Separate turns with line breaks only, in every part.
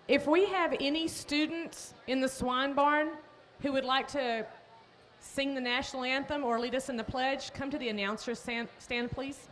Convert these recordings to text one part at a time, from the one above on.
If we have any students in the swine barn who would like to sing the national anthem or lead us in the pledge, come to the announcer's stand, please.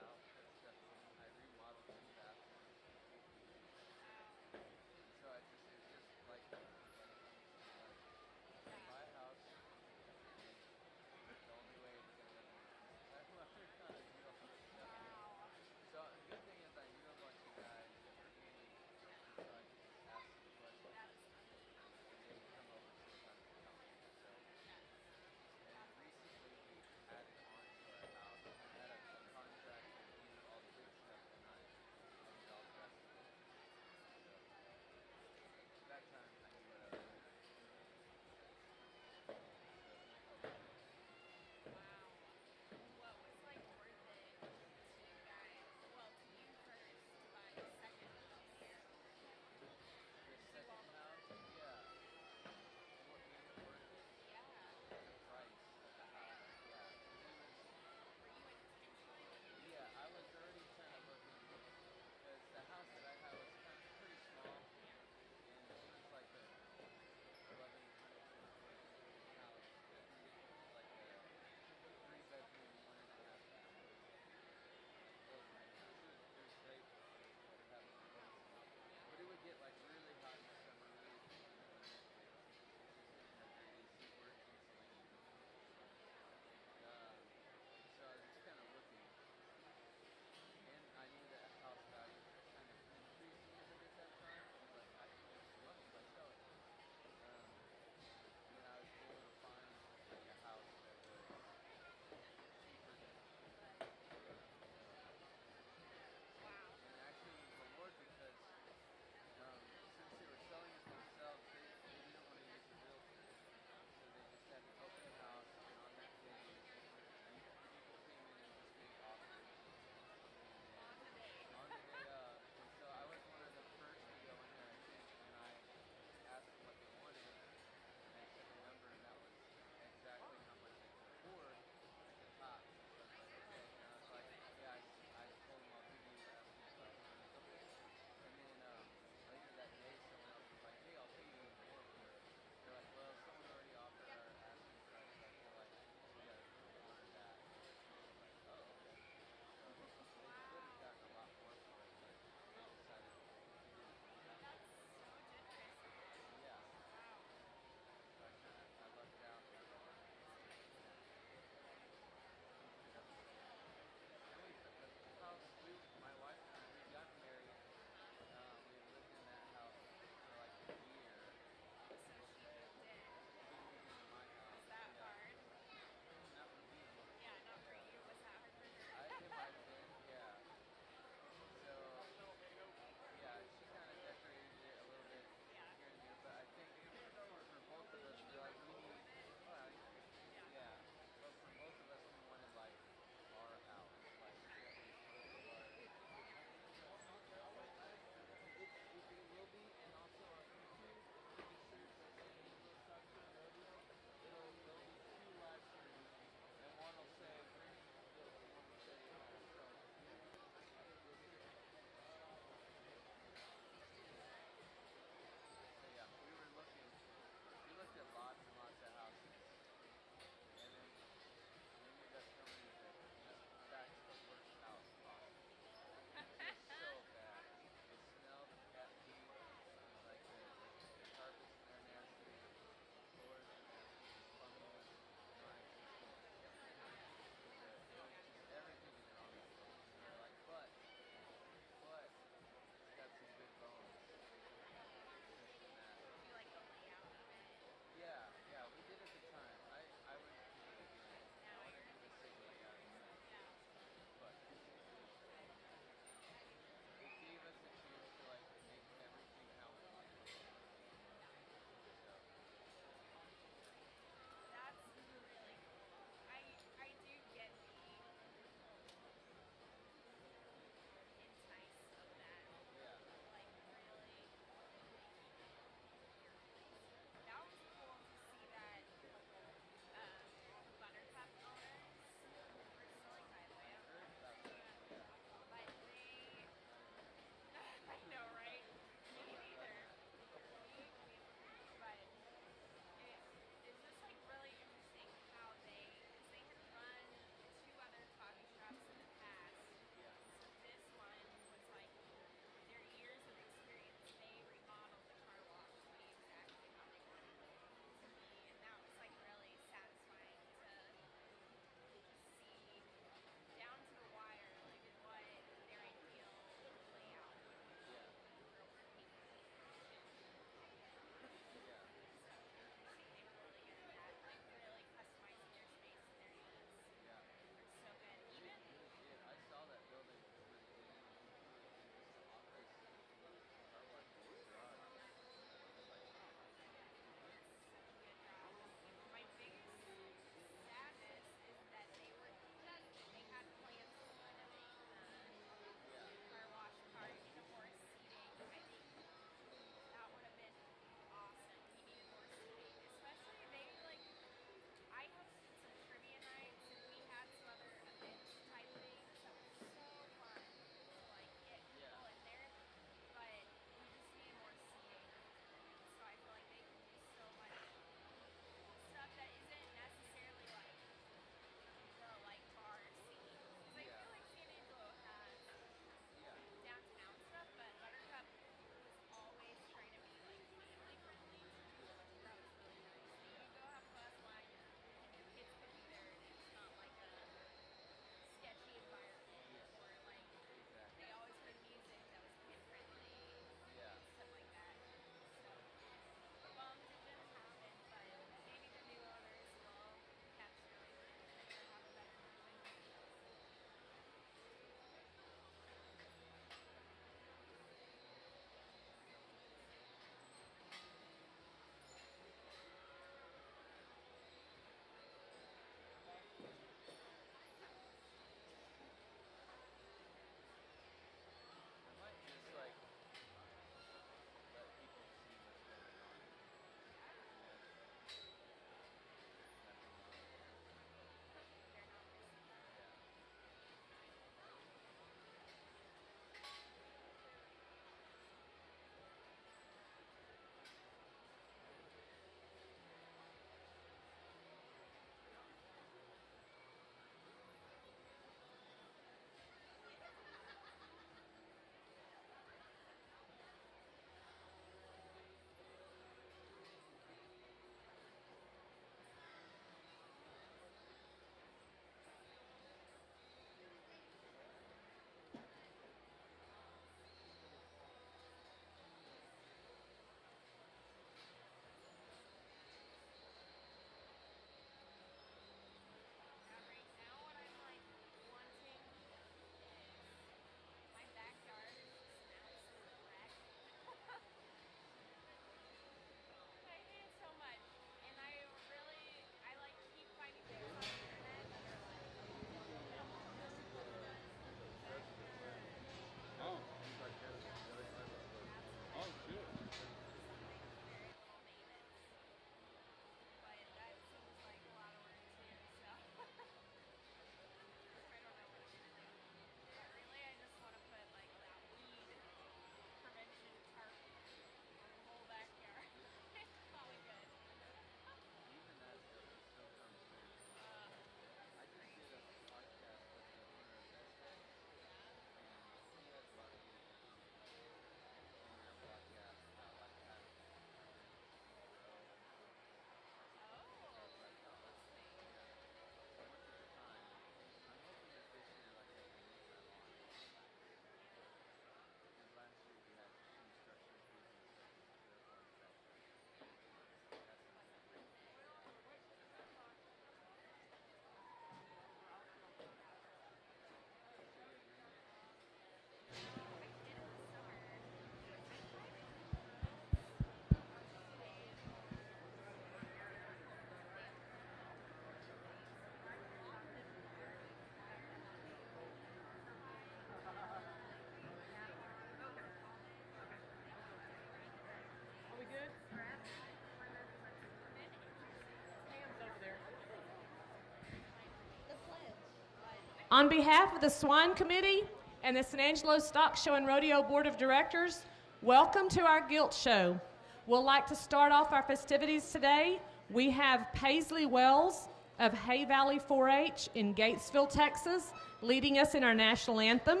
On behalf of the Swine Committee and the San Angelo Stock Show and Rodeo Board of Directors, welcome to our Gilts Show. We'd like to start off our festivities today. We have Paisley Wells of Hay Valley 4-H in Gatesville, Texas, leading us in our national anthem,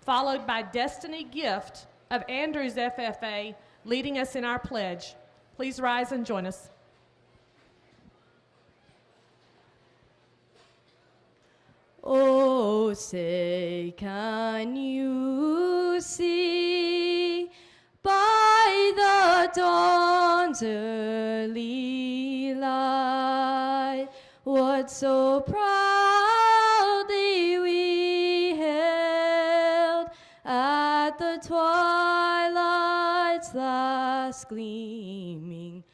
followed by Destiny Gift of Andrews FFA, leading us in our pledge. Please rise and join us.
Oh, say, can you see by the dawn's early light what so proudly we hailed at the twilight's last gleaming,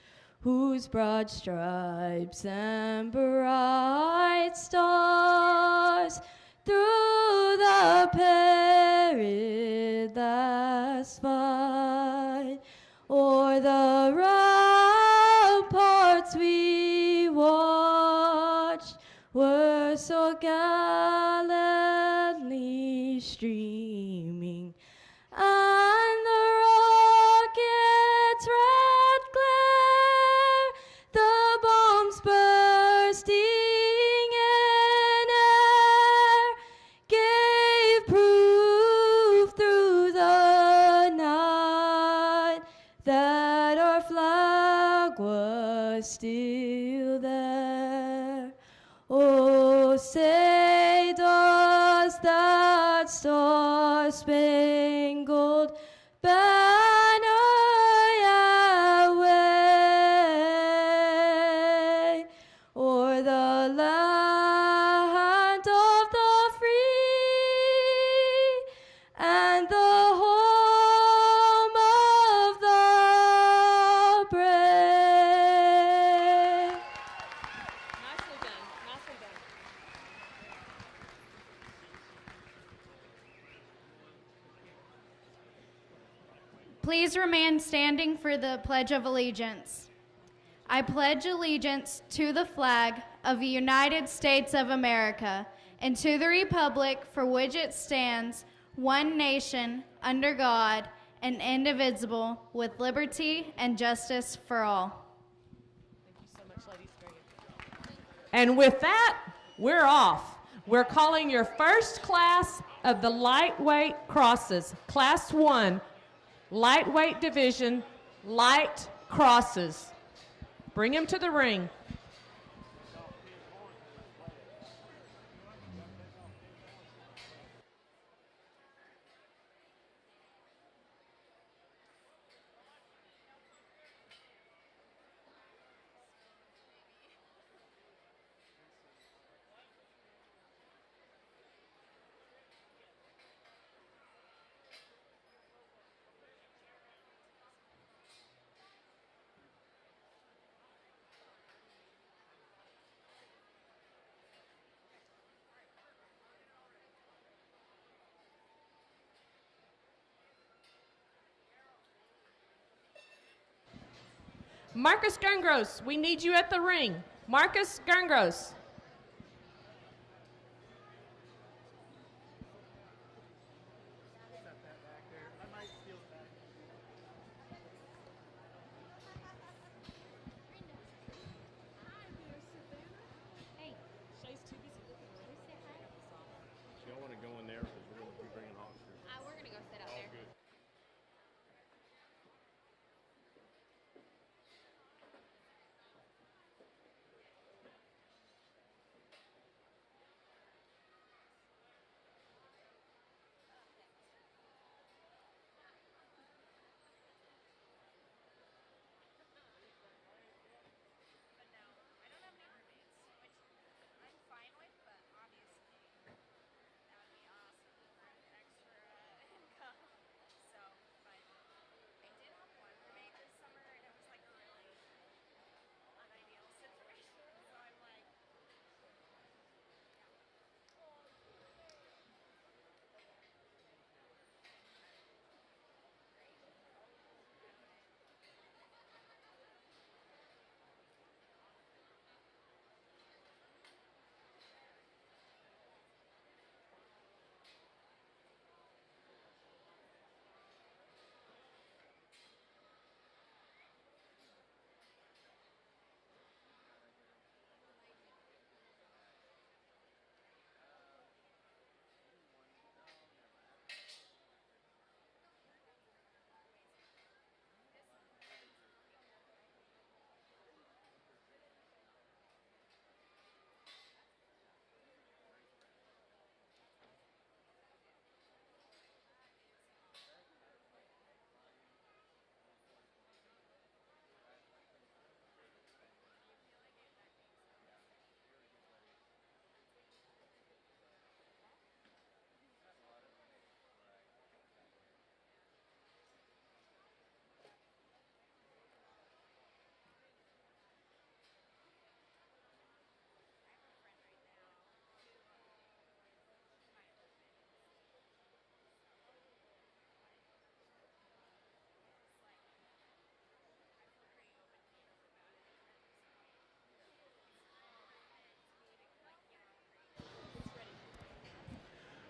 whose broad stripes and bright stars through the perilous fight o'er the ramparts we watched were so gallantly streaming, and the rocket's red glare, the bombs bursting in air, gave proof through the night that our flag was still there. Oh, say does that star-spangled banner yet wave o'er the land of the free and the home of the brave?
Nicely done, nicely done.
Please remain standing for the Pledge of Allegiance. I pledge allegiance to the flag of the United States of America and to the republic for which it stands, one nation, under God, and indivisible, with liberty and justice for all.
Thank you so much, ladies. Very good. And with that, we're off. We're calling your first class of the lightweight crosses, Class 1, lightweight division, light crosses. Bring them to the ring. Marcus Gungros, we need you at the ring. Marcus Gungros.
Y'all want to go in there because we're going to be bringing officers.
We're going to go sit out there.
Good.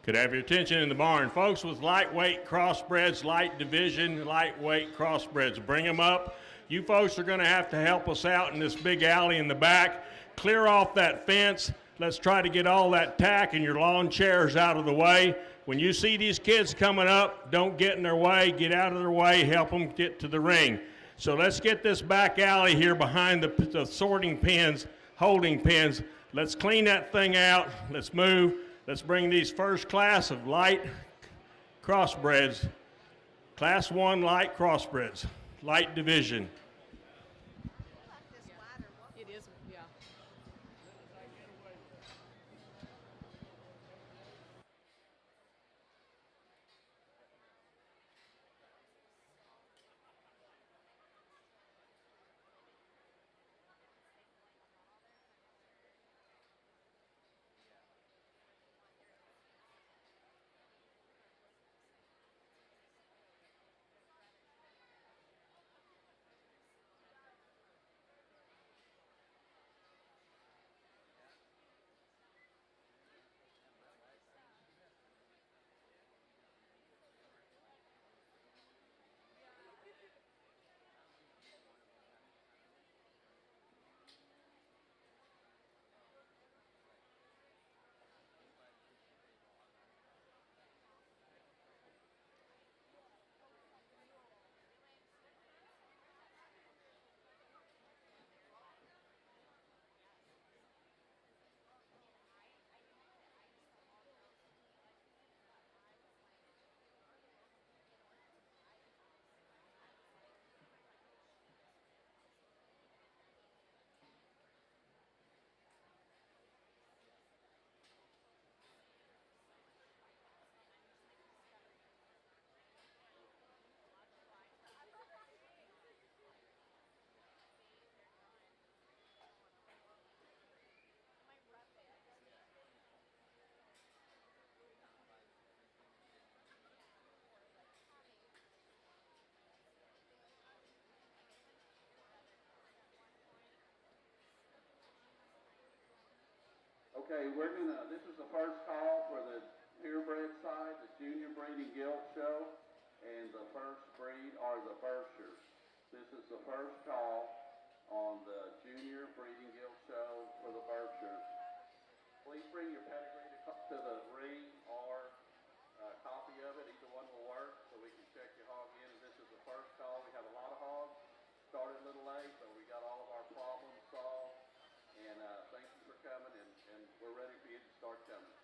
Could I have your attention in the barn. Folks with lightweight crossbreds, light division, lightweight crossbreds, bring them up. You folks are going to have to help us out in this big alley in the back. Clear off that fence. Let's try to get all that tack and your lawn chairs out of the way. When you see these kids coming up, don't get in their way. Get out of their way. Help them get to the ring. So let's get this back alley here behind the sorting pens, holding pens. Let's clean that thing out. Let's move. Let's bring these first class of light crossbreds, class 1 light crossbreds, light division.
It is, yeah.
Okay, this is the first call for the purebred side, the junior breeding gilt show, and the first breed are the Berkshires. This is the first call on the junior breeding gilt show for the Berkshires. Please bring your pedigree to the ring or a copy of it. Either one will work, so we can check your hog in. This is the first call. We have a lot of hogs. Started a little late, but we got all of our problems solved. And thank you for coming, and we're ready for you to start coming.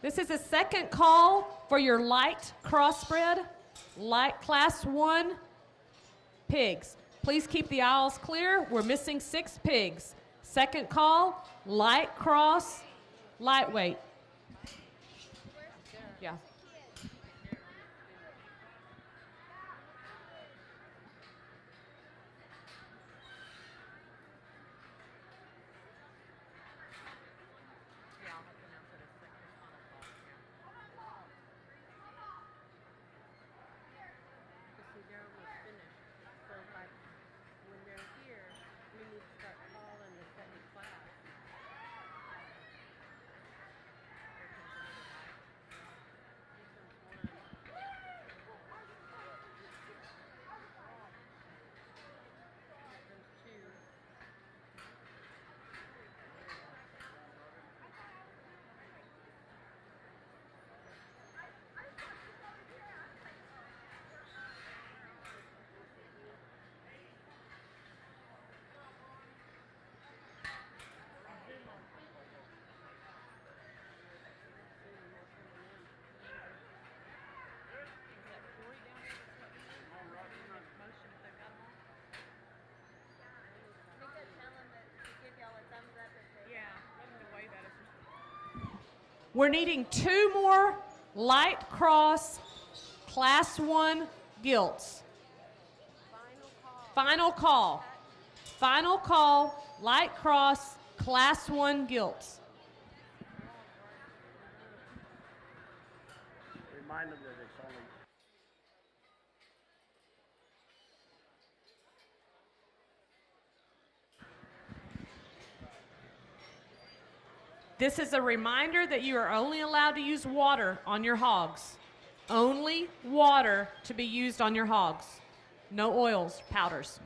This is a second call for your light crossbred, light class 1 pigs. Please keep the aisles clear. We're missing 6 pigs. Second call, light cross, lightweight. Yeah. We're needing 2 more light cross class 1 gilts. Final call. Final call, light cross class 1 gilts.
Remind them that it's only.
This is a reminder that you are only allowed to use water on your hogs. Only water to be used on your hogs. No oils, powders.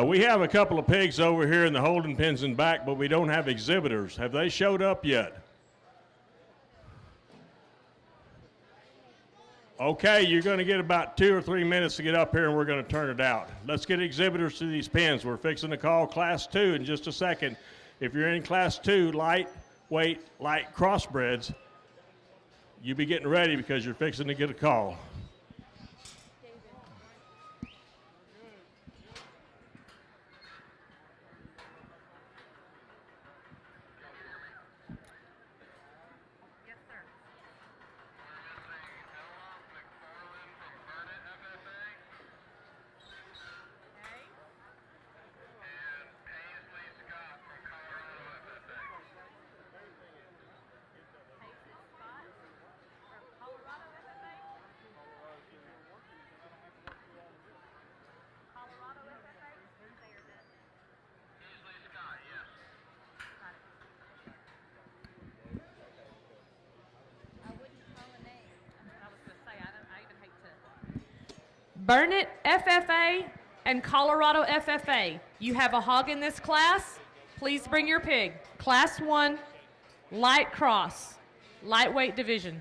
We have a couple of pigs over here in the holding pens in back, but we don't have exhibitors. Have they showed up yet? Okay, you're going to get about 2 or 3 minutes to get up here, and we're going to turn it out. Let's get exhibitors to these pens. We're fixing to call Class 2 in just a second. If you're in Class 2, lightweight, light crossbreds, you be getting ready because you're fixing to get a call.
Burnett FFA and Colorado FFA. You have a hog in this class, please bring your pig. Class 1, light cross, lightweight division.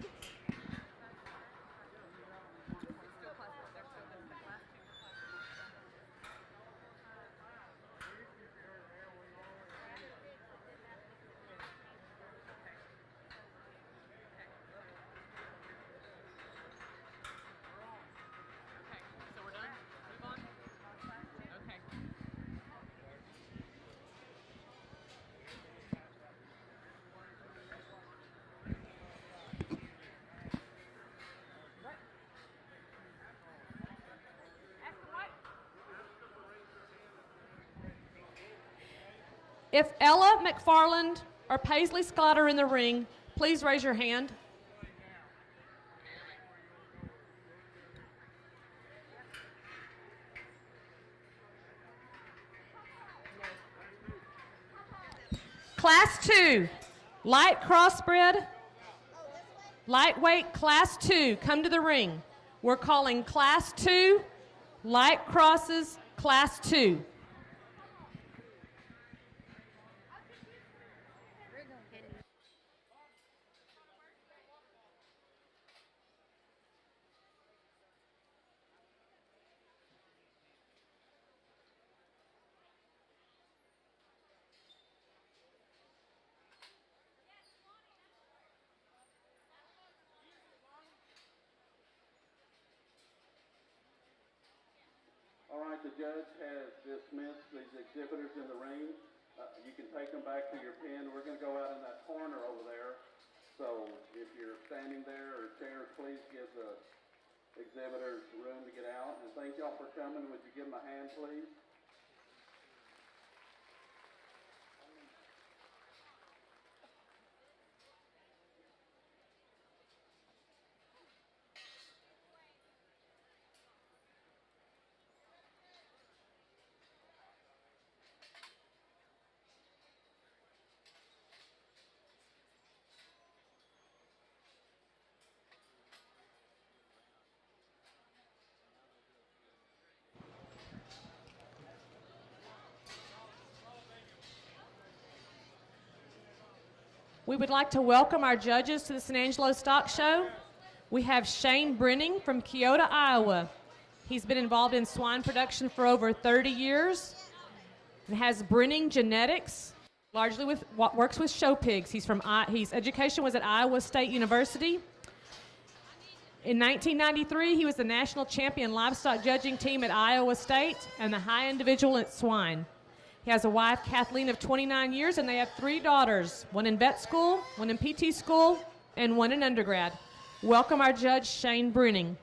If Ella McFarland or Paisley Scott are in the ring, please raise your hand. Class 2, light crossbred, Lightweight Class 2, come to the ring. We're calling Class 2, light crosses, Class 2.
All right, the judge has dismissed these exhibitors in the ring. You can take them back to your pen. We're going to go out in that corner over there. So if you're standing there or chairs, please give the exhibitors room to get out. And thank y'all for coming. Would you give them a hand, please?
We would like to welcome our judges to the San Angelo Stock Show. We have Shane Brenning from Keota, Iowa. He's been involved in swine production for over 30 years and has Brenning Genetics, largely works with show pigs. His education was at Iowa State University. In 1993, he was the national champion livestock judging team at Iowa State and the high individual at swine. He has a wife, Kathleen, of 29 years, and they have 3 daughters, one in vet school, one in PT school, and one in undergrad. Welcome our judge, Shane Brenning.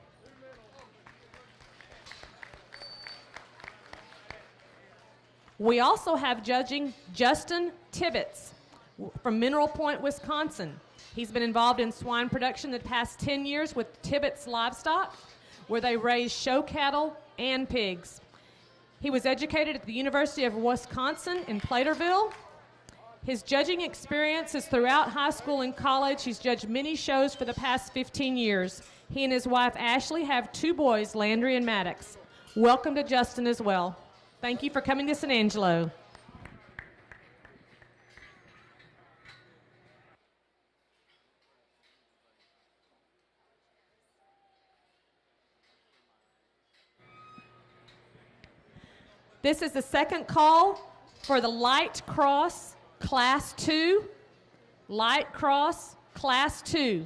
We also have judging Justin Tibbetts from Mineral Point, Wisconsin. He's been involved in swine production the past 10 years with Tibbetts Livestock, where they raise show cattle and pigs. He was educated at the University of Wisconsin in Placerville. His judging experience is throughout high school and college. He's judged many shows for the past 15 years. He and his wife, Ashley, have 2 boys, Landry and Maddox. Welcome to Justin as well. Thank you for coming to San Angelo. This is the second call for the Light Cross Class 2. Light Cross Class 2.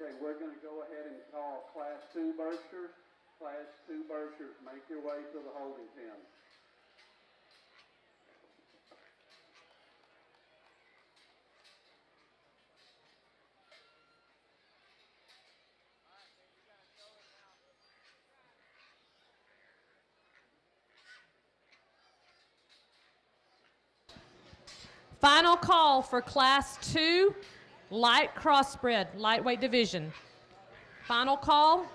Okay, we're going to go ahead and call Class 2 Berkshires. Class 2 Berkshires, make your way to the holding pen.
Final call for Class 2, light crossbred, lightweight division. Final call.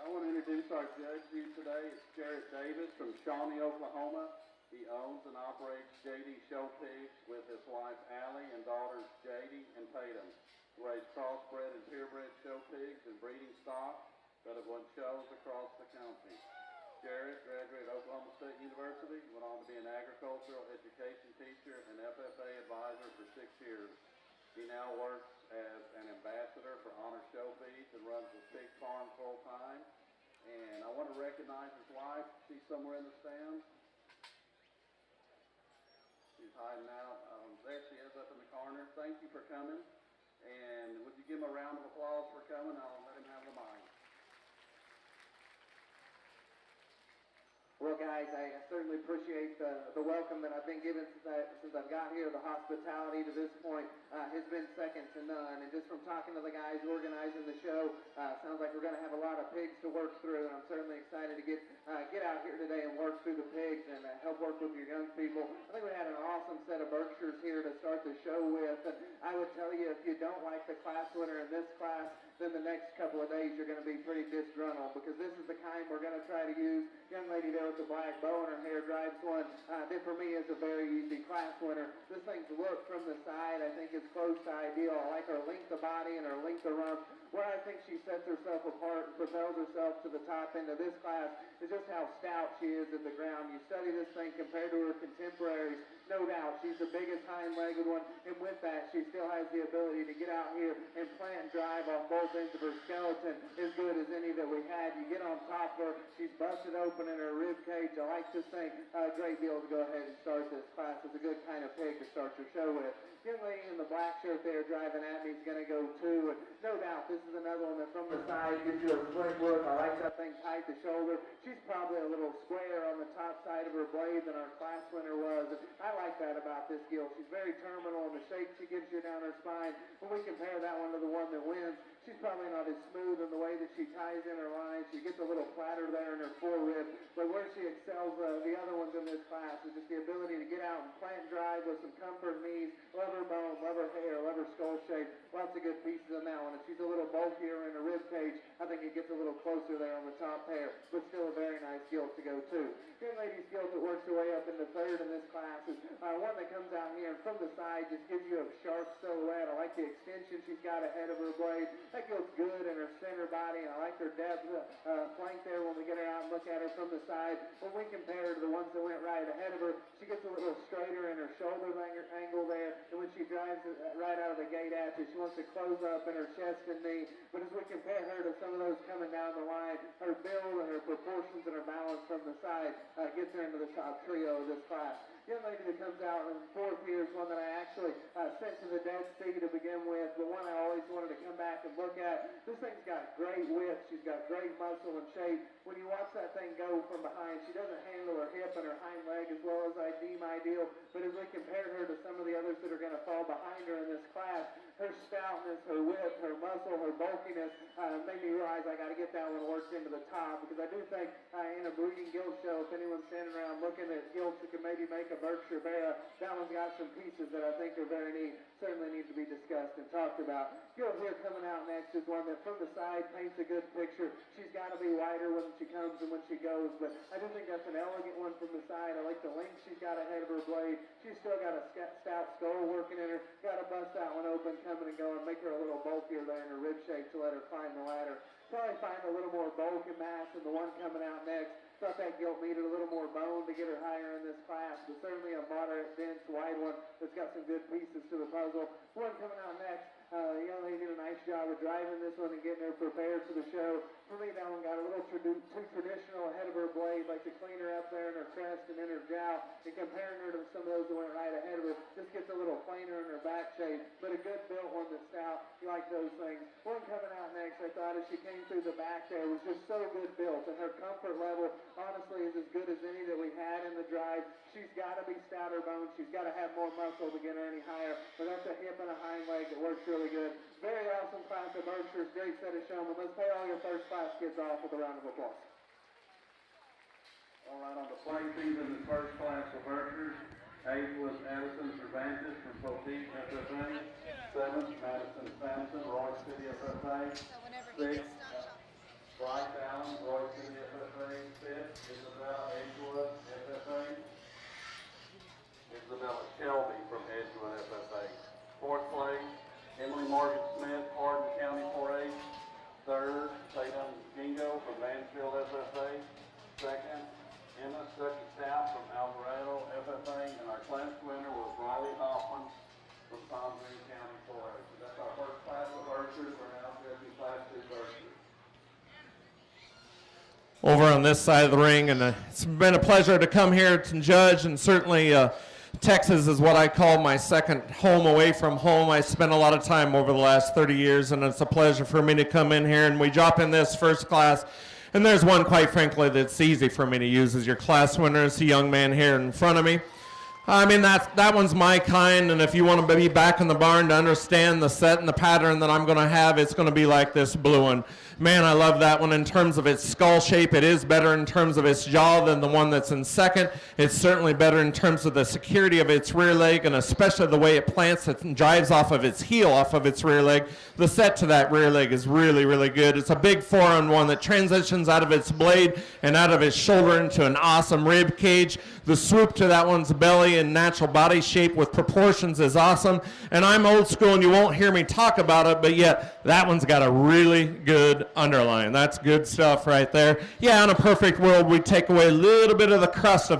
I want to introduce our judge here today. It's Jarrett Davis from Shawnee, Oklahoma. He owns and operates JD Show Pigs with his wife Allie and daughters JD and Tatum. He raised crossbred and purebred show pigs and breeding stock that have won shows across the country. Jarrett graduated Oklahoma State University, went on to be an agricultural education teacher and FFA advisor for 6 years. He now works as an ambassador for Honor Show Feeds and runs the pig farm full time. And I want to recognize his wife. She's somewhere in the stands. She's hiding out. There she is up in the corner. Thank you for coming. And would you give him a round of applause for coming? I'll let him have the mic.
Well, guys, I certainly appreciate the welcome that I've been given since I've got here. The hospitality to this point has been second to none. And just from talking to the guys organizing the show, sounds like we're going to have a lot of pigs to work through. And I'm certainly excited to get out here today and work through the pigs and help work with your young people. I think we had an awesome set of Berkshires here to start the show with. And I would tell you, if you don't like the class winner in this class, then the next couple of days you're going to be pretty disgruntled, because this is the kind we're going to try to use. Young lady there with the black bow in her hair drives one that for me is a very easy class winner. This thing's look from the side I think is close to ideal. I like her length of body and her length of rump. Where I think she sets herself apart and propels herself to the top end of this class is just how stout she is at the ground. You study this thing compared to her contemporaries, no doubt she's the biggest hind-legged one, and with that she still has the ability to get out here and plant and drive on both ends of her skeleton as good as any that we had. You get on top of her, she's busted open in her rib cage. I like this thing a great deal to go ahead and start this class. It's a good kind of pig to start your show with. Young lady in the black shirt there driving at me is going to go too. And no doubt this is another one that from the side gives you a slick look. I like that thing tight to shoulder. She's probably a little square on the top side of her blade than our class winner was. And I like that about this gilt. She's very terminal in the shape she gives you down her spine. When we compare that one to the one that wins, she's probably not as smooth in the way that she ties in her lines. She gets a little flatter there in her forerib. But where she excels the other ones in this class is just the ability to get out and plant and drive with some comfort knees. Love her bone, love her hair, love her skull shape. Lots of good pieces in that one. If she's a little bulkier in her rib cage, I think it gets a little closer there on the top pair. But still a very nice gilt to go too. Young lady's gilt that works her way up into third in this class is one that comes out here and from the side just gives you a sharp silhouette. I like the extension she's got ahead of her blade. That gilt's good in her center body, and I like her depth flank there when we get her out and look at her from the side. When we compare her to the ones that went right ahead of her, she gets a little straighter in her shoulder angle there, and when she drives right out of the gate at you, she wants to close up in her chest and knee. But as we compare her to some of those coming down the line, her build and her proportions and her balance from the side gets her into the top trio of this class. Young lady that comes out in fourth here is one that I actually sent to the Dead Sea to begin with, but one I always wanted to come back and look at. This thing's got great width next. She's got great muscle and shape. When you watch that thing go from behind, she doesn't handle her hip and her hind leg as well as I deem ideal. But as we compare her to some of the others that are going to fall behind her in this class, her stoutness, her width, her muscle, her bulkiness made me realize I got to get that one worked into the top, because I do think in a breeding gilt show, if anyone's standing around looking at gilts that can maybe make a Berkshire Bear, that one's got some pieces that I think are very neat. Certainly need to be discussed and talked about. Gilt here coming out next is one that from the side paints a good picture. She's got to be wider when she comes and when she goes, but I do think that's an elegant one from the side. I like the length she's got ahead of her blade. She's still got a stout skull working in her. Got to bust that one open, coming and going, make her a little bulkier there in her rib shape to let her climb the ladder. Probably find a little more bulk and mass in the one coming out next. Thought that gilt needed a little more bone to get her higher in this class, but certainly a moderate, dense, wide one that's got some good pieces to the puzzle. One coming out next, the young lady did a nice job of driving this one and getting her prepared for the show. For me, that one got a little too traditional ahead of her blade, like to clean her up there in her crest and in her jowl, and comparing her to some of those that went right ahead of her, just gets a little plainer in her back shape, but a good built one that's stout. You like those things. One coming out next, I thought as she came through the back there, was just so good built, and her comfort level honestly is as good as any that we had in the drive. She's got to be stouter bone. She's got to have more muscle to get her any higher, but that's a hip and a hind leg that works really good. Very awesome class of Berkshires. Great set of showmen. Let's pay all your first class kids off with a round of applause.
All right, on the play team in the first class of Berkshires, 8 was Addison Cervantes from Poteet FFA. 7, Madison Sampson, Roy City FFA. 6, Bryce Allen, Roy City FFA. 5th, Isabella Edgewood FFA. Isabella Shelby from Edgewood FFA. 4th place, Emily Morgan Smith, Hardin County 4-H. 3rd, Tatum Gingo from Mansfield FFA. 2nd, Emma Stuckey Stout from Alvarado FFA. And our class winner was Riley Hoffman from Palm Green County 4-H. So that's our first class of Berkshires. We're now judging class 2 Berkshires.
Over on this side of the ring, and it's been a pleasure to come here to judge, and certainly Texas is what I call my second home away from home. I spent a lot of time over the last 30 years, and it's a pleasure for me to come in here, and we drop in this first class, and there's one, quite frankly, that's easy for me to use as your class winner. It's the young man here in front of me. I mean, that one's my kind, and if you want to be back in the barn to understand the set and the pattern that I'm going to have, it's going to be like this blue one. Man, I love that one in terms of its skull shape. It is better in terms of its jaw than the one that's in second. It's certainly better in terms of the security of its rear leg, and especially the way it plants it and drives off of its heel, off of its rear leg. The set to that rear leg is really, really good. It's a big 4-on-1 that transitions out of its blade and out of its shoulder into an awesome rib cage. The swoop to that one's belly and natural body shape with proportions is awesome. And I'm old school and you won't hear me talk about it, but yet that one's got a really good underline. That's good stuff right there. Yeah, in a perfect world, we'd take away a little bit of the crest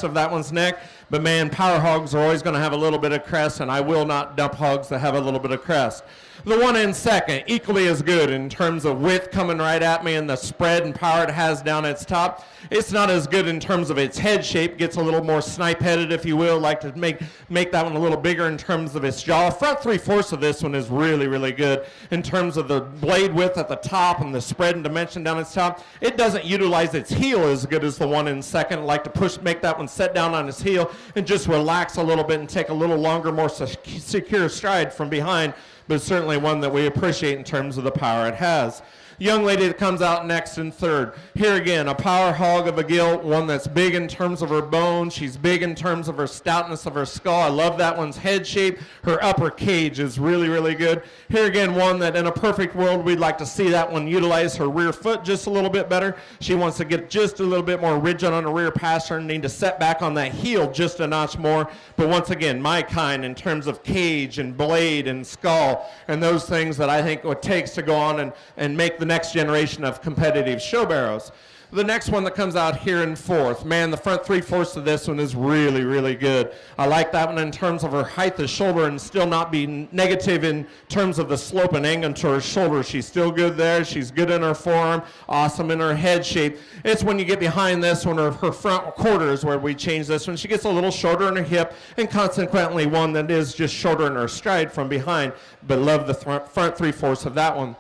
of that one's neck. But man, power hogs are always going to have a little bit of crest, and I will not dump hogs that have a little bit of crest. The one in second, equally as good in terms of width coming right at me and the spread and power it has down its top. It's not as good in terms of its head shape. Gets a little more snipe-headed, if you will. Like to make that one a little bigger in terms of its jaw. Front 3/4 of this one is really, really good in terms of the blade width at the top and the spread and dimension down its top. It doesn't utilize its heel as good as the one in second. Like to make that one set down on its heel and just relax a little bit and take a little longer, more secure stride from behind, but certainly one that we appreciate in terms of the power it has. Young lady that comes out next in third. Here again, a power hog of a gilt, one that's big in terms of her bone. She's big in terms of her stoutness of her skull. I love that one's head shape. Her upper cage is really, really good. Here again, one that in a perfect world, we'd like to see that one utilize her rear foot just a little bit better. She wants to get just a little bit more rigid on her rear passer and need to set back on that heel just a notch more. But once again, my kind in terms of cage and blade and skull and those things that I think it takes to go on and make the next generation of competitive show barrows. The next one that comes out here in fourth, man, the front 3/4 of this one is really, really good. I like that one in terms of her height of shoulder and still not be negative in terms of the slope and angle to her shoulder. She's still good there. She's good in her forearm, awesome in her head shape. It's when you get behind this one, her front quarter is where we change this one. She gets a little shorter in her hip and consequently one that is just shorter in her stride from behind, but love the front 3/4 of that one.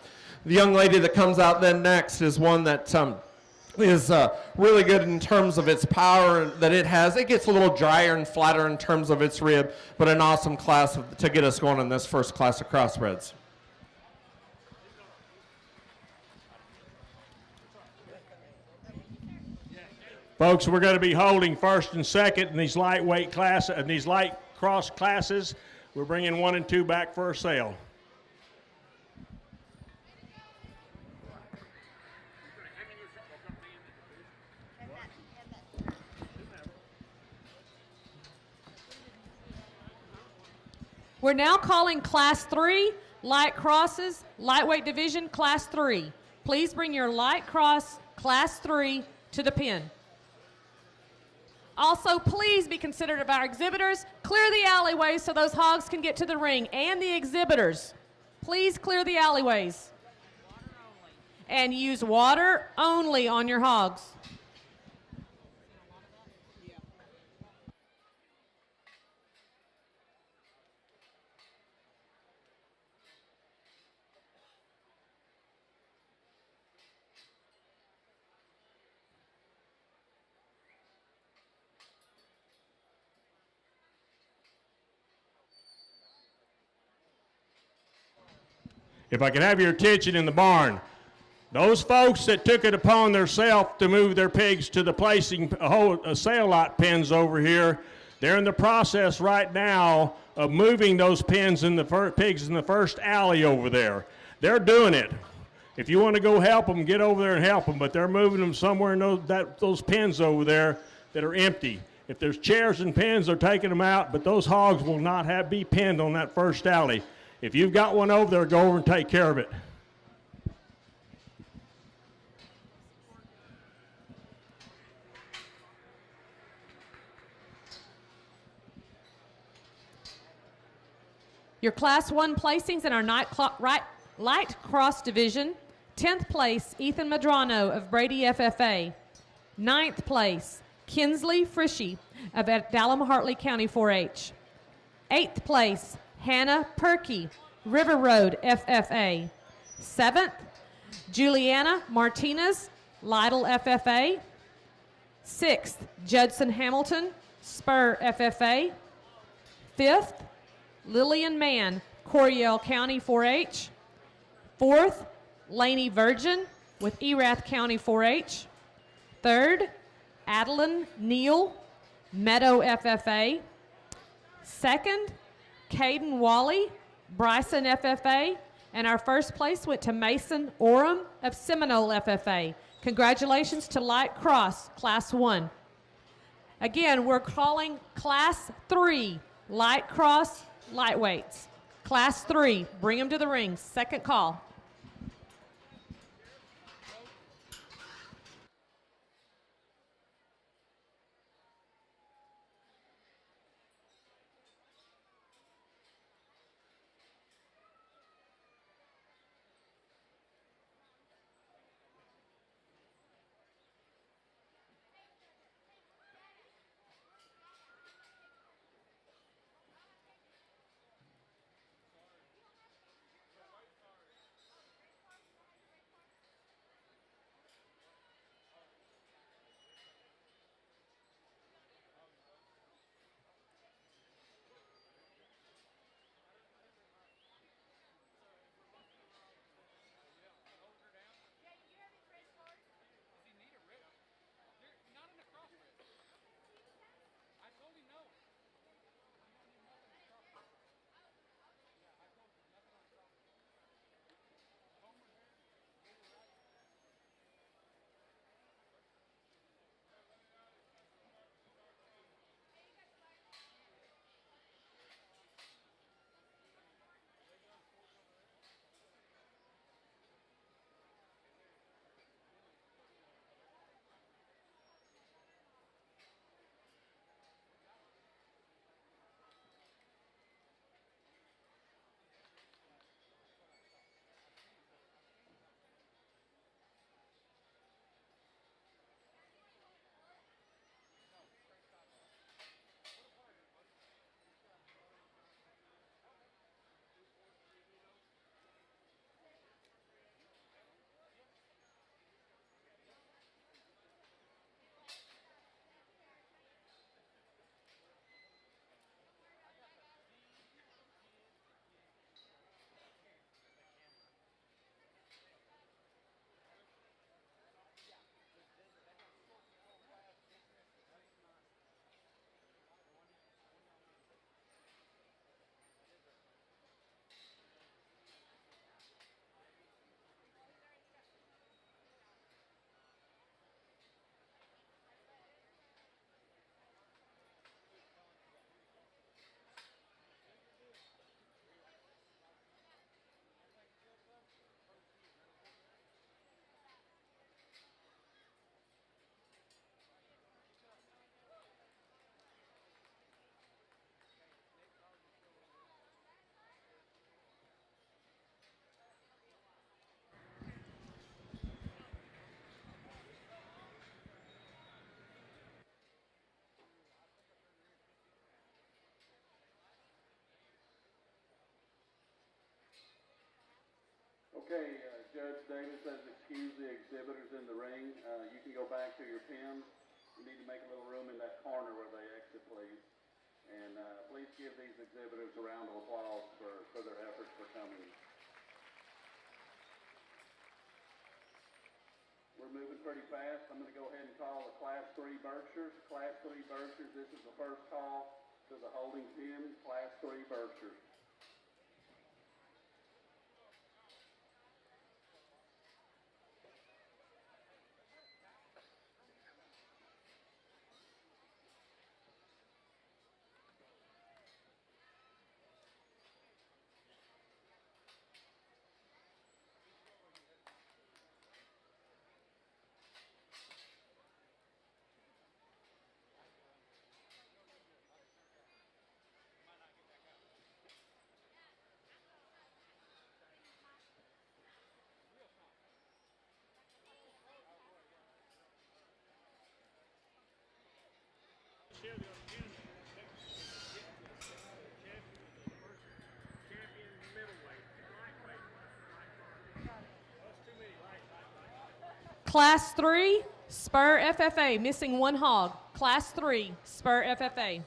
The young lady that comes out then next is one that is really good in terms of its power that it has. It gets a little drier and flatter in terms of its rib, but an awesome class to get us going in this first class of crossbreds.
Folks, we're going to be holding first and second in these lightweight class, these light cross classes. We're bringing 1 and 2 back for a sale.
We're now calling Class 3, light crosses, lightweight division, Class 3. Please bring your light cross, Class 3, to the pen. Also, please be considerate of our exhibitors. Clear the alleyways so those hogs can get to the ring. And the exhibitors, please clear the alleyways. And use water only on your hogs.
If I could have your attention in the barn, those folks that took it upon themselves to move their pigs to the placing sale lot pens over here, they're in the process right now of moving those pens in the pigs in the first alley over there. They're doing it. If you want to go help them, get over there and help them, but they're moving them somewhere in those pens over there that are empty. If there's chairs and pens, they're taking them out, but those hogs will not be penned on that first alley. If you've got one over there, go over and take care of it.
Your Class 1 placings in our light cross division. 10th place, Ethan Madrano of Brady FFA. 9th place, Kinsley Frishy of Dallam-Hartley County 4-H. 8th place, Hannah Perkey, River Road FFA. 7th, Juliana Martinez, Lytle FFA. 6th, Judson Hamilton, Spur FFA. 5th, Lillian Mann, Coryell County 4-H. 4th, Laney Virgin with Erath County 4-H. 3rd, Adeline Neal, Meadow FFA. 2nd, Caden Wally, Bryson FFA. And our first place went to Mason Oram of Seminole FFA. Congratulations to Light Cross, Class 1. Again, we're calling Class 3, Light Cross, Lightweights. Class 3, bring them to the ring. Second call.
Okay, Judge Davis has excused the exhibitors in the ring. You can go back to your pins. You need to make a little room in that corner where they exit, please. And please give these exhibitors a round of applause for their efforts for coming. We're moving pretty fast. I'm going to go ahead and call the Class 3 Berkshires. Class 3 Berkshires, this is the first call to the holding pin, Class 3 Berkshires.
Class 3, Spur FFA, missing one hog. Class 3, Spur FFA.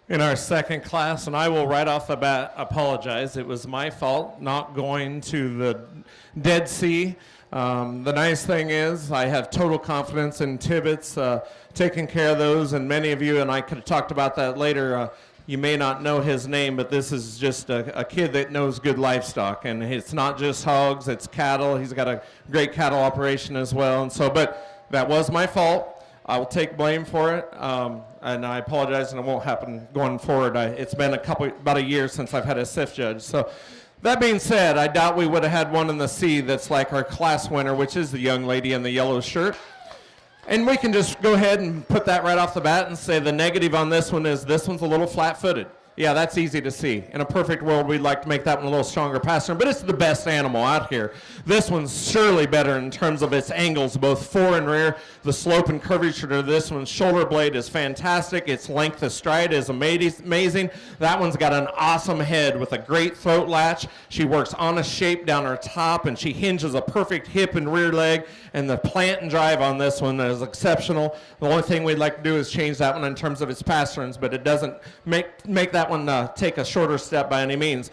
In our second class, and I will right off the bat apologize. It was my fault not going to the Dead Sea. The nice thing is I have total confidence in Tibbetts taking care of those, and many of you, and I could have talked about that later, you may not know his name, but this is just a kid that knows good livestock, and it's not just hogs, it's cattle. He's got a great cattle operation as well, and so, but that was my fault. I will take blame for it, and I apologize, and it won't happen going forward. It's been about a year since I've had a SIF judge. So that being said, I doubt we would have had one in the C that's like our class winner, which is the young lady in the yellow shirt. And we can just go ahead and put that right off the bat and say the negative on this one is this one's a little flat-footed. Yeah, that's easy to see. In a perfect world, we'd like to make that one a little stronger passer, but it's the best animal out here. This one's surely better in terms of its angles, both fore and rear. The slope and curvature to this one's shoulder blade is fantastic. Its length of stride is amazing. That one's got an awesome head with a great throat latch. She works on a shape down her top, and she hinges a perfect hip and rear leg, and the plant and drive on this one is exceptional. The only thing we'd like to do is change that one in terms of its pasterns, but it doesn't make that one take a shorter step by any means.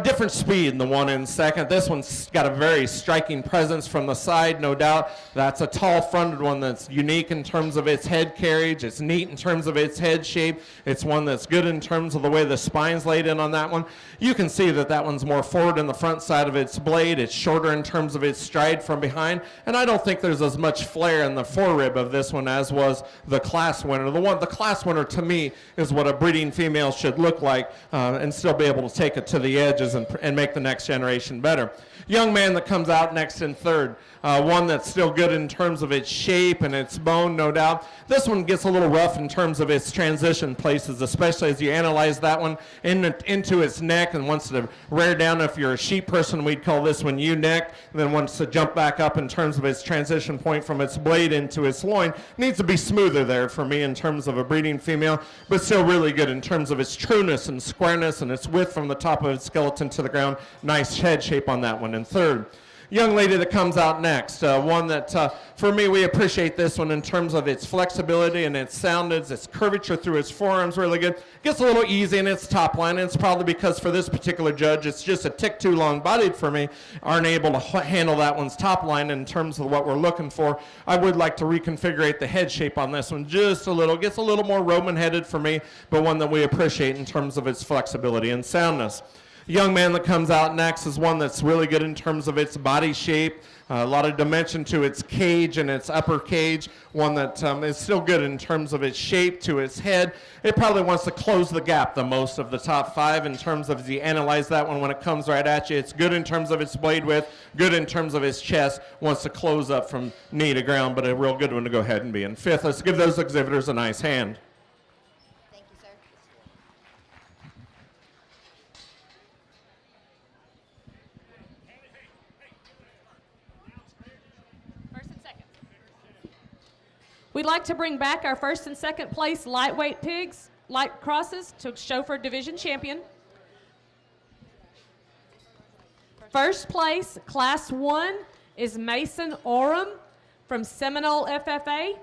Different speed in the one in second. This one's got a very striking presence from the side, no doubt. That's a tall-fronted one that's unique in terms of its head carriage. It's neat in terms of its head shape. It's one that's good in terms of the way the spine's laid in on that one. You can see that that one's more forward in the front side of its blade. It's shorter in terms of its stride from behind, and I don't think there's as much flair in the forerib of this one as was the class winner. The class winner, to me, is what a breeding female should look like and still be able to take it to the edges and make the next generation better. Young man that comes out next in third, one that's still good in terms of its shape and its bone, no doubt. This one gets a little rough in terms of its transition places, especially as you analyze that one into its neck and wants to rear down. If you're a sheep person, we'd call this one U-neck, and then wants to jump back up in terms of its transition point from its blade into its loin. Needs to be smoother there for me in terms of a breeding female, but still really good in terms of its trueness and squareness and its width from the top of its skeleton to the ground. Nice head shape on that one in third. Young lady that comes out next, one that for me, we appreciate this one in terms of its flexibility and its soundness, its curvature through its forearms, really good. Gets a little easy in its top line, and it's probably because for this particular judge, it's just a tick too long bodied for me, aren't able to handle that one's top line in terms of what we're looking for. I would like to reconfigure the head shape on this one just a little. Gets a little more Roman headed for me, but one that we appreciate in terms of its flexibility and soundness. young man that comes out next is one that's really good in terms of its body shape, a lot of dimension to its cage and its upper cage, one that is still good in terms of its shape to its head. It probably wants to close the gap the most of the top 5 in terms of, as you analyze that one when it comes right at you, it's good in terms of its blade width, good in terms of its chest, wants to close up from knee to ground, but a real good one to go ahead and be in 5th. Let's give those exhibitors a nice hand.
Thank you, sir.
First and second. We'd like to bring back our first and second place lightweight pigs, light crosses, to show for division champion. First place, Class 1, is Mason Oram from Seminole FFA.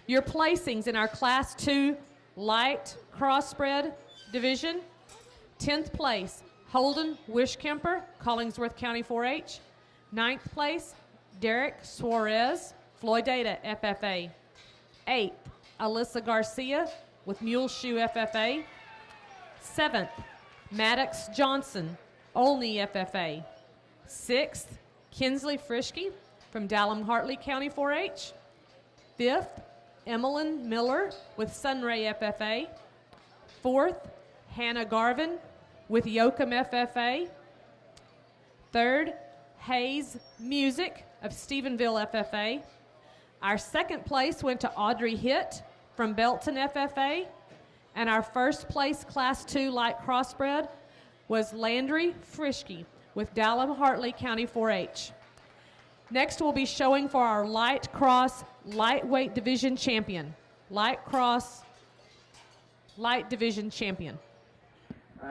Your placings in our Class 2 light crossbred division: 10th place, Holden Wishkemper, Collingsworth County 4-H. 9th place, Derek Suarez, Floydada FFA. 8th, Alyssa Garcia with Muleshoe FFA. 7th, Maddox Johnson, Olney FFA. 6th, Kinsley Frischke from Dallam Hartley County 4-H. 5th, Emmeline Miller with Sunray FFA. 4th, Hannah Garvin with Yoakum FFA. 3rd, Hayes Music of Stephenville FFA. Our 2nd place went to Audrey Hitt from Belton FFA. And our 1st place Class 2 light crossbred was Landry Frischke with Dallam Hartley County 4-H. Next, we'll be showing for our light cross lightweight division champion. Light cross light division champion.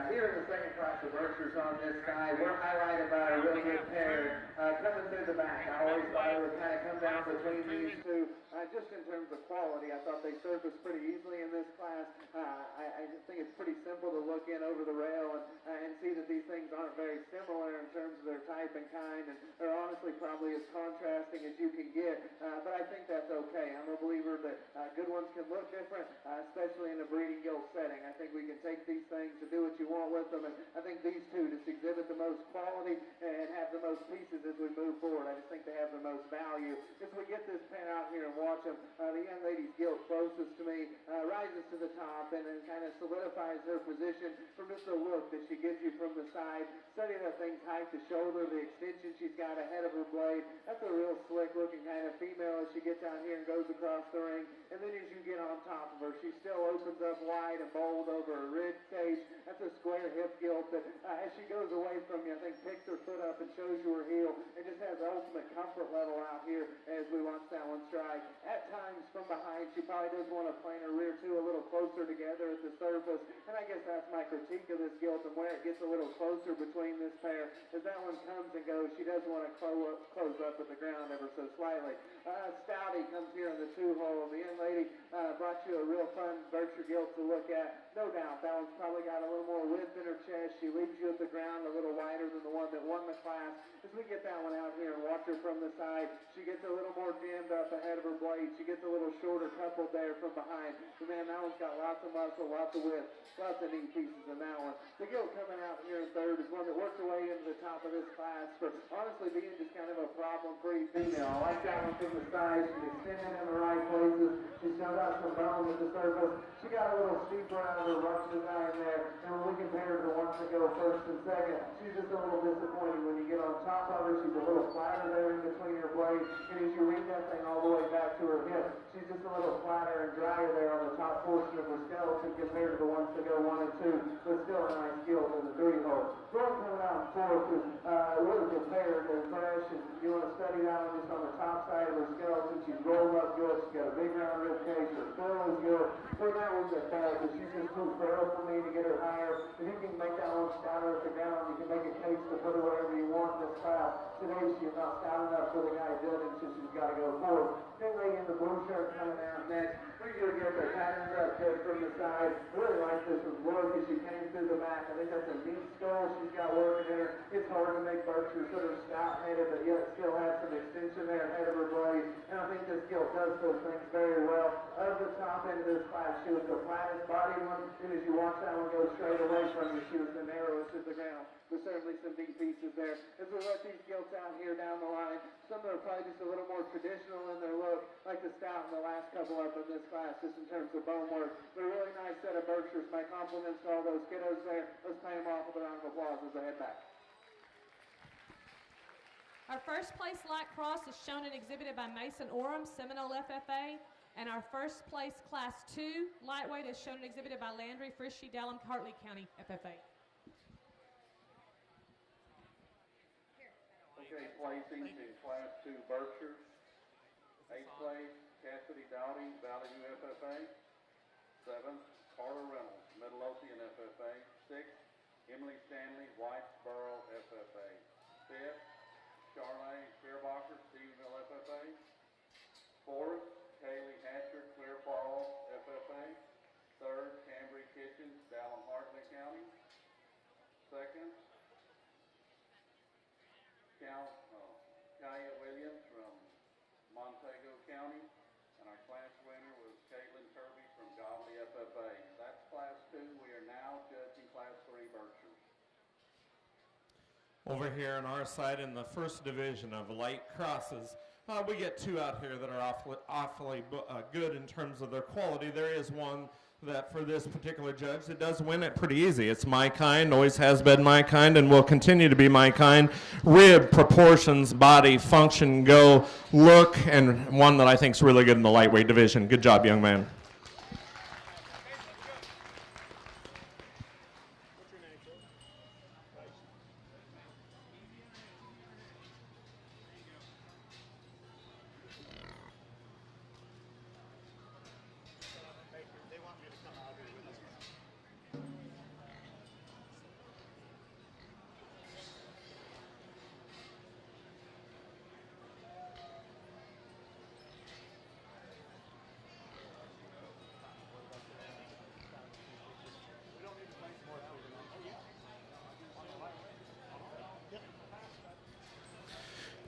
Here in the second class of Berkshires on this side, we're highlighted by a really good pair coming through the back. I always thought it would kind of come down between these two. Just in terms of quality, I thought they surfaced pretty easily in this class. I just think it's pretty simple to look in over the rail and see that these things aren't very similar in terms of their type and kind, and they're honestly probably as contrasting as you can get. But I think that's okay. I'm a believer that good ones can look different, especially in a breeding gilt setting. I think we can take these things to do what you want with them, and I think these two just exhibit the most quality and have the most pieces as we move forward. I just think they have the most value. As we get this pair out here and watch them, the young lady's gilt closest to me rises to the top and then kind of solidifies her position from just the look that she gives you from the side. Study that thing's height to shoulder, the extension she's got ahead of her blade. That's a real slick looking kind of female as she gets out here and goes across the ring. And then as you get on top of her, she still opens up wide and bold over her rib cage. That's a square hip gilt that as she goes away from you, I think picks her foot up and shows you her heel and just has the ultimate comfort level out here as we watch that one strike. At times from behind, she probably does want to plane her rear two a little closer together at the surface, and I guess that's my critique of this gilt and where it gets a little closer between this pair. As that one comes and goes, she does want to close up at the ground ever so slightly. Stouty comes here in the 2-hole. The young lady brought you a real fun Berkshire gilt to look at. No doubt, that one's probably got a little more width in her chest. She leaves you at the ground a little wider than the one that won the class. As we get that one out here and watch her from the side, she gets a little more jammed up ahead of her blade. She gets a little shorter coupled there from behind. But man, that one's got lots of muscle, lots of width, lots of neat pieces in that one. The gilt coming out here in 3rd is one that worked her way into the top of this class for honestly being just kind of a problem-free female. I like that one from the side. She's extended in the right places. She's still got some bone at the surface. She got a little steeper out of her rush design there. And when we compare her to ones that go 1st and 2nd, she's just a little bit disappointing. When you get on top of her, she's a little flatter there in between her blades, and as you read that thing all the way back to her hip, she's just a little flatter and drier there on the top portion of her skeleton compared to the ones that go 1 and 2, but still a nice gilt in the 3-hole. Girl coming out in 4th is really prepared and fresh, and you want to study that one just on the top side of her skeleton. She's rolled up good. She's got a big round rib cage. Her fill is good. So that one's a fair, but she's just too frail for me to get her higher. If you can make that one stouter at the ground, you can make a case to put her wherever you want in this class. Today she is not stout enough for the guy judging, so she's got to go forward. Then lady in the blue shirt coming out next. We're going to get the patterns up good from the side. I really like this with work as she came through the back. I think that's a neat skull she's got working in her. It's hard to make Berkshire sort of stout-headed, but yet still have some extension there ahead of her blade. And I think this gilt does those things very well. Of the top end of this class, she was the flattest body one, and as you watch that one go straight away from you, she was the narrowest of the ground. There's certainly some big pieces there. As we let these gilts out here down the line, some are probably just a little more traditional in their look, like the stout and the last couple up in this class, just in terms of bone work. But a really nice set of Berkshires. My compliments to all those kiddos there. Let's pay them off with a round of applause as they head back.
Our first place light cross is shown and exhibited by Mason Orem, Seminole FFA. And our first place Class 2 lightweight is shown and exhibited by Landry Frishy, Dallam, Hartley County FFA.
Okay, placing in Class 2 Berkshires. 8th place, Cassidy Dowdy, Valley View FFA. 7th, Carter Reynolds, Midlothian FFA. 6th, Emily Stanley, Whitesboro FFA. 5th, Charlene Clearbacher, Stephenville FFA. 4th, Kaylee Hatcher, Clear Falls FFA. 3rd, Cambry Kitchens, Dallam, Hartley County. 2nd, Kaya Williams from Montego County, and our class winner was Caitlin Kirby from Godley FFA. That's Class 2. We are now judging Class 3 Berkshires.
Over here on our side in the first division of light crosses, we get 2 out here that are awfully good in terms of their quality. There is one that for this particular judge that does win it pretty easy. It's my kind, always has been my kind, and will continue to be my kind. Rib, proportions, body, function, go, look, and one that I think is really good in the lightweight division. Good job, young man.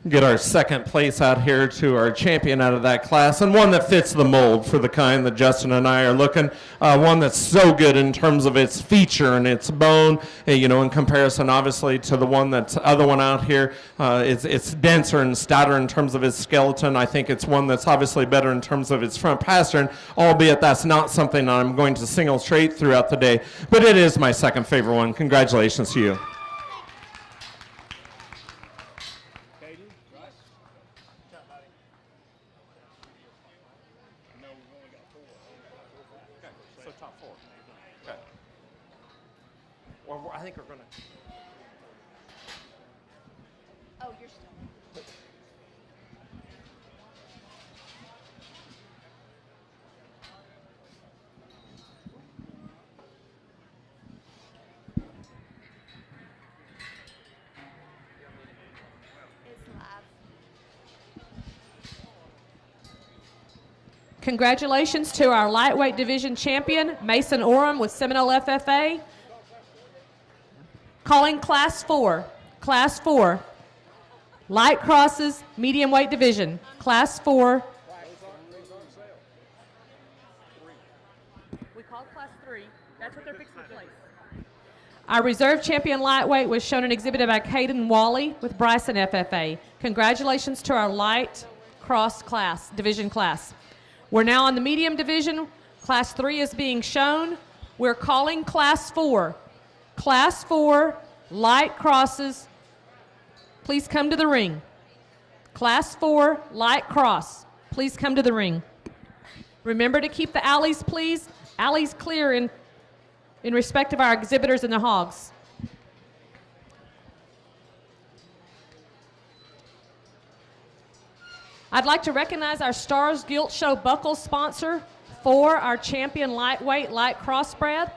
Get our second place out here to our champion out of that class, and one that fits the mold for the kind that Justin and I are looking. One that's so good in terms of its feature and its bone, you know, in comparison obviously to the other one out here. It's denser and stouter in terms of its skeleton. I think it's one that's obviously better in terms of its front pastern, albeit that's not something I'm going to single straight throughout the day, but it is my second favorite one. Congratulations to you. I think we're going to.
Oh, you're still. It's live.
Congratulations to our lightweight division champion, Mason Orem with Seminole FFA. Calling Class 4. Class 4. Light crosses, medium weight division. Class 4. We called Class 3. That's what they're fixing to place. Our reserve champion lightweight was shown and exhibited by Caden Wally with Bryson FFA. Congratulations to our light cross class, division class. We're now on the medium division. Class 3 is being shown. We're calling Class 4. Class 4, light crosses, please come to the ring. Class 4, light cross, please come to the ring. Remember to keep the alleys, please. Alleys clear in respect of our exhibitors and the hogs. I'd like to recognize our Stars Gilt Show buckle sponsor for our champion lightweight light crossbred,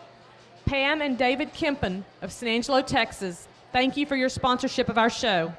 Pam and David Kempen of San Angelo, Texas. Thank you for your sponsorship of our show.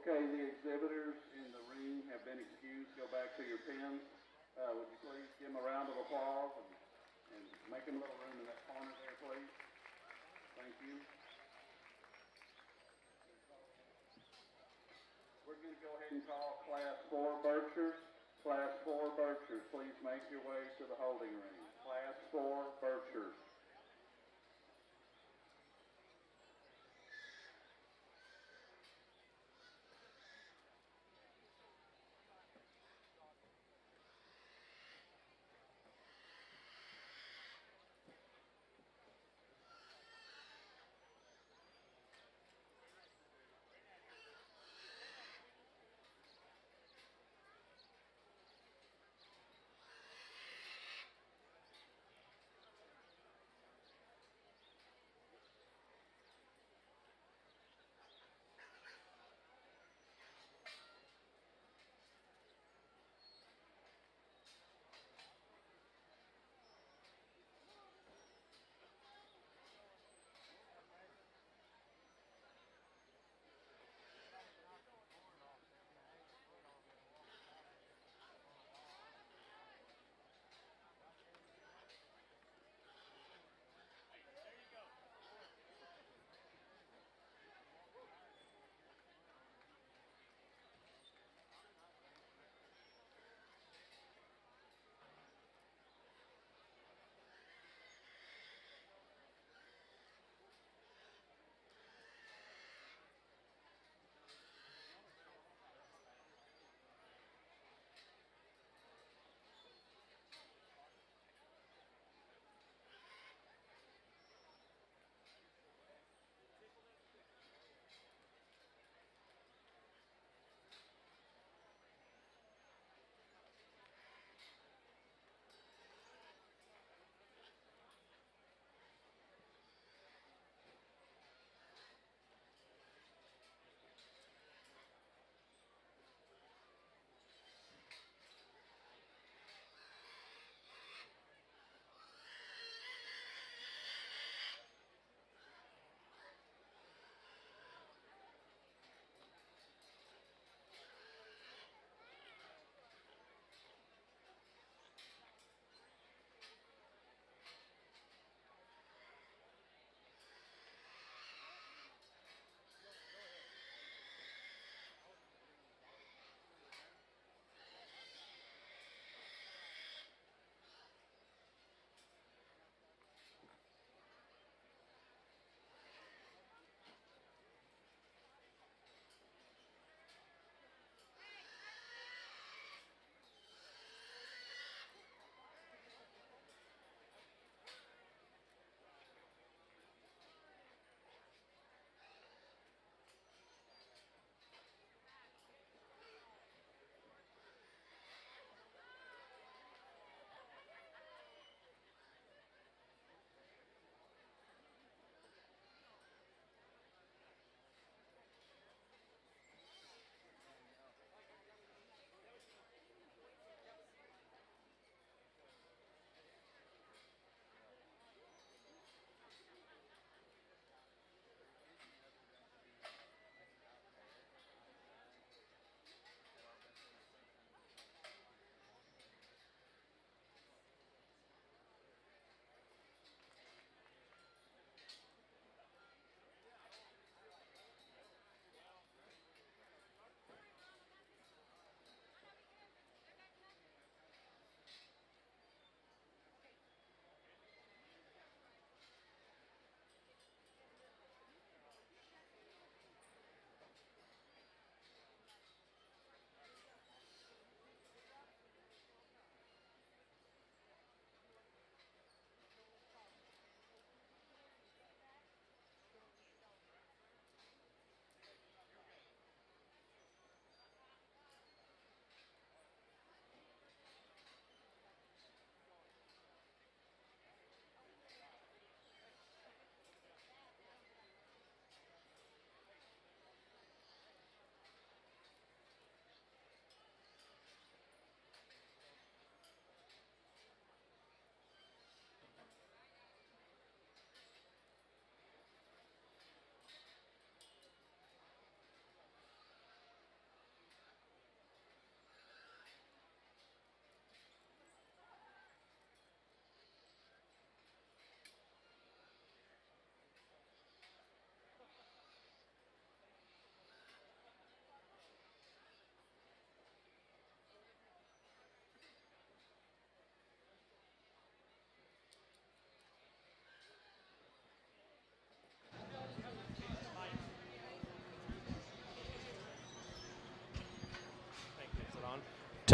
Okay, the exhibitors in the ring have been excused. Go back to your pens. Would you please give them a round of applause and make them a little room in that corner there, please? Thank you. We're going to go ahead and call Class 4 Berkshires. Class 4 Berkshires, please make your way to the holding ring. Class 4 Berkshires.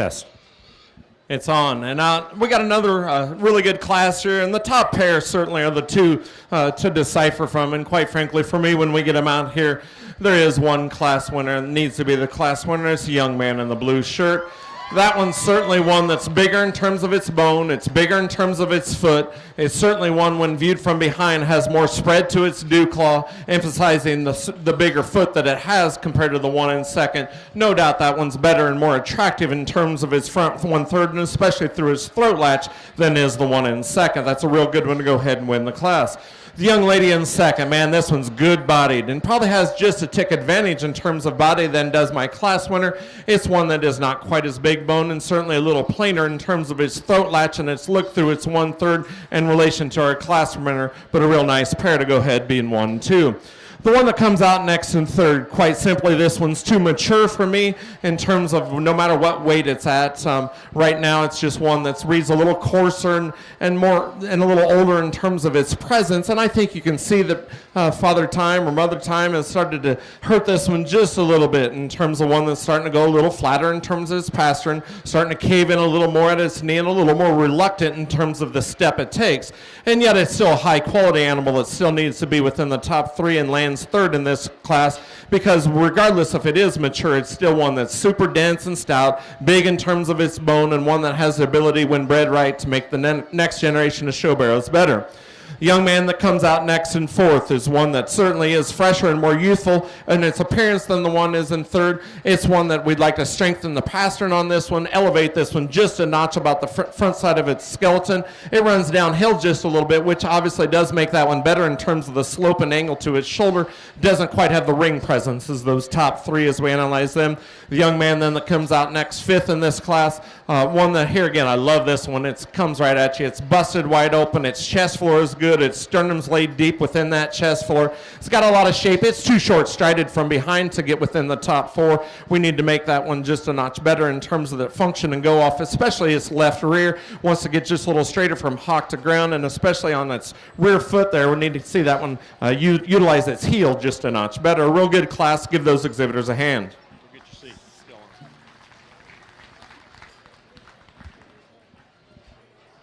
Test. It's on. And we got another really good class here, and the top pair certainly are the two to decipher from. And quite frankly, for me, when we get them out here, there is one class winner, and it needs to be the class winner. It's the young man in the blue shirt. That one's certainly one that's bigger in terms of its bone. It's bigger in terms of its foot. It's certainly one, when viewed from behind, has more spread to its dew claw, emphasizing the bigger foot that it has compared to the one in second. No doubt that one's better and more attractive in terms of its front one-third, and especially through its throat latch, than is the one in second. That's a real good one to go ahead and win the class. The young lady in second, man, this one's good-bodied and probably has just a tick advantage in terms of body than does my class winner. It's one that is not quite as big bone and certainly a little plainer in terms of its throat latch and its look through its one-third in relation to our class winner, but a real nice pair to go ahead being 1-2. The one that comes out next in third, quite simply, this one's too mature for me in terms of no matter what weight it's at. Right now, it's just one that reads a little coarser and a little older in terms of its presence. And I think you can see that Father Time or Mother Time has started to hurt this one just a little bit in terms of one that's starting to go a little flatter in terms of its pastern, starting to cave in a little more at its knee and a little more reluctant in terms of the step it takes. And yet it's still a high-quality animal that still needs to be within the top three and lands third in this class, because regardless if it is mature, it's still one that's super dense and stout, big in terms of its bone, and one that has the ability, when bred right, to make the next generation of show barrows better. The young man that comes out next in fourth is one that certainly is fresher and more youthful in its appearance than the one is in third. It's one that we'd like to strengthen the pastern on this one, elevate this one just a notch about the front side of its skeleton. It runs downhill just a little bit, which obviously does make that one better in terms of the slope and angle to its shoulder. Doesn't quite have the ring presence as those top three as we analyze them. The young man then that comes out next, fifth in this class, one that here again, I love this one. It comes right at you. It's busted wide open. Its chest floor is good. Its sternum's laid deep within that chest floor. It's got a lot of shape. It's too short-strided from behind to get within the top four. We need to make that one just a notch better in terms of the function and go off, especially its left rear. Wants to get just a little straighter from hock to ground, and especially on its rear foot there, we need to see that one utilize its heel just a notch better. A real good class. Give those exhibitors a hand.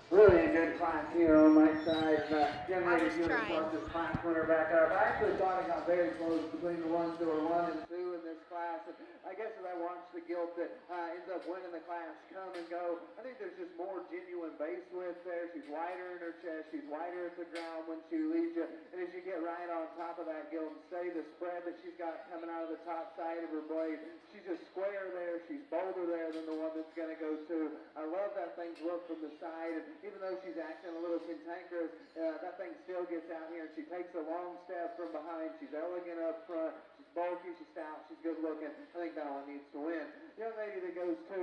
Really a good class here on my side. Young lady doing this class winner back up. I actually thought it got very close between the ones that were 1 and 2 in this class. And I guess as I watched the gilt that ends up winning the class come and go, I think there's just more genuine base width there. She's wider in her chest. She's wider at the ground when she leads you. And as you get right on top of that gilt and study the spread that she's got coming out of the top side of her blade, she's just square there. She's bolder there than the one that's going to go to. I love that thing's look from the side. And even though she's acting a little cantankerous, that thing still gets out here and she takes a long step from behind. She's elegant up front. She's bulky. She's stout. She's good looking. I think that one needs to win. The young lady that goes to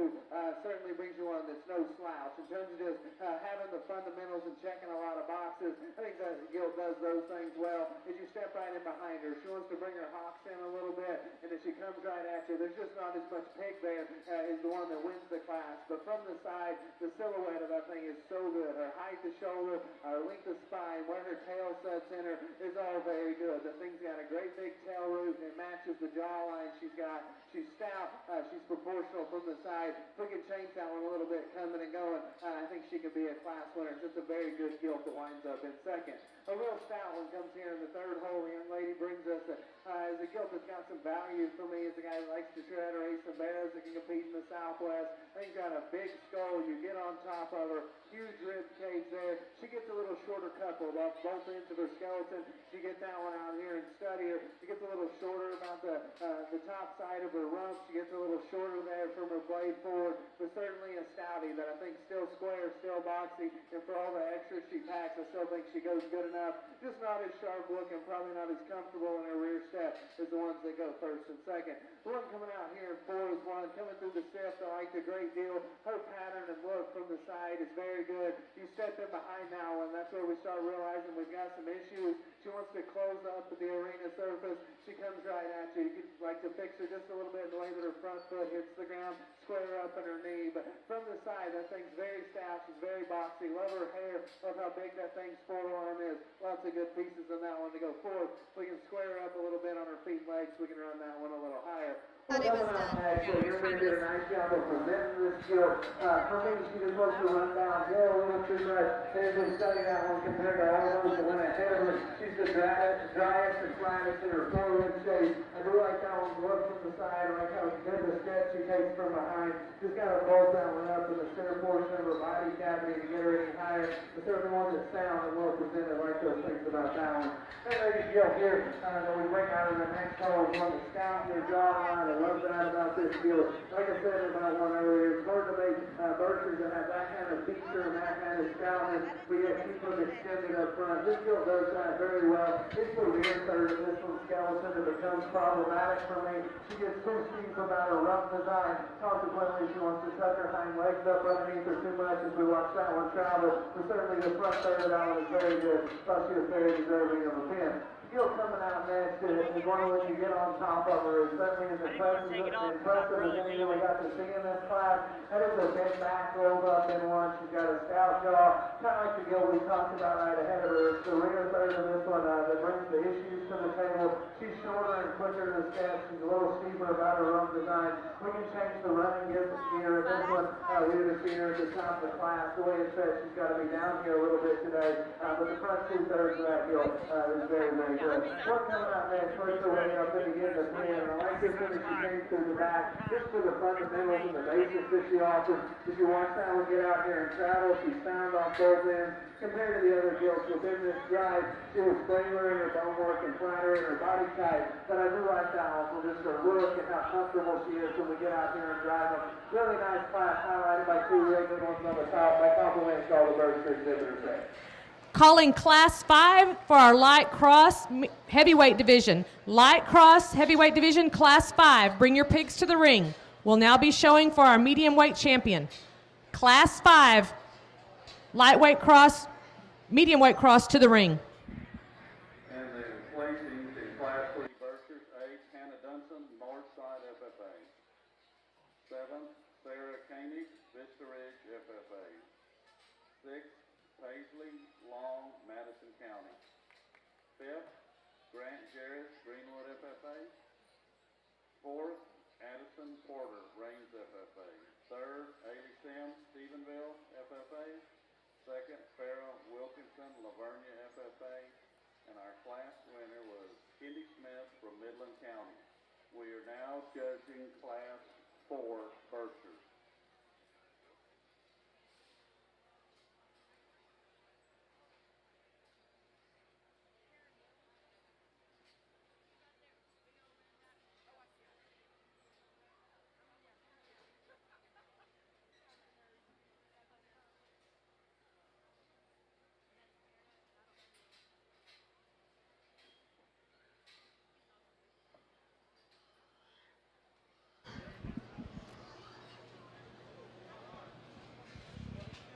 certainly brings you one that's no slouch in terms of just having the fundamentals and checking a lot of boxes. I think that Gilt does those things well. As you step right in behind her, she wants to bring her hocks in a little bit, and as she comes right at you, there's just not as much peg there as the one that wins the class. But from the side, the silhouette of that thing is so good. Her height to shoulder, her length of spine, where her tail sets in her is all very good. The thing's got a great big tail root, and it matches the jawline she's got. She's stout. She's proportional from the side. If we can change that one a little bit coming and going, I think she could be a class winner. Just a very good gilt that winds up in second. A real stout one comes here in the third hole. The young lady brings us as a gilt that's got some value for me. As a guy that likes to try to race some bears that can compete in the Southwest. I think got a big skull. You get on top of her. Huge rib cage there. She gets a little shorter couple off both ends of her skeleton. You get that one out here and study her. She gets a little shorter about the top side of her rump. She gets a little shorter there from her blade forward. But certainly a stoutie that I think still square, still boxy. And for all the extras she packs, I still think she goes good enough. Just not as sharp looking, probably not as comfortable in her rear step as the ones that go first and second. The one coming out here in four is one coming through the fifth. I liked a great deal. Her pattern and look from the side is very good. You step in behind now, and that's where we start realizing we've got some issues. She wants to close up the arena surface. She comes right at you. You could like to fix her just a little bit the way that her front foot hits the ground, square up in her knee. But from the side, that thing's very stout. She's very boxy. Love her hair. Love how big that thing's forearm is. Lots lots of good pieces in that one to go forward. We can square up a little bit on our feet and legs. We can run that one a little higher.
Thought it was done.
Actually, you're going to do a nice job of presenting this skill. For me, she just wants to run downhill a little too much. As we study that one compared to all those that went ahead of her, she's the driest and flattest in her forward shape. I do like that one look from the side. I like how good the step she takes from behind. Just got to bolt that one up in the center portion of her body cavity to get her any higher. But certainly one that's sound and well presented. I like those things about that one. And ladies, Gil here, that we bring out in the next hole is on the scout and the jawline. I love that about this deal. Like I said about one earlier, it's hard to make birchers that have that kind of feature and that kind of stoutness, but yet keep them extended up front. This deal does that very well. It's the rear third of this one skeleton that becomes problematic for me. She gets too steep about her rough design. Consequently, she wants to tuck her hind legs up underneath her too much as we watch that one travel. But certainly the front third of that one is very good. Thought she was very deserving of a pin. Still coming out next is one when you get on top of her. It's certainly as impressive as anything we got to see in this class. That is a big back rolled up in one. She's got a stout jaw. Kind of like the gill we talked about right ahead of her. It's the rear third of this one that brings the issues to the table. She's shorter and quicker to the steps. She's a little steeper about her own design. We can change the running gear. This one, we would have seen her at the top of the class. The way it's set, she's got to be down here a little bit today. But the front two-thirds of that gill is very, very good. We're coming out next, first away up and getting the pin. And I like this one as she came through the back, just for the fundamentals and the basics that she offers. If you watch that one get out here and travel, she's sound on both ends. Compared to the other gilts within this drive, she was stronger in her bone work and flatter in her body type. But I do like that one for just her look and how comfortable she is when we get out here and drive them. Really nice class, highlighted by two real good ones on the top. My compliments to all the birds for exhibitors there.
Calling Class 5 for our light cross heavyweight division. Light cross heavyweight division, Class 5. Bring your pigs to the ring. We'll now be showing for our medium weight champion. Class 5, lightweight cross, medium weight cross to the ring.
And the placings in Class 3 Berkshires, 8, Hannah Dunson, Northside FFA. 7th, Sarah Koenig, Vista Ridge FFA. 6th, Paisley, Long, Madison County. 5th, Grant Jarrett, Greenwood FFA. 4th, Addison Porter, Rains FFA. 3rd, Ailey Sims, Stephenville FFA. 2nd, Farrah Wilkinson, Lavernia FFA. And our class winner was Kendi Smith from Midland County. We are now judging Class 4 Berkshires.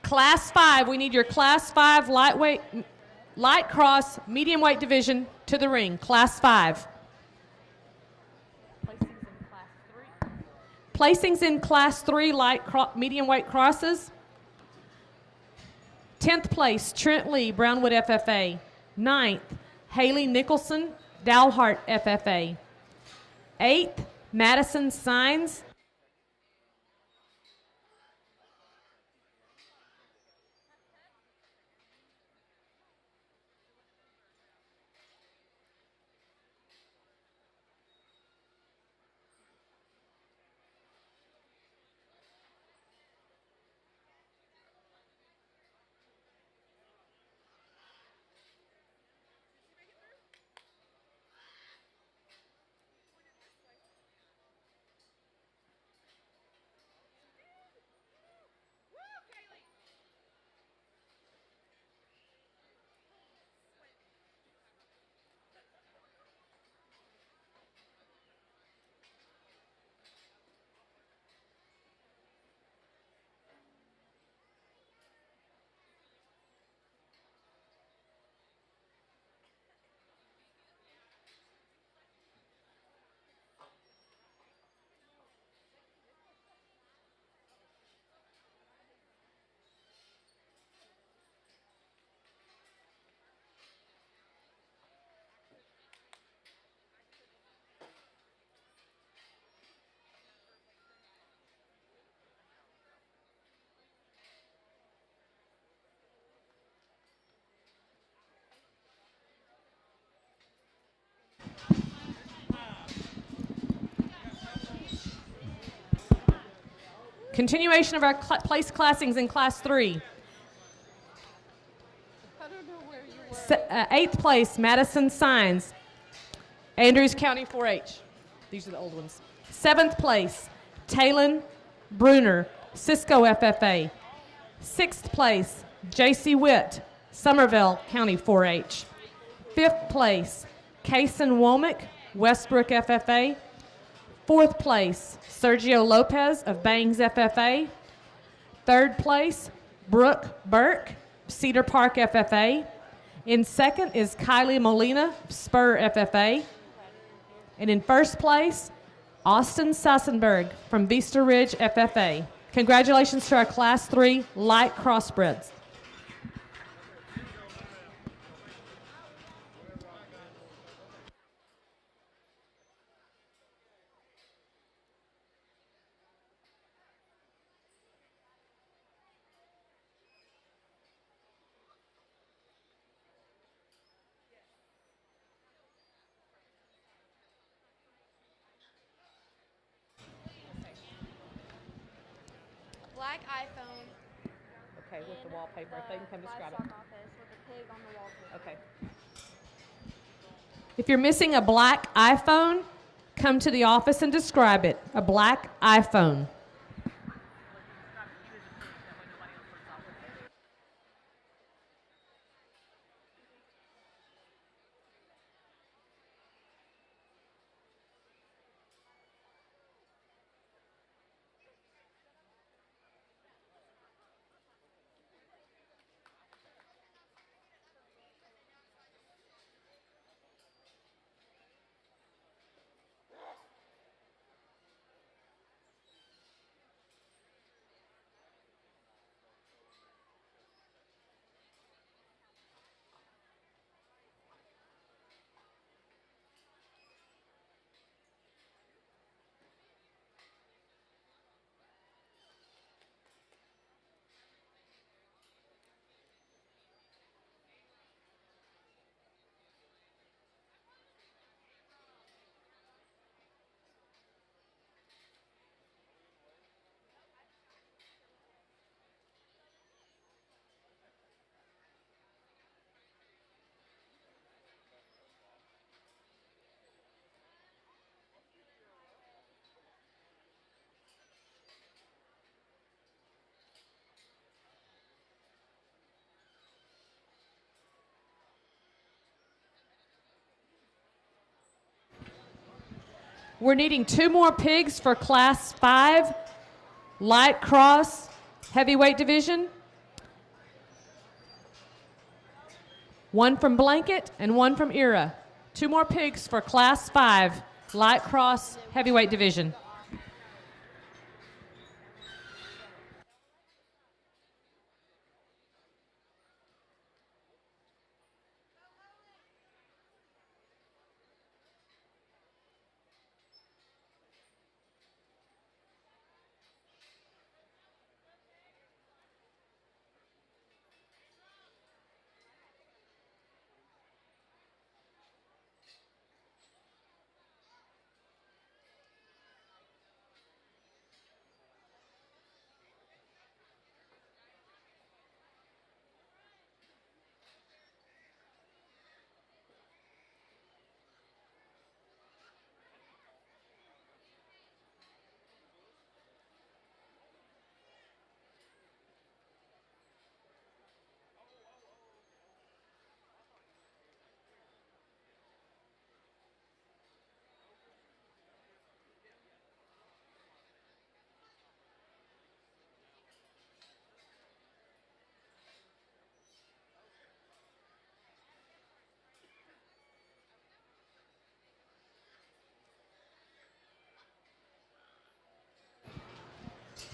Class 5, we need your Class 5 light cross, medium weight division to the ring. Class 5. Placings in Class 3 medium weight crosses. 10th place, Trent Lee, Brownwood FFA. 9th, Haley Nicholson, Dalhart FFA. 8th, Madison Signs. Continuation of our place classings in Class 3. Eighth place, Madison Signs, Andrews County 4-H. These are the old ones. Seventh place, Talon Bruner, Cisco FFA. Sixth place, J.C. Witt, Somerville County 4-H. Fifth place, Kaysen Womack, Westbrook FFA. Fourth place, Sergio Lopez of Bangs FFA. Third place, Brooke Burke, Cedar Park FFA. In second is Kylie Molina, Spur FFA. And in first place, Austin Sassenberg from Vista Ridge FFA. Congratulations to our Class 3 light crossbreds.
Black iPhone.
Okay, with the wallpaper, if they can come describe it.
Office with a pig on the wallpaper.
Okay. If you're missing a black iPhone, come to the office and describe it. A black iPhone. We're needing 2 more pigs for Class 5, light cross, heavyweight division. 1 from Blanket and 1 from Era. 2 more pigs for Class 5, light cross, heavyweight division.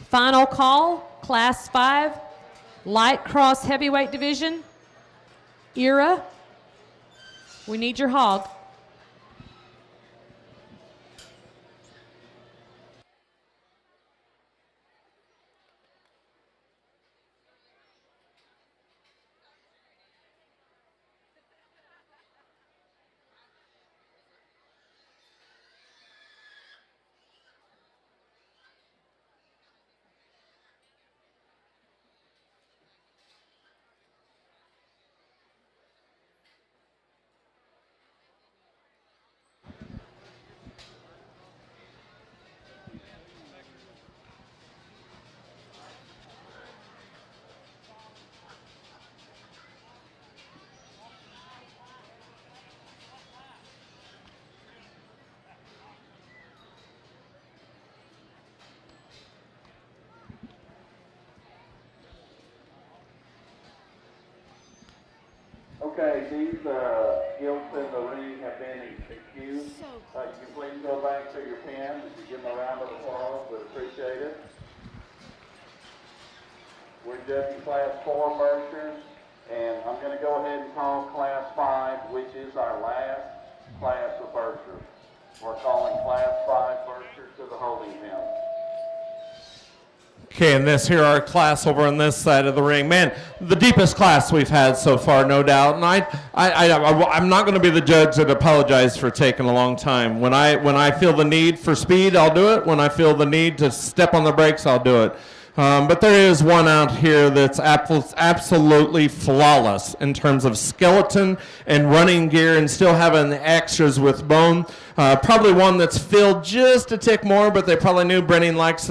Final call, Class 5, light cross heavyweight division. Era, we need your hog.
Okay, these Gilts in the ring have been excused. You can please go back to your pen. If you give them a round of applause, we'd appreciate it. We're judging Class 4 Berkshires, and I'm going to go ahead and call Class 5, which is our last class of Berkshires. We're calling Class 5 Berkshires to the holding pen.
Okay, and this here, our class over on this side of the ring. Man, the deepest class we've had so far, no doubt. And I'm not going to be the judge that apologizes for taking a long time. When I feel the need for speed, I'll do it. When I feel the need to step on the brakes, I'll do it. But there is one out here that's absolutely flawless in terms of skeleton and running gear and still having the extras with bone. Probably one that's filled just a tick more, but they probably knew Brennan likes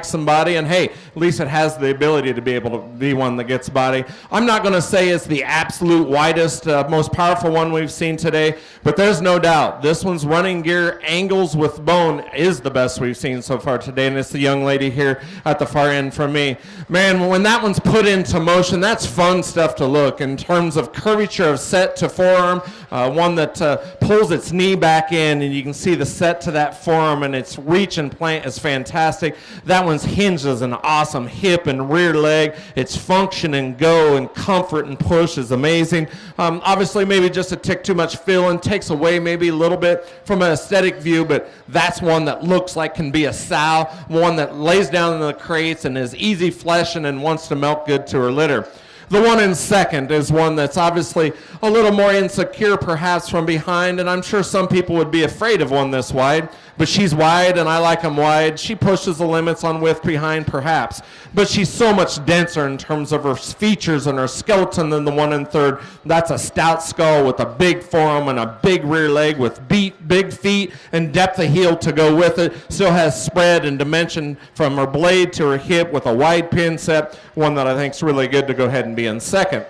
somebody, and hey, at least it has the ability to be able to be one that gets body. I'm not going to say it's the absolute widest, most powerful one we've seen today, but there's no doubt this one's running gear angles with bone is the best we've seen so far today, and it's the young lady here at the far end from me. Man, when that one's put into motion, that's fun stuff to look in terms of curvature of set to forearm, one that pulls its knee back in, and you can see the set to that forearm, and its reach and plant is fantastic. That one's hinged as an awesome hip and rear leg. Its function and go and comfort and push is amazing. Obviously, maybe just a tick too much fill and takes away maybe a little bit from an aesthetic view, but that's one that looks like can be a sow, one that lays down in the crates and is easy fleshing and wants to milk good to her litter. The one in second is one that's obviously a little more insecure perhaps from behind, and I'm sure some people would be afraid of one this wide, but she's wide and I like them wide. She pushes the limits on width behind perhaps, but she's so much denser in terms of her features and her skeleton than the one in third. That's a stout skull with a big forearm and a big rear leg with big feet and depth of heel to go with it. Still has spread and dimension from her blade to her hip with a wide pin set, one that I think is really good to go ahead and be in second.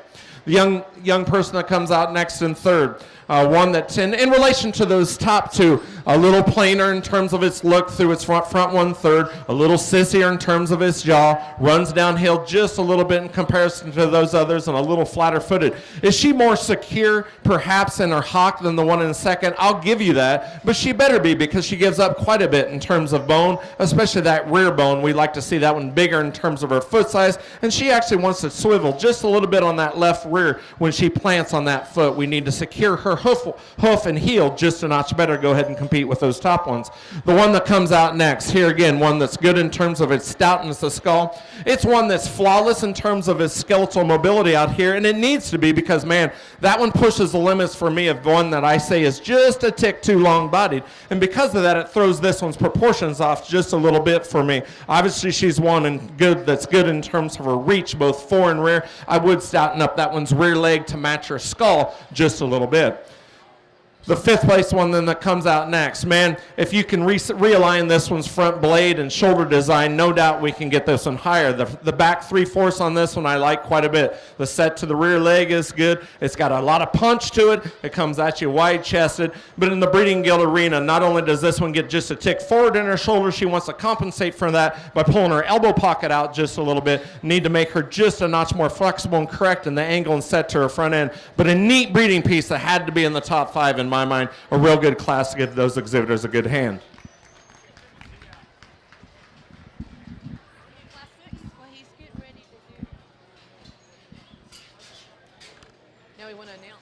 The young person that comes out next in third, one that's in relation to those top two, a little plainer in terms of its look through its front 1/3, a little sissier in terms of its jaw, runs downhill just a little bit in comparison to those others, and a little flatter footed. Is she more secure perhaps in her hock than the one in second? I'll give you that, but she better be, because she gives up quite a bit in terms of bone, especially that rear bone. We like to see that one bigger in terms of her foot size, and she actually wants to swivel just a little bit on that left rear when she plants on that foot. We need to secure her hoof and heel just a notch better. Go ahead and compete with those top ones. The one that comes out next, here again, one that's good in terms of its stoutness of skull. It's one that's flawless in terms of its skeletal mobility out here, and it needs to be, because, man, that one pushes the limits for me of one that I say is just a tick too long-bodied, and because of that, it throws this one's proportions off just a little bit for me. Obviously, she's one that's good in terms of her reach, both fore and rear. I would stouten up that one's rear leg to match her skull just a little bit. The fifth place one then that comes out next. Man, if you can realign this one's front blade and shoulder design, no doubt we can get this one higher. The back 3/4 on this one I like quite a bit. The set to the rear leg is good. It's got a lot of punch to it. It comes at you wide-chested. But in the breeding gilt arena, not only does this one get just a tick forward in her shoulder, she wants to compensate for that by pulling her elbow pocket out just a little bit. Need to make her just a notch more flexible and correct in the angle and set to her front end. But a neat breeding piece that had to be in the top 5 in my mind. A real good class to give those exhibitors a good hand.
Now we want to announce.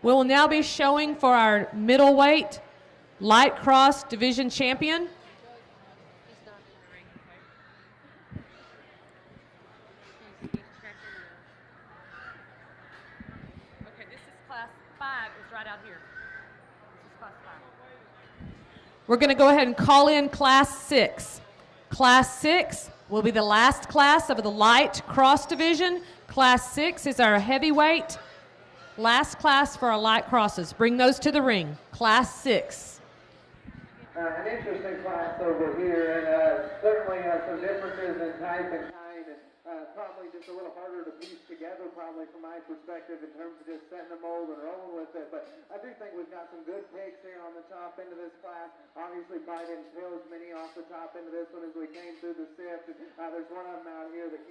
We will now be showing for our middleweight light cross division champion. Okay, this is class 5. It's right out here. This is class 5. We're going to go ahead and call in class 6. Class 6 will be the last class of the light cross division. Class 6 is our heavyweight. Last class for our light crosses. Bring those to the ring. Class 6.
An interesting class over here, and certainly some differences in type and kind. And probably just a little harder to piece together probably from my perspective in terms of just setting a mold and rolling with it. But I do think we've got some good picks here on the top end of this class. Obviously, probably didn't fill as many off the top end of this one as we came through the sift. There's one of them out here that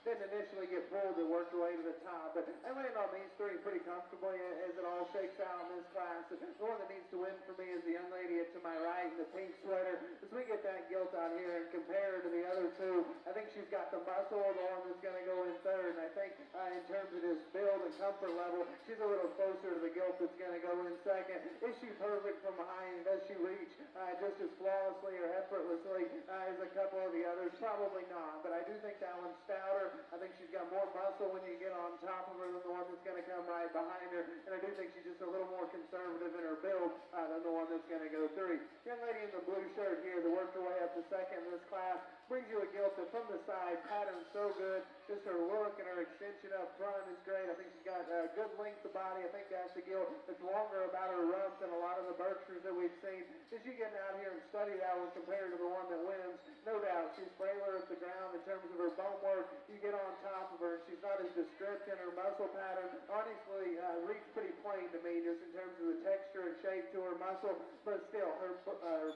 didn't initially get pulled that worked her way to the top. But I landed on these three pretty comfortably as it all shakes out in this class. The one that needs to win for me is the young lady to my right in the pink sweater. As we get that gilt out here and compare her to the other two, I think she's got the muscle of the one that's going to go in third. And I think in terms of this build and comfort level, she's a little closer to the gilt that's going to go in second. Is she perfect from behind? Does she reach just as flawlessly or effortlessly as a couple of the others? Probably not, but I do think that one's stouter. I think she's got more muscle when you get on top of her than the one that's going to come right behind her, and I do think she's just a little more conservative in her build than the one that's going to go three. Young lady in the blue shirt here that worked her way up to second in this class brings you a gilt that from the side, pattern's so good, just her look and her extension up front is great. I think she's got a good length of body. I think that's the gilt that's longer about her rump than a lot of the Berkshires that we've seen. As you get out here and study that one compared to the one that wins, no doubt she's frailer at the ground in terms of her bone work. You get on top of her and she's not as descriptive in her muscle pattern. Honestly, reads pretty plain to me just in terms of the texture and shape to her muscle, but still her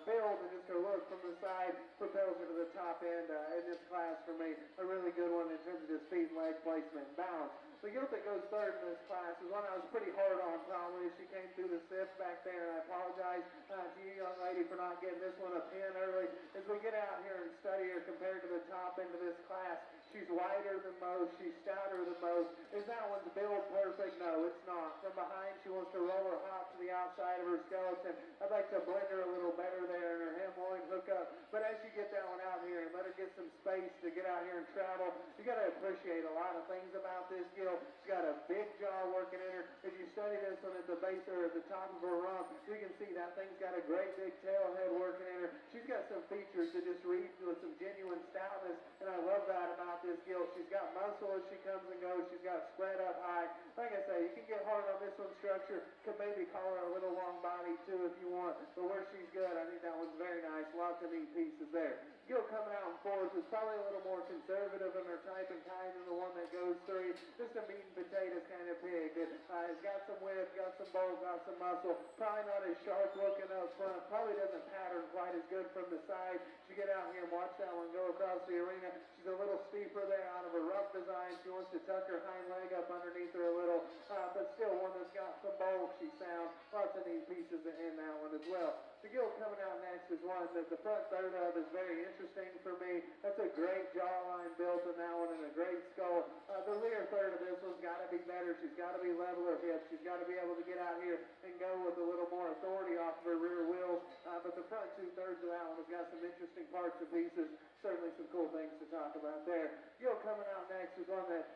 build and just her look from the side propels her to the top end in this class for me. A really good one in terms of just feet and leg placement and balance. The gilt that goes third in this class is one I was pretty hard on probably as she came through the sift back there, and I apologize to you, young lady, for not getting this one a pin early. As we get out here and study her compared to the top end of this class, she's lighter than most, she's stouter than most. Is that one's build perfect? No, it's not. From behind, she wants to roll her hop to the outside of her skeleton. I'd like to blend her a little better there in her hem loin hook up. But as you get that one out here and let her get some space to get out here and travel, you got to appreciate a lot of things about this gilt. She's got a big jaw working in her. If you study this one at the base or at the top of her rump, you can see that thing's got a great big tail head working in her. She's got some features that just read with some genuine stoutness, and I love that about this gilt. She's got muscle as she comes and goes. She's got spread up high. Like I say, you can get hard on this one structure. Could maybe call her a little long body too if you want, but where she's good, I think that one's very nice. Lots of neat pieces there. Gilt coming out in fourth is probably a little more conservative in her type and kind than the one that goes three. Just a meat and potatoes kind of pig that has got some width, got some bulk, got some muscle. Probably not as sharp looking up front. Probably doesn't pattern quite as good from the side. You get out here and watch that one go across the arena. She's a little steeper there out of a rough design. She wants to tuck her hind leg up underneath her a little, but still one that's got some bulk. She's sound. Lots of neat pieces in that one as well. The gilt coming out next is one that the front third of is very interesting for me. That's a great jawline built in that one and a great skull. The rear third of this one's got to be better. She's got to be level her hips. She's got to be able to get out here and go with a little more authority off of her rear wheels. But the front 2/3 of that one has got some interesting parts and pieces. Certainly some cool things to talk about there. Gilt coming out next is one that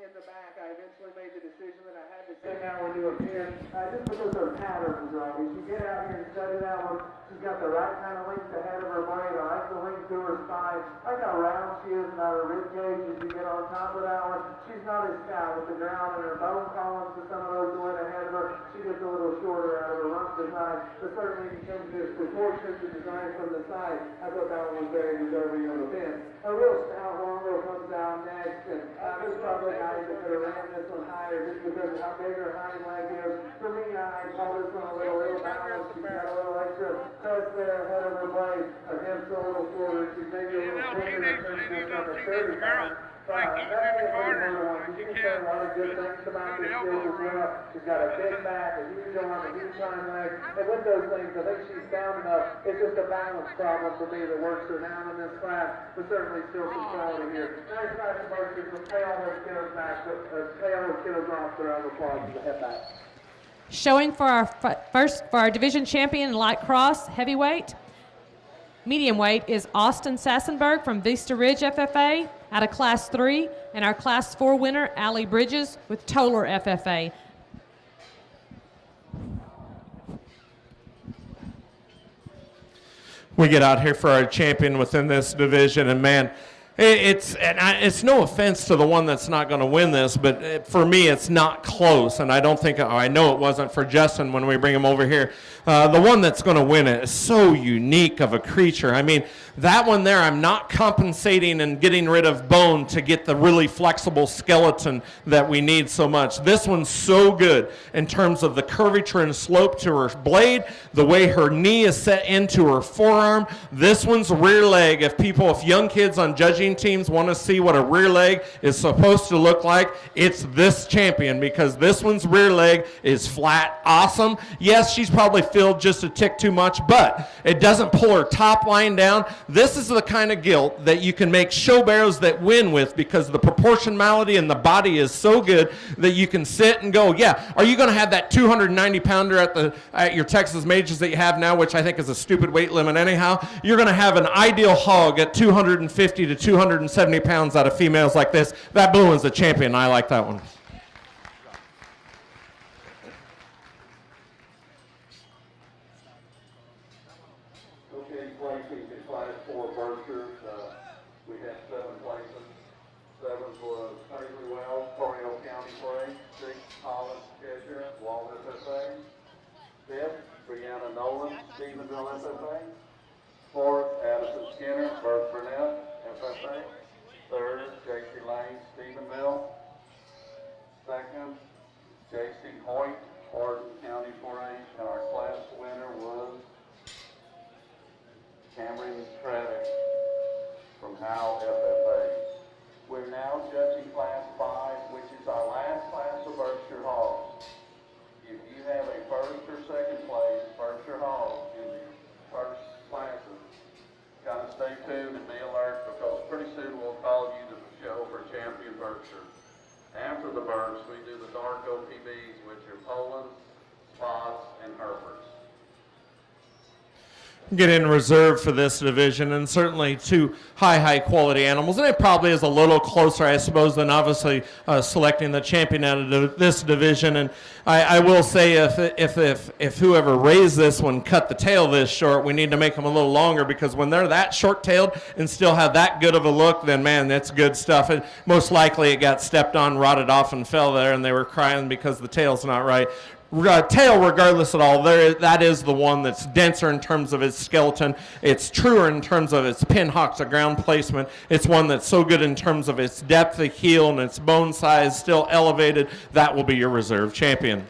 in the back I eventually made the decision that I had to send that one to a pin just because her pattern is right. As you get out here and study that one, she's got the right kind of length ahead of her blade. I like the length through her spine. I like how round she is about her rib cage as you get on top of that one. She's not as stout with the ground and her bone columns to some of those that went ahead of her. She gets a little shorter out of her rump design, but certainly in terms of this proportion to design from the side, I thought that one was very deserving of a pin. A real stout longo comes out next, and there's probably guys that could have ran this one higher just because of how big her hind leg is. For me, I call this one a little ill-balanced. She's got a little extra press there ahead of her blade. Her hips are a little shorter. She's maybe a little thinner in terms of this on the 30 pounds. That's a pretty one. You can say a lot of good things about this gilt as well. She's got a big back, a huge arm, a huge hind leg, and with those things, I think she's sound enough. It's just a balance problem for me that works her down in this class, but certainly still some quality here. Nice class of Berkshires. Let's pay all those kiddos back, pay all those kiddos off for a round of applause to the head back.
Showing for our division champion light cross heavyweight, medium weight is Austin Sassenberg from Vista Ridge FFA out of Class 3, and our Class 4 winner, Allie Bridges with Toller FFA.
We get out here for our champion within this division, and man, It's no offense to the one that's not going to win this, but for me, it's not close. And I don't think, I know it wasn't for Justin when we bring him over here. The one that's going to win it is so unique of a creature. I mean, that one there, I'm not compensating and getting rid of bone to get the really flexible skeleton that we need so much. This one's so good in terms of the curvature and slope to her blade, the way her knee is set into her forearm. This one's rear leg. If young kids on judging teams want to see what a rear leg is supposed to look like, it's this champion, because this one's rear leg is flat, awesome. Yes, she's probably filled just a tick too much, but it doesn't pull her top line down. This is the kind of gilt that you can make show barrows that win with, because the proportionality in the body is so good that you can sit and go, yeah, are you going to have that 290 pounder at your Texas Majors that you have now, which I think is a stupid weight limit anyhow? You're going to have an ideal hog at 250 to 270 pounds out of females like this. That blue one's the champion. I like that one.
Okay, placing in class 4 Berkshire. We had 7 places. 7th was Paisley Wells, Corio County Parade. 6th, Holland, Cheshire, Walnut FFA. 5th, Brianna Nolan, Stephenville FFA. 4th, Addison Skinner, Burke Burnett, FFA. 3rd, J.C. Lane, Stephenville. 2nd, J.C. Hoyt, Hardin County 4-H. And our class winner was Cameron Craddock from Howe FFA. We're now judging class 5, which is our last class of Berkshire Hogs. If you have a first or second place Berkshire Hog in the first classes, kind of stay tuned and be alert, because pretty soon we'll call you to the show for Champion Berkshire. After the Berks, we do the dark OPBs, which are Polands, Spots, and Herefords.
Get in reserve for this division, and certainly 2 high quality animals, and it probably is a little closer, I suppose, than obviously selecting the champion out of this division. And I will say, if whoever raised this one cut the tail this short, we need to make them a little longer, because when they're that short-tailed and still have that good of a look, then man, that's good stuff. And most likely it got stepped on, rotted off, and fell there, and they were crying because the tail's not right. Tail, regardless at all, that is the one that's denser in terms of its skeleton. It's truer in terms of its pin hock to ground placement. It's one that's so good in terms of its depth of heel and its bone size still elevated. That will be your reserve champion.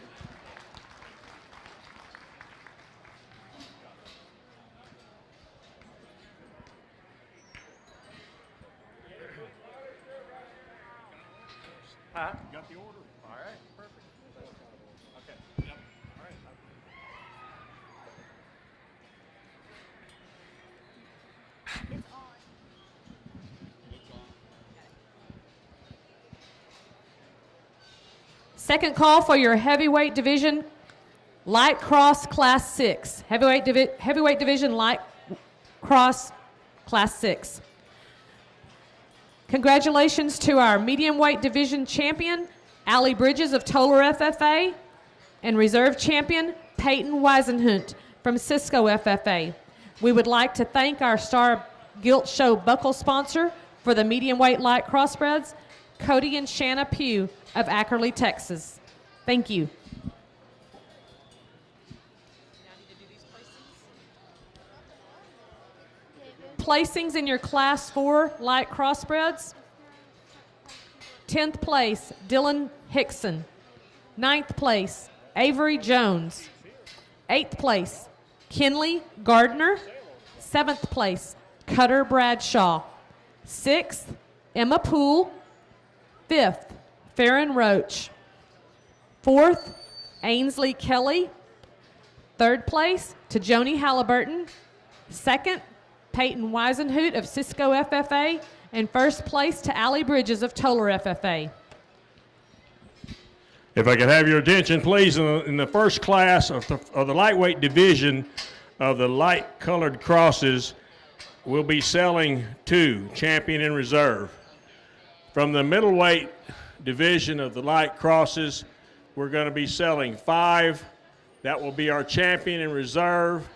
Got the order? All right, perfect. Okay. Yep. All right.
Second call for your heavyweight division, light cross class 6. Heavyweight division, light cross class 6. Congratulations to our medium weight division champion, Allie Bridges of Toller FFA, and reserve champion, Peyton Weisenhunt from Cisco FFA. We would like to thank our Star Gilt Show buckle sponsor for the medium weight light crossbreds, Cody and Shanna Pugh of Ackerley, Texas. Thank you. Placings in your Class 4 light crossbreds. 10th place, Dylan Hickson. 9th place, Avery Jones. 8th place, Kinley Gardner. 7th place, Cutter Bradshaw. 6th, Emma Poole. 5th, Farron Roach. 4th, Ainsley Kelly. 3rd place, to Joni Halliburton. 2nd, Peyton Weisenhunt of Cisco FFA, and 1st place to Allie Bridges of Toller FFA.
If I could have your attention, please, in the first class of the lightweight division of the light-colored crosses, we'll be selling 2, champion and reserve. From the middleweight division of the light crosses, we're going to be selling 5. That will be our champion and reserve,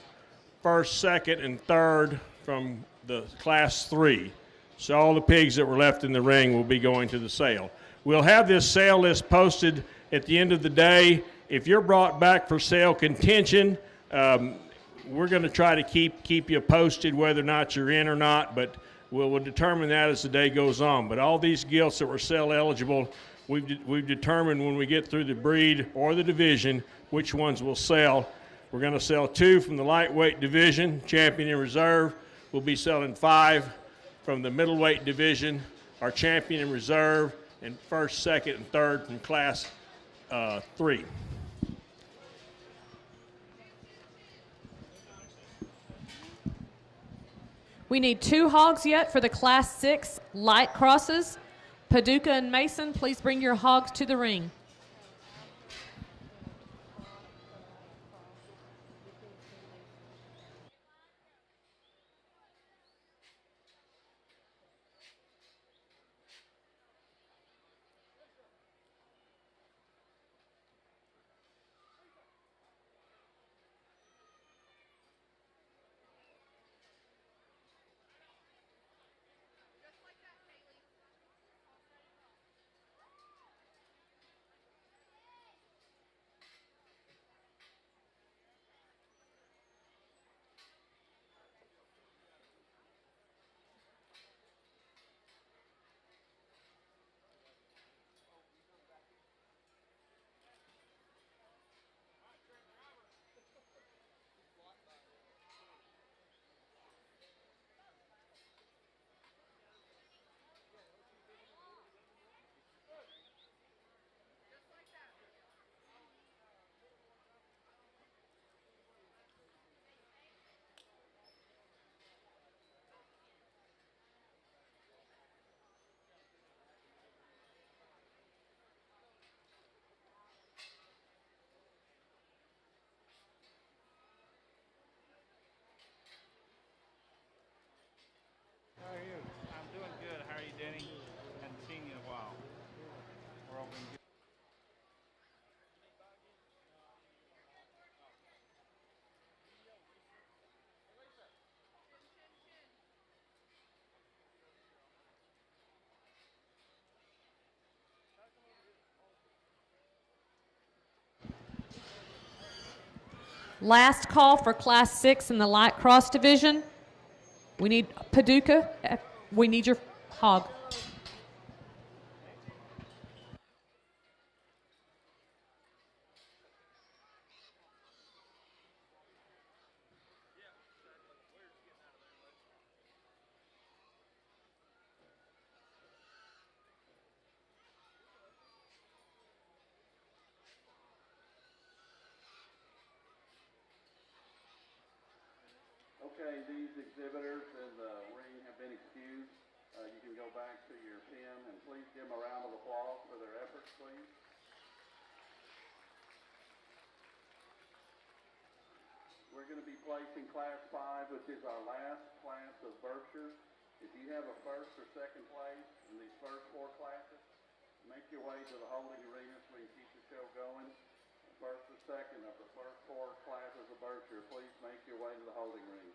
1st, 2nd, and 3rd from the Class 3. So all the pigs that were left in the ring will be going to the sale. We'll have this sale list posted at the end of the day. If you're brought back for sale contention, we're going to try to keep you posted whether or not you're in or not, but we'll determine that as the day goes on. But all these gilts that were sale eligible, we've determined when we get through the breed or the division which ones will sell. We're going to sell 2 from the lightweight division, champion and reserve. We'll be selling 5 from the middleweight division, our champion and reserve, and first, second, and third from class 3.
We need 2 hogs yet for the Class 6 light crosses. Paducah and Mason, please bring your hogs to the ring.
How are you? I'm doing good. How are you, Denny? Haven't seen you in a while. We're all been good.
Last call for Class 6 in the light cross division. We need Paducah. We need your hog.
Okay, these exhibitors in the ring have been excused. You can go back to your pen, and please give them a round of applause for their efforts, please. We're going to be placing Class 5, which is our last class of Berkshire. If you have a first or second place in these first 4 classes, make your way to the holding arena so we can keep the show going. First or second of the first 4 classes of Berkshire, please make your way to the holding ring.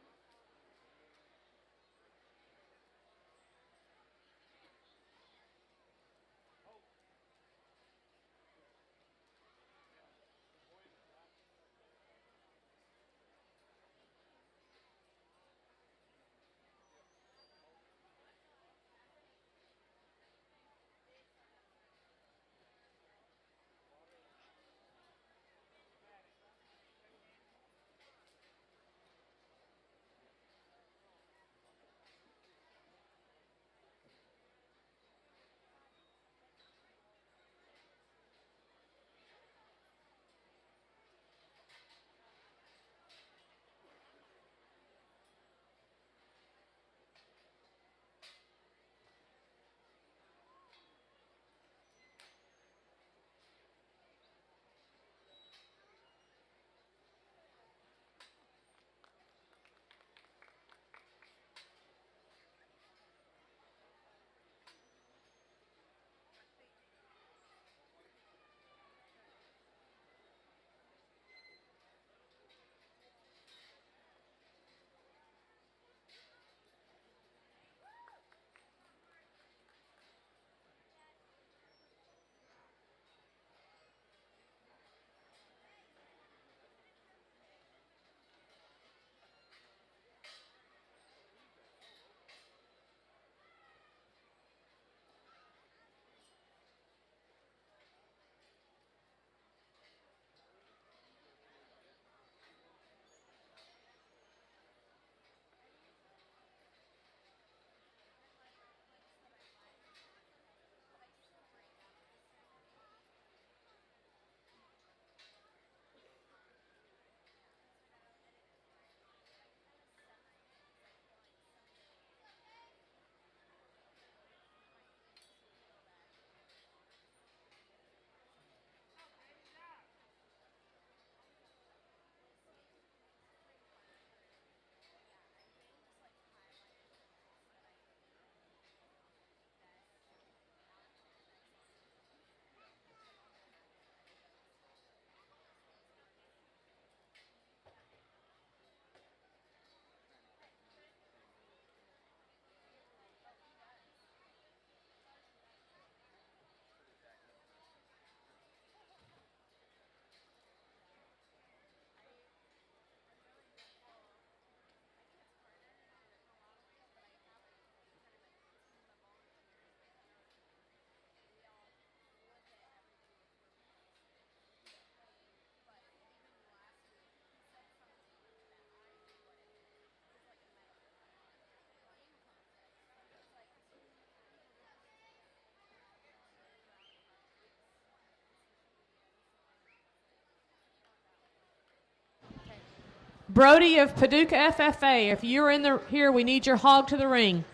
Brody of Paducah FFA. If you're here, we need your hog to the ring.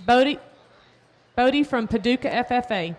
Bodie from Paducah FFA.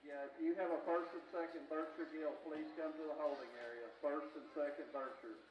Yeah, if you have a first and second Berkshire gilt, please come to the holding area. First and second Berkshires.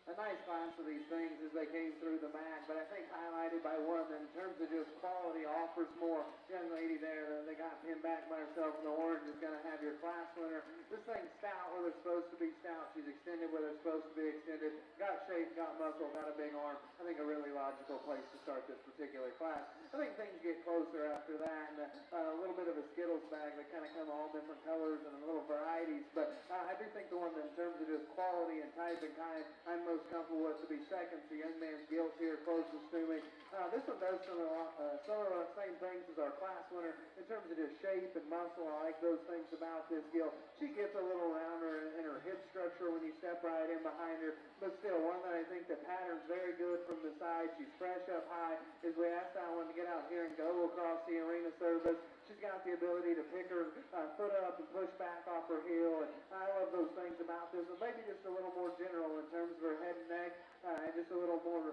A nice class of these things as they came through the mat, but I think highlighted by one that in terms of just quality offers more. Young lady there that got pinned back by herself in the orange is going to have your class winner. This thing's stout where they're supposed to be stout. She's extended where they're supposed to be extended. Got shape, got muscle, got a big arm. I think a really logical place to start this particular class. I think things get closer after that, and a little bit of a Skittles bag that kind of come all different colors and a little varieties. But I do think the one that in terms of just quality and type and kind, I'm most comfortable with to be second. The young man's Gilts here closest to me. This one does some of the same things as our class winner in terms of just shape and muscle. I like those things about this Gilt. She gets a little rounder in her hip structure when you step right in behind her, but still one that I think the pattern's very good from the side. She's fresh up high. As we ask that one to get out here and go across the arena surface, she's got the ability to pick her foot up and push back off her heel, and I love those things about this. And maybe just a little more general in terms of her head and neck, and just a little more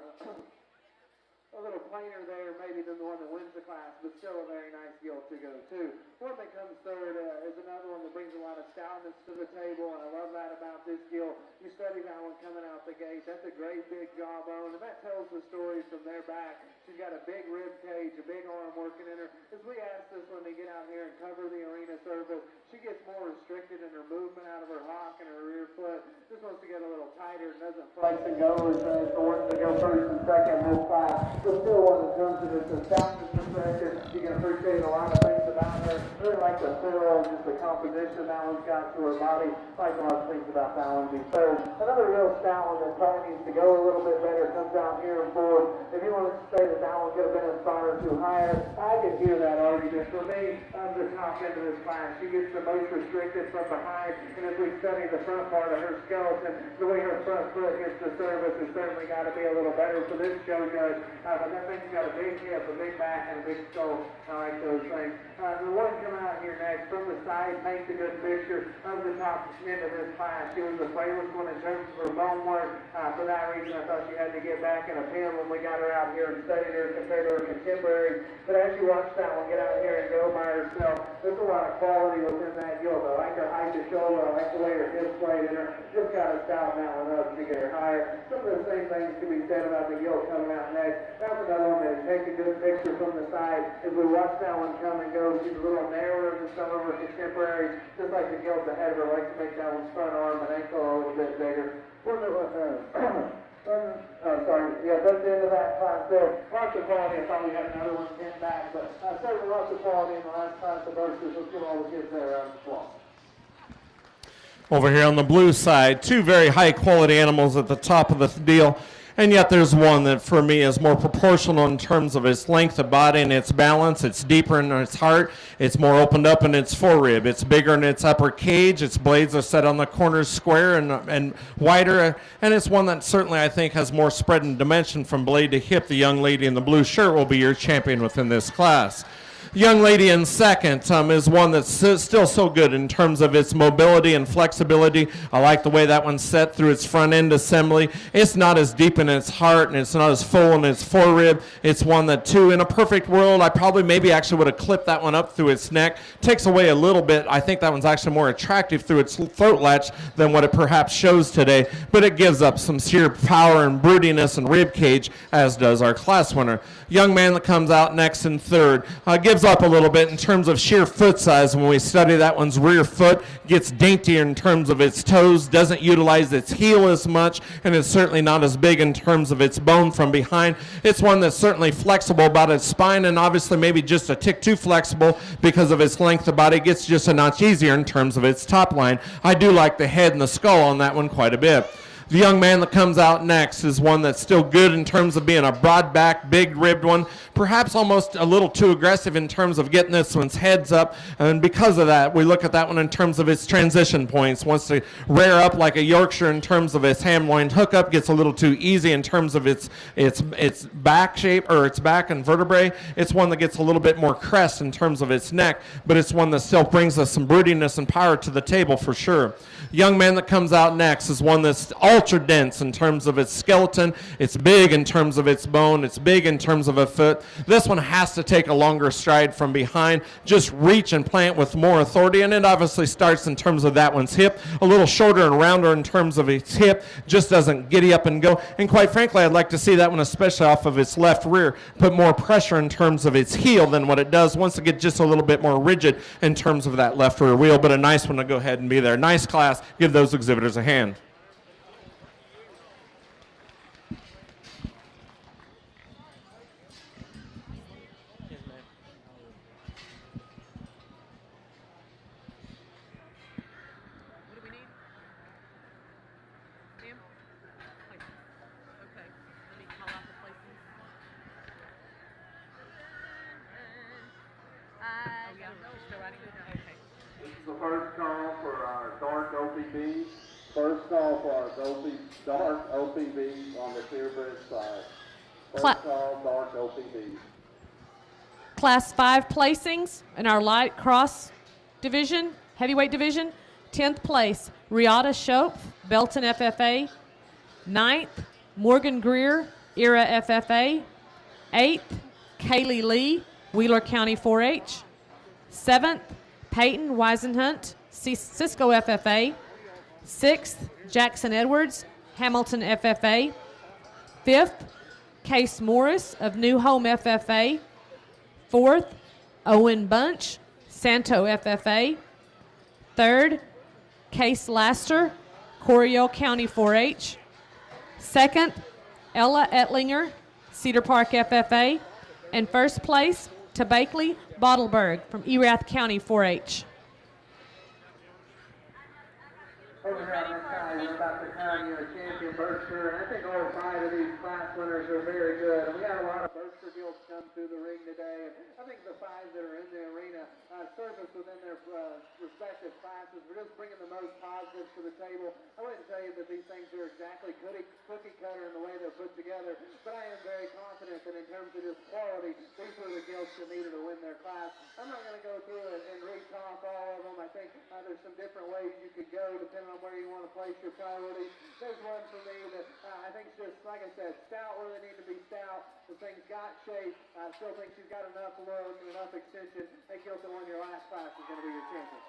a little plainer there maybe than the one that wins the class, but still a very nice Gilt to go to. One that comes third is another one that brings a lot of stoutness to the table, and I love that about this Gilt. You study that one coming out the gate. That's a great big jawbone, and that tells the story from their back. She's got a big rib cage, a big arm working in her. As we ask this one to get out here and cover the arena surface, she gets more restricted in her movement out of her hock and her rear foot. This wants to get a little tighter and doesn't flex and go as the ones that go first and second in this class. But still one in terms of just the stoutness perspective, you can appreciate a lot of things about her. Really like the fill, just the composition that one's got to her body. Like a lot of things about that one be third. Another real stout one that probably needs to go a little bit better comes out here in fourth. If you want to say that one could have been a spot or two higher, I could hear that argument. For me, I'm the top end of this class. She gets the most restricted from behind, and if we study the front part of her skeleton, the way her front foot hits the surface has certainly got to be a little better for this show judge. But that thing's got a big hip, a big back, and a big skull. I like those things. The one coming out here next from the side paints a good picture of the top end of this class. She was the flavorless one in terms of her bone work. For that reason, I thought she had to get back in a pin when we got her out here and studied her compared to her contemporaries. But as you watch that one get out here and go by herself, there's a lot of quality within that Gilt. I like her height to shoulder. I like the way her hips played in her. Just got to stout that one up to get her higher. Some of the same things can be said about the Gilt coming out next. That's another one that takes a good picture from the side. As we watch that one come and go, she's a little narrower than some of her contemporaries. Just like the Gilt ahead of her, likes to make that one's front arm and ankle a little bit bigger. That's the end of that class there. Lots of quality. I thought we had another one pinned back, but certainly lots of quality in the last class of Berkshires. Let's give all the kids there a round of applause.
Over here on the blue side, two very high quality animals at the top of the deal. And yet there's one that for me is more proportional in terms of its length of body and its balance. It's deeper in its heart. It's more opened up in its forerib. It's bigger in its upper cage. Its blades are set on the corners square and wider. And it's one that certainly I think has more spread and dimension from blade to hip. The young lady in the blue shirt will be your champion within this class. Young lady in second is one that's still so good in terms of its mobility and flexibility. I like the way that one's set through its front end assembly. It's not as deep in its heart, and it's not as full in its forerib. It's one that, too, in a perfect world, I probably maybe actually would have clipped that one up through its neck. Takes away a little bit. I think that one's actually more attractive through its throat latch than what it perhaps shows today, but it gives up some sheer power and broodiness and rib cage, as does our class winner. Young man that comes out next in third gives up a little bit in terms of sheer foot size. When we study that one's rear foot, gets daintier in terms of its toes, doesn't utilize its heel as much, and is certainly not as big in terms of its bone from behind. It's one that's certainly flexible about its spine, and obviously maybe just a tick too flexible because of its length of body. It gets just a notch easier in terms of its top line. I do like the head and the skull on that one quite a bit. The young man that comes out next is one that's still good in terms of being a broad back, big ribbed one, perhaps almost a little too aggressive in terms of getting this one's heads up, and because of that, we look at that one in terms of its transition points. Wants to rear up like a Yorkshire in terms of its ham loin hookup, gets a little too easy in terms of its back shape or its back and vertebrae. It's one that gets a little bit more crest in terms of its neck, but it's one that still brings us some broodiness and power to the table for sure. Young man that comes out next is one that's ultra dense in terms of its skeleton. It's big in terms of its bone. It's big in terms of a foot. This one has to take a longer stride from behind, just reach and plant with more authority, and it obviously starts in terms of that one's hip, a little shorter and rounder in terms of its hip, just doesn't giddy up and go. And quite frankly, I'd like to see that one, especially off of its left rear, put more pressure in terms of its heel than what it does. Wants to get just a little bit more rigid in terms of that left rear wheel, but a nice one to go ahead and be there. Nice class. Give those exhibitors a hand.
This is the first call for our dark OPB. First call for our dark OPB on the purebred side. First call, dark OPB.
Class 5 placings in our light cross division, heavyweight division. 10th place, Riata Shope, Belton FFA. 9th, Morgan Greer, Era FFA. 8th, Kaylee Lee, Wheeler County 4-H. 7th, Peyton Weisenhunt, Cisco FFA. 6th, Jackson Edwards, Hamilton FFA. 5th, Case Morris of New Home FFA. 4th, Owen Bunch, Santo FFA. 3rd, Case Laster, Coryell County 4-H. 2nd, Ella Ettlinger, Cedar Park FFA. And 1st place, Tabakely Bottleberg from Erath County 4-H.
Over here on this side, we're about to crown you a champion Berkshire, and I think all 5 of these class winners are very good. And we got a lot of Berkshire Gilts come through the ring today, and I think the 5 that are in the arena service within their respective classes. We're just bringing the most positives to the table. I wouldn't tell you that these things are exactly cookie cutter in the way they're put together, but I am very confident that in terms of just quality, these were the Gilts that needed to win their class. I'm not going to go through it and re-talk all of them. I think there's some different ways you could go depending on where you want to place your priorities. There's one for me that I think is just, like I said, stout where they need to be stout. The thing's got shape. I still think she's got enough load and enough extension. Hey, Gilton, won your last class is going to be your champion.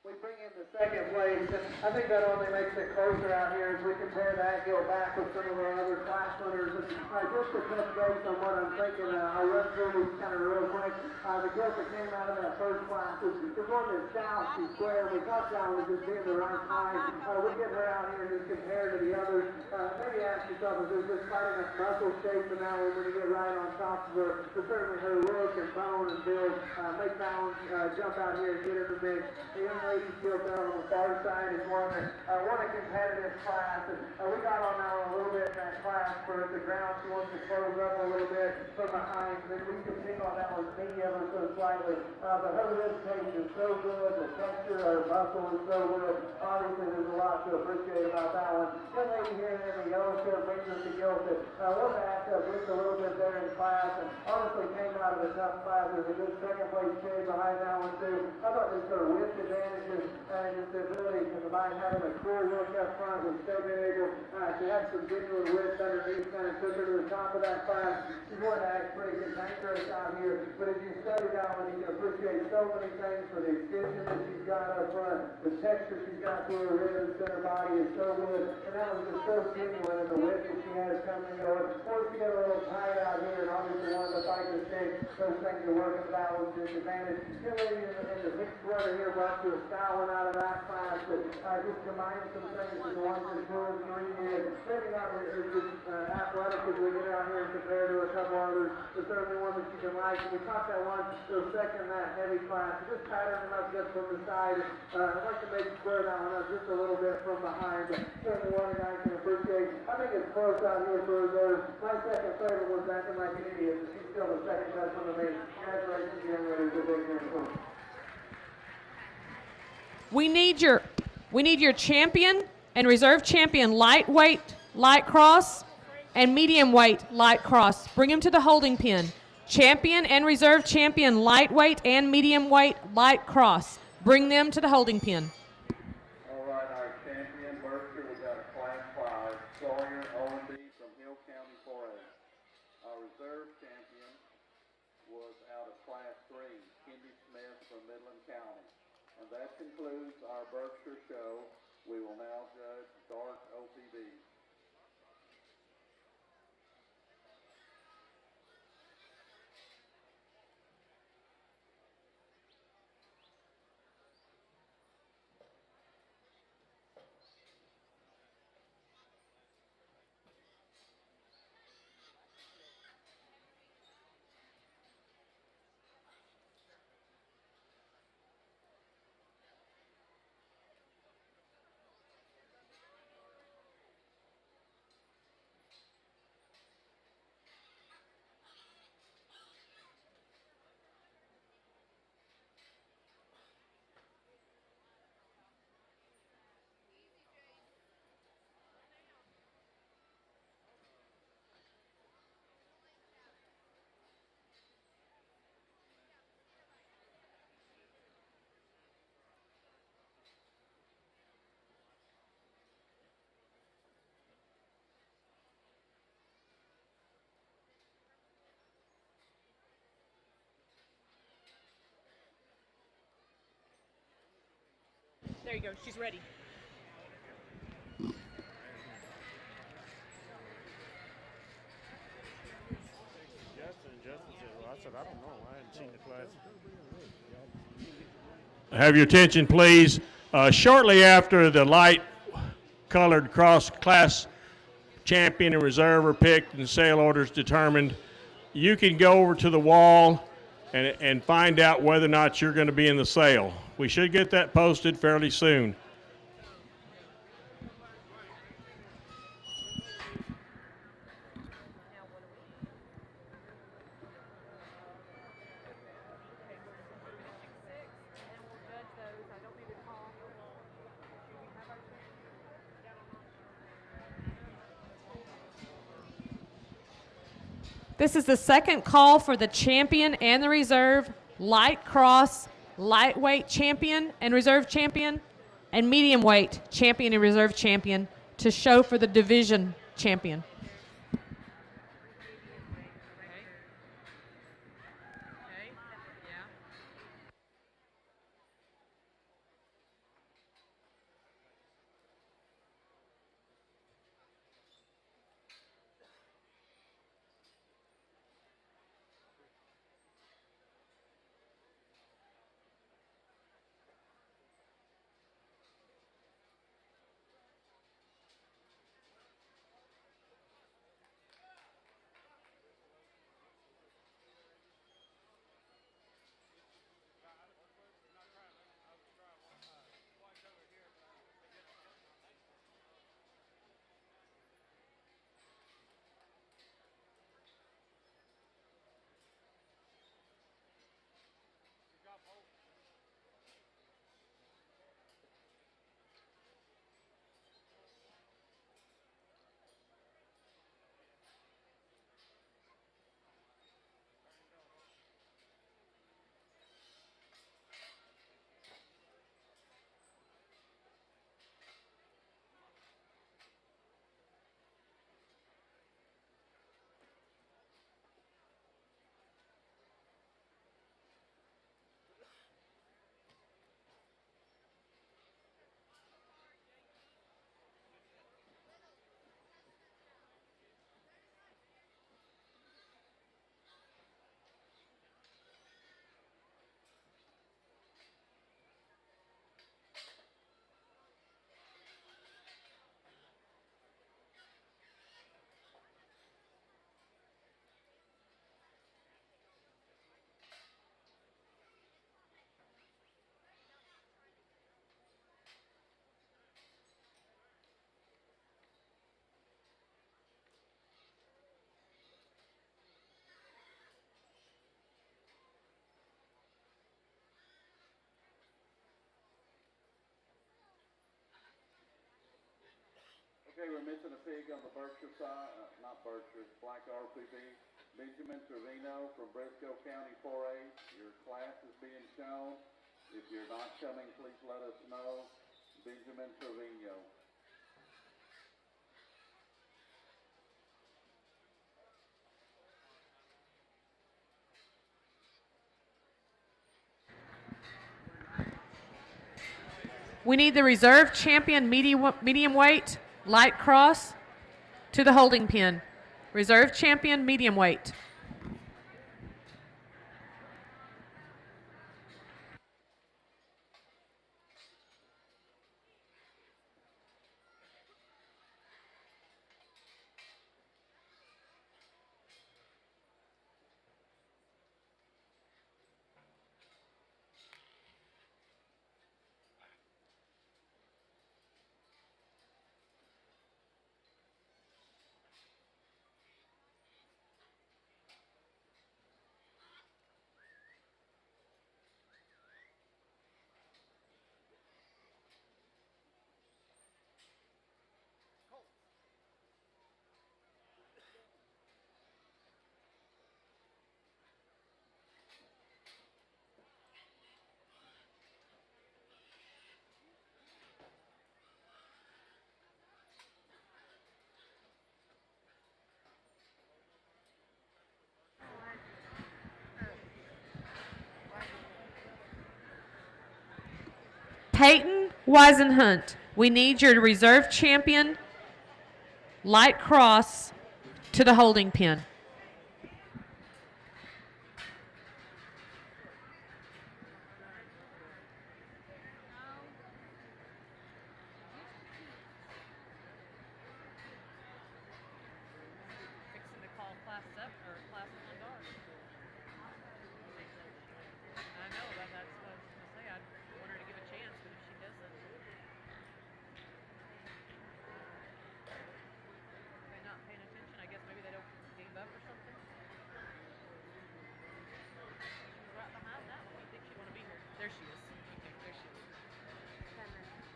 We bring in the second place, and I think that only makes it closer out here as we compare that Gilt back with some of our other class winners. And just to touch base on what I'm thinking, I'll run through these kind of real quick. The Gilt that came out of that first class is one that's stout, she's square. We thought that was just being the right time. We get her out here and just compare to the others. Maybe ask yourself if there's just quite enough muscle shape in that one when you get right on top of her. But certainly her look and bone and build make that one jump out here and get in the mix. The young lady Gilt there on the far side is one that won a competitive class. And we got on that one a little bit in that class for the ground. She wants to close up a little bit from behind. And then we can pick on that one knee ever so slightly. But her rib taste is so good. The texture of her muscle is so good. Obviously, there's a lot to appreciate about that one. Young lady here in the yellow shirt brings us to Gilt that was asked to bring a little bit there in class. And honestly came out of a tough class. There's a good second place shade behind that one too. I thought this her width advantages and his ability to combine having a clear look up front with still being able to have some genuine width underneath, kind of took her to the top of that class. She's going to act pretty cantankerous out here, but as you study that one, you can appreciate so many things for the extension that she's got up front. the texture she's got to her ribs and her body is so good, and that was just so genuine, and the width that she has coming and going. Of course, she got a little tight out here, and obviously one of the fighters think those things are working that was disadvantage. Killing in the mixed brother here brought you a style one out of that class that just combines some things with the ones in 2 and 3 years. Maybe not as athletic as we get out here compared to a couple others, but certainly one that you can like. And we caught that one to a second that heavy class. Just patterning up just from the side. I'd like to maybe square that one up just a little bit from behind, but certainly one that I can appreciate. I think it's close out here for reserve. My second favorite was acting like an idiot, but she's still the second best one to me. Congratulations, young ladies. We're big here.
We need your champion and reserve champion lightweight light cross and medium weight light cross. Bring them to the holding pen. Champion and reserve champion lightweight and medium weight light cross. Bring them to the holding pen.
All right, our champion Berkshire, we got a class 5, Sawyer O&D from Hill County 4A. Our reserve champion was out of class 3, Kendi Smith from Midland County. And that concludes our Berkshire show. We will now judge Dark OPB.
There you go. She's ready.
Have your attention, please. Shortly after the light-colored cross-class champion and reserve are picked and sale orders determined, you can go over to the wall and find out whether or not you're going to be in the sale. We should get that posted fairly soon.
This is the second call for the champion and the reserve light cross, lightweight champion and reserve champion, and medium weight champion and reserve champion to show for the division champion.
Okay, we're missing a pig on the Berkshire side, not Berkshire, Black RPB. Benjamin Trevino from Briscoe County 4-H. Your class is being shown. If you're not coming, please let us know. Benjamin Trevino.
We need the reserve champion medium weight light cross to the holding pen. Reserve champion medium weight. Peyton Weisenhunt, we need your reserve champion light cross to the holding pen. Fixing to call class up or class one guard. I know, but that's what I was going to say. I want her to give a chance, but if she doesn't, they're not paying attention. I guess maybe they don't game up or something. She's right behind that one. You think she'd want to be here? There she is. Okay, there she is.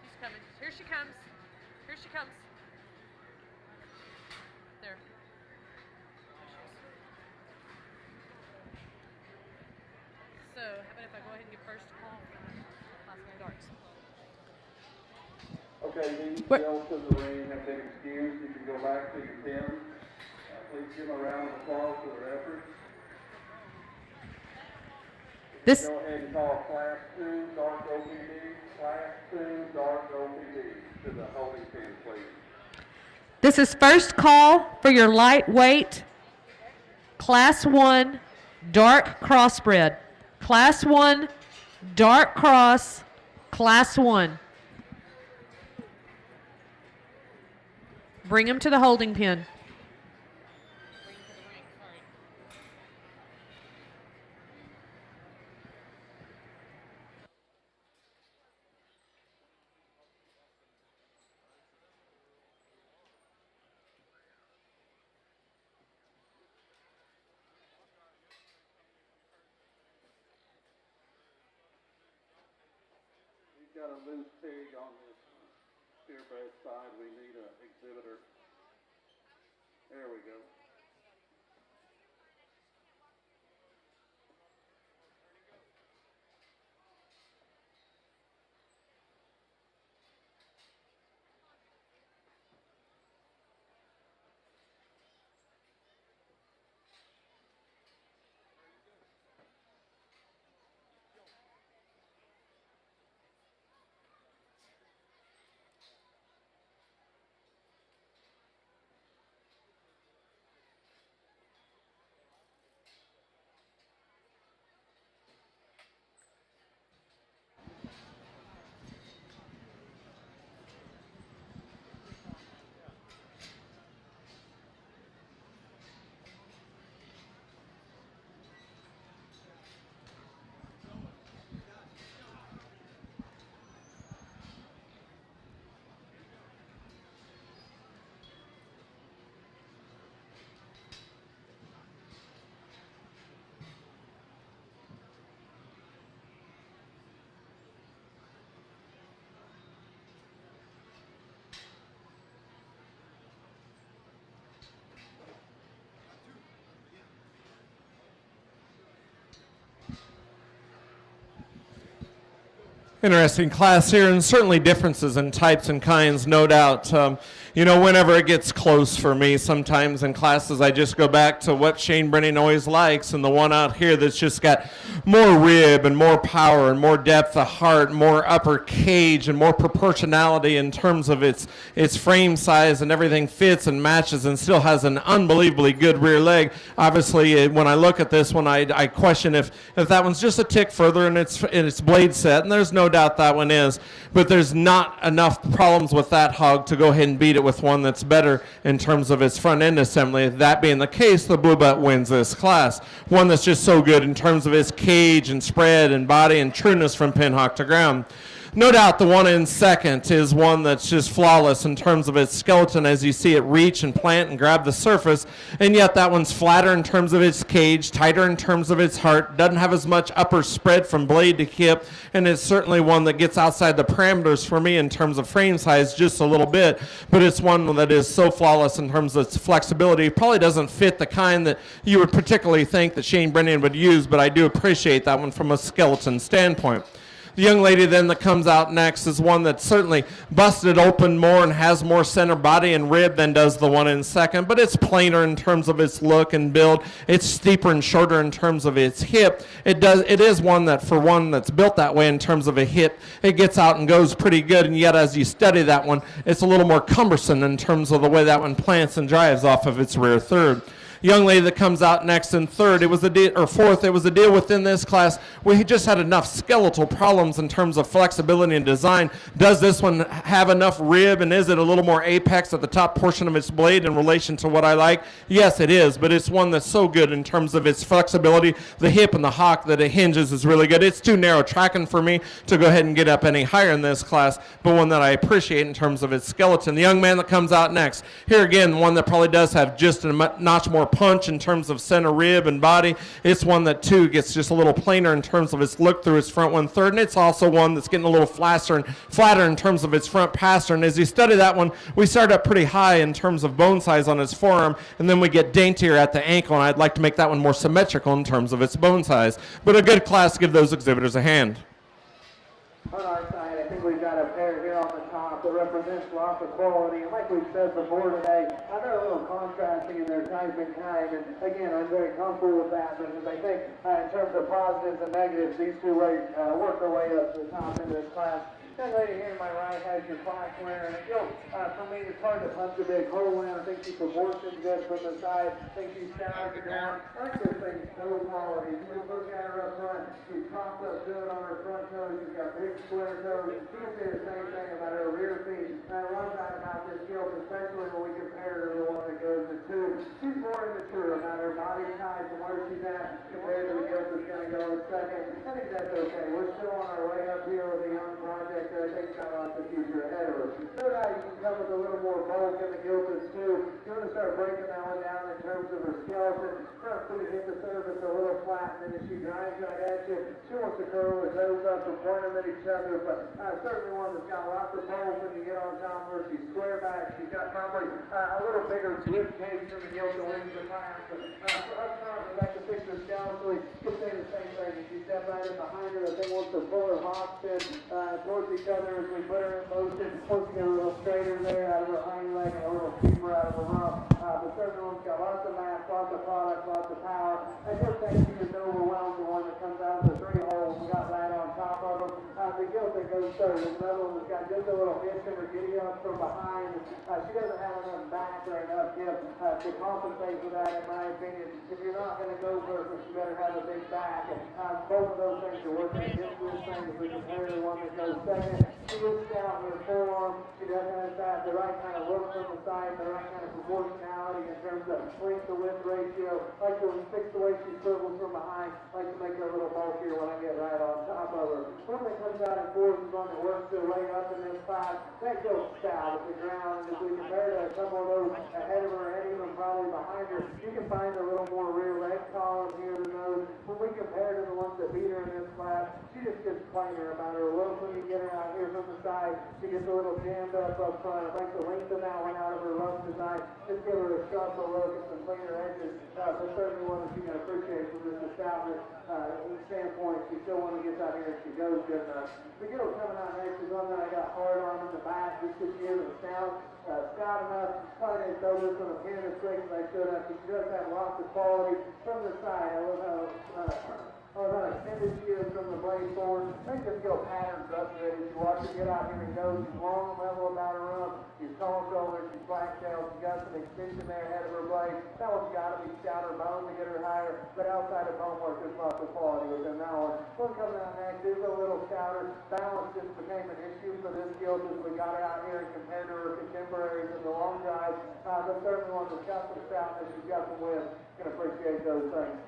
She's coming. Here she comes. Here she comes. There. So, how about if I go ahead and give first call for the classical darts?
Okay, these Gilts in the ring have been excused. You can go back to your pins. Please give them a round of applause for their efforts.
This.
Go ahead and call Class 2 Dark OPD, Class 2 Dark OPD to the holding pin, please.
This is first call for your lightweight Class 1 dark crossbred. Class 1 dark cross, Class 1. Bring him to the holding pen.
We've got a loose pig on this purebred side. We need an exhibitor. There we go.
Interesting class here, and certainly differences in types and kinds, no doubt. You know, whenever it gets close for me, sometimes in classes I just go back to what Shane Brennan always likes, and the one out here that's just got more rib and more power and more depth of heart, more upper cage and more proportionality in terms of its frame size, and everything fits and matches and still has an unbelievably good rear leg. Obviously, when I look at this one, I question if that one's just a tick further in its blade set, and there's no doubt that one is, but there's not enough problems with that hog to go ahead and beat it with one that's better in terms of its front end assembly. That being the case, the Blue Butt wins this class. One that's just so good in terms of its cage and spread and body and trueness from pin hock to ground. No doubt the one in second is one that's just flawless in terms of its skeleton as you see it reach and plant and grab the surface, and yet that one's flatter in terms of its cage, tighter in terms of its heart, doesn't have as much upper spread from blade to hip, and it's certainly one that gets outside the parameters for me in terms of frame size just a little bit, but it's one that is so flawless in terms of its flexibility. It probably doesn't fit the kind that you would particularly think that Shane Brennan would use, but I do appreciate that one from a skeleton standpoint. The young lady then that comes out next is one that's certainly busted open more and has more center body and rib than does the one in second, but it's plainer in terms of its look and build. It's steeper and shorter in terms of its hip. It is one that, for one that's built that way in terms of a hip, it gets out and goes pretty good, and yet as you study that one, it's a little more cumbersome in terms of the way that one plants and drives off of its rear third. Young lady that comes out next in third, it was a deal, or fourth, it was a deal within this class where he just had enough skeletal problems in terms of flexibility and design. Does this one have enough rib, and is it a little more apex at the top portion of its blade in relation to what I like? Yes, it is, but it's one that's so good in terms of its flexibility. The hip and the hock that it hinges is really good. It's too narrow tracking for me to go ahead and get up any higher in this class, but one that I appreciate in terms of its skeleton. The young man that comes out next, here again, one that probably does have just a notch more punch in terms of center rib and body. It's one that too gets just a little plainer in terms of its look through its front 1/3, and it's also one that's getting a little flatter in terms of its front passer. And as you study that one, we start up pretty high in terms of bone size on its forearm, and then we get daintier at the ankle, and I'd like to make that one more symmetrical in terms of its bone size. But a good class to give those exhibitors a hand.
On our side, I think we've got a pair here on the top that represents lots of quality. And like we've said before today, they're a little contrasting in their type and kind. And again, I'm very comfortable with that because I think in terms of positives and negatives, these two work their way up to the top into this class. That lady here to my right has your class winner, and for me, it's hard to punch a big hole in. I think she proportions good from the side. I think she's down to ground. I think this thing's so quality. You look at her up front, she's propped up good on her front toes. She's got big square toes. She can say the same thing about her rear feet. And I love that about this Gilt, especially when we compare her to the one that goes to two. She's more immature about her body type and where she's at compared to the Gilt that's going to go in second. I think that's okay. We're still on our way up here with a young project. I think got lots of future ahead of her. No doubt you can come with a little more bulk in the Gilts too. You want to start breaking that one down in terms of her skeleton. Front foot hit the surface a little flat, and then as she drives right at you, she wants to curl her toes up and point them at each other. But certainly one that's got lots of bulk when you get on top of her. She's square back. She's got probably a little bigger rib cage than the Gilt wings of class. But for us front, we like to fix her skeletally. You can say the same thing. If you step right in behind her, the thing wants to pull her hop spin towards each other as we put her in motion. Once you get a little straighter there out of her hind leg and a little deeper out of her rump. But certainly one's got lots of mass, lots of product, lots of power. I just think you can overwhelm the one that comes out of the 3 holes we got right on top of them. The Gilt that goes third. There's another one that's got just a little hitch in her giddy up from behind. She doesn't have enough back or enough hip to compensate for that, in my opinion. If you're not going to go first, you better have a big back. Both of those things are working against this thing as we compare to the one that goes second. She looks down her forearm. She doesn't have the right kind of look from the side, the right kind of proportionality in terms of length to width ratio. Like to fix the way she swivels from behind. Like to make her a little bulkier when I get right on top of her. One that comes out in fourth is one that works their way up in this class. That goes stout at the ground. And if we compare to a couple of those ahead of her and even probably behind her, you can find a little more rear leg column here to nose. When we compare to the ones that beat her in this class, she just gets plainer about her look when you get her out here from the side. side. She gets a little jammed up front. I'd like to lengthen that one out of her rump tonight. Just give her a sharper look and some cleaner edges. But certainly one that you can appreciate from this establishment standpoint. She still when she gets out here and she goes good enough. The girl coming out next is one that I got hard on in the back. Just to give the sound. Scout enough, probably didn't throw this on the pin as quick as I should have, but she does have lots of quality from the side. I love how extended she is from the blade forward. I think this girl patterns upgrade. As you watch her get out here and go, she's long and level about her rump. She's tall shoulder, she's black tail, she's got some extension there ahead of her blade. That one's got to be stouter bone to get her higher, but outside of bone work, there's lots of quality within that one. One coming out next is a little stouter. Balance just became an issue for this Gilt as we got her out here and compared to her contemporaries in the long drive. But certainly one that's got some stoutness, she's got some width. Can appreciate those things.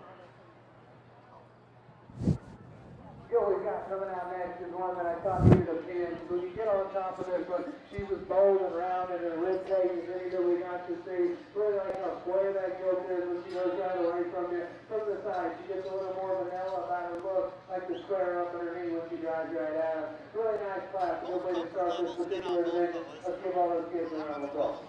Skill we've got coming out next is one that I thought needed a pin. When you get on top of this one, she was bold and rounded and rib cage as any that we got to see. Really like how square that Gilt is when she goes right away from you. From the side, she gets a little more vanilla about her look, like the square up underneath when she drives right at her. Really nice class. A good way to start this particular division. Let's give all those kids a round of applause.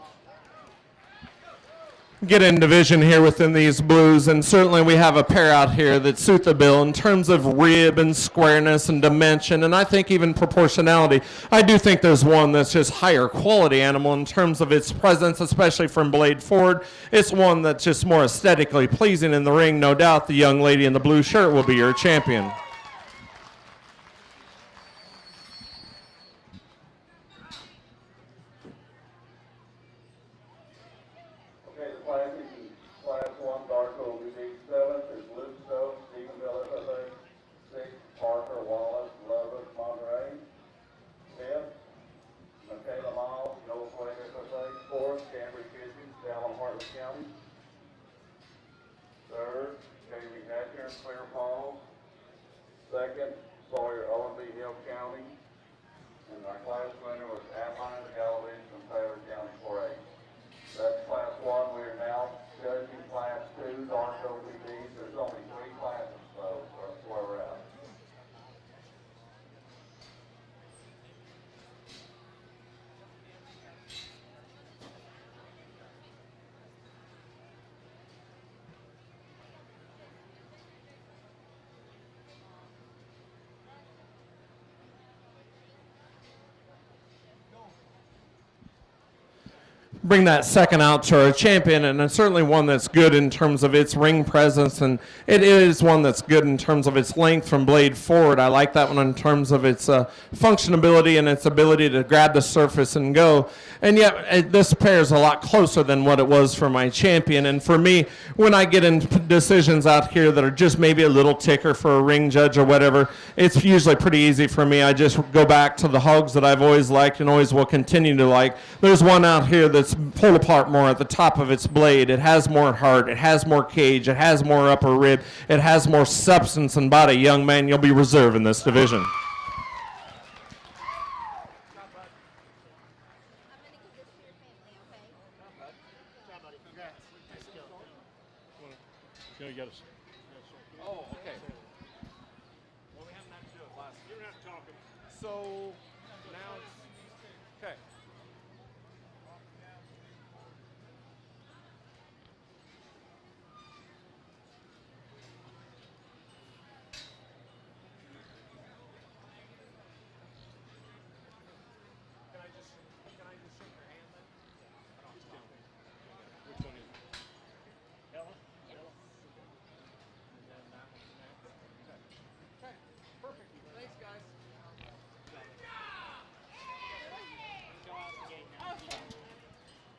Get in division here within these blues, and certainly we have a pair out here that suit the bill in terms of rib and squareness and dimension, and I think even proportionality. I do think there's one that's just higher quality animal in terms of its presence, especially from blade forward. It's one that's just more aesthetically pleasing in the ring. No doubt the young lady in the blue shirt will be your champion.
Second, Sawyer, Owen B. Hill County. And our class winner was Adeline Galloway from Taylor County 4A. That's class 1. We are now judging class 2, dark OPDs. There's only 3 classes, so that's where we're at.
Bring that second out to our champion, and it's certainly one that's good in terms of its ring presence, and it is one that's good in terms of its length from blade forward. I like that one in terms of its functionability and its ability to grab the surface and go. And yet, this pair is a lot closer than what it was for my champion. And for me, when I get in decisions out here that are just maybe a little ticker for a ring judge or whatever, it's usually pretty easy for me. I just go back to the hogs that I've always liked and always will continue to like. There's one out here that's pulled apart more at the top of its blade. It has more heart. It has more cage. It has more upper rib. It has more substance and body. Young man, you'll be reserved in this division.
Oh, okay. Well, we haven't had to do it last. You don't have to talk. So now it's okay. Can I just shake your hand then? I don't have to. Which one is it? Ella? Ella? And then that one's next. Okay. Perfect. Thanks, guys.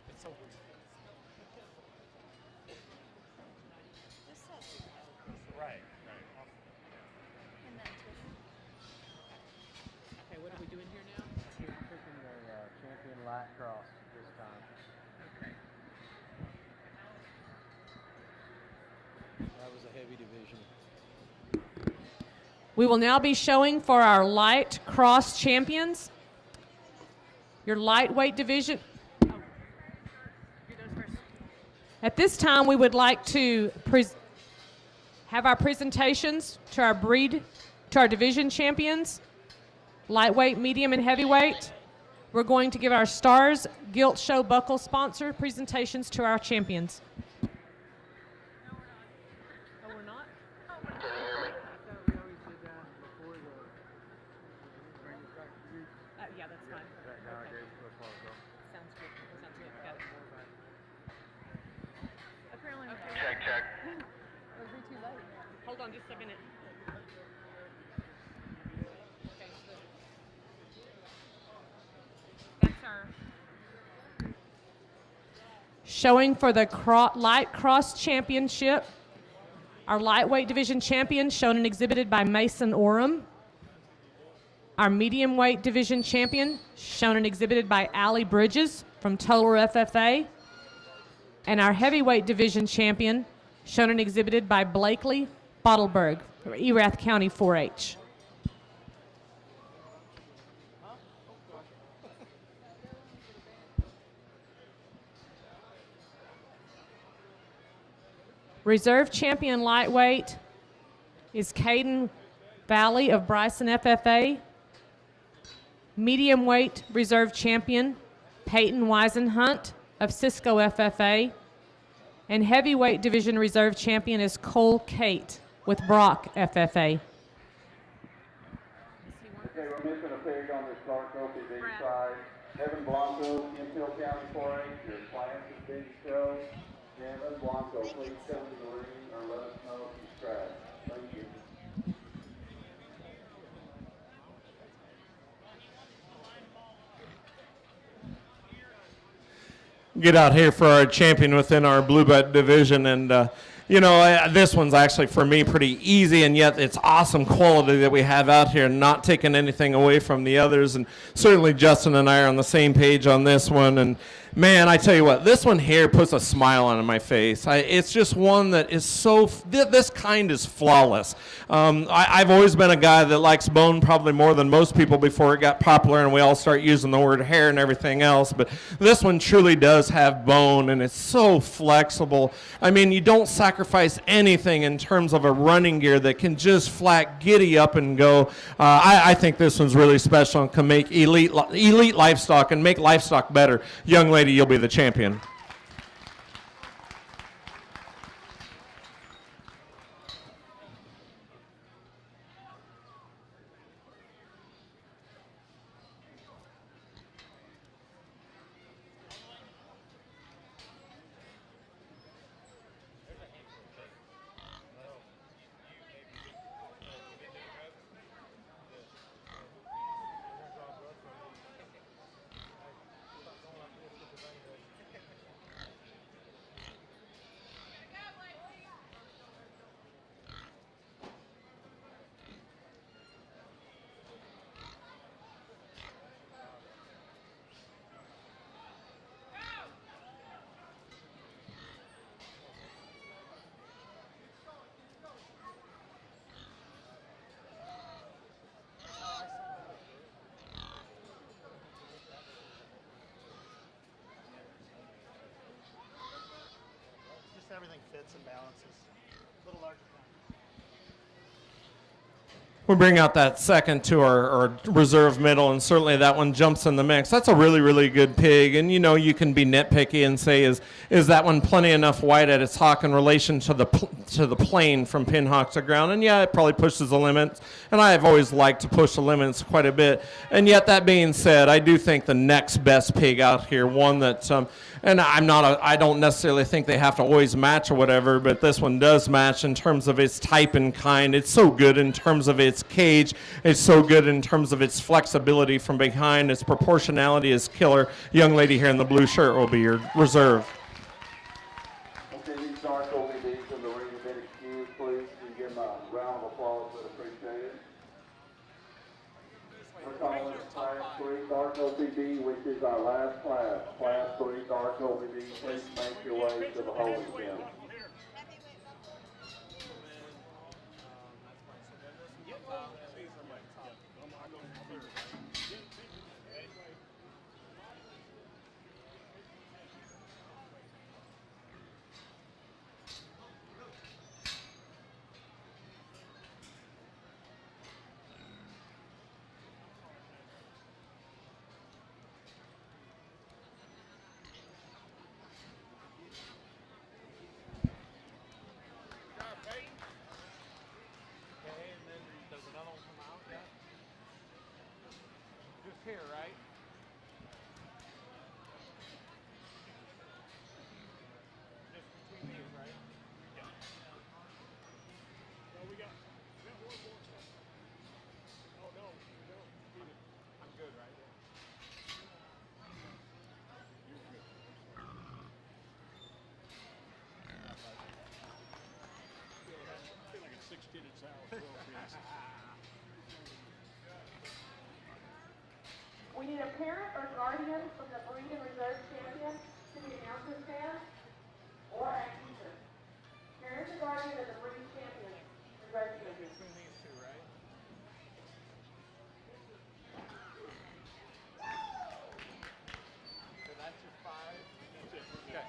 It's so weird. Right.
Okay, what are we doing here now?
He's picking the champion light cross this time.
Okay.
That was a heavy division.
We will now be showing for our light cross champions. Your lightweight division. At this time, we would like to have our presentations to our division champions. lightweight, medium, and heavyweight. We're going to give our Stars Gilt Show Buckle sponsor presentations to our champions. Oh, we're not? Yeah, that's fine. Okay. Sounds good. Sounds good. Got it. Apparently, check, check. Was we too late? Hold on just a minute. Okay, so that's our showing for the light cross championship. Our lightweight division champion, shown and exhibited by Mason Oram. Our medium weight division champion, shown and exhibited by Allie Bridges from Total FFA. And our heavyweight division champion, shown and exhibited by Blakely Bottleberg from Erath County 4-H. Reserve champion lightweight is Caden Valley of Bryson FFA. Medium weight reserve champion, Peyton Weisenhunt of Cisco FFA. And heavyweight division reserve champion is Cole Kate with Brock FFA.
Okay, we're missing a pig on this Clark OPB side. Evan Blanco, Imperial County 4-H, your class is being shown. Evan Blanco, please come to the ring or let us know if you scratch. Thank you.
Get out here for our champion within our blue belt division, and this one's actually for me pretty easy, and yet it's awesome quality that we have out here, not taking anything away from the others. And certainly Justin and I are on the same page on this one. And man, I tell you what, this one here puts a smile on my face. It's just one that is this kind is flawless. I've always been a guy that likes bone probably more than most people before it got popular and we all start using the word hair and everything else. But this one truly does have bone, and it's so flexible. I mean, you don't sacrifice anything in terms of a running gear that can just flat giddy up and go. I think this one's really special and can make elite livestock and make livestock better. Young lady, you'll be the champion.
Everything fits and balances. A little larger.
We bring out that second to our reserve middle, and certainly that one jumps in the mix. That's a really, really good pig, and you can be nitpicky and say, is that one plenty enough white at its hock in relation to the plane from pin hock to ground? And yeah, it probably pushes the limits, and I have always liked to push the limits quite a bit. And yet, that being said, I do think the next best pig out here, one that, and I don't necessarily think they have to always match or whatever, but this one does match in terms of its type and kind. It's so good in terms of its cage. It's so good in terms of its flexibility from behind. Its proportionality is killer. Young lady here in the blue shirt will be your reserve.
Okay, these dark OBDs in the ring have been excused, please. You give them a round of applause, but appreciate it. We're calling Class 3 Dark OBD, which is our last class. Class 3 Dark OBD, please make your way to the holding pen.
need a parent or guardian from the breed and reserve champion to the announcer stand or a teacher. Parent or guardian of the breed champion, reserve champion.
Between these two, right? So that's your 5. Okay.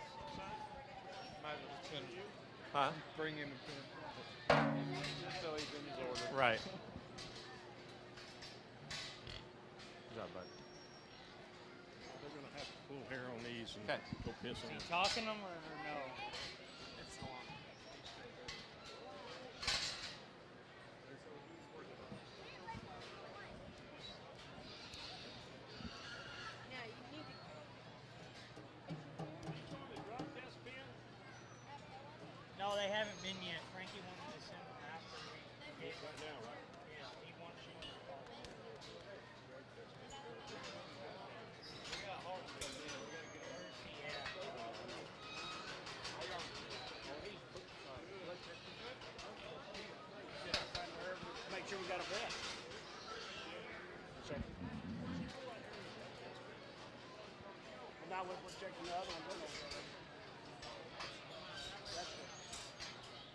Might as well send you.
Huh?
Bring in the pin. So he's in his order.
Right. Good job, bud.
They're going to have to pull hair on these and go piss
Is
on
he
them.
talking them or no?
It's long.
Yeah, you need to.
No, they haven't been yet. Frankie wanted to send them after we get
Right now, right?
Yeah, he wants you to call. We got hard to do. We got to get over.
Make sure we got a vet. And now we're checking the other one. That's it.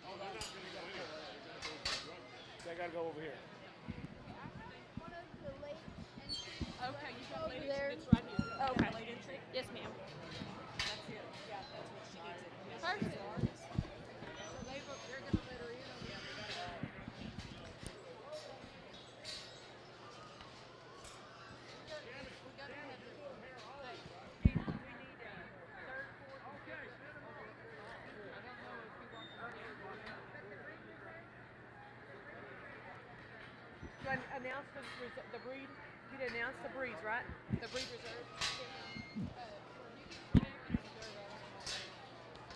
Oh, they're not going to go here. They got to go over here.
One of the late entries.
Okay, you got
Over
late
there.
entry. It's right here.
Okay.
Late entry?
Yes, ma'am.
That's it. Yeah, that's what she needs it.
Perfect.
Announce the breed. You'd announce the breeds, right? The breed reserve.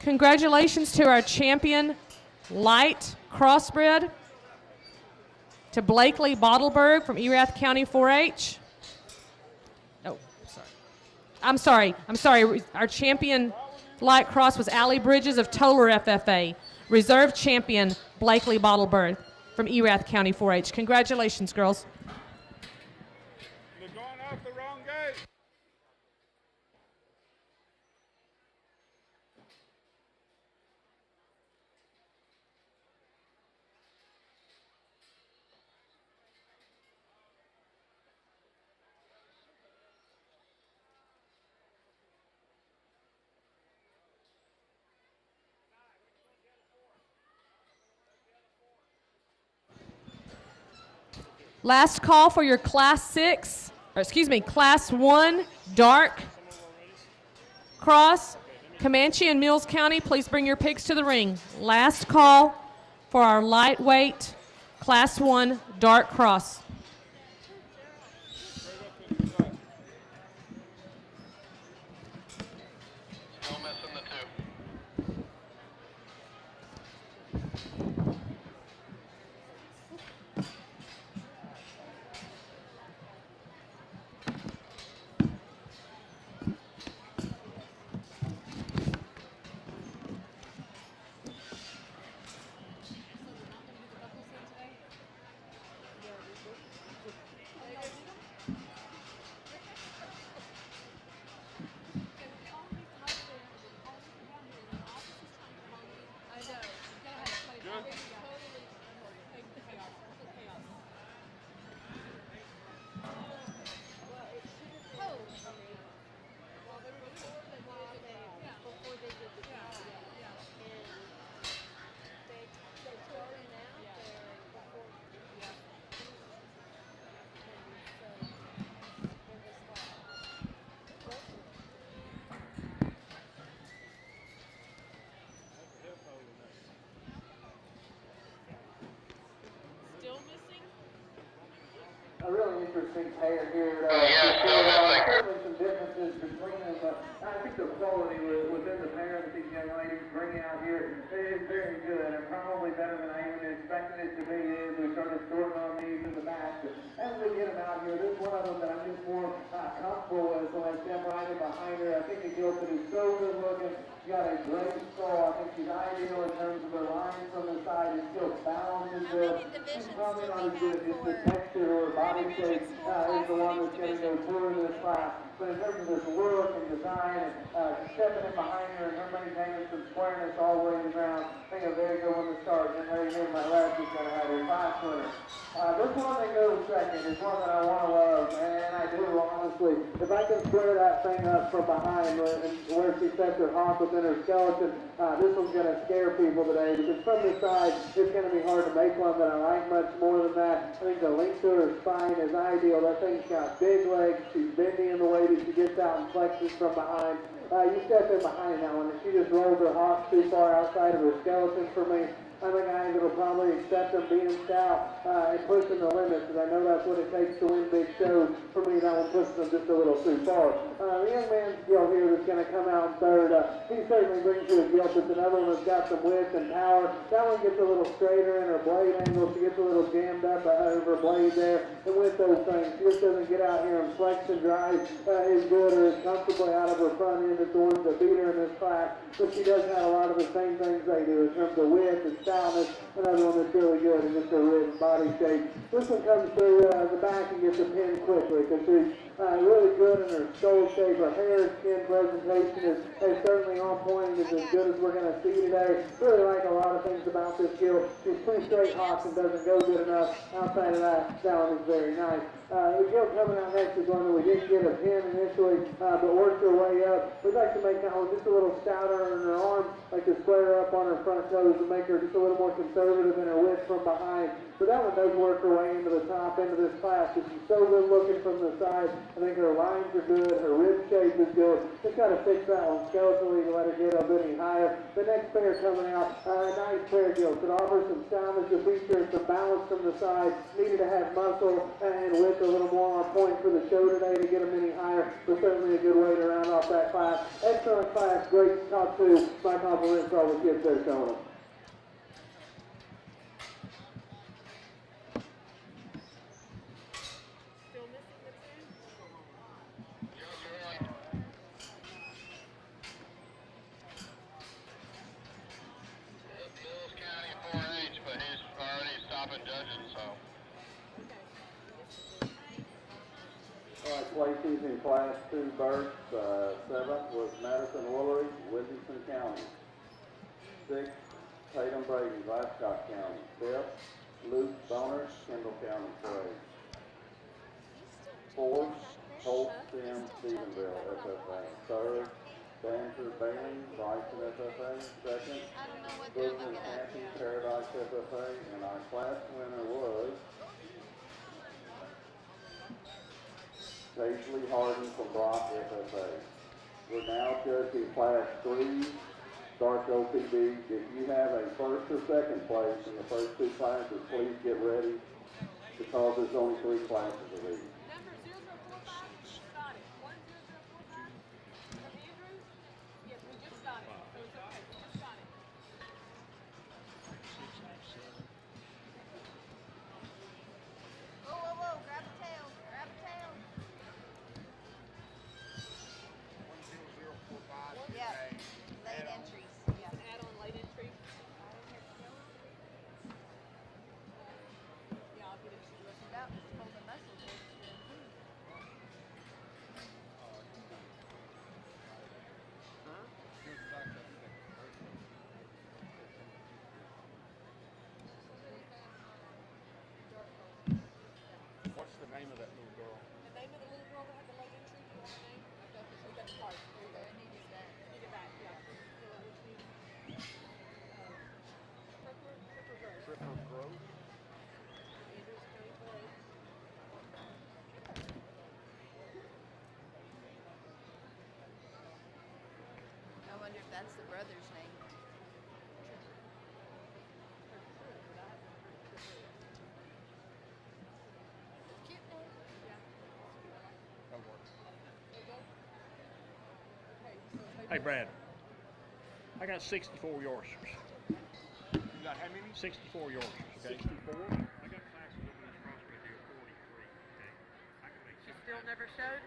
Congratulations to our champion light crossbred, to Blakely Bottleberg from Erath County 4-H. Oh, sorry. I'm sorry. Our champion light cross was Allie Bridges of Toller FFA. Reserve champion Blakely Bottleberg from Erath County 4-H. Congratulations, girls.
They're going off the wrong gate.
Last call for your Class 1 dark cross. Comanche and Mills County, please bring your pigs to the ring. Last call for our lightweight Class 1 dark cross.
Still missing the 2.
A really interesting pair here.
Yeah, still missing.
Certainly some differences between them, but I think the quality within the pair that these young ladies bring out here is very good and probably better than I even expected it to be as we started sorting on these in the back. But as we get them out here, there's one of them that I'm just more comfortable with. So I stand right in behind her. I think the Gilt is so good looking. She's got a great skull. I think she's ideal in terms of her lines from the side. It's still balanced as well. She's probably not as good. It's the texture or body shape is the one that's going to go through in this class. But in terms of this look and design and stepping in behind her and her maintaining some squareness all the way to the ground, I think a very good one to start. And Harry here, my left, is going to have her class winner. This one that goes second is one that I want to love, and I do, honestly. If I can square that thing up from behind where she sets her hawk within her skeleton, this one's going to scare people today, because from the side, it's going to be hard to make one that I like much more than that. I think the length to her spine is ideal. That thing's got big legs. She's bendy in the way that she gets out and flexes from behind. You step in behind that one, and she just rolls her hawk too far outside of her skeleton for me. I'm a guy that'll probably accept them being stout and pushing the limits, because I know that's what it takes to win big shows. For me, that one pushes them just a little too far. The young man's Gilt here that's going to come out in third, he certainly brings you a Gilt. It's another one that's got some width and power. That one gets a little straighter in her blade angle. She gets a little jammed up over her blade there. And with those things, she just doesn't get out here and flex and drive as good or as comfortably out of her front end as the ones that beat her in this class. But she does have a lot of the same things they do in terms of width and soundness. Another one that's really good in just her written body shape. This one comes through the back and gets a pin quickly, because she's really good in her skull shape. Her hair and skin presentation is certainly on point and is as good as we're going to see today. Really like a lot of things about this Gilt. She's two straight hawks and doesn't go good enough. Outside of that, that one is very nice. The Gilt coming out next is one that we didn't get a pin initially, but worked her way up. We'd like to make that one just a little stouter in her arms, like to square her up on her front toes and make her just a little more conservative in her width from behind. But that one does work her way into the top end of this class. She's so good looking from the side. I think her lines are good. Her rib shape is good. Just got to fix that one skeletally to let her get up any higher. The next pair coming out, a nice pair of Gilts. It offers some soundness to feature, some balance from the side. Needed to have muscle and width a little more on point for the show today to get them any higher. But certainly a good way to round off that class. Excellent class. Great top two. My compliments to all the kids there showing them. Places in Class 2 births, 7th was Madison Woolery, Winston County. 6th, Tatum Brady, Glasscock County. 5th, Luke Bonner, Kendall County Parade. 4th, Holt Sim, Stephenville, FFA. 3rd, Banter Bailey, Bryson, FFA. 2nd, Boozman Cathy, Paradise, FFA. And our class winner was Paisley Harden from Brock, FFA. We're now judging Class 3, Stark OPB. If you have a first or second place in the first two classes, please get ready, because there's only 3 classes of these.
Number 0045, just got it. 10045 from Andrew? Yes, we just got it. So it's okay, we just got it.
Whoa, whoa, whoa, grab a tail, grab a tail. Yeah, late entries. Yeah.
Add on late entry. Yeah, I'll get it to you.
It out, just hold the muscles.
What's the name of that little girl?
The name of the little girl that had the late entry, do you want her name? We got the card. There you go. I needed that. Needed that, yeah.
Tripper Grove.
Andrews County Parade.
I wonder if that's the brother's name. Cute name.
That works.
There you go. Okay, so
Hey, Brad. I got 64 Yorkshires.
You got how many?
64 Yorkshires. Okay?
64?
I got classes over this crossbred here, 43. Okay. I can make
she still never showed?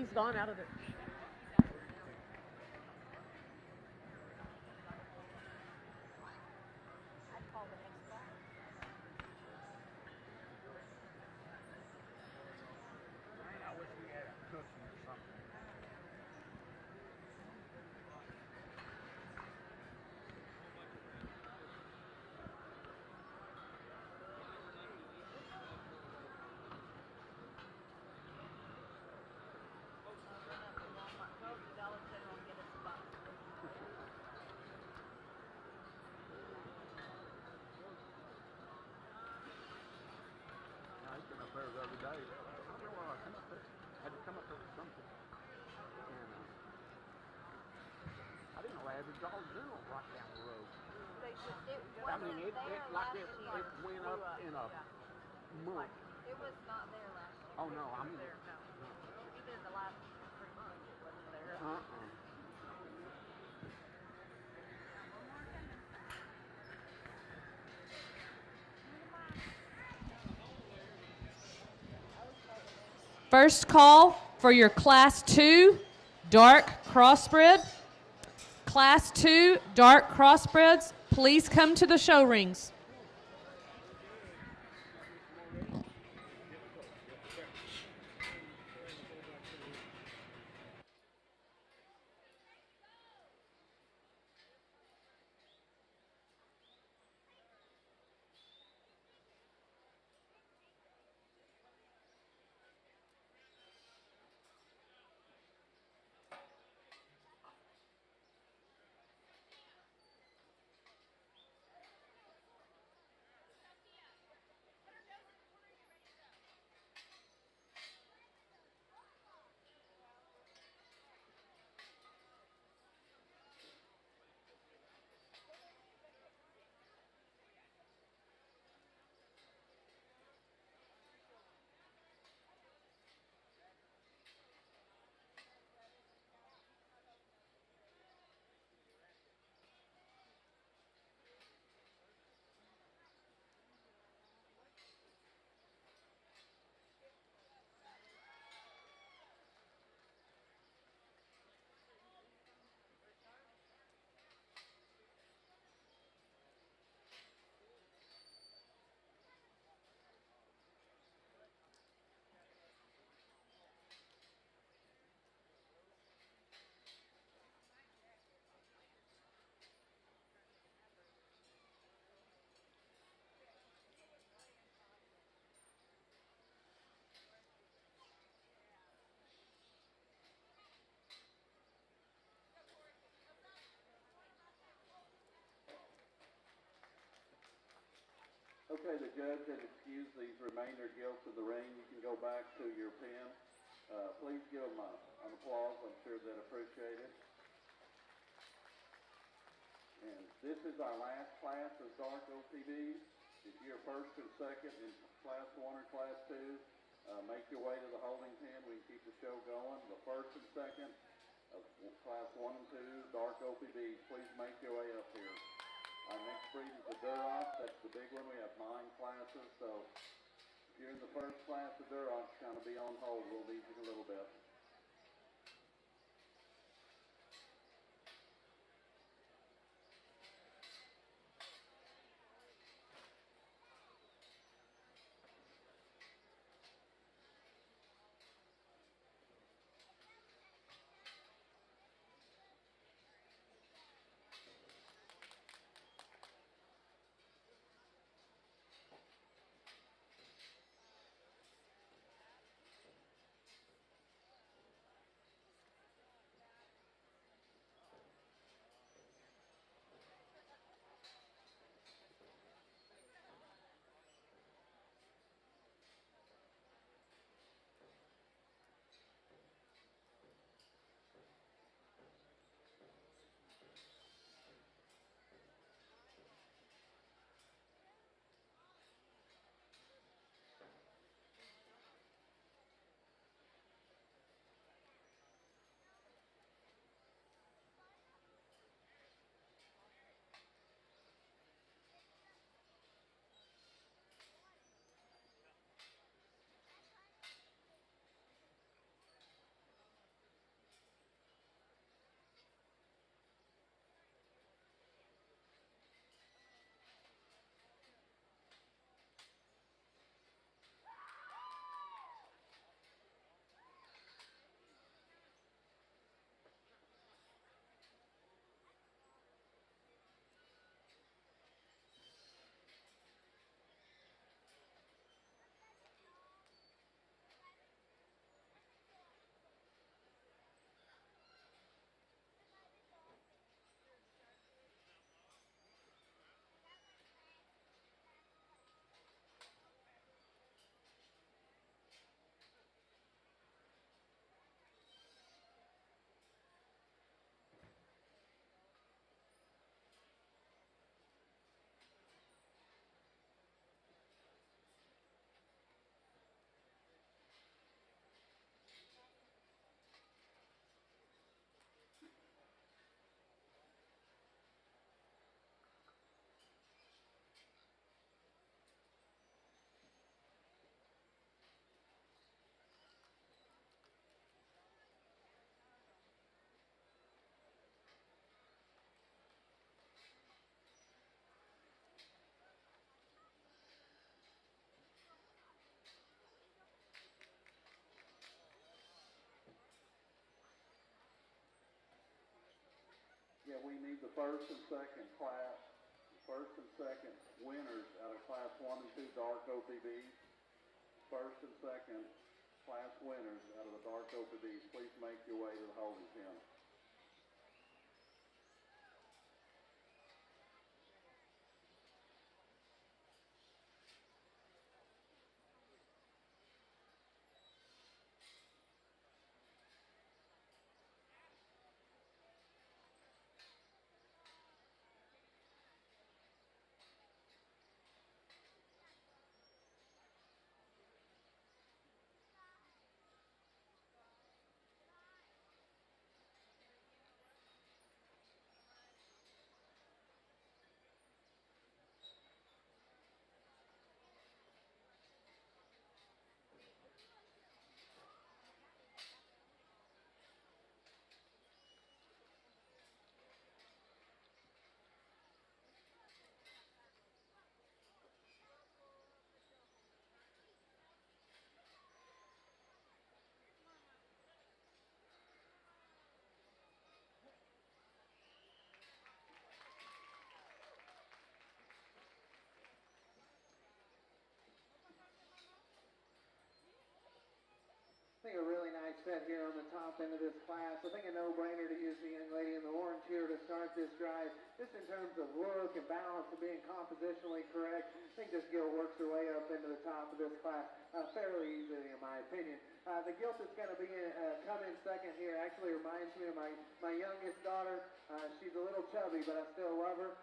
He's gone out of the.
I wish we had a cushion or something. I was up there the other day. I don't know why I come up there. I had to come up there for something. And I didn't know they had the Dollar General right down the road. I mean, it went up in a month.
It was not there last year.
Oh, no, I'm...
There, no. Even in the last 3 months, it wasn't there.
First call for your Class 2 dark crossbred. Class 2 dark crossbreds, please come to the show rings.
Okay, the judge has excused these remainder gilts of the ring. You can go back to your pen. Please give them an applause. I'm sure they'd appreciate it. And this is our last class of dark OTBs. If you're first or second in Class 1 or Class 2, make your way to the holding pen. We can keep the show going. The first and second of Class 1 and 2 dark OPBs, please make your way up here. Our next breed is the Duroc. That's the big one. We have 9 classes, so if you're in the first class of Durocs, kind of be on hold. We'll need you a little bit. we need the first and second winners out of Class 1 and 2 dark OPBs. First and second class winners out of the dark OPBs, please make your way to the holding pen.
I think a really nice set here on the top end of this class. I think a no-brainer to use the young lady in the orange here to start this drive. Just in terms of look and balance and being compositionally correct, I think this Gilt works her way up into the top of this class fairly easily in my opinion. The Gilt that's going to be come in second here actually reminds me of my youngest daughter. She's a little chubby, but I still love her.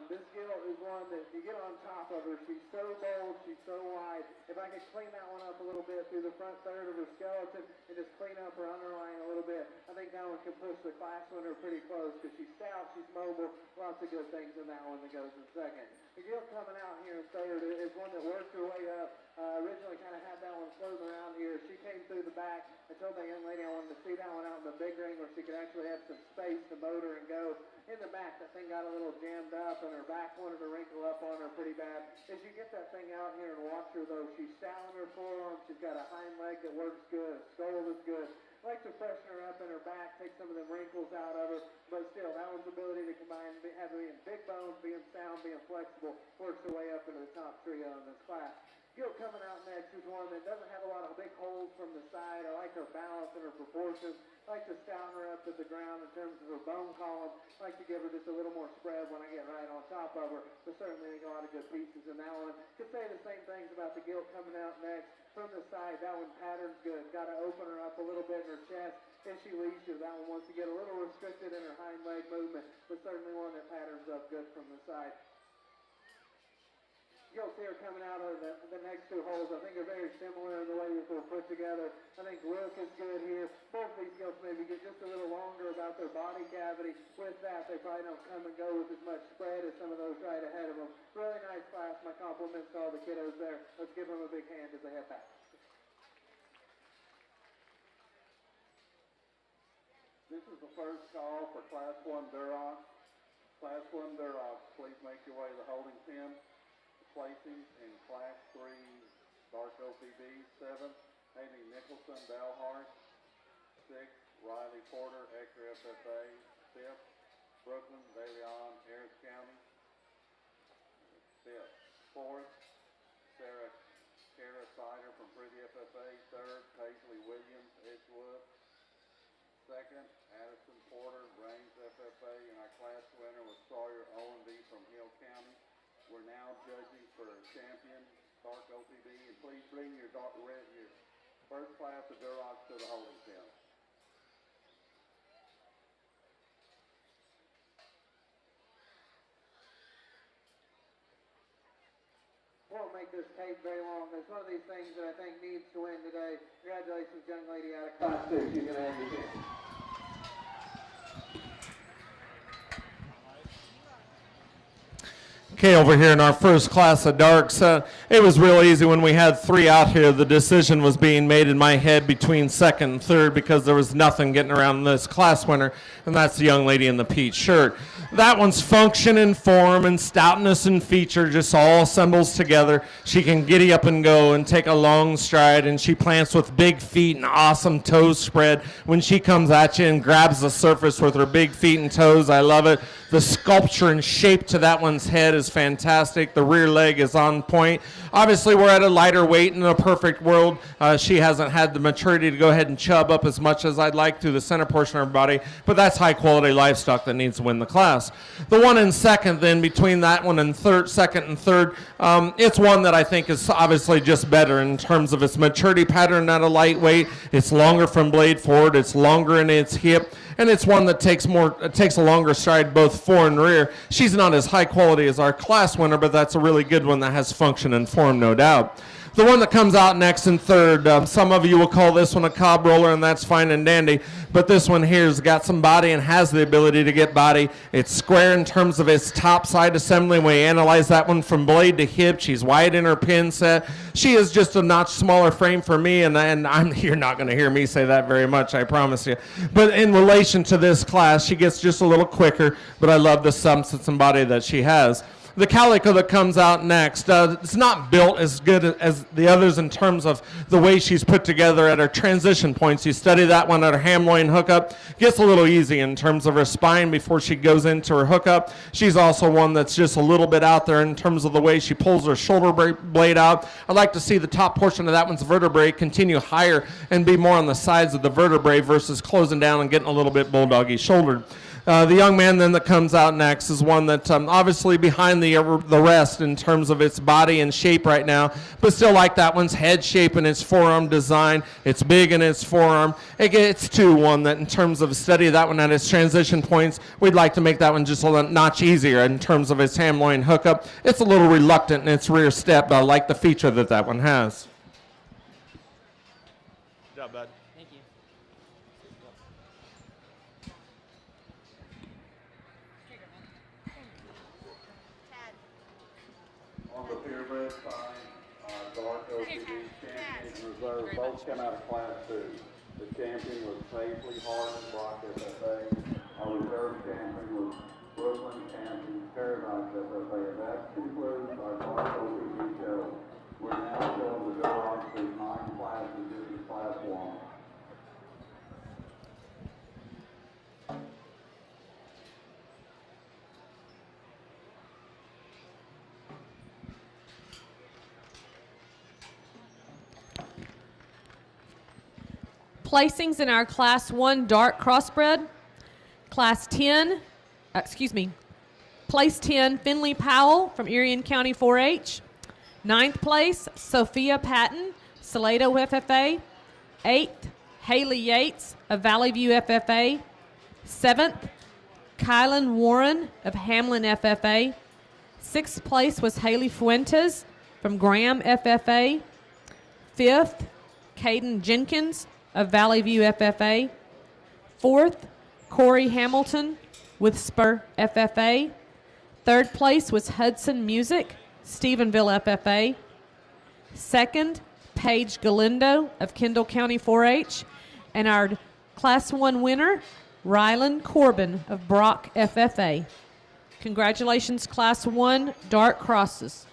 This Gilt is one that you get on top of her. She's so bold, she's so wide. If I could clean that one up a little bit through the front third of her skeleton and just clean up her underline a little bit, I think that one can push the class winner pretty close because she's stout, she's mobile, lots of good things in that one that goes in second. The Gilt coming out here in third is one that worked her way up. Originally kind of had that one floating around here. She came through the back. I told that young lady I wanted to see that one out in the big ring where she could actually have some space to motor and go. In the back, that thing got a little jammed up and her back wanted to wrinkle up on her pretty bad. As you get that thing out here and watch her though, she's stout in her forearm. She's got a hind leg that works good. A skull is good. I like to freshen her up in her back, take some of the wrinkles out of her, but still, that one's ability to combine having big bones, being sound, being flexible, works her way up into the top trio in this class. Gilt coming out next is one that doesn't have a lot of big holes from the side. I like her balance and her proportions. I like to stouten her up to the ground in terms of her bone column. I like to give her just a little more spread when I get right on top of her, but certainly there's a lot of good pieces in that one. Could say the same things about the Gilt coming out next. From the side, that one pattern's good. Got to open her up a little bit in her chest as she leads you. That one wants to get a little restricted in her hind leg movement, but certainly one that patterns up good from the side. Gilts here coming out of the next two holes, I think are very similar in the way that they're put together. I think look is good here. Both these gilts maybe get just a little longer about their body cavity. With that, they probably don't come and go with as much spread as some of those right ahead of them. Really nice class. My compliments to all the kiddos there. Let's give them a big hand as they head back.
This is the first call for Class 1 Duroc. Class 1 Duroc, please make your way to the holding pen. Placings in Class 3 Dark OPB, 7th, Haley Nicholson, Dalhart. 6th, Riley Porter, Ector FFA. 5th, Brooklyn, De Leon, Harris County. 5th. 4th, Sarah Kara Sider from Pretty FFA. 3rd, Paisley Williams, Edgewood. 2nd, Addison Porter, Rains FFA, and our class winner was Sawyer Owenby from Hill County. We're now judging for champion Dark OPB, and please bring your first class of Durocs to the holding pen.
Won't make this tape very long. It's one of these things that I think needs to win today. Congratulations, young lady out of Class 2. She's going to end the game.
Okay, over here in our first class of darks, it was real easy when we had 3 out here. The decision was being made in my head between second and third because there was nothing getting around this class winner, and that's the young lady in the peach shirt. That one's function and form and stoutness and feature just all assembles together. She can giddy up and go and take a long stride, and she plants with big feet and awesome toes spread when she comes at you and grabs the surface with her big feet and toes. I love it. The sculpture and shape to that one's head is fantastic. The rear leg is on point. Obviously, we're at a lighter weight in a perfect world. She hasn't had the maturity to go ahead and chub up as much as I'd like through the center portion of her body, but that's high-quality livestock that needs to win the class. The one in second, then, between that one and second and third, it's one that I think is obviously just better in terms of its maturity pattern at a lightweight. It's longer from blade forward. It's longer in its hip. And it's one that takes a longer stride both fore and rear. She's not as high quality as our class winner, but that's a really good one that has function and form, no doubt. The one that comes out next in third, some of you will call this one a cob roller, and that's fine and dandy, but this one here's got some body and has the ability to get body. It's square in terms of its top side assembly. When we analyze that one from blade to hip, she's wide in her pin set. She is just a notch smaller frame for me, and you're not going to hear me say that very much, I promise you. But in relation to this class, she gets just a little quicker, but I love the substance and body that she has. The calico that comes out next, it's not built as good as the others in terms of the way she's put together at her transition points. You study that one at her ham loin hookup. Gets a little easy in terms of her spine before she goes into her hookup. She's also one that's just a little bit out there in terms of the way she pulls her shoulder blade out. I'd like to see the top portion of that one's vertebrae continue higher and be more on the sides of the vertebrae versus closing down and getting a little bit bulldoggy shouldered. The young man then that comes out next is one that obviously behind the rest in terms of its body and shape right now, but still like that one's head shape and its forearm design. It's big in its forearm. It gets to one that in terms of study that one at its transition points, we'd like to make that one just a notch easier in terms of its ham loin hookup. It's a little reluctant in its rear step, but I like the feature that that one has.
Good job, bud.
On the purebred side, dark OCD champion and reserve both come out of class 2. The champion was safely hardened Brock FFA. Our reserve champion was Brooklyn champion Paradise FFA. And that concludes our dark OCD show. We're now showing the dogs through 9 classes. This is class 1.
Placings in our Class 1 dark crossbred. Place 10, Finley Powell from Irion County 4-H. 9th place, Sophia Patton, Salado FFA. 8th, Haley Yates of Valley View FFA. 7th, Kylan Warren of Hamlin FFA. 6th place was Haley Fuentes from Graham FFA. 5th, Caden Jenkins of Valley View FFA. 4th, Corey Hamilton with Spur FFA. 3rd place was Hudson Music, Stephenville FFA. 2nd, Paige Galindo of Kendall County 4-H. And our Class 1 winner, Rylan Corbin of Brock FFA. Congratulations, Class 1 dark crosses.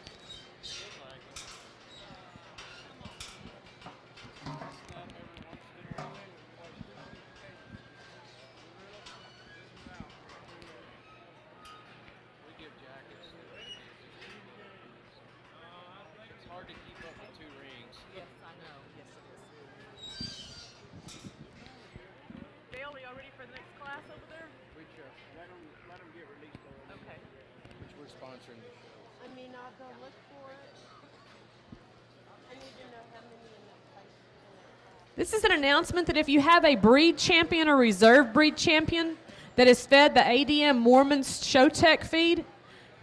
This is an announcement that if you have a breed champion or reserve breed champion that is fed the ADM Mormons Showtech feed,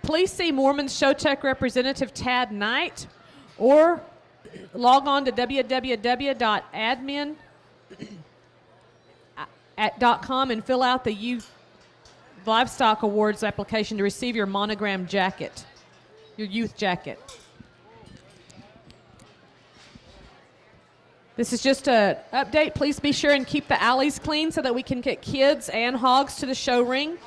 please see Mormons Showtech representative Tad Knight or log on to www.admin.com and fill out the Youth Livestock Awards application to receive your monogram jacket. your youth jacket. This is just an update. Please be sure and keep the alleys clean so that we can get kids and hogs to the show ring.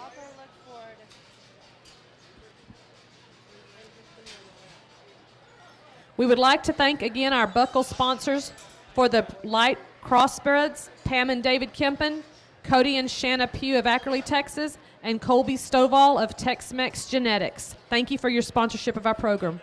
We would like to thank again our buckle sponsors for the light crossbreeds, Pam and David Kempen, Cody and Shanna Pugh of Ackerley, Texas, and Colby Stovall of Tex-Mex Genetics. Thank you for your sponsorship of our program.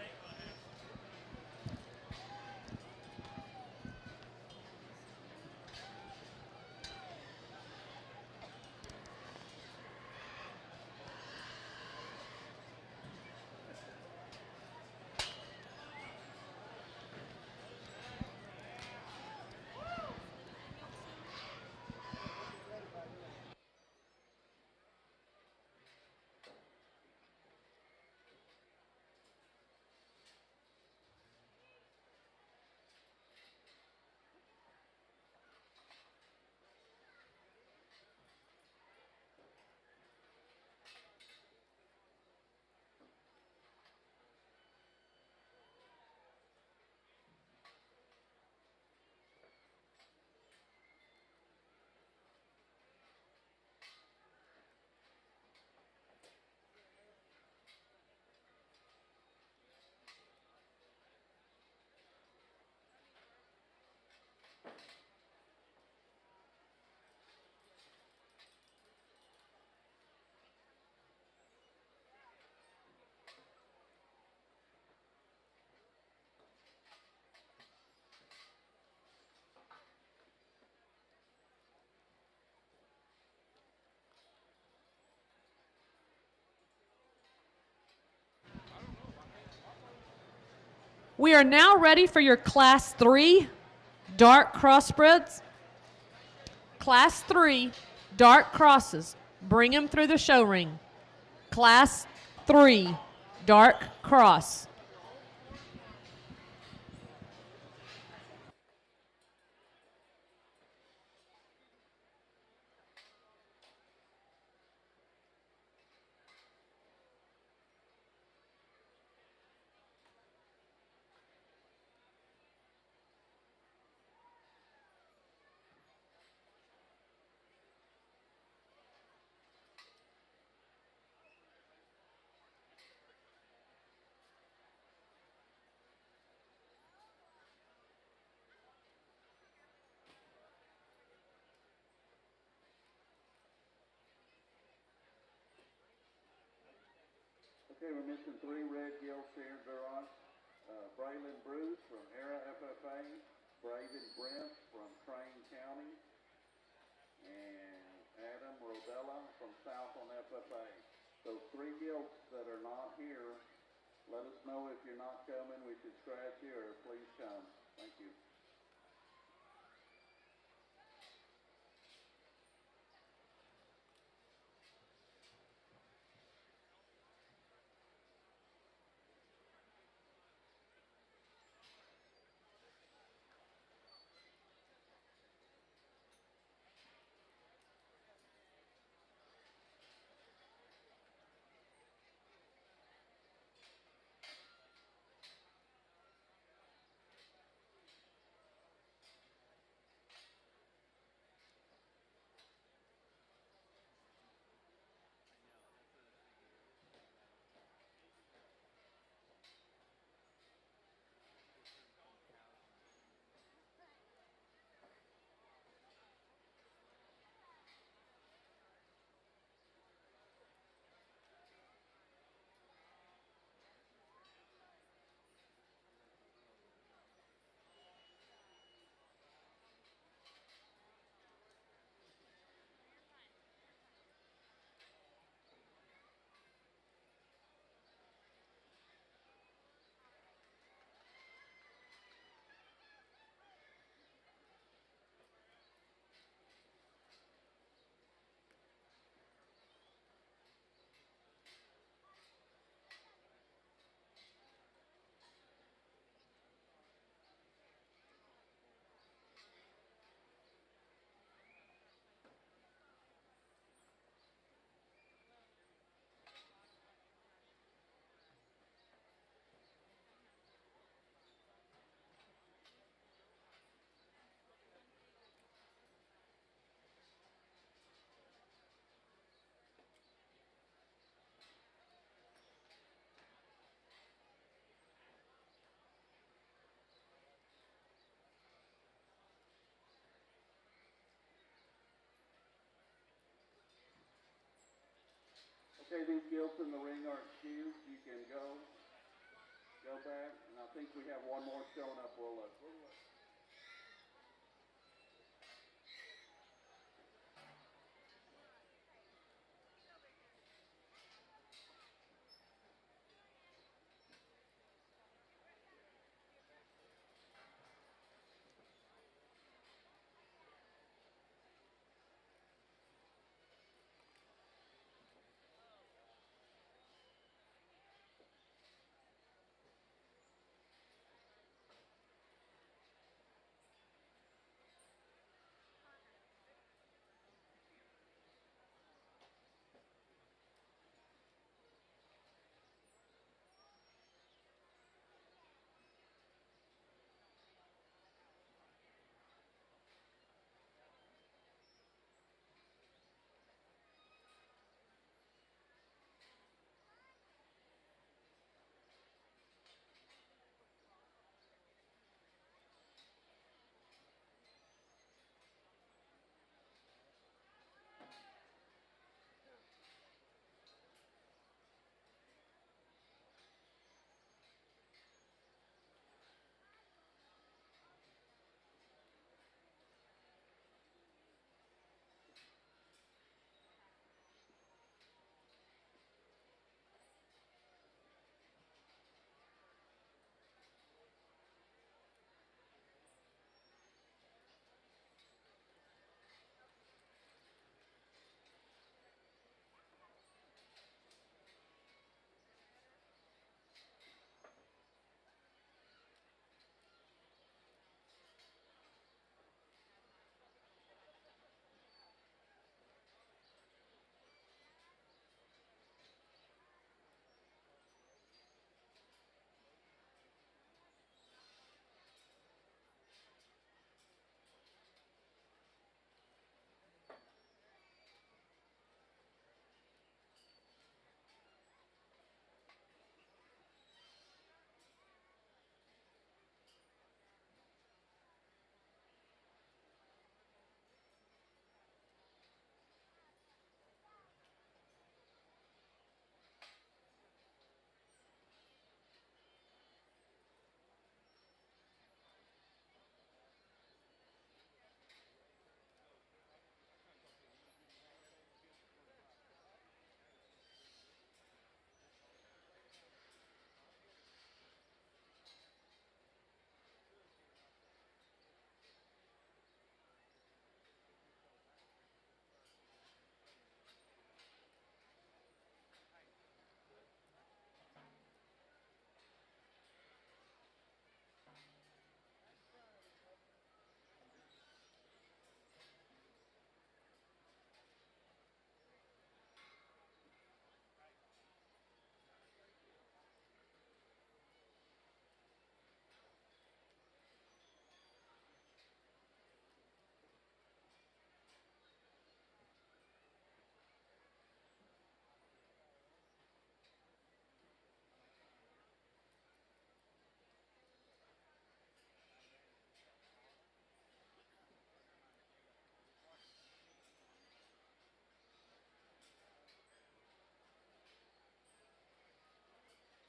We are now ready for your Class 3 dark crossbreds. Class 3 dark crosses. Bring them through the show ring. Class 3 dark cross.
Okay, we're missing 3 red gilts here, Duros. Braylon Bruce from Era FFA, Braden Brent from Crane County, and Adam Rodella from South on FFA. Those 3 gilts that are not here, let us know if you're not coming. We should scratch you, or please come. Thank you. Okay, these gilts in the ring are excused. You can go back, and I think we have one more showing up. We'll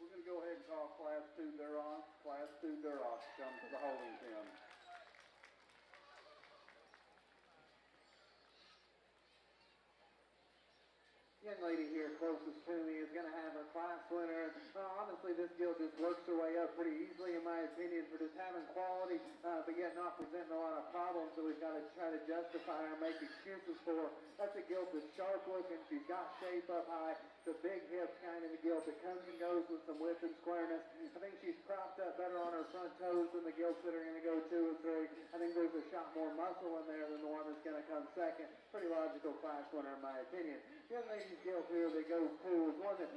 We're going to go ahead and call Class 2 Duros. Class 2 Duros, come to the holding pen.
Young lady here closest to me is going to have her class winner. Honestly, this gilt just works her way up pretty easily, in my opinion, for just having quality, but yet not presenting a lot of problems that we've got to try to justify or make excuses for. That's a gilt that's sharp looking. She's got shape up high. It's a big hip kind of a gilt that comes and goes with some width and squareness. I think she's propped up better on her front toes than the gilts that are going to go 2 and 3. I think there's a shot more muscle in there than the one that's going to come second. Pretty logical class winner, in my opinion. Young lady's gilt here that goes 2 is one that,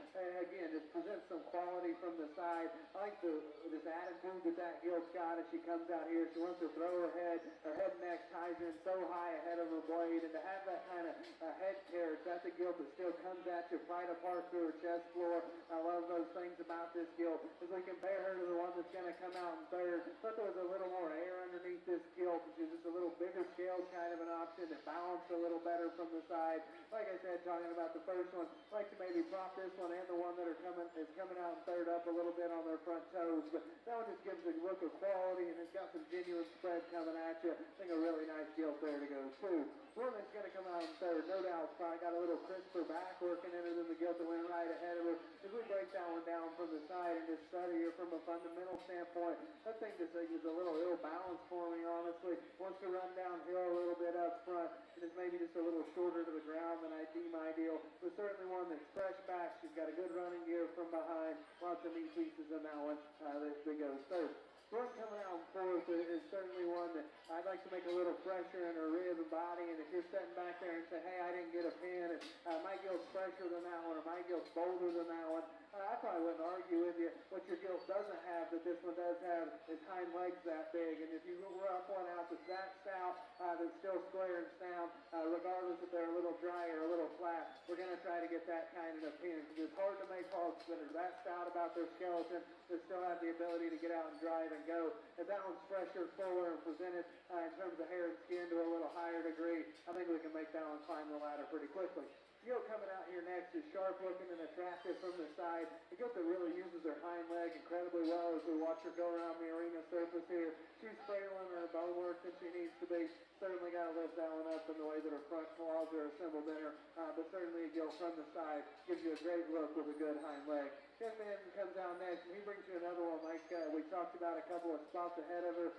again, just presents some quality from the side. I like this attitude that gilt's got as she comes out here. She wants to throw her head and neck ties in so high ahead of her blade, and to have that kind of head carriage, that's a gilt that still comes at you right apart through her chest floor. I love those things about this gilt. As we compare her to the one that's going to come out in third, I thought there was a little more air underneath this gilt, which is just a little bigger scale kind of an option that balanced a little better from the side. side. Like I said, talking about the first one, like to maybe prop this one and the one that is coming out in third up a little bit on their front toes, but that one just gives a look of quality, and it's got some genuine spread coming at you. I think a really nice gilt there to go too. One that's going to come out in third, no doubt, probably got a little crisper back working in it than the gilt that went right ahead of her. As we break that one down from the side and just study her from a fundamental standpoint, that thing just is a little ill-balanced for me, honestly. Wants to run downhill a little bit up front, and is maybe just a little shorter to the ground than I deem ideal. But certainly one that's fresh back. She's got a good running gear from behind. Lots of neat pieces in that one that goes third. One coming out in fourth is certainly one that I'd like to make a little fresher in her rib and body, and if you're sitting back there and say, hey, I didn't get a pin, and my gilt's fresher than that one, or my gilt's bolder than that one, I probably wouldn't argue with you. What your gilt doesn't have that this one does have is hind legs that big, and if you rough one out that's that stout, that's still square and sound, regardless if they're a little dry or a little flat, we're going to try to get that kind of a pin, because it's hard to make hogs that are that stout about their skeleton that still have the ability to get out and drive and go. If that one's fresher, fuller, and presented in terms of hair and skin to a little higher degree, I think we can make that one climb the ladder pretty quickly. The gilt coming out here next is sharp looking and attractive from the side. The gilt that really uses her hind leg incredibly well as we watch her go around the arena surface here. She's frailing her bone work that she needs to be. Certainly got to lift that one up in the way that her front claws are assembled in her, but certainly a gilt from the side gives you a great look with a good hind leg. Young man comes down next, and he brings you another one like we talked about a couple of spots ahead of her.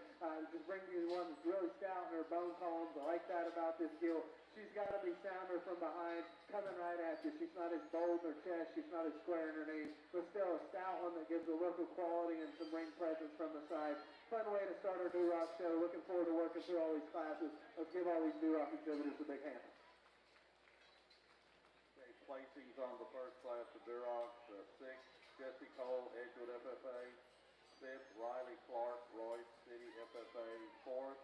Just brings you one that's really stout in her bone columns. I like that about this gilt. She's got to be sounder from behind, coming right at you. She's not as bold in her chest. She's not as square in her knees, but still a stout one that gives a look of quality and some ring presence from the side. Fun way to start our Doo-Rock show. Looking forward to working through all these classes. Let's give all these Doo-Rock exhibitors a big hand.
Okay, placings on the first class of Duroc. Sixth, Jesse Cole, Edgewood FFA. Fifth, Riley Clark, Royce City FFA. Fourth,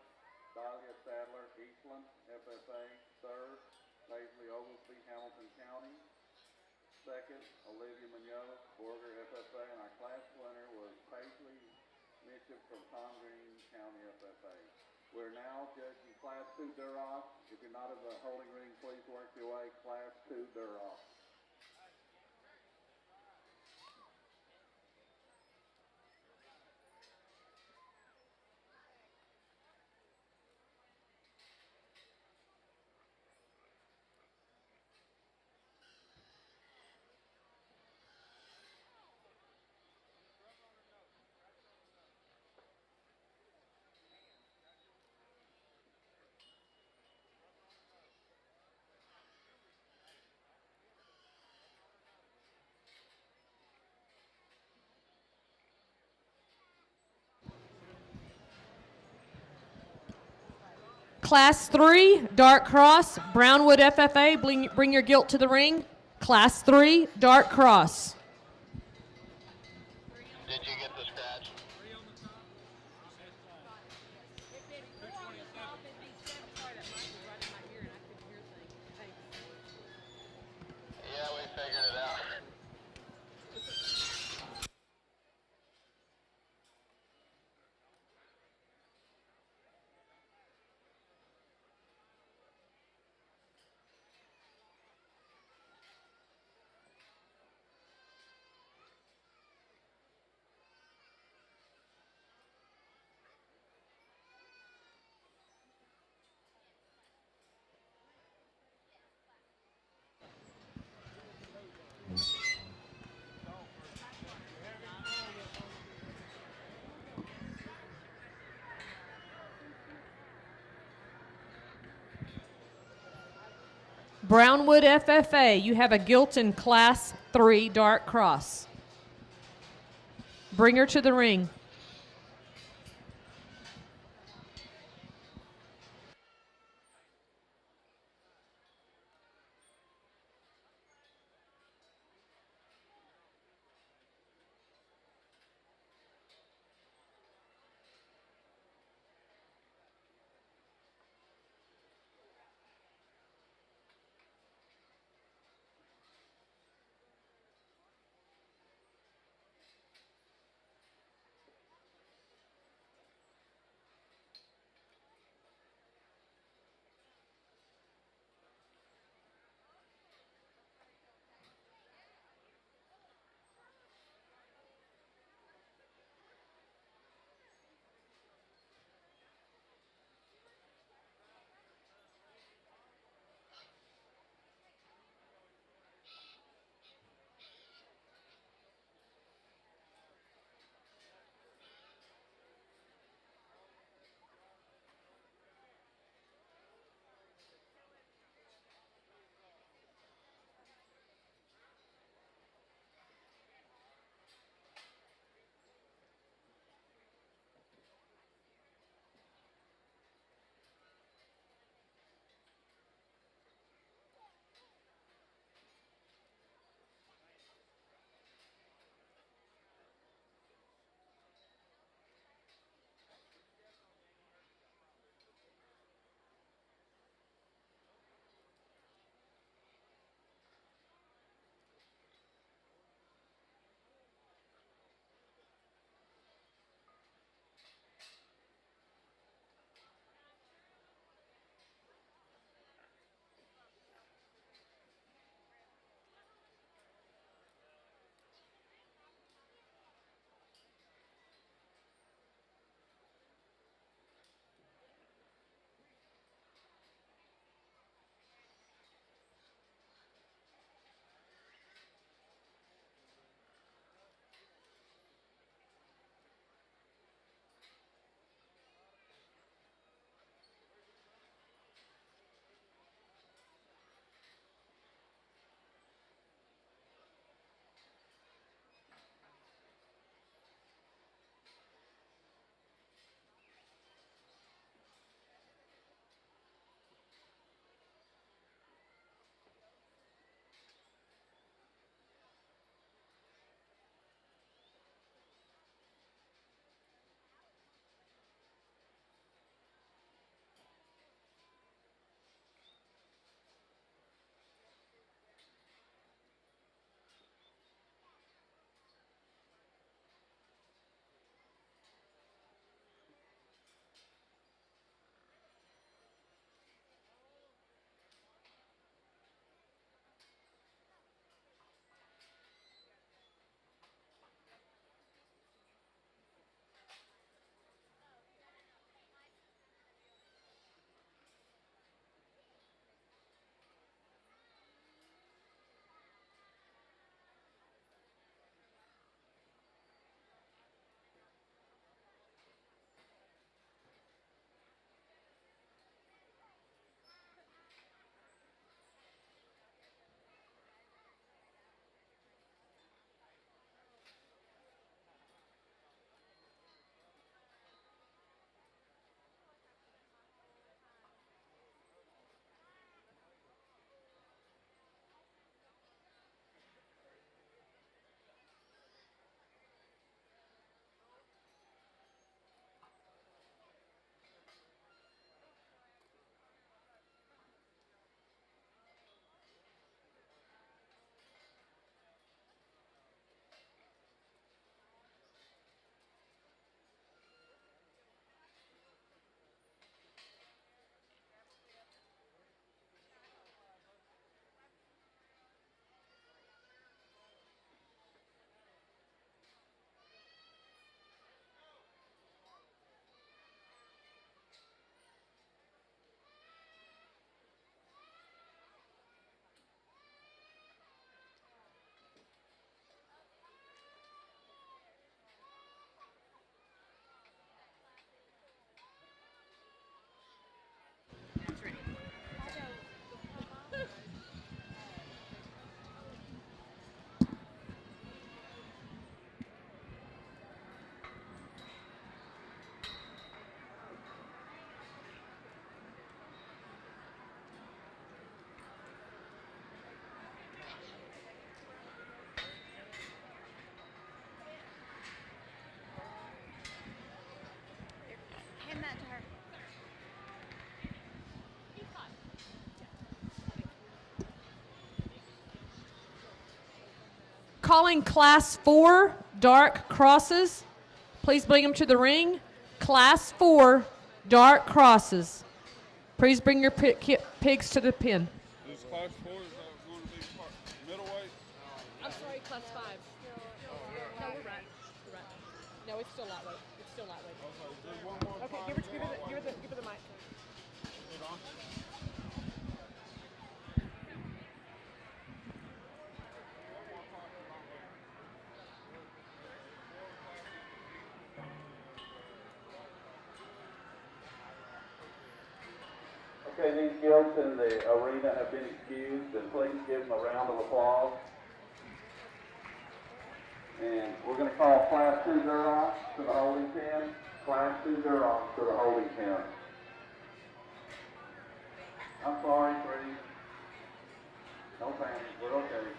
Dahlia Sadler, Eastland FFA. Third, Paisley Oglesby, Hamilton County. Second, Olivia Munoz, Borger FFA. And our class winner was Paisley Mitchell from Tom Green County FFA. We're now judging Class 2 Duroc. If you're not in the holding ring, please work your way. Class 2 Duroc.
Class 3, Dark Cross, Brownwood FFA, bring your gilt to the ring. Class 3, Dark Cross.
Did you get the scratch? Yeah, we figured it out.
Brownwood FFA, you have a gilt in Class 3, Dark Cross. Bring her to the ring. Calling Class 4 dark crosses. Please bring them to the ring. Class 4 dark crosses. Please bring your pigs to the pen.
This class 4 is going to be middleweight?
I'm sorry, Class 5. No, we're right. We're right. No, it's still lightweight. It's still lightweight. Okay, give her the mic.
Okay, these Gilts in the arena have been excused, and please give them a round of applause. And we're going to call Class 2 Durocs to the holding pen. Class 2 Durocs to the holding pen. I'm sorry, Freddie. No panic, we're okay.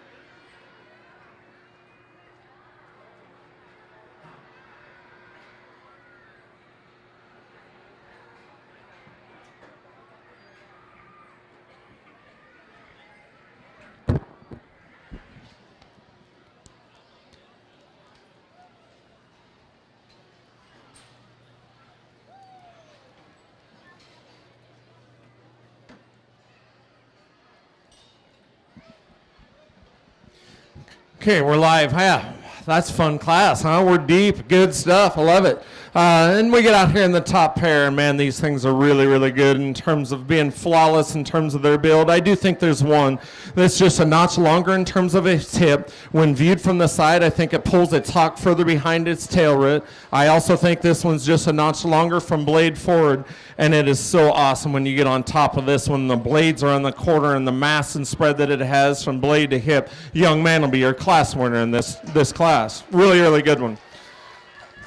Okay, we're live. Yeah, that's fun class, huh? We're deep, good stuff. I love it. And we get out here in the top pair, and man, these things are really, really good in terms of being flawless in terms of their build. I do think there's one that's just a notch longer in terms of its hip. When viewed from the side, I think it pulls its hock further behind its tail root. I also think this one's just a notch longer from blade forward, and it is so awesome when you get on top of this one. The blades are on the corner, and the mass and spread that it has from blade to hip. Young man will be your class winner in this class. Really, really good one.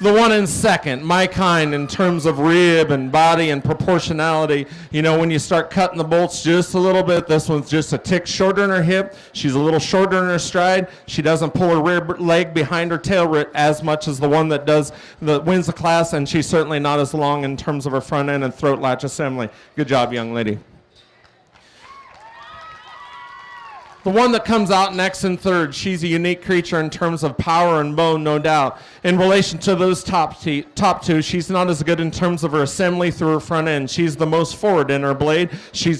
The one in second, my kind, in terms of rib and body and proportionality. You know, when you start cutting the bolts just a little bit, this one's just a tick shorter in her hip. She's a little shorter in her stride. She doesn't pull her rear leg behind her tail root as much as the one that wins the class, and she's certainly not as long in terms of her front end and throat latch assembly. Good job, young lady. The one that comes out next in third, she's a unique creature in terms of power and bone, no doubt. In relation to those top two, she's not as good in terms of her assembly through her front end. She's the most forward in her blade.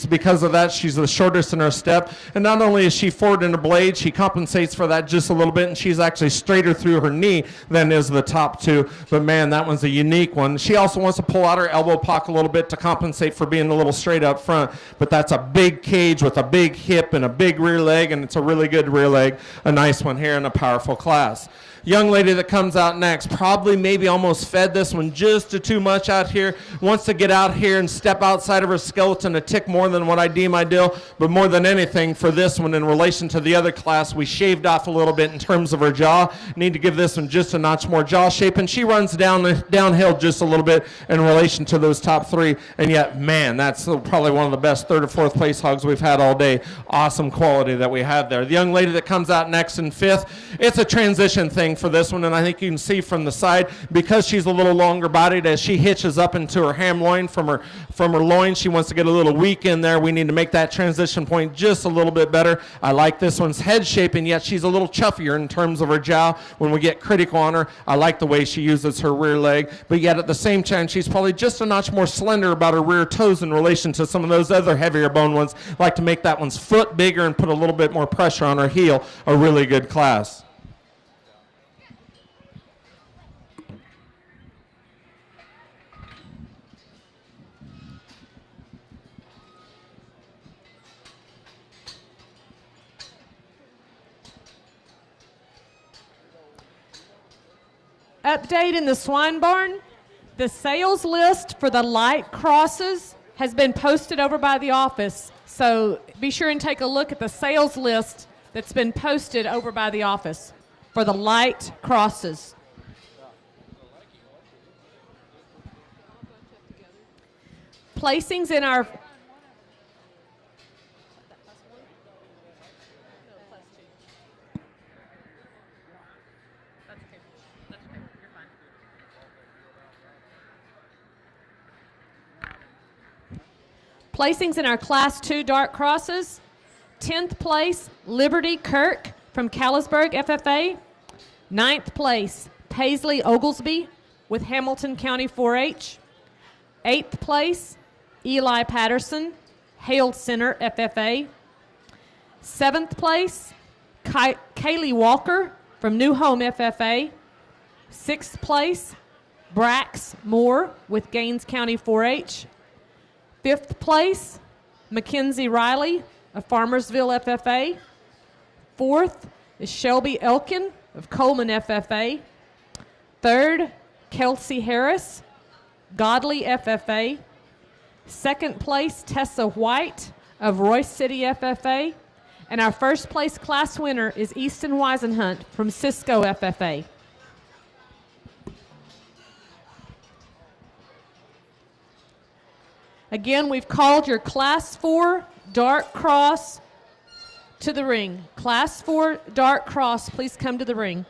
Because of that, she's the shortest in her step. And not only is she forward in her blade, she compensates for that just a little bit, and she's actually straighter through her knee than is the top two. But man, that one's a unique one. She also wants to pull out her elbow pocket a little bit to compensate for being a little straight up front. But that's a big cage with a big hip and a big rear leg, and it's a really good rear leg. A nice one here in a powerful class. Young lady that comes out next, probably maybe almost fed this one just too much out here, wants to get out here and step outside of her skeleton a tick more than what I deem ideal, but more than anything for this one in relation to the other class, we shaved off a little bit in terms of her jaw. Need to give this one just a notch more jaw shape, and she runs downhill just a little bit in relation to those top three, and yet, man, that's probably one of the best third or fourth place hogs we've had all day. Awesome quality that we have there. The young lady that comes out next in fifth, it's a transition thing for this one, and I think you can see from the side, because she's a little longer bodied, as she hitches up into her ham loin from her loin, she wants to get a little weak in there. We need to make that transition point just a little bit better. I like this one's head shape, and yet she's a little chuffier in terms of her jowl. When we get critical on her, I like the way she uses her rear leg, but yet at the same time, she's probably just a notch more slender about her rear toes in relation to some of those other heavier bone ones. Like to make that one's foot bigger and put a little bit more pressure on her heel. A really good class.
Update in the swine barn. The sales list for the light crosses has been posted over by the office. So be sure and take a look at the sales list that's been posted over by the office for the light crosses. Placings in our Placings in our Class 2 dark crosses. 10th place, Liberty Kirk. from Callisburg FFA. Ninth place, Paisley Oglesby with Hamilton County 4-H. Eighth place, Eli Patterson, Hale Center FFA. Seventh place, Kaylee Walker from New Home FFA. Sixth place, Brax Moore with Gaines County 4-H. Fifth place, Mackenzie Riley of Farmersville FFA. Fourth is Shelby Elkin of Coleman FFA. Third, Kelsey Harris, Godley FFA. Second place, Tessa White of Royce City FFA. And our first place class winner is Easton Weisenhunt from Cisco FFA. Again, we've called your Class 4 Dark Cross to the ring. Class 4 Dark Cross, please come to the ring.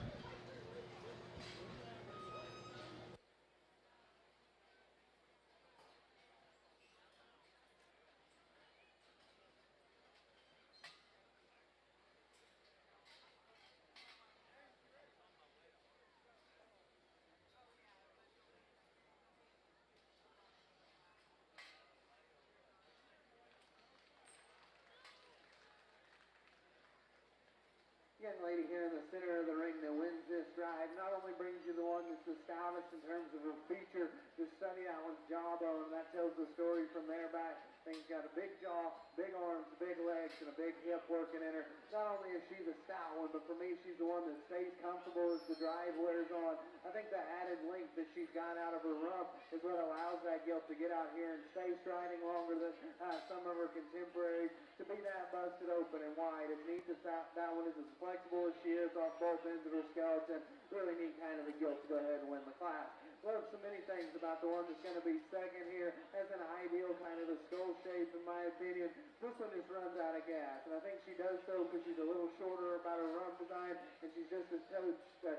Young lady here in the center of the ring that wins this drive not only brings you the one that's the stoutest in terms of her feature, just study that one's jawbone. That tells the story from there back. Thing's got a big jaw, big arms, big legs, and a big hip working in her. Not only is she the stout one, but for me, she's the one that stays comfortable as the drive wears on. I think the added length that she's got out of her rump is what allows that gilt to get out here and stay striding longer than some of her contemporaries. To be that busted open and wide, it needs that one is as flexible as she is off both ends of her skeleton. Really neat kind of a gilt to go ahead and win the class. Love so many things about the one that's going to be second here. Has an ideal kind of a skull shape, in my opinion. This one just runs out of gas, and I think she does so because she's a little shorter about her rump design, and she's just a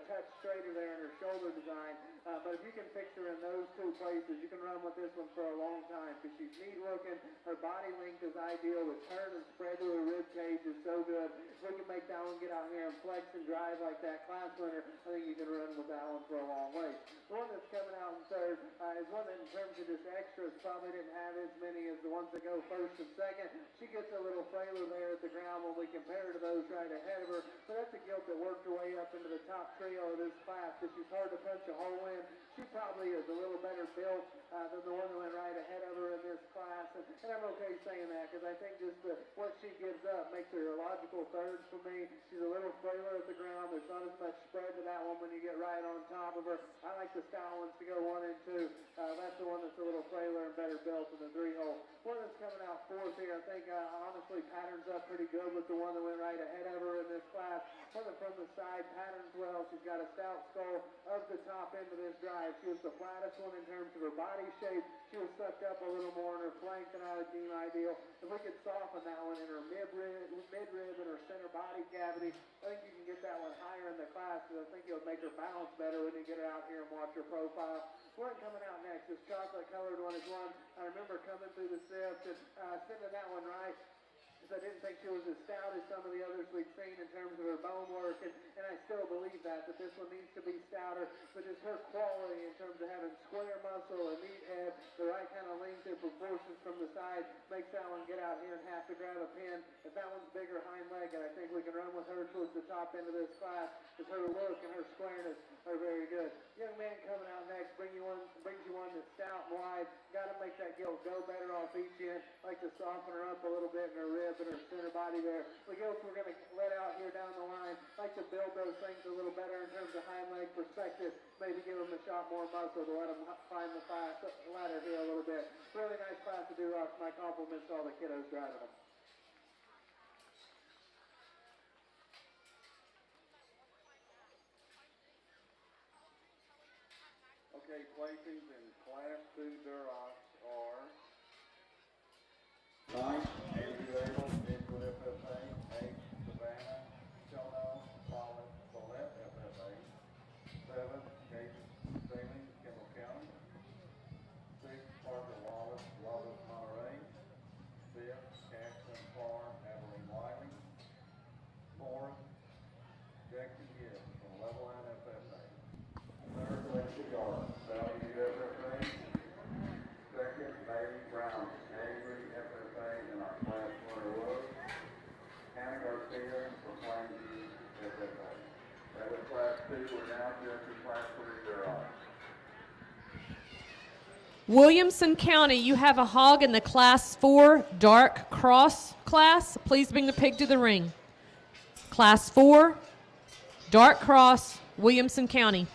touch straighter there in her shoulder design. But if you can fix her in those two places, you can run with this one for a long time because she's neat looking. Her body length is ideal. The turn and spread to her rib cage is so good. If we can make that one get out here and flex and drive like that class winner, I think you can run with that one for a long way. The one that's coming out in third is one that in terms of just extras probably didn't have as many as the ones that go first and second. She gets a little frailer there at the ground when we compare her to those right ahead of her. But that's a gilt that worked her way up into the top trio of this class because she's hard to punch a hole in. She probably is a little better built than the one that went right ahead of her in this class. And I'm okay saying that because I think just what she gives up makes her a logical third for me. She's a little frailer at the ground. There's not as much spread to that one when you get right on top of her. I like the stout ones to go 1 and 2. That's the one that's a little frailer and better built than the 3-hole. One that's coming out fourth here, I think honestly patterns up pretty good with the one that went right ahead of her in this class. One that from the side patterns well. She's got a stout skull of the top end of this drive. She was the flattest one in terms of her body shape. She was sucked up a little more in her flank than I would deem ideal. If we could soften that one in her mid-rib and her center body cavity, I think you can get that one higher in the class because I think it would make her balance better when you get her out here and watch her profile. One coming out next, this chocolate colored one is one I remember coming through the sift and sending that one right. I didn't think she was as stout as some of the others we've seen in terms of her bone work, and I still believe that this one needs to be stouter, but just her quality in terms of having square muscle, a neat head, the right kind of length and proportions from the side makes that one get out here and have to grab a pin. If that one's bigger hind-legged, I think we can run with her towards the top end of this class because her look and her squareness are very good. Young man coming out next brings you one that's stout and wide. Got to make that gilt go better off each end. Like to soften her up a little bit in her rib and her center body there. The gilts we're going to let out here down the line. Like to build those things a little better in terms of hind leg perspective. Maybe give them a shot more muscle to let them climb the ladder here a little bit. Really nice class to do, Ross. My compliments to all the kiddos driving them.
Okay, placings in Class 2 Durox are 9, Andrew Abel, Edgewood FFA, 8, Savannah, Chono, Follett FFA, 7, Kate Sailing, Kimball County, 6, Parker Wallace, Monterey, 5th, Caxton Farm, Abilene Wiley, 4th, We're now judging class 3 girls.
Williamson County, you have a hog in the Class 4 dark cross class. Please bring the pig to the ring. Class 4, dark cross, Williamson County.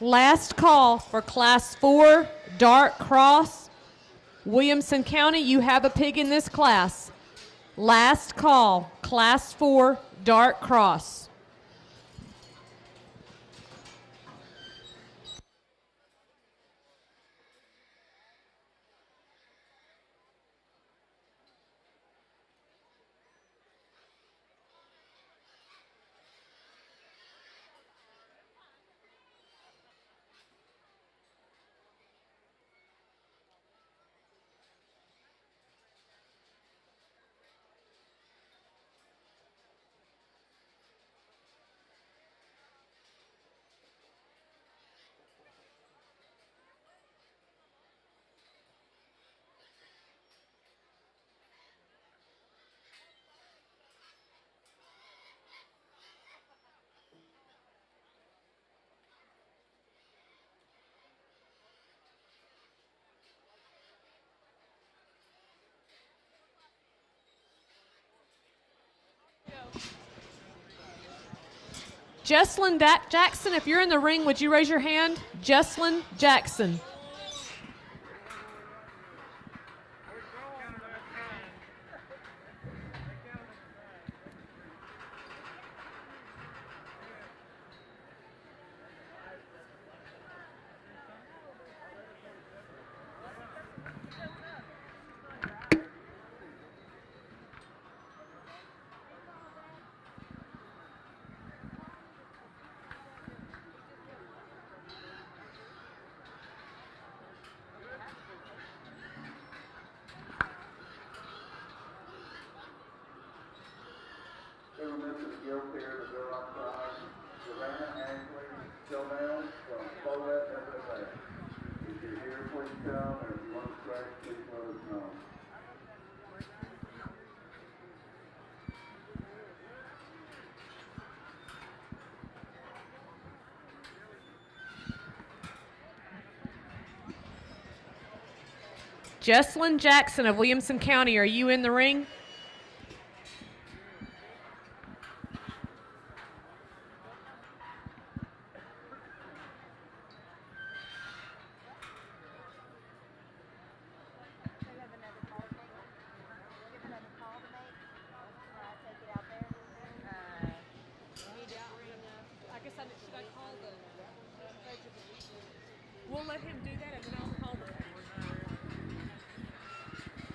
Last call for Class 4, dark cross. Williamson County, you have a pig in this class. Last call, Class 4, dark cross. Jesslyn Jackson, if you're in the ring, would you raise your hand? Jesslyn Jackson.
to the Gilts here, the Duroc side. Savannah Ashley Stovall from Follett FFA. If you're here, please come, or if you want to scratch, please let us know.
Jesslyn Jackson of Williamson County, are you in the ring? We'll let him do that, and then I'll call the.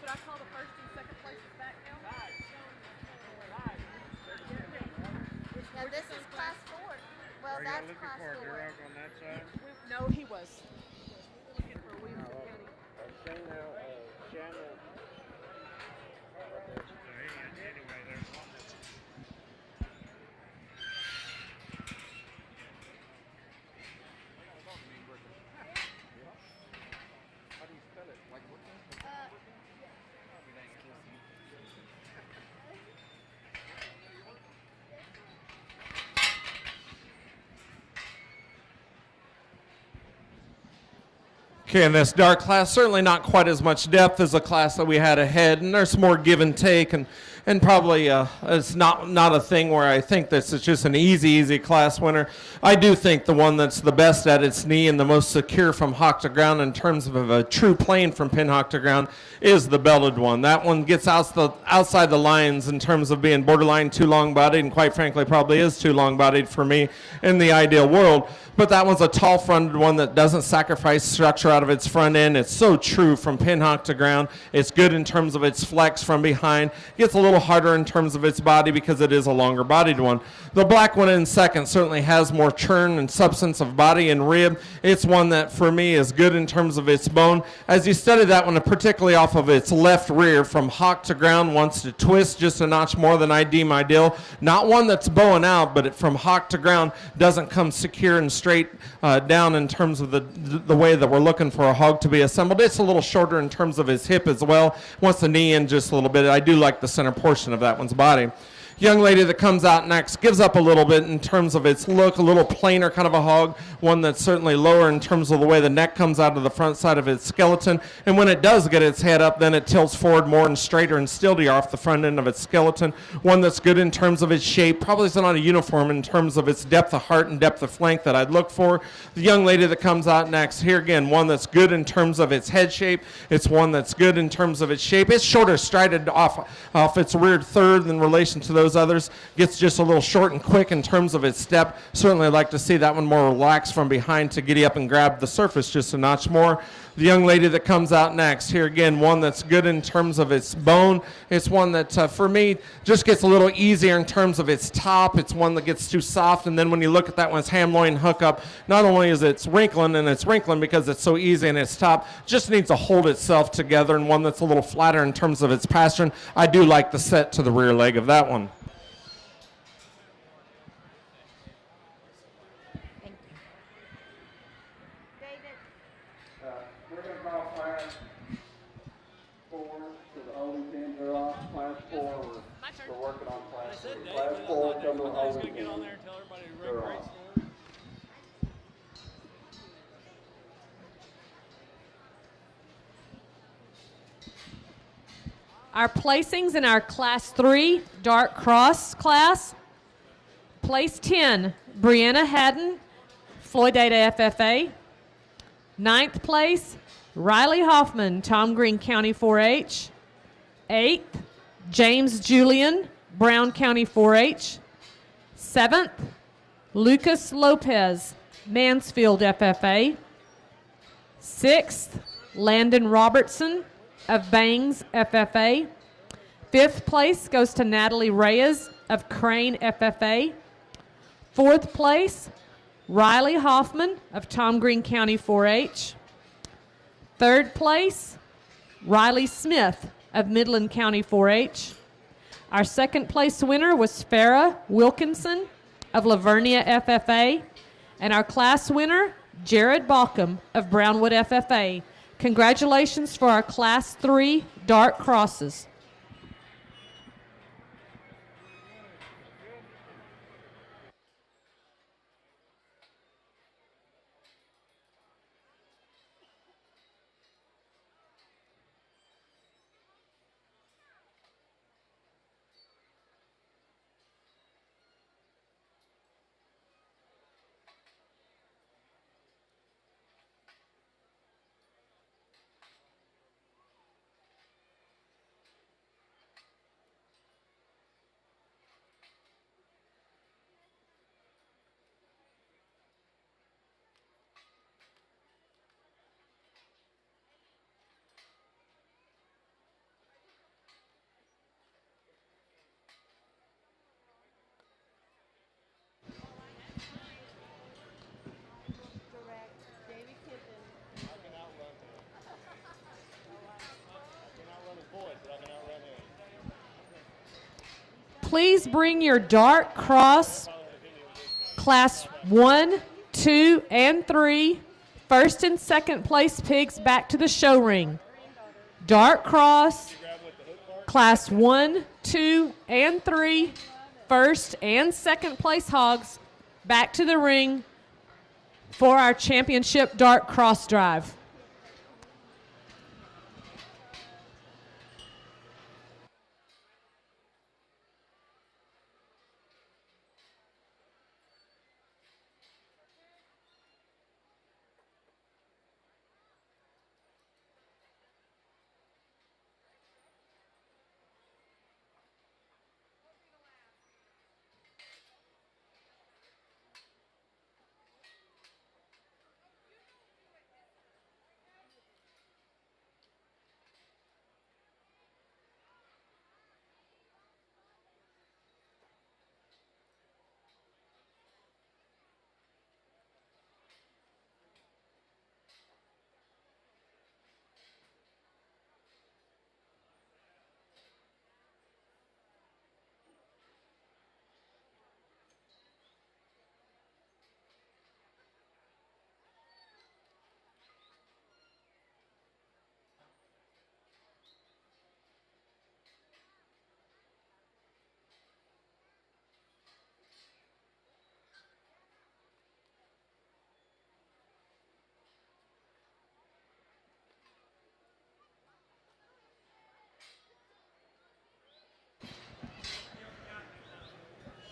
Should I call the first and second places back now?
Now this is class 4. Well,
Are
that's
y'all looking
class
for a
4.
Duroc on that side?
No, he was. Looking for Williamson County.
Shannon. Anyway, there's one that's. How do you spell it? Like what?
Okay, in this dark class, certainly not quite as much depth as the class that we had ahead, and there's more give and take, and probably it's not a thing where I think this is just an easy class winner. I do think the one that's the best at its knee and the most secure from hock to ground in terms of a true plane from pin hock to ground is the belted one. That one gets outside the lines in terms of being borderline too long-bodied, and quite frankly probably is too long-bodied for me in the ideal world. But that one's a tall-fronted one that doesn't sacrifice structure out of its front end. It's so true from pin hock to ground. It's good in terms of its flex from behind. Gets a little harder in terms of its body because it is a longer-bodied one. The black one in second certainly has more churn and substance of body and rib. It's one that, for me, is good in terms of its bone. As you study that one, particularly off of its left rear, from hock to ground, wants to twist just a notch more than I deem ideal. Not one that's bowing out, but from hock to ground doesn't come secure and straight down in terms of the way that we're looking for a hog to be assembled. It's a little shorter in terms of his hip as well. Wants the knee in just a little bit. I do like the center portion of that one's body. Young lady that comes out next gives up a little bit in terms of its look, a little plainer kind of a hog, one that's certainly lower in terms of the way the neck comes out of the front side of its skeleton. And when it does get its head up, then it tilts forward more and straighter and stiltier off the front end of its skeleton. One that's good in terms of its shape, probably is not a uniform in terms of its depth of heart and depth of flank that I'd look for. The young lady that comes out next, here again, one that's good in terms of its head shape. It's one that's good in terms of its shape. It's shorter strided off its rear third in relation to those others. Gets just a little short and quick in terms of its step. Certainly like to see that one more relaxed from behind to giddy up and grab the surface just a notch more. The young lady that comes out next, here again, one that's good in terms of its bone. It's one that, for me, just gets a little easier in terms of its top. It's one that gets too soft, and then when you look at that one's ham loin hookup, not only is it wrinkling, and it's wrinkling because it's so easy in its top, just needs to hold itself together, and one that's a little flatter in terms of its pastern. I do like the set to the rear leg of that one.
We're going to call class 4 to the only 10 Duroc. Class 4, we're working on class 3. Class 4 come to the only 10 Duroc.
Our placings in our Class 3 Dark Cross class. Place 10, Brianna Haddon, Floyd Data FFA. 9th place, Riley Hoffman, Tom Green County 4-H. 8th, James Julian, Brown County 4-H. 7th, Lucas Lopez, Mansfield FFA. 6th, Landon Robertson of Bangs FFA. 5th place goes to Natalie Reyes of Crane FFA. 4th place, Riley Hoffman of Tom Green County 4-H. 3rd place, Riley Smith of Midland County 4-H. Our second place winner was Farah Wilkinson of Lavernia FFA, and our class winner, Jared Balcom of Brownwood FFA. Congratulations for our Class 3 dart crosses. Please bring your dart cross class 1, 2, and 3, first and second place pigs back to the show ring. Dart cross class 1, 2, and 3, first and second place hogs back to the ring for our championship dart cross drive.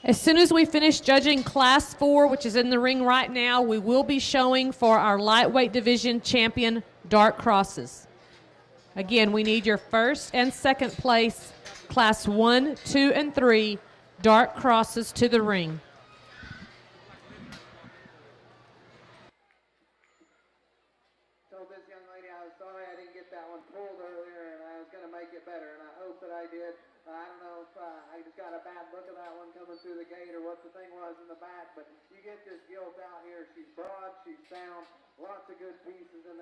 As soon as we finish judging Class 4, which is in the ring right now, we will be showing for our lightweight division champion dart crosses. Again, we need your first and second place Class 1, 2, and 3 dart crosses to the ring.
Told this young lady I was sorry I didn't get that one pulled earlier, and I was going to make it better, and I hope that I did. I don't know if I just got a bad look of that one coming through the gate or what the thing was in the back, but you get this gilt out here. She's broad, she's sound, lots of good pieces in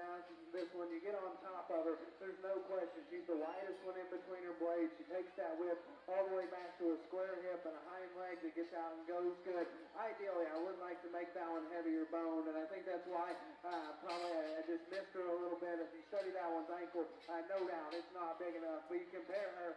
this one. You get on top of her, there's no question. She's the lightest one in between her blades. She takes that whip all the way back to a square hip and a hind leg that gets out and goes good. Ideally, I would like to make that one heavier boned, and I think that's why probably I just missed her a little bit. If you study that one's ankle, no doubt it's not big enough, but you compare her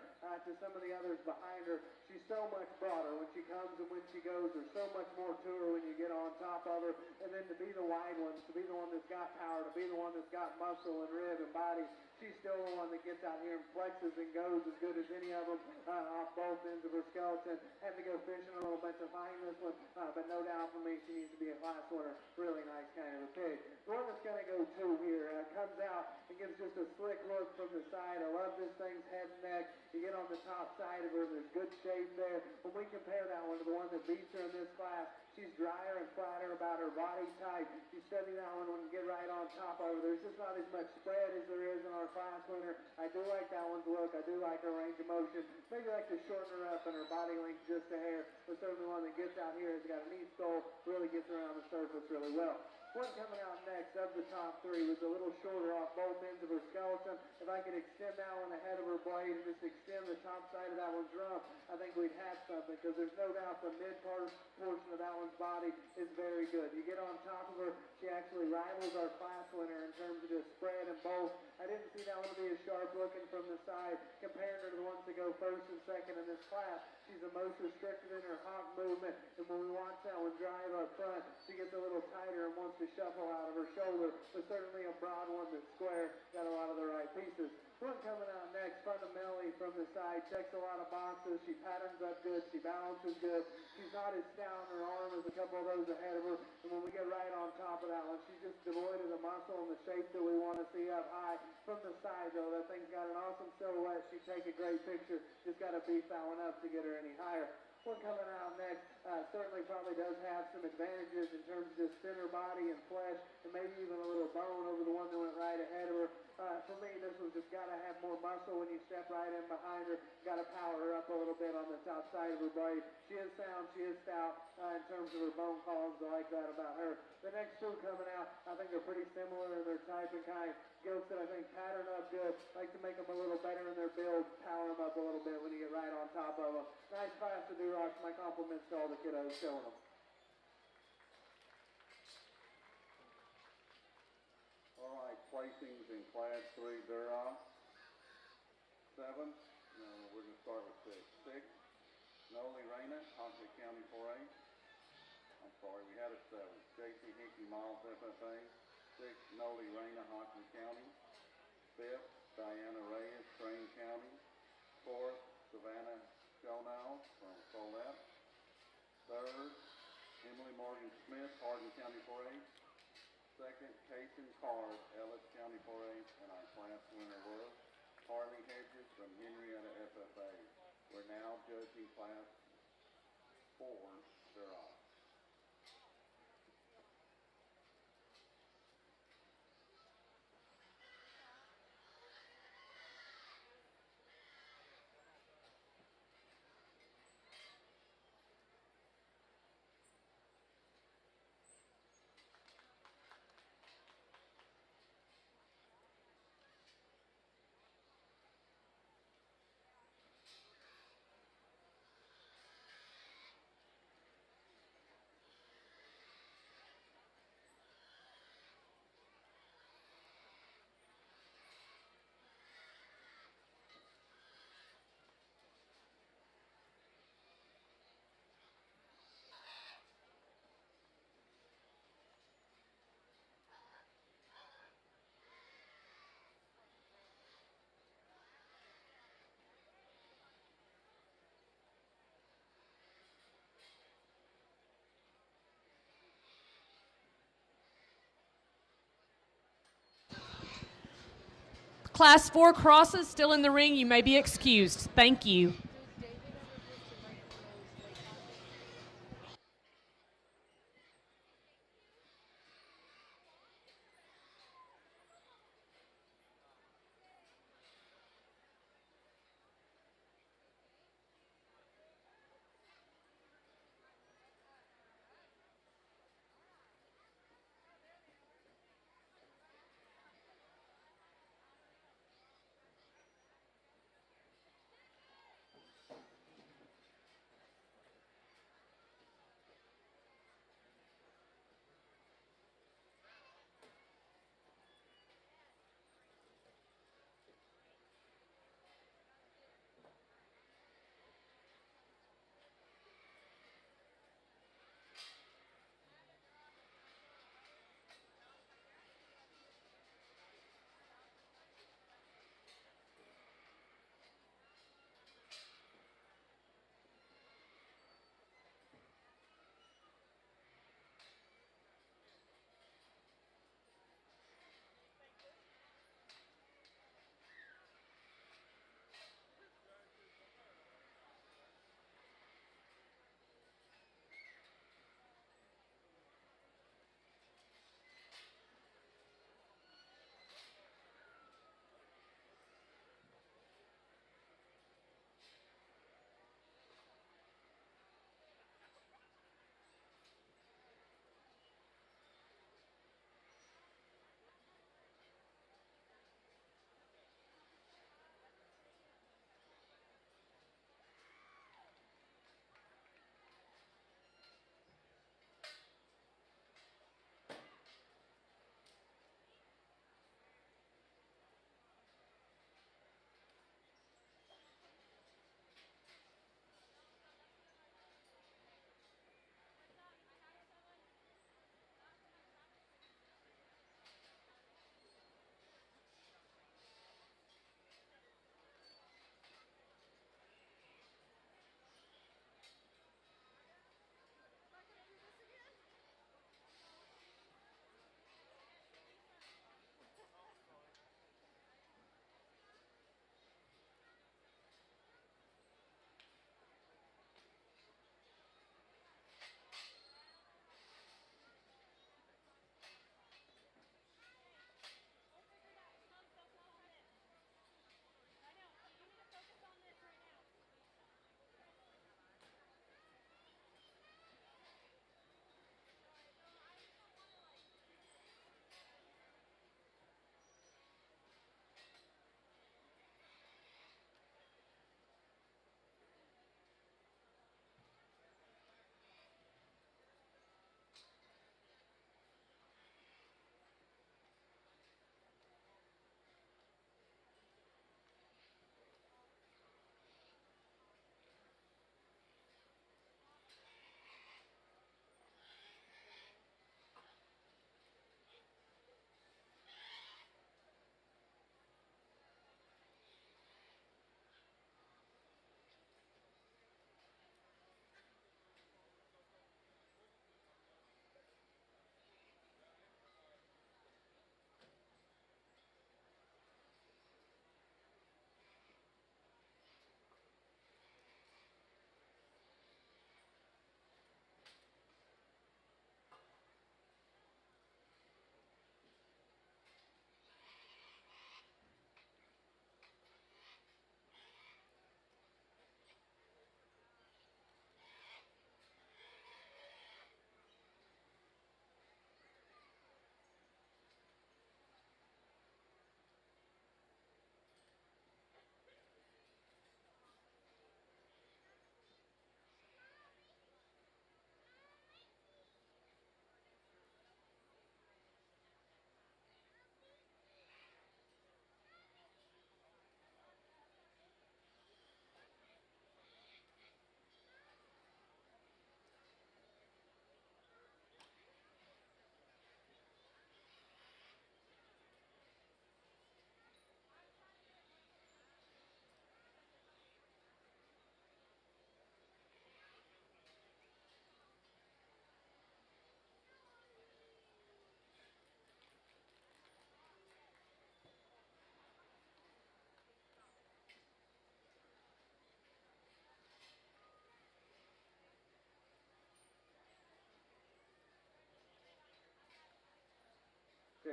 to some of the others behind her, she's so much broader when she comes and when she goes. There's so much more to her when you get on top of her. And then to be the wide one, to be the one that's got power, to be the one that's got muscle and rib and body, she's still the one that gets out here and flexes and goes as good as any of them off both ends of her skeleton. Had to go fishing a little bit to find this one, but no doubt for me she needs to be a class winner. Really nice kind of a pig. The one that's going to go two here comes out and gives just a slick look from the side. I love this thing's head and neck. You get on the top side of her, there's good shape there. When we compare that one to the one that beats her in this class, she's drier and flatter about her body type. You study that one when you get right on top of her. There's just not as much spread as there is in our class winner. I do like that one's look. I do like her range of motion. Maybe like to shorten her up and her body length just a hair. But certainly one that gets out here has got a neat stole, really gets around the surface really well. One coming out next of the top three was a little shorter off both ends of her skeleton. If I could extend that one ahead of her blade and just extend the top side of that one's rump, I think we'd have something, because there's no doubt the mid portion of that one's body is very good. You get on top of her, she actually rivals our class winner in terms of just spread and bolt. I didn't see that one to be as sharp looking from the side compared to the ones that go first and second in this class. She's the most restricted in her hawk movement, and when we watch that one drive up front, she gets a little tighter and wants to shuffle out of her shoulder, but certainly a broad one that's square, got a lot of the right pieces. One coming out next, fundamentally from the side, checks a lot of boxes. She patterns up good, she balances good. She's not as stout in her arm as a couple of those ahead of her, and when we get right on top of that one, she's just devoid of the muscle and the shape that we want to see up high. From the side, though, that thing's got an awesome silhouette. She'd take a great picture, just got to beef that one up to get her any higher. One coming out next certainly probably does have some advantages in terms of just thinner body and flesh, and maybe even a little bone over the one that went right ahead of her. For me, this one's just got to have more muscle when you step right in behind her. Got to power her up a little bit on the top side of her blade. She is sound, she is stout in terms of her bone columns. I like that about her. The next two coming out, I think they're pretty similar in their type and kind. Gilts that I think pattern up good. Like to make them a little better in their build, power them up a little bit when you get right on top of them. Nice class to do, Rocks. My compliments to all the kiddos showing them.
All right, placings in Class 3 Duroc. 7, no, we're going to start with 6. 6, Noli Reyna, Hockley County 4A. I'm sorry, we had a 7. J.C. Hickey Miles, FFA. 6, Noli Reyna, Hockley County. 5th, Diana Reyes, Crane County. 4th, Savannah Schonow from Colette. 3rd, Emily Morgan Smith, Hardin County 4-H. 2nd, Kason Card, Ellis County 4-H, and our class winner was Harley Hedges from Henrietta FFA. We're now judging Class 4 Duroc.
Class 4 crosses still in the ring. You may be excused. Thank you.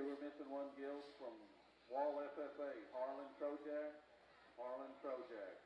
Okay, we're missing one Gilts from Wall FFA, Harlan Trojak. Harlan Trojak.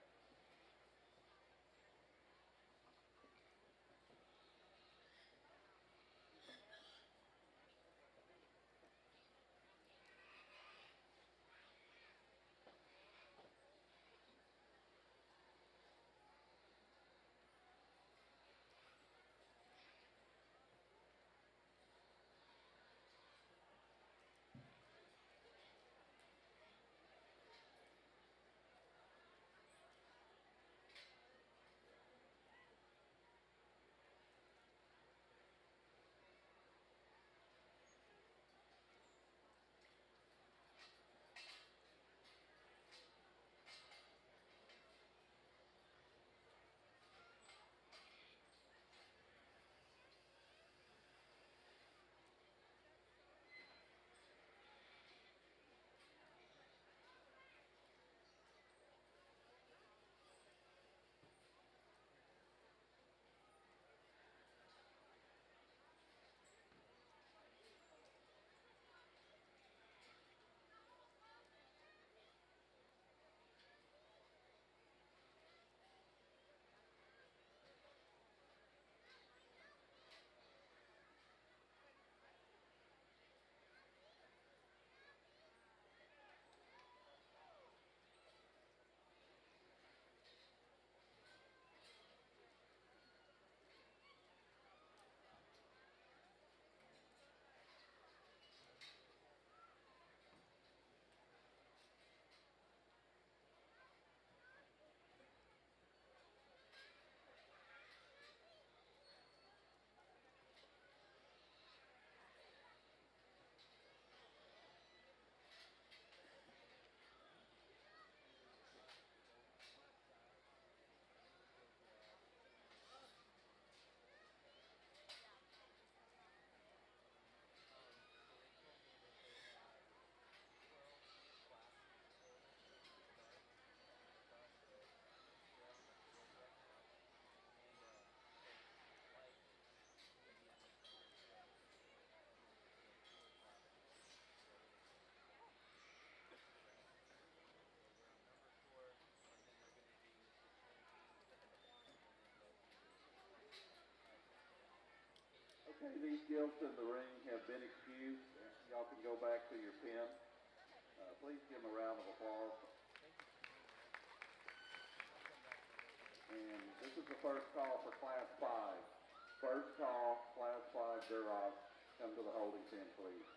Okay, these Gilts in the ring have been excused. Y'all can go back to your pen. Please give them a round of applause. And this is the first call for Class 5. First call, Class 5, Duras. Come to the holding pen, please.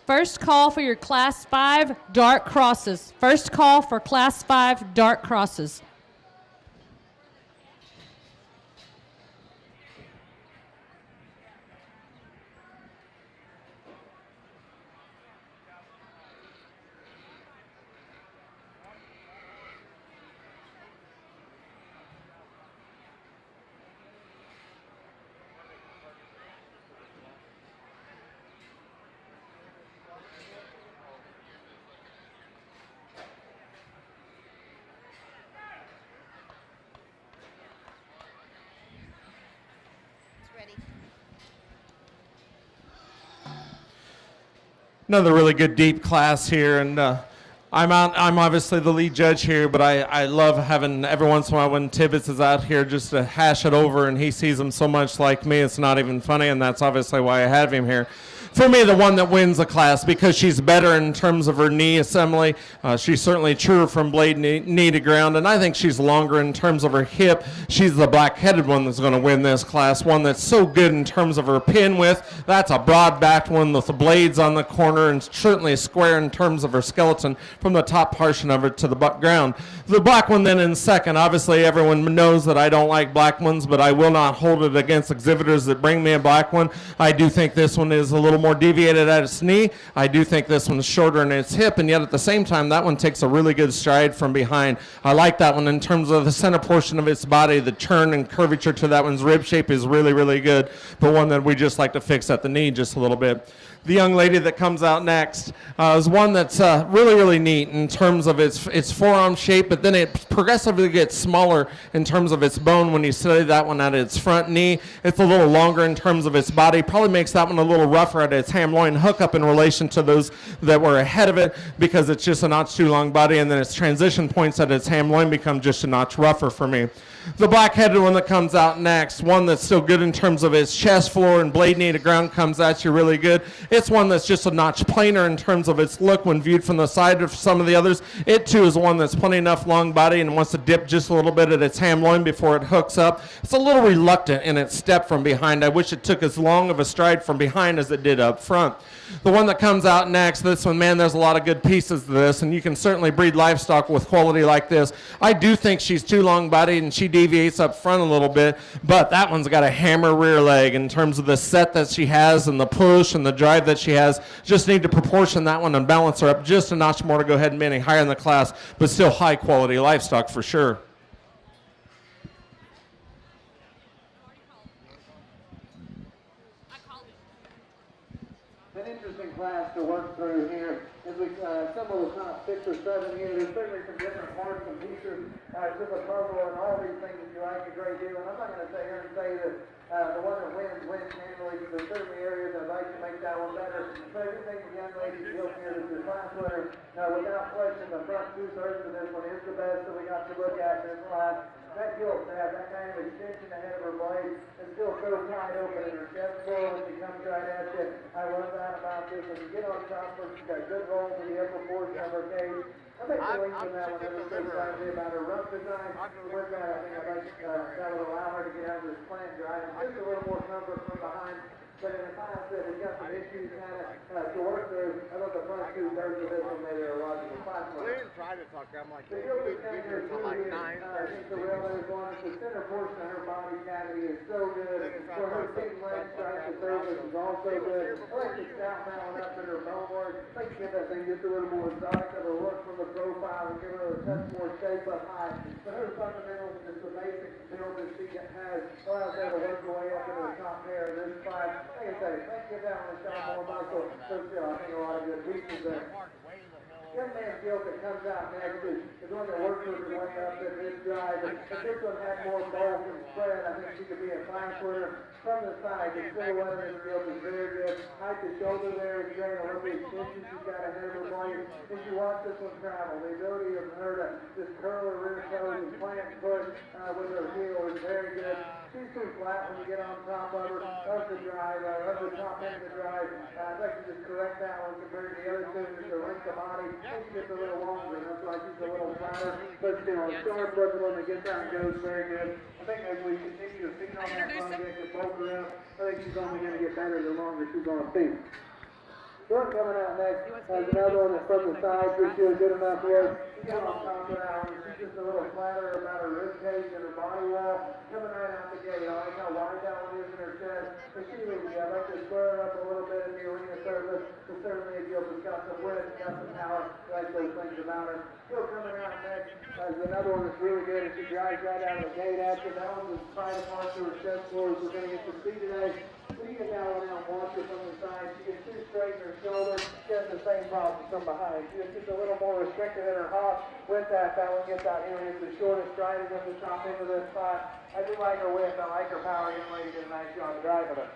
First call for your Class 5 dart crosses. First call for Class 5 dart crosses.
Another really good deep class here, and I'm obviously the lead judge here, but I love having every once in a while when Tibbetts is out here just to hash it over, and he sees them so much like me, it's not even funny, and that's obviously why I have him here. For me, the one that wins the class, because she's better in terms of her knee assembly. She's certainly truer from blade knee to ground, and I think she's longer in terms of her hip. She's the black-headed one that's going to win this class, one that's so good in terms of her pin width. That's a broad-backed one with the blades on the corner, and certainly square in terms of her skeleton from the top portion of it to the ground. The black one then in second. Obviously, everyone knows that I don't like black ones, but I will not hold it against exhibitors that bring me a black one. I do think this one is a little more deviated at its knee. I do think this one is shorter in its hip, and yet at the same time, that one takes a really good stride from behind. I like that one in terms of the center portion of its body. The turn and curvature to that one's rib shape is really, really good, but one that we just like to fix at the knee just a little bit. The young lady that comes out next is one that's really, really neat in terms of its forearm shape, but then it progressively gets smaller in terms of its bone when you study that one at its front knee. It's a little longer in terms of its body. Probably makes that one a little rougher at its ham-loin hookup in relation to those that were ahead of it, because it's just a notch too long body, and then its transition points at its ham-loin become just a notch rougher for me. The black-headed one that comes out next, one that's still good in terms of its chest floor and blade knee to ground, comes at you really good. It's one that's just a notch plainer in terms of its look when viewed from the side of some of the others. It too is one that's plenty enough long body and wants to dip just a little bit at its ham loin before it hooks up. It's a little reluctant in its step from behind. I wish it took as long of a stride from behind as it did up front. The one that comes out next, this one, man, there's a lot of good pieces to this, and you can certainly breed livestock with quality like this. I do think she's too long-bodied, and she deviates up front a little bit, but that one's got a hammer rear leg in terms of the set that she has and the push and the drive that she has. Just need to proportion that one and balance her up just a notch more to go ahead and be any higher in the class, but still high-quality livestock for sure.
An interesting class to work through here as we assemble the top 6 or 7 here. There's certainly some different parts and pieces to the puzzle, and all these things that you like a great deal. And I'm not going to sit here and say that the one that wins handily. There's certainly areas I'd like to make that one better. But everything the young lady built here is your class winner. Without question, the front 2/3 of this one is the best that we got to look at in this class. That Gilts to have that kind of extension ahead of her blade and still so tight open in her chest floor when she comes right at you. I love that about this. When you get on top of her, she's got good roll to the upper portion of her cage. I think the length of that one ever so slightly about her rump design. With that, I think I'd like that would allow her to get out of this plant drive and just a little more comfort from behind. But in the class that has got some issues kind of to work through, I thought the front 2/3 of this one made it a logical class.
Glenn tried to talk. I'm like,
the Gilts is kind of here too here. I think the rail there's one. The center portion of her body cavity is so good. For her big leg strike, the surface is also good. I like to stout that one up in her bone work. I like to get that thing just a little more exotic of a look from the profile and give her a touch more shape up high. But her fundamentals, just the basic build that she has, allows her to work her way up into the top pair of this fight. Like I say, let's get that one a shot more muscle. So still, I think a lot of good pieces there. Young man Gilt that comes out next is one that works with her way up in this drive. If this one had more bulk and spread, I think she could be a 5-footer. From the side, the silhouette of this Gilt is very good. Height to shoulder there is great. I love the extension she's got ahead of her blade. If you watch this one travel, the ability of her to just curl her rear toes and plant foot with her heel is very good. She's too flat when you get on top of her, of the drive, of the top end of the drive. I'd like to just correct that one compared to the other two. Just the length of body, she's just a little longer. That's why she's a little flatter. But still, a sharp looking one that gets out and goes very good. I think as we continue to feed on that project and bulk her up, I think she's only going to get better the longer she's on her feet. We're coming out next. There's another one that's from the side. She's doing good enough work. She's on top of that one. She's just a little flatter about her rib cage and her body wall. Coming right out the gate. I like how wide that one is in her chest. But she needs to, I'd like to square her up a little bit in the arena surface. But certainly a Gilts has got some width, got some power. I like those things about her. Still coming out next. There's another one that's really good, and she drives right out of the gate after. That one's as tight apart to her chest floors. We're going to get some speed today. So you get that one out and watch her from the side. She gets too straight in her shoulder. She has the same problem from behind. She gets just a little more restricted in her hop. With that, that one gets out here and it's the shortest striding of the top end of this spot. I do like her width. I like her power. Young lady did a nice job of driving her.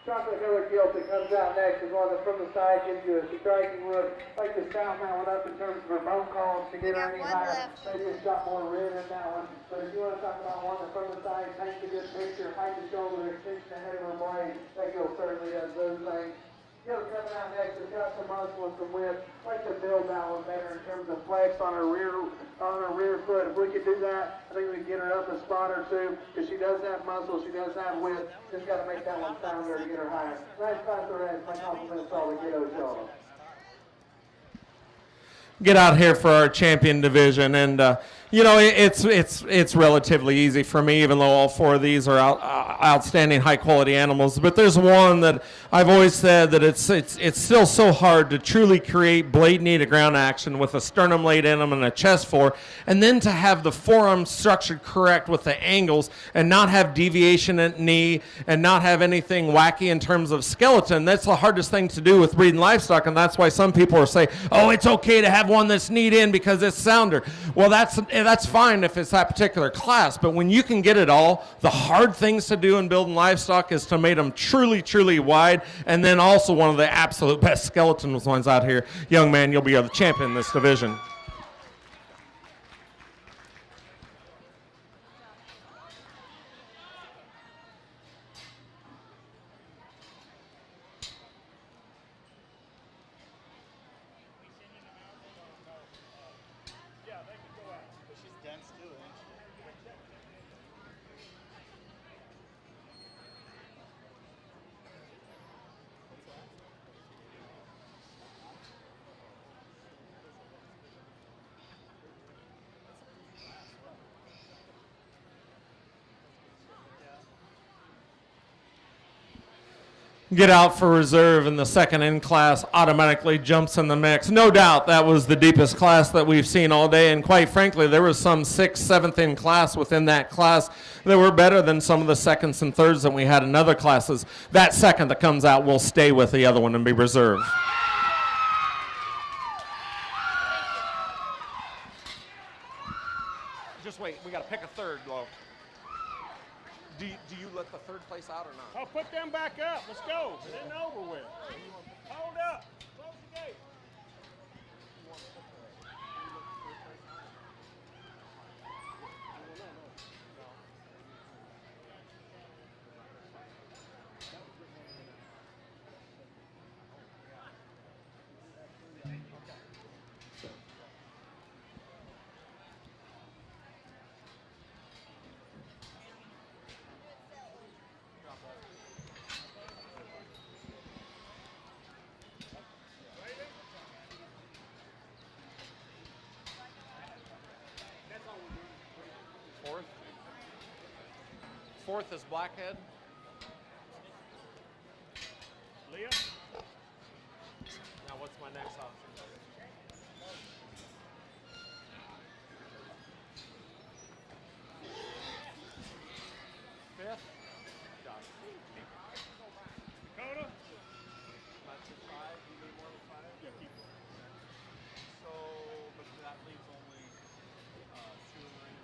Chocolate colored Gilt that comes out next is one that from the side gives you a striking look. Like to stout that one up in terms of her bone columns to get her any higher. Maybe it's got more red in that one. But if you want to talk about one that from the side paints a good picture, height the shoulder, extension ahead of her blade, that Gilt certainly does those things. Gilt coming out next has got some muscle and some width. Like to build that one better in terms of flex on her rear foot. If we could do that, I think we could get her up a spot or two. Because she does have muscle, she does have width. Just got to make that one sounder to get her higher. Nice class of reds. My compliments all the kiddos show.
Get out here for our champion division, and you know, it's relatively easy for me, even though all four of these are outstanding high quality animals. But there's one that I've always said that it's still so hard to truly create blade knee to ground action with a sternum laid in them and a chest floor, and then to have the forearm structured correct with the angles and not have deviation at knee and not have anything wacky in terms of skeleton. That's the hardest thing to do with breeding livestock, and that's why some people are saying, oh, it's okay to have one that's kneed in because it's sounder. Well, that's fine if it's that particular class, but when you can get it all, the hard things to do in building livestock is to make them truly, truly wide, and then also one of the absolute best skeleton ones out here. Young man, you'll be the champion in this division. Get out for reserve, and the second in class automatically jumps in the mix. No doubt that was the deepest class that we've seen all day, and quite frankly, there was some 6th, 7th in class within that class that were better than some of the seconds and thirds that we had in other classes. That second that comes out will stay with the other one and be reserved.
Just wait, we got to pick a third, though. Do you let the third place out or not?
Oh, put them back up. Let's go. It isn't over with. Hold up. Close the gate.
Fourth is Blackhead.
Leah?
Now what's my next option? Fifth?
Dakota?
That's a 5. You need more than 5?
Yeah, keep going.
So, but that leaves only 2 in the ring.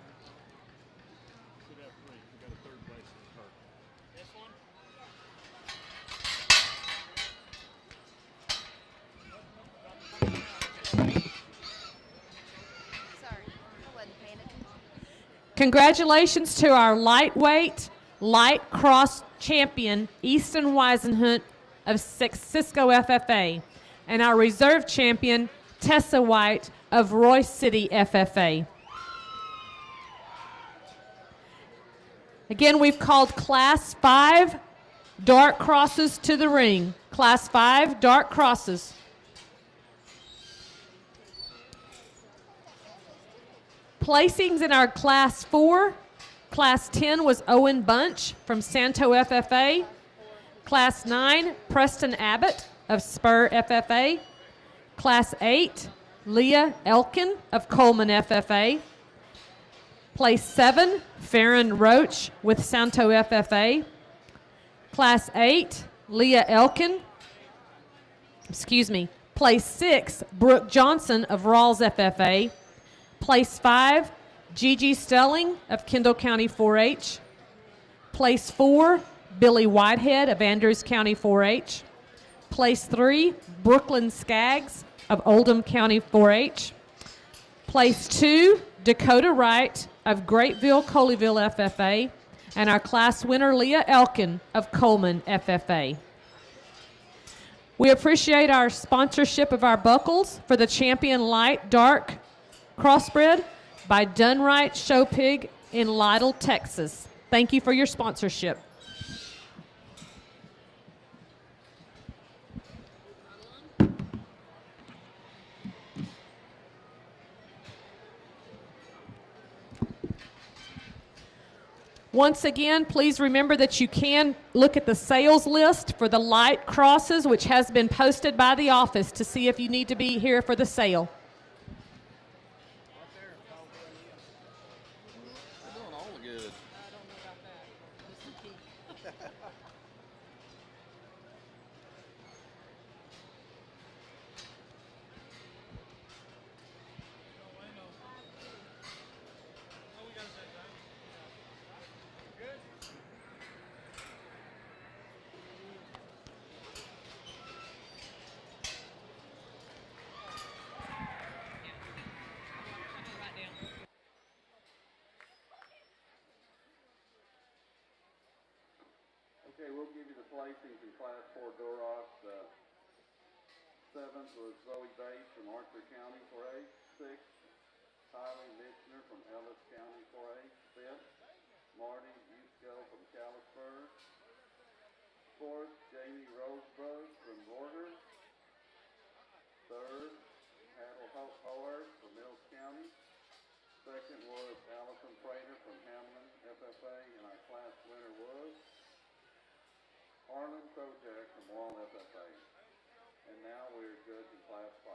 Should have 3. We got a third place in her.
This one?
Sorry, I wasn't paying attention.
Congratulations to our lightweight light cross champion, Easton Weisenhunt of Cisco FFA, and our reserve champion, Tessa White of Royce City FFA. Again, we've called Class 5 Dark crosses to the ring. Class 5, dark crosses. Placings in our Class 4. Class 10 was Owen Bunch from Santo FFA. Class 9, Preston Abbott of Spur FFA. Class 8, Leah Elkin of Coleman FFA. Place 7, Farron Roach with Santo FFA. Class 8, Leah Elkin. Place 6, Brooke Johnson of Rawls FFA. Place 5, Gigi Stelling of Kendall County 4-H. Place 4, Billy Whitehead of Andrews County 4-H. Place 3, Brooklyn Skaggs of Oldham County 4-H. Place 2, Dakota Wright of Grapeville Colleyville FFA. And our class winner, Leah Elkin of Coleman FFA. We appreciate our sponsorship of our buckles for the Champion Light Dark Crossbred by Dunright Show Pig in Lytle, Texas. Thank you for your sponsorship. Once again, please remember that you can look at the sales list for the light crosses, which has been posted by the office, to see if you need to be here for the sale.
We're doing all good.
Okay, we'll give you the placings in Class 4 Duroc. Seventh was Zoe Bates from Archer County 4-H. Sixth, Tylee Mitchner from Ellis County 4-H. Fifth, Marty Usco from Callisburg. Fourth, Jamie Rosebud from Border. Third, Haddle Howard from Mills County. Second was Allison Prater from Hamlin FFA, and our class winner was Harlan Kojak from Wall FFA. And now we're judging Class 5.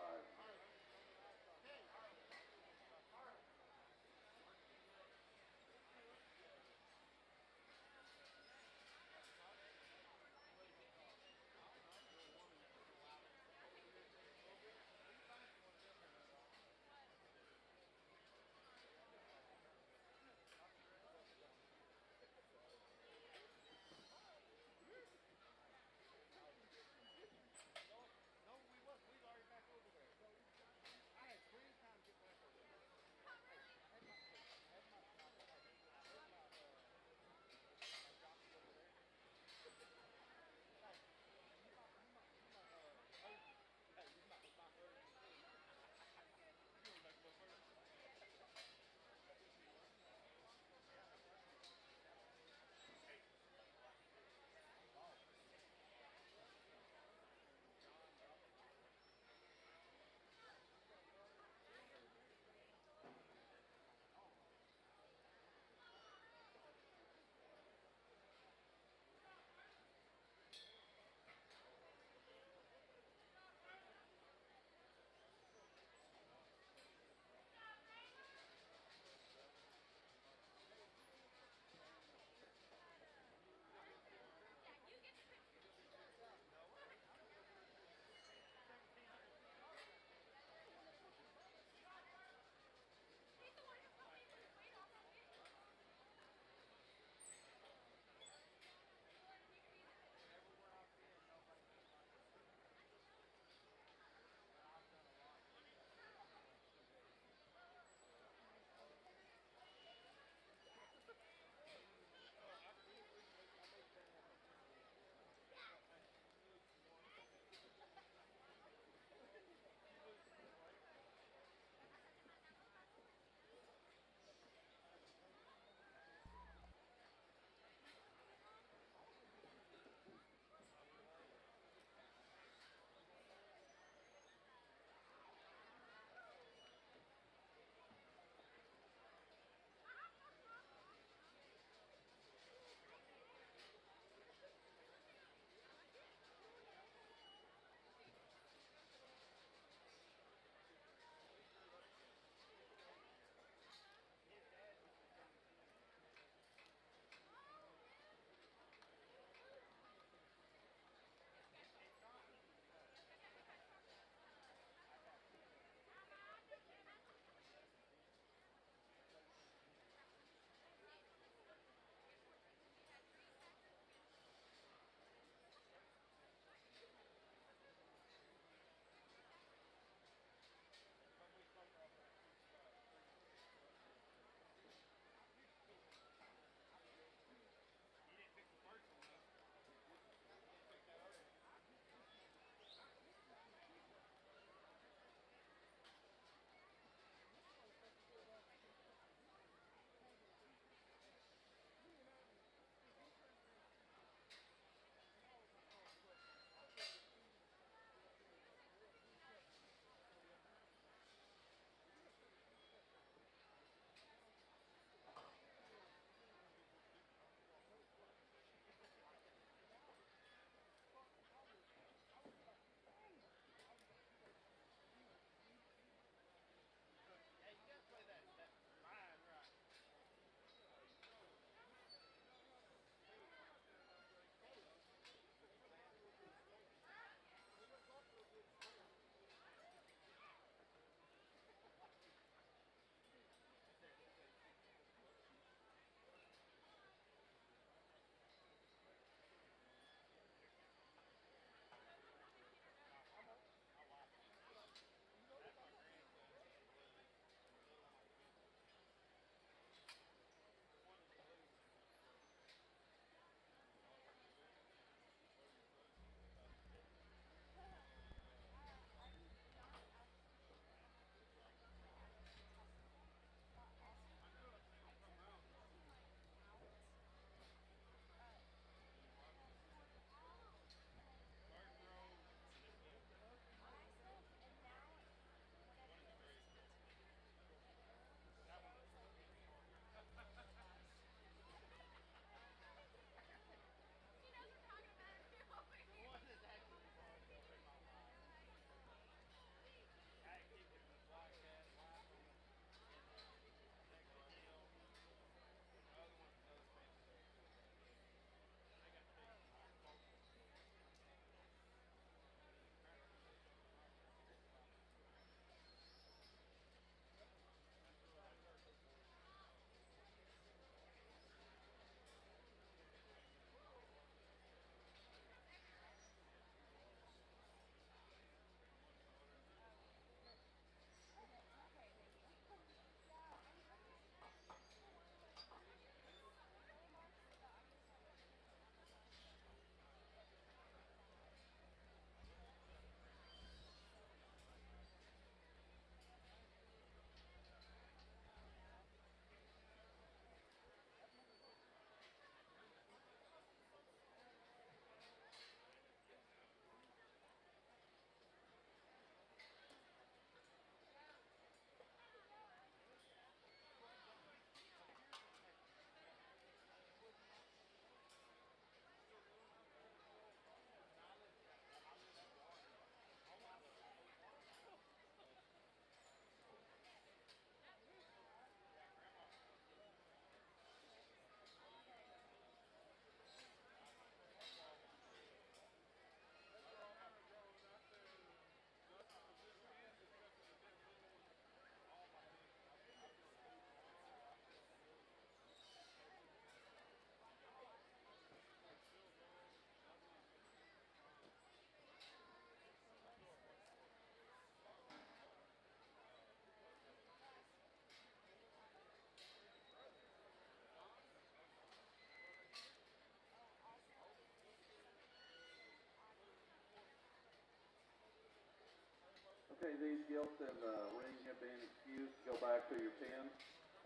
Okay, these gilts in the ring have been excused to go back to your pins.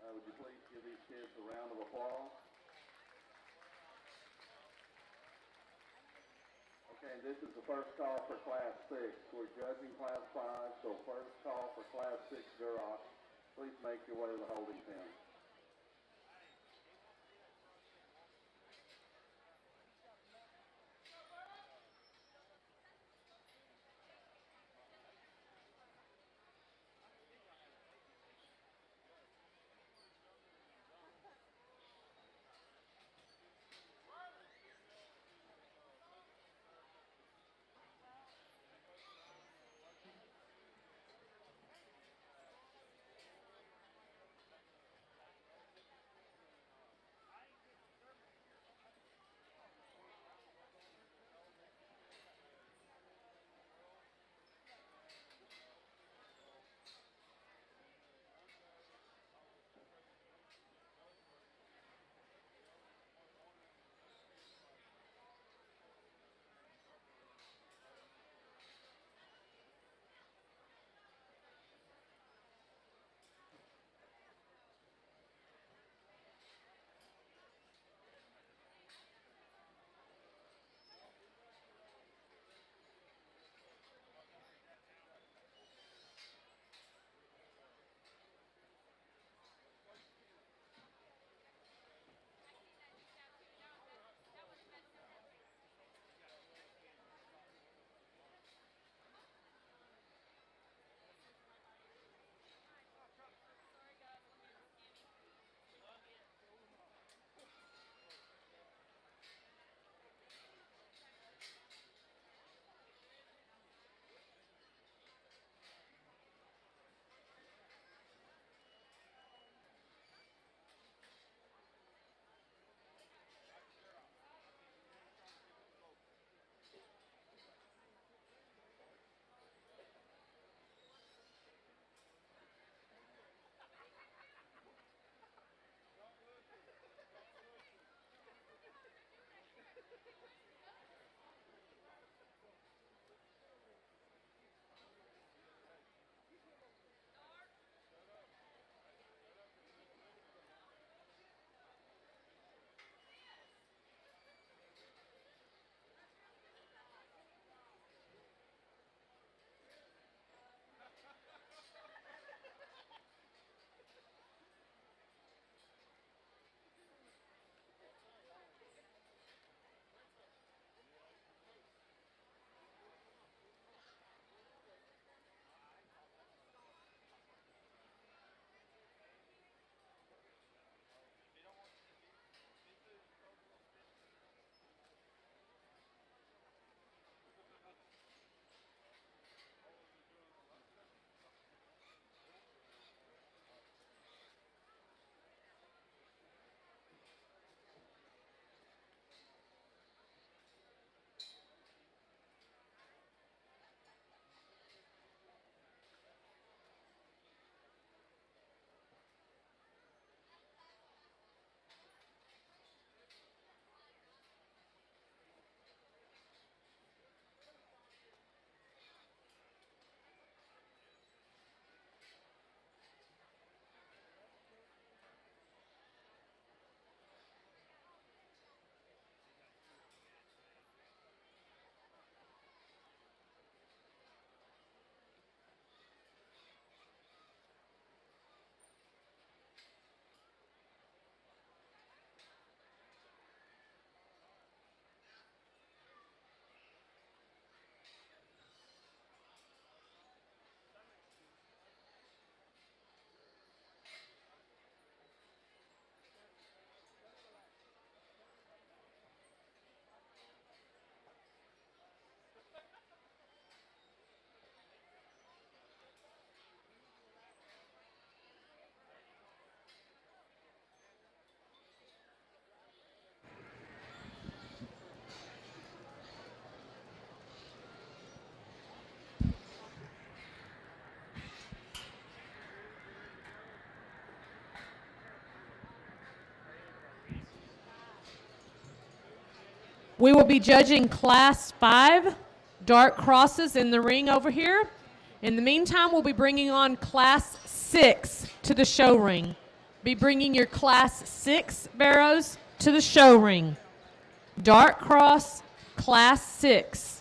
Would you please give these kids a round of applause? Okay, this is the first call for Class 6. We're judging Class 5, so first call for Class 6 Duroc. Please make your way to the holding pen.
We will be judging Class 5 dark crosses in the ring over here. In the meantime, we'll be bringing on Class 6 to the show ring. Be bringing your Class 6 barrows to the show ring. Dark Cross, Class 6.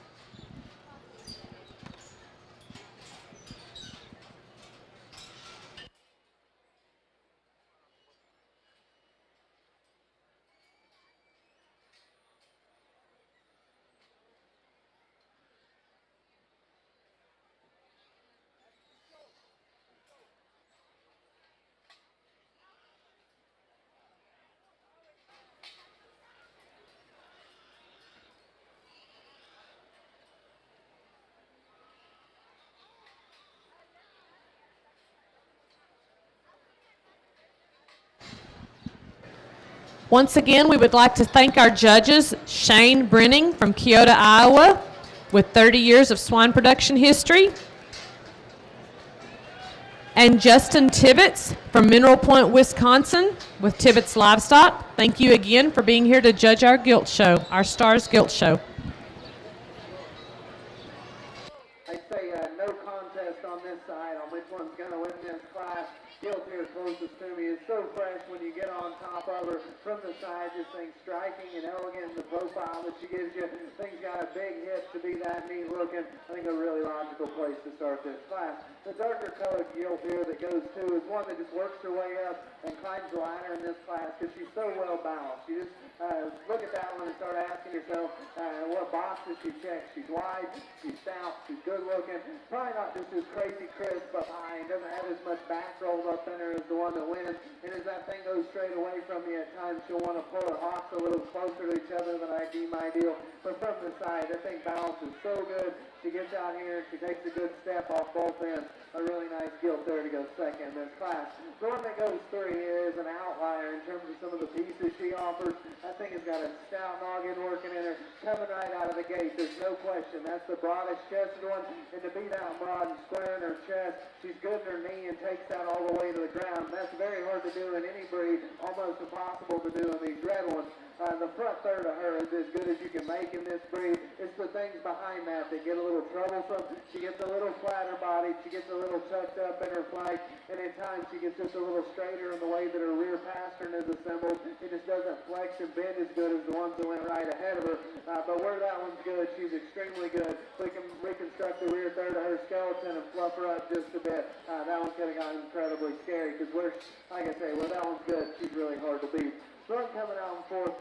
Once again, we would like to thank our judges, Shane Brenning from Keota, Iowa, with 30 years of swine production history, and Justin Tibbetts from Mineral Point, Wisconsin, with Tibbetts Livestock. Thank you again for being here to judge our Gilt Show, our Stars Gilt Show.
I say no contest on this side on which one's going to win this class. Gilt here closest to me is so fresh when you get on top of her from the side. This thing's striking and elegant in the profile that she gives you. Thing's got a big hip to be that neat looking. I think a really logical place to start this class. The darker colored Gilt here that goes to is one that just works her way up and climbs the ladder in this class because she's so well balanced. You just look at that one and start asking yourself what boxes she checks. She's wide, she's stout, she's good looking. Probably not just as crazy crisp behind. Doesn't have as much back rolled up in her as the one that wins. And as that thing goes straight away from you at times, she'll want to pull her hocks a little closer to each other than I deem ideal. But from the side, that thing balances so good. She gets out here and she takes a good step off both ends. A really nice Gilt there to go second in this class. The one that goes third here is an outlier in terms of some of the pieces she offers. That thing has got a stout noggin working in her, coming right out of the gate. There's no question. That's the broadest chested one. And to be that broad and square in her chest, she's good in her knee and takes that all the way to the ground. That's very hard to do in any breed, almost impossible to do in these red ones. The front third of her is as good as you can make in this breed. It's the things behind that that get a little troublesome. She gets a little flatter bodied. She gets a little tucked up in her flank. And at times she gets just a little straighter in the way that her rear pastern is assembled. It just doesn't flex and bend as good as the ones that went right ahead of her. But where that one's good, she's extremely good. We can reconstruct the rear third of her skeleton and fluff her up just a bit. That one could have gotten incredibly scary because like I say, where that one's good, she's really hard to beat. Front coming out in fourth,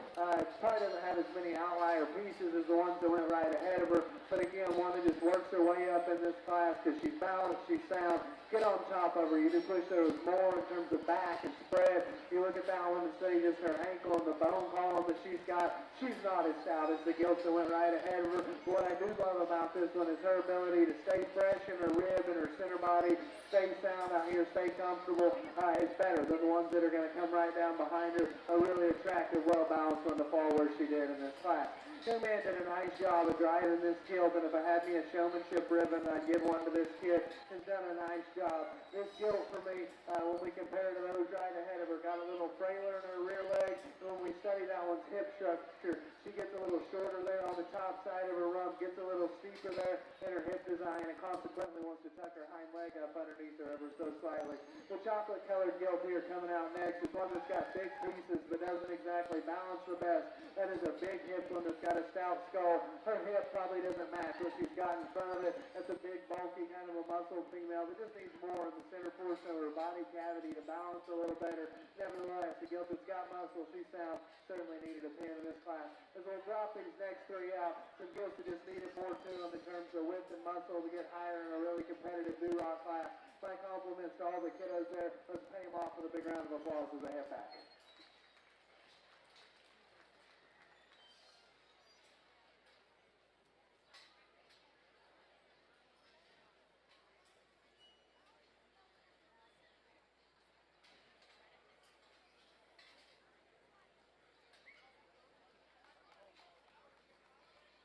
probably doesn't have as many outlier pieces as the ones that went right ahead of her, but again, one that just works her way up in this class because she's balanced, she's sound. Get on top of her. You just wish there was more in terms of back and spread. You look at that one and see just her ankle and the bone column that she's got. She's not as stout as the Gilts that went right ahead of her. What I do love about this one is her ability to stay fresh in her rib and her center body, stay sound out here, stay comfortable. It's better than the ones that are going to come right down behind her. A really attractive, well-balanced one to fall where she did in this class. Young man did a nice job of driving this Gilt, and if I had me a showmanship ribbon, I'd give one to this kid. Has done a nice job. This Gilt for me, when we compare to those right ahead of her, got a little frailer in her rear leg. And when we study that one's hip structure, she gets a little shorter there on the top side of her rump, gets a little steeper there in her hip design, and consequently wants to tuck her hind leg up underneath her ever so slightly. The chocolate-colored Gilt here coming out next is one that's got big pieces, but doesn't exactly balance the best. That is a big hip one that's got a stout skull. Her hip probably doesn't match what she's got in front of it. That's a big, bulky, kind of a muscle female that just needs more in the center portion of her body cavity to balance a little better. Nevertheless, the Gilt that's got muscle, she's sound, certainly needed a pin in this class. As we'll drop these next three out, some Gilts that just needed more to them in terms of width and muscle to get higher in a really competitive do-rock class. My compliments to all the kiddos there. Let's pay them off with a big round of applause as they head back.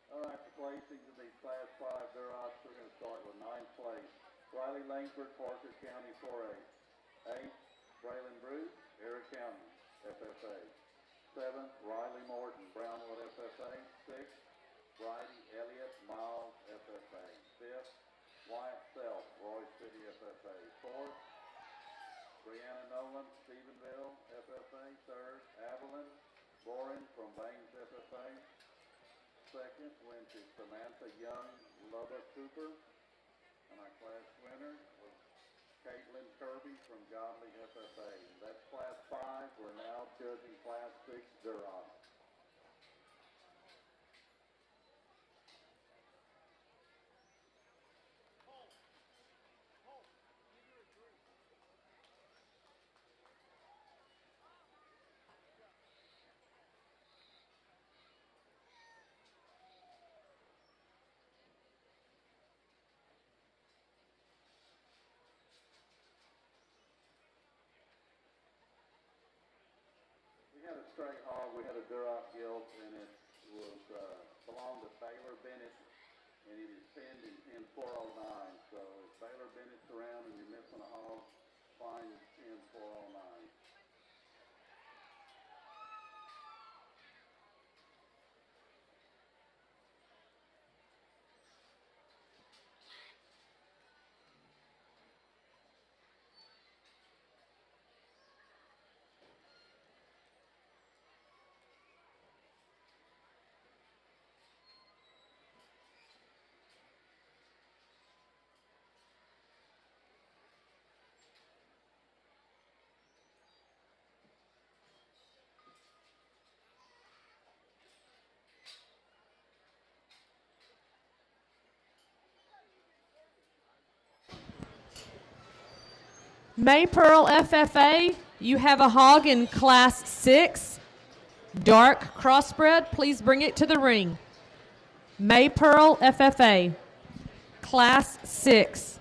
All right, the placings in these Class 5 Durocs, we're going to start with 9th place. Riley Langsford, Parker County 4A. 8th, Braylon Bruce, Eric County, FFA. 7th, Riley Morton, Brownwood, FFA. 6th, Bridie Elliott, Miles, FFA. 5th, Wyatt Self, Roy City FFA. Fourth, Brianna Nolan, Stephenville FFA. Third, Avalon Boren from Baines FFA. Second went to Samantha Young, Lubbock Cooper. And our class winner was Caitlin Kirby from Godly FFA. That's class 5. We're now judging class 6 Duroc. We had a straight hog, we had a Duroc Gilt, and it was belonged to Baylor Bennett, and it is pinned in pin 409. So if Baylor Bennett's around and you're missing a hog, find pin 409.
May Pearl FFA, you have a hog in class 6, dark crossbred. Please bring it to the ring. May Pearl FFA, class 6.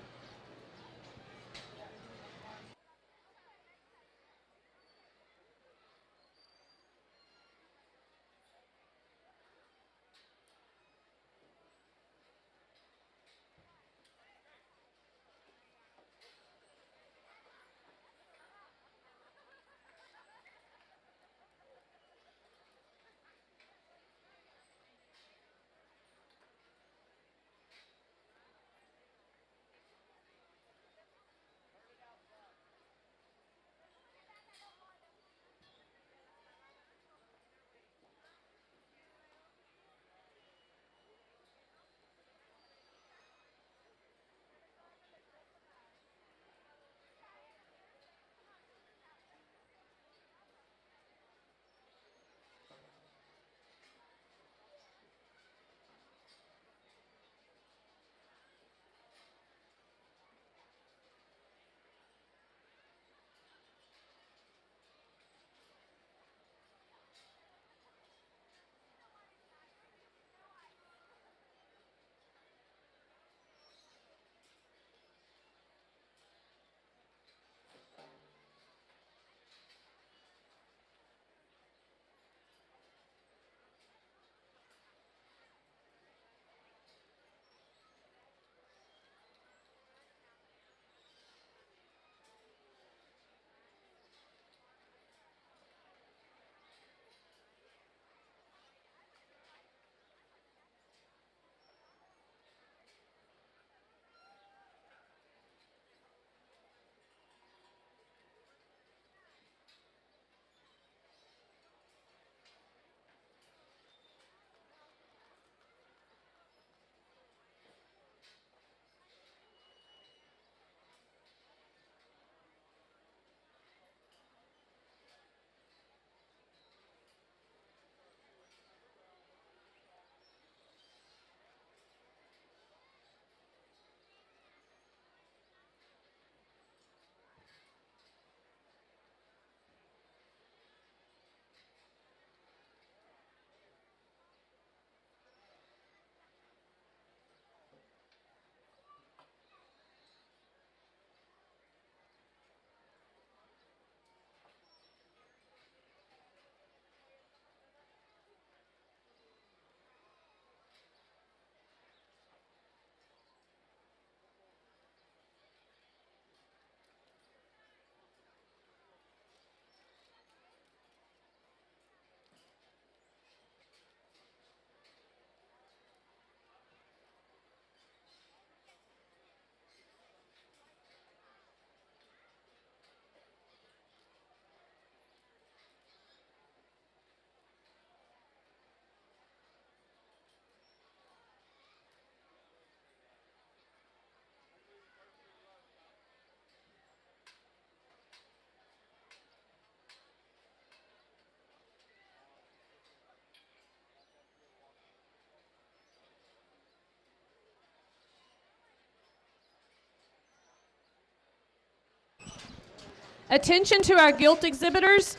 Attention to our gilt exhibitors.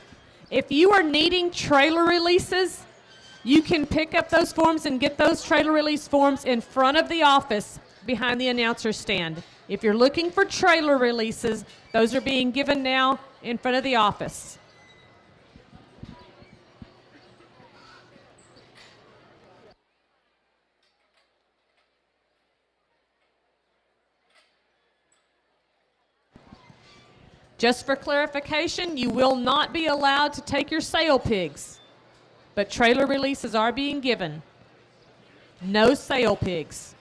If you are needing trailer releases, you can pick up those forms and get those trailer release forms in front of the office behind the announcer stand. If you're looking for trailer releases, those are being given now in front of the office. Just for clarification, you will not be allowed to take your sale pigs, but trailer releases are being given. No sale pigs.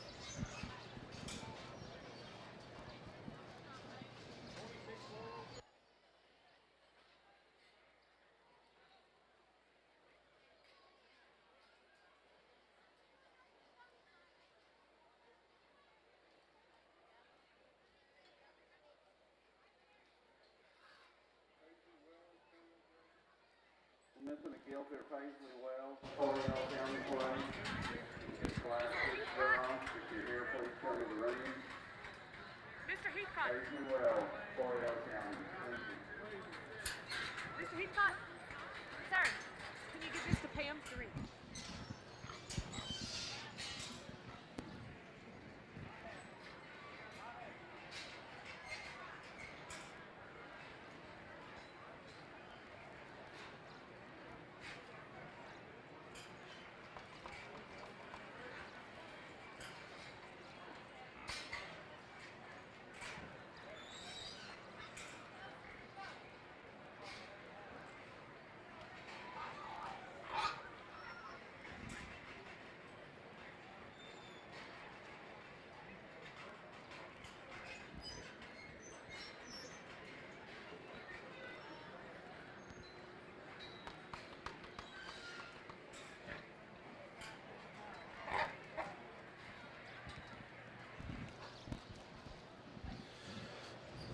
Missing a gilt here, Paisley Wells, Polio County Play. Get class 6 thereon. If you're here, please come to the ring.
Mr. Heathcock.
Paisley Wells, Polio County. Thank you.
Mr. Heathcock. Sir, can you give this to Pam to read?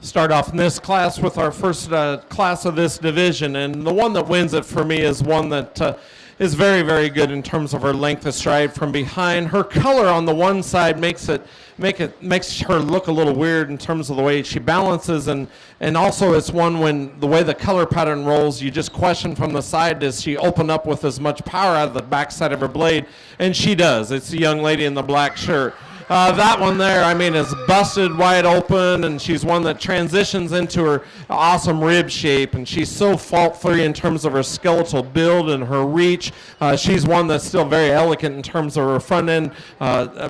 Start off in this class with our first class of this division, and the one that wins it for me is one that is very, very good in terms of her length of stride from behind. Her color on the one side makes her look a little weird in terms of the way she balances, and also it's one when the way the color pattern rolls, you just question from the side, does she open up with as much power out of the backside of her blade? And she does. It's the young lady in the black shirt. That one there, I mean, is busted wide open, and she's one that transitions into her awesome rib shape, and she's so fault-free in terms of her skeletal build and her reach. She's one that's still very elegant in terms of her front-end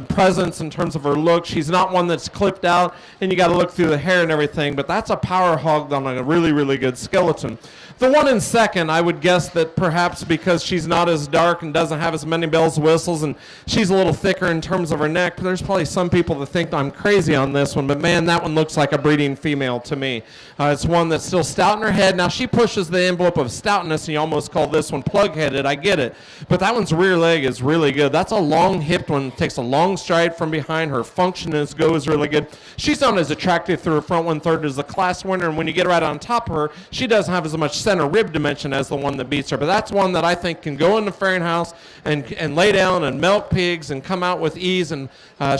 presence, in terms of her look. She's not one that's clipped out, and you got to look through the hair and everything, but that's a power hog on a really, really good skeleton. The one in second, I would guess that perhaps because she's not as dark and doesn't have as many bells and whistles, and she's a little thicker in terms of her neck, there's probably some people that think I'm crazy on this one, but man, that one looks like a breeding female to me. It's one that's still stout in her head. Now, she pushes the envelope of stoutness, and you almost call this one plug-headed. I get it. But that one's rear leg is really good. That's a long-hipped one. Takes a long stride from behind. Her function as go is really good. She's not as attractive through her front one-third as the class winner, and when you get right on top of her, she doesn't have as much center rib dimension as the one that beats her. But that's one that I think can go in the fairing house and lay down and milk pigs and come out with ease, and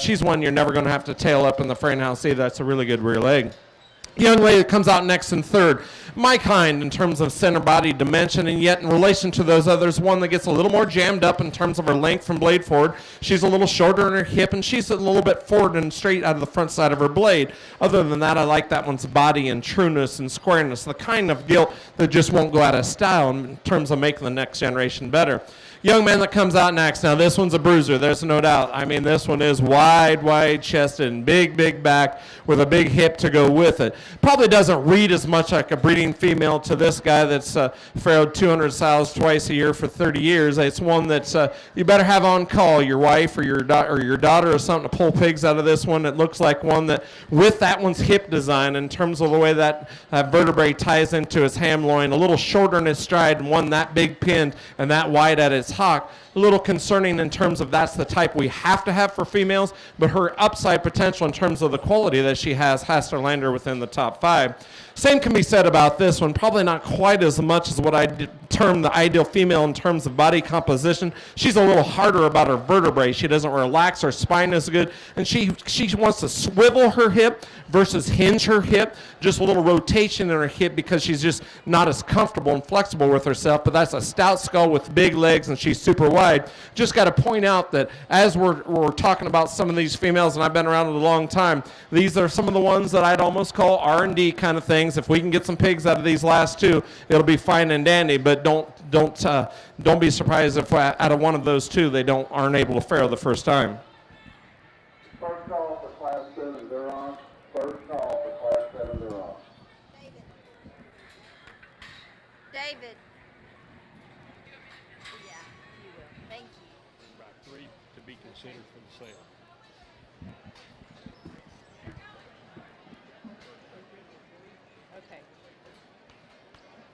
she's one you're never going to have to tail up in the fairing house either. That's a really good rear leg. Young lady that comes out next in third, my kind in terms of center body dimension, and yet in relation to those others, one that gets a little more jammed up in terms of her length from blade forward. She's a little shorter in her hip, and she's a little bit forward and straight out of the front side of her blade. Other than that, I like that one's body and trueness and squareness, the kind of gilt that just won't go out of style in terms of making the next generation better. Young man that comes out next, now this one's a bruiser, there's no doubt. I mean, this one is wide chested and big back with a big hip to go with it. Probably doesn't read as much like a breeding female to this guy that's farrowed 200 sows twice a year for 30 years. It's one that's you better have on call, your wife or your daughter or something to pull pigs out of this one. It looks like one that, with that one's hip design in terms of the way that vertebrae ties into his ham loin, a little shorter in his stride, and one that big pinned and that wide at its hock. A little concerning in terms of that's the type we have to have for females, but her upside potential in terms of the quality that she has to land her within the top 5. Same can be said about this one, probably not quite as much as what I term the ideal female in terms of body composition. She's a little harder about her vertebrae. She doesn't relax, her spine is good, and she wants to swivel her hip versus hinge her hip, just a little rotation in her hip because she's just not as comfortable and flexible with herself, but that's a stout skull with big legs, and she's super wide. Just got to point out that as we're talking about some of these females, and I've been around it a long time, these are some of the ones that I'd almost call R&D kind of things. If we can get some pigs out of these last two, it'll be fine and dandy, but don't be surprised if out of one of those two they aren't able to farrow the first time.
First call for Class 7 Duron. First call for Class 7 Duron.
David. Yeah, you will. Thank you.
About 3 to be considered for the sale.
Okay.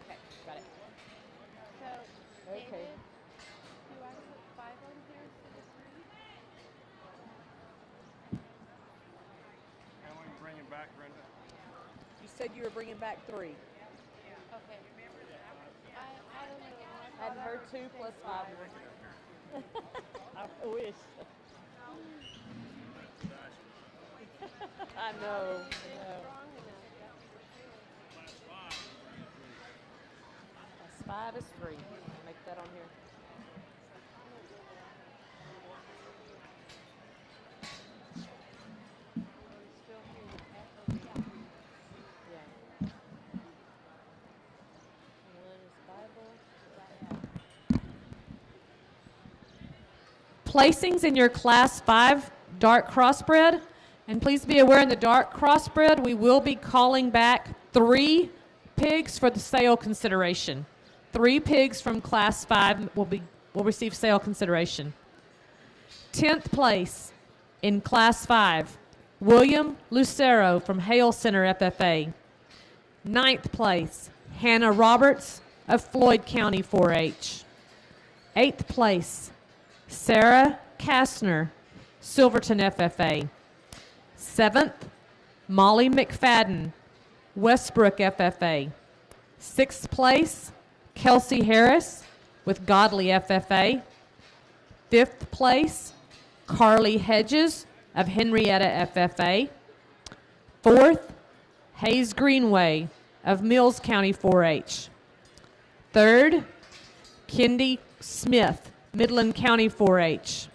Okay, got it.
So,
Okay.
David, do I put 5 on here instead of 3?
How long you bringing back, Brenda?
You said you were bringing back 3.
Okay. I don't know.
Hadn't heard 2 plus 5 more. I wish. I know. Plus 5 is 3. Make that on here. Yeah. One is Bible. Placings in your Class 5 dark crossbred. And please be aware in the dark crossbred, we will be calling back 3 pigs for the sale consideration. 3 pigs from Class 5 will receive sale consideration. 10th place in Class 5, William Lucero from Hale Center FFA. 9th place, Hannah Roberts of Floyd County 4-H. 8th place, Sarah Kastner, Silverton FFA. 7th, Molly McFadden, Westbrook FFA. 6th place, Kelsey Harris with Godly FFA. 5th place, Carly Hedges of Henrietta FFA. 4th, Hayes Greenway of Mills County 4-H. 3rd, Kendi Smith, Midland County 4-H.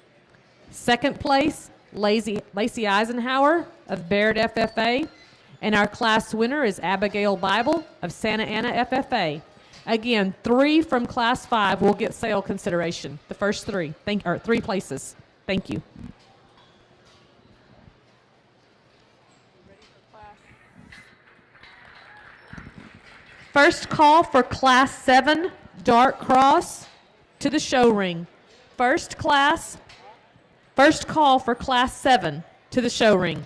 2nd place, Lacey Eisenhower of Baird FFA. And our class winner is Abigail Bible of Santa Ana FFA. Again, 3 from Class 5 will get sale consideration. The first 3. 3 places. Thank you. First call for Class 7 Dark Cross to the show ring. First call for Class 7 to the show ring.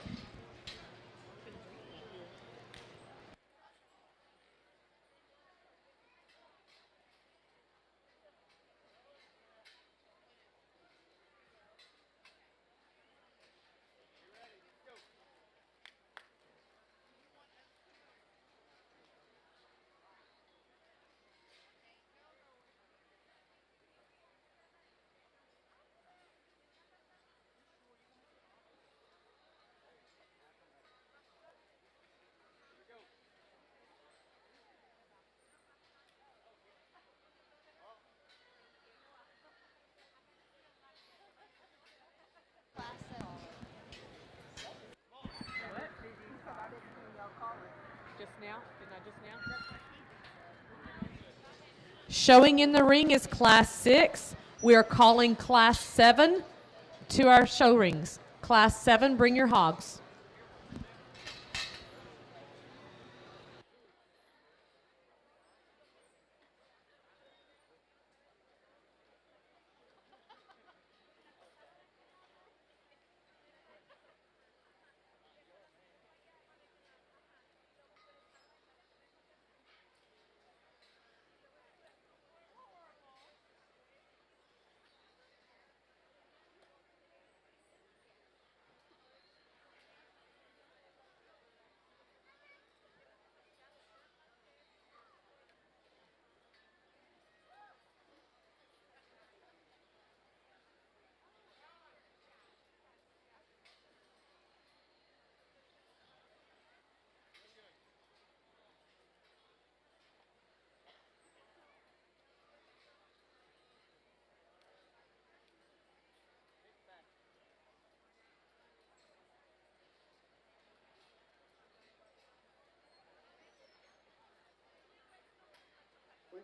Showing in the ring is Class 6. We are calling Class 7 to our show rings. Class 7, bring your hogs.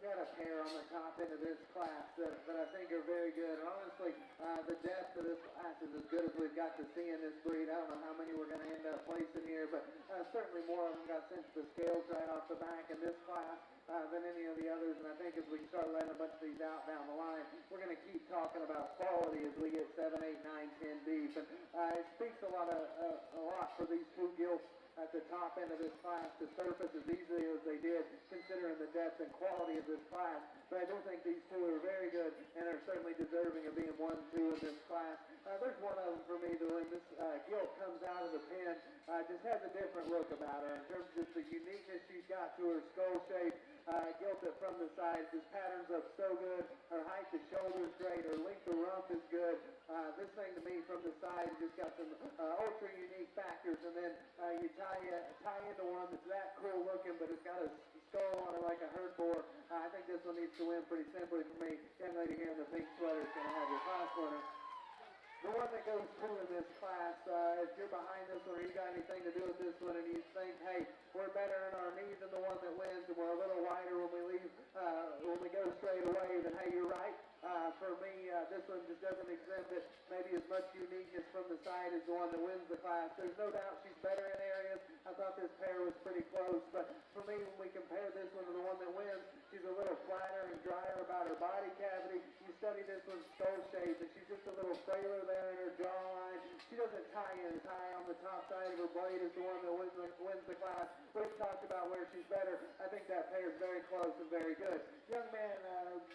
got a pair on the top end of this class that I think are very good. And honestly, the depth of this class is as good as we've got to see in this breed. I don't know how many we're going to end up placing here, but certainly more of them got sent to the scales right off the back in this class than any of the others. And I think as we start letting a bunch of these out down the line, we're going to keep talking about quality as we get 7, 8, 9, 10 deep. And it speaks a lot for these two gilts at the top end of this class to surface as easily as they did, considering the depth and quality of this class. But I do think these two are very good and are certainly deserving of being 1, 2 in this class. There's one of them for me that when this gilt comes out of the pen, just has a different look about her in terms of just the uniqueness she's got to her skull shape. Gilt it from the sides, just patterns up so good. Her height to shoulder is great. Her length to rump is good. This thing to me from the side just got some ultra unique factors, and then you tie into one that's that cool looking, but it's got a skull on it like a herd boar. I think this one needs to win pretty simply for me. Young lady here in the pink sweater is going to have your class winner. The one that goes through in this class, if you're behind this one or you got anything to do with this one and you think, hey, we're better in our knees than the one that wins and we're a little wider when we leave, when we go straight away, then hey, you're right. For me, this one just doesn't exhibit maybe as much uniqueness from the side as the one that wins the class. There's no doubt she's better in areas. I thought this pair was pretty close, but for me, when we compare this one to the one that wins, she's a little flatter and drier about her body cavity. You study this one's skull shape, and she's just a little frailer there in her jawline. She doesn't tie in as high on the top side of her blade as the one that wins the class. We've talked about where she's better. I think that pair is very close and very good. Young man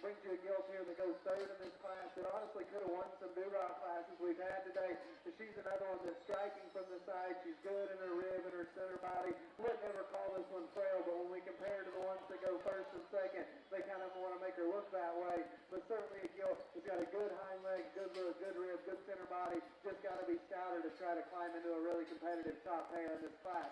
brings you a gilt here that goes third in this class that honestly could have won some do-rock classes we've had today. But she's another one that's striking from the side. She's good in her rib and her center body. Wouldn't ever call this one frail, but when we compare to the ones that go first and second, they kind of want to make her look that way. But certainly a gilt has got a good hind leg, good look, good rib, good center body. Just got to be stouter to try to climb into a really competitive top pair in this class.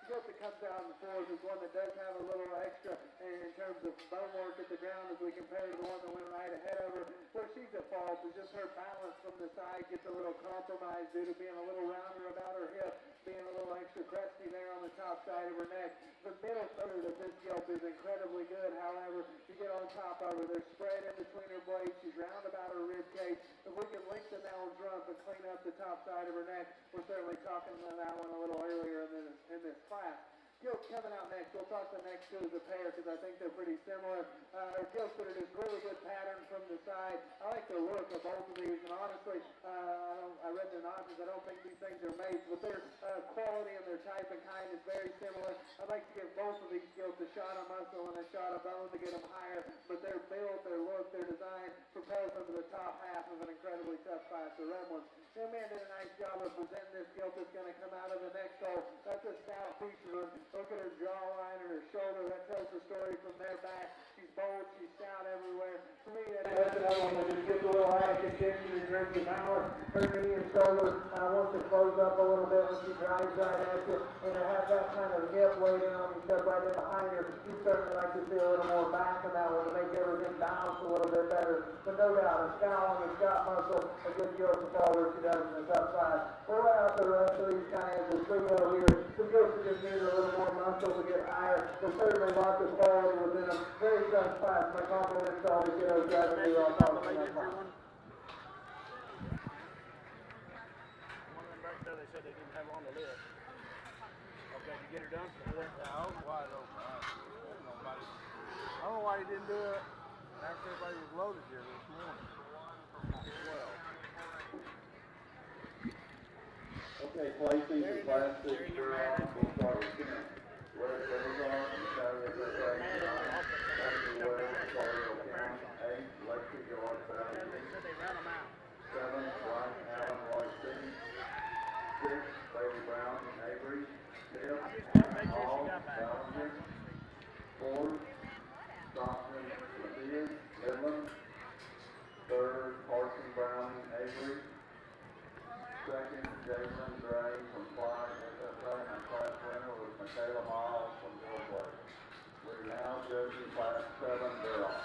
The gilt that comes out in the fours is one that does have a little extra in terms of bone work at the ground as we compare to the one that went right ahead of her. Where she's at fault is just her balance from the side gets a little compromised due to being a little rounder about her hip, being a little extra crusty there on the top side of her neck. The middle third of this gilt is incredibly good. However, you get on top of her, they're spread in between her blades. She's round about her rib cage. If we can lengthen that one's rump and clean up the top side of her neck, we're certainly talking about that one a little earlier in this class. Gilt coming out next. We'll talk the next two as a pair because I think they're pretty similar. Gilts that are just really good pattern from the side. I like the look of both of these, and honestly, I read their notches. I don't think these things are mates, but their quality and their type and kind is very similar. I'd like to give both of these gilts a shot of muscle and a shot of bone to get them higher, but their build, their look, their design propels them to the top half of an incredibly tough class of red ones. Young man did a nice job of presenting this gilt that's going to come out of the next hole. That's a stout feature. Look at her jawline and her shoulder. That tells the story from their back. She's bold. She's stout everywhere. For me, that's another one that just gets a little high contention in terms of balance. Her knee and shoulder wants to close up a little bit when she drives right at you. And to have that kind of hip way down and stuff right in behind her, you certainly like to see a little more back in that one to make everything balance a little bit better. But no doubt, a scowl and a scot muscle, a good gilt to fall where she does in the tough side. We'll let out the rest of these kind of as a trio here. Some gilts that just need a little more muscle to get higher. There's certainly lots of quality within them. Very tough class. My compliments to all the kiddos driving through our park in that class.
One of them back there, they said they didn't have her on the list. Okay, did you get her done? Yeah, I was wide open. I don't know why he didn't do it after everybody was loaded here this morning. Well.
Okay, placing the class 6 girl, we'll start with 10. Where the goes on, the Saturday Red Rock, Saturday West, Colorado County, 8, Lexi George, Saturday, 7, White Allen, Roy C, 6, Bailey Brown, Avery, 5, Hall, Ballinger, 4, Stockton, Matthias, Midland, 3rd, Carson Brown, Avery, 2nd, Jalen Gray from Fly SFA, and class winner was Michaela Miles from Gilts. We're now judging class 7 girls.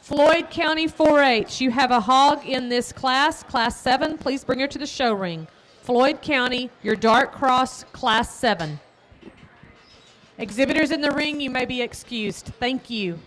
Floyd County 4-H, you have a hog in this class, Class 7. Please bring her to the show ring. Floyd County, your Dark Cross, Class 7. Exhibitors in the ring, you may be excused. Thank you.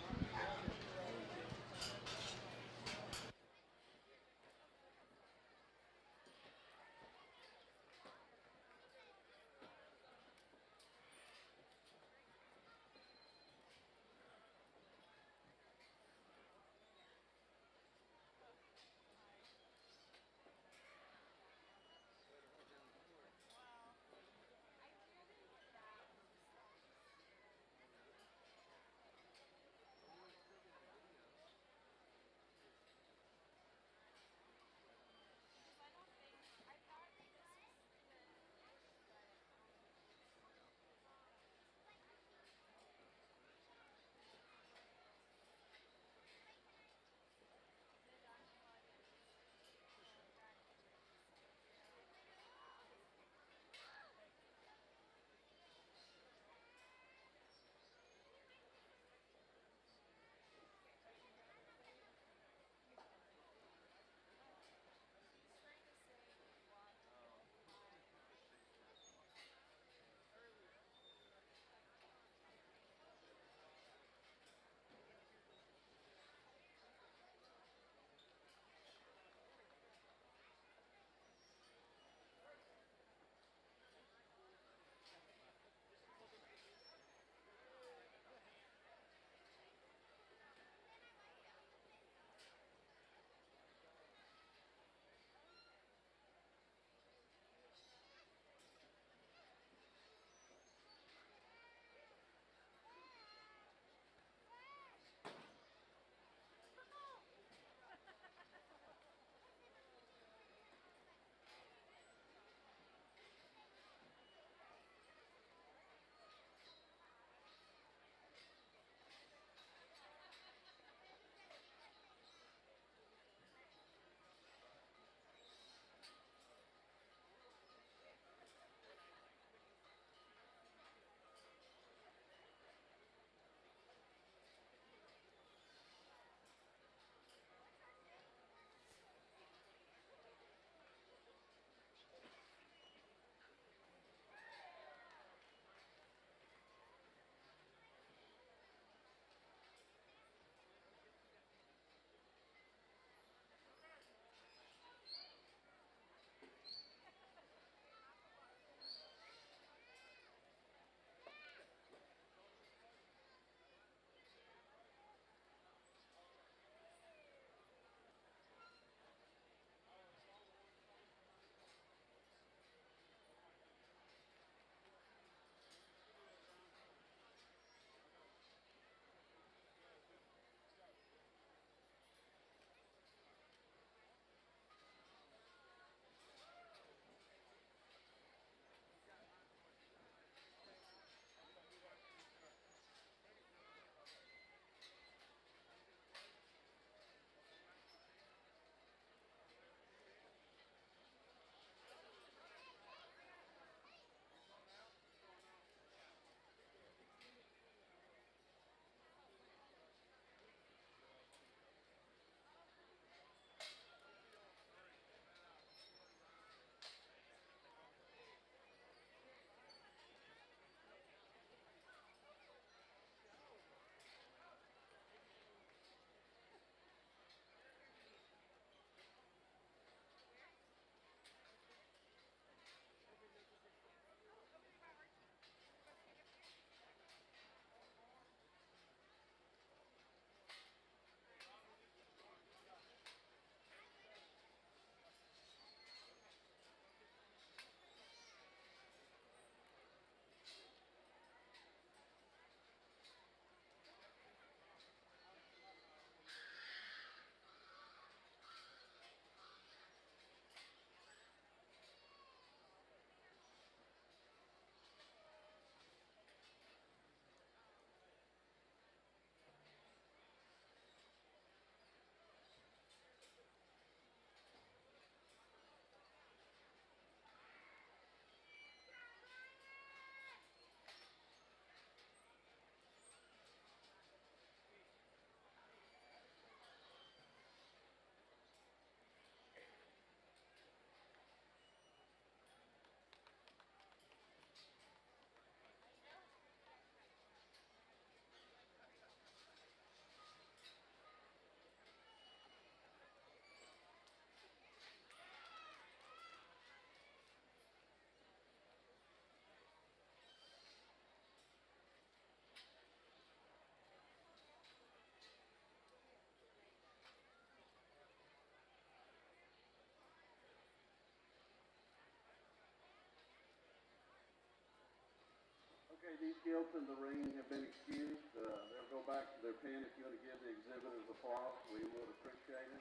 Okay, these gilts in the ring have been excused. They'll go back to their pen. If you want to give the exhibitors applause, we would appreciate it.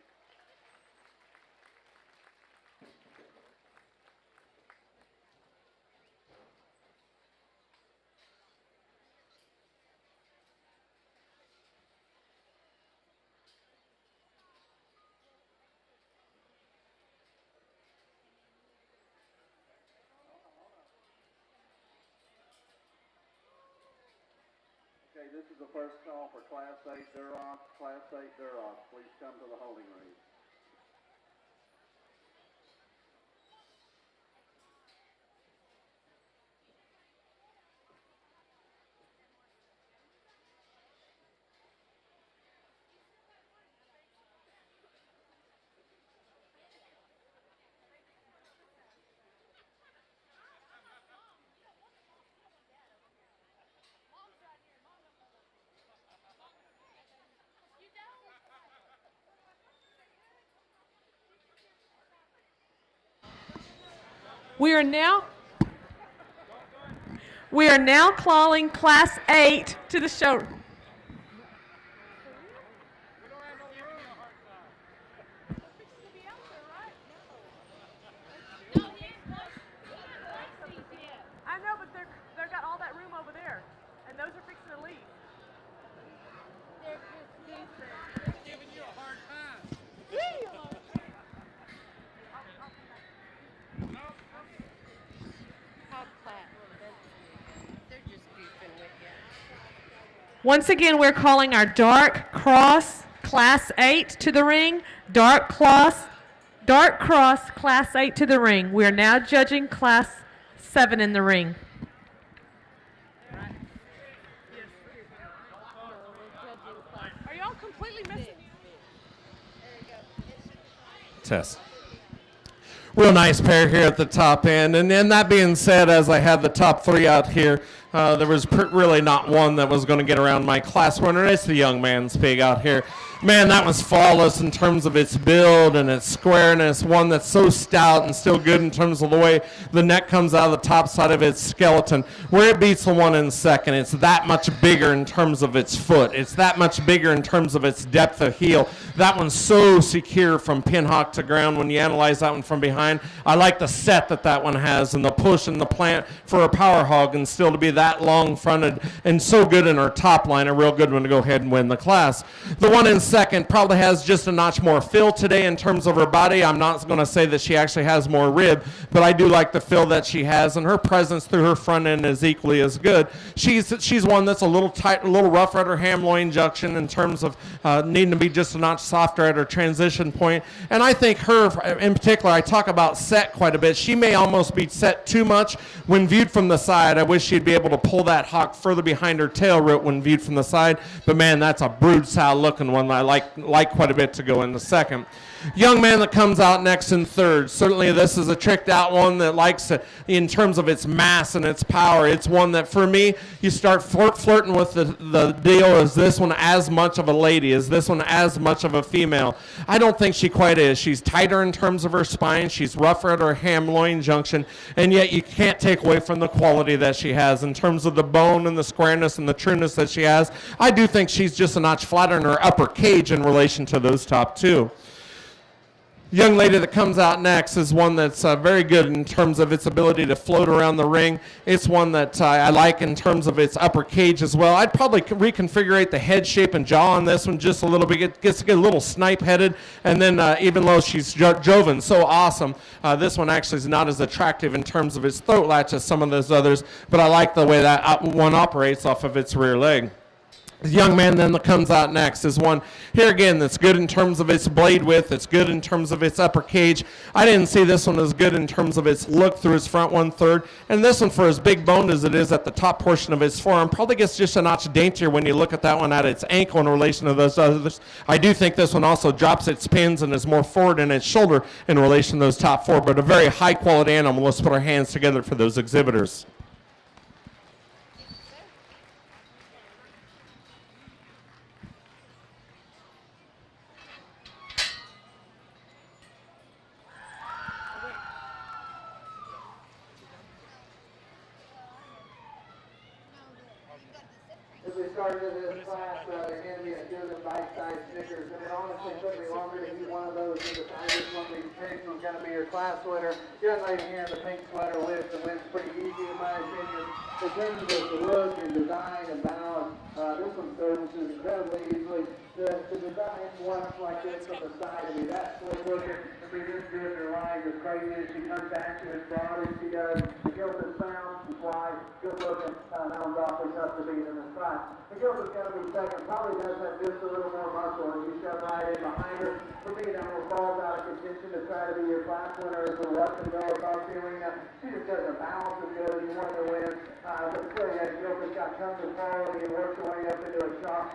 Okay, this is the first call for Class 8 Duroc. Class 8 Duroc, please come to the holding ring.
We are now calling Class 8 to the show. I know, but they've got all that room over there, and those are fixing to leave.
They're just
Giving you a hard time.
They're just goofing with you.
Once again, we're calling our Dark Cross Class 8 to the ring. Dark Cross Class 8 to the ring. We are now judging Class 7 in the ring. Are y'all completely missing?
Test. Real nice pair here at the top end. And then that being said, as I had the top three out here, there was really not one that was going to get around my class winner. It's the young man's pig out here. Man, that was flawless in terms of its build and its squareness. One that's so stout and still good in terms of the way the neck comes out of the top side of its skeleton. Where it beats the one in second, it's that much bigger in terms of its foot. It's that much bigger in terms of its depth of heel. That one's so secure from pin hock to ground when you analyze that one from behind. I like the set that one has and the push and the plant for a power hog and still to be that long fronted and so good in her top line. A real good one to go ahead and win the class. The one in second probably has just a notch more fill today in terms of her body. I'm not going to say that she actually has more rib, but I do like the fill that she has, and her presence through her front end is equally as good. She's one that's a little tight, a little rougher at her ham-loin junction in terms of needing to be just a notch softer at her transition point. And I think her, in particular, I talk about set quite a bit. She may almost be set too much when viewed from the side. I wish she'd be able to pull that hock further behind her tail root when viewed from the side. But man, that's a brood-style looking one that I like quite a bit to go in the second. Young man that comes out next in third. Certainly this is a tricked out one that likes it in terms of its mass and its power. It's one that for me, you start flirting with the deal. Is this one as much of a lady? Is this one as much of a female? I don't think she quite is. She's tighter in terms of her spine. She's rougher at her ham-loin junction. And yet you can't take away from the quality that she has in terms of the bone and the squareness and the trueness that she has. I do think she's just a notch flatter in her upper cage in relation to those top two. Young lady that comes out next is one that's very good in terms of its ability to float around the ring. It's one that I like in terms of its upper cage as well. I'd probably reconfigure the head shape and jaw on this one just a little bit. It gets to get a little snipe-headed, and then even though she's joven so awesome, this one actually is not as attractive in terms of its throat latch as some of those others, but I like the way that one operates off of its rear leg. The young man then that comes out next is one, here again, that's good in terms of its blade width. It's good in terms of its upper cage. I didn't see this one as good in terms of its look through its front 1/3. And this one, for as big boned as it is at the top portion of its forearm, probably gets just a notch daintier when you look at that one at its ankle in relation to those others. I do think this one also drops its pins and is more forward in its shoulder in relation to those top four, but a very high quality animal. Let's put our hands together for those exhibitors.
started this class, they handed me a dozen bite-sized Snickers, and it honestly took me longer to eat one of those than decide which one of these pigs was going to be your class winner. Young lady here in the pink sweater wins, and wins pretty easy in my opinion. In terms of the look and design and balance, this one services incredibly easily. The design one like this from the side of me, that's slick looking. I mean, this good in her lines as crazy as she comes at you as broad as she does. The gilt is sound, she's wide, good looking. That one's awfully tough to beat in this class. The gilt is going to be second, probably does have just a little more muscle as you shove right in behind her. For me, that one falls out of contention to try to be your class winner as we're rushing to go across the arena. She just doesn't balance as good as you want to win. But still, yeah, gilt has got tons of quality and works her way up into a top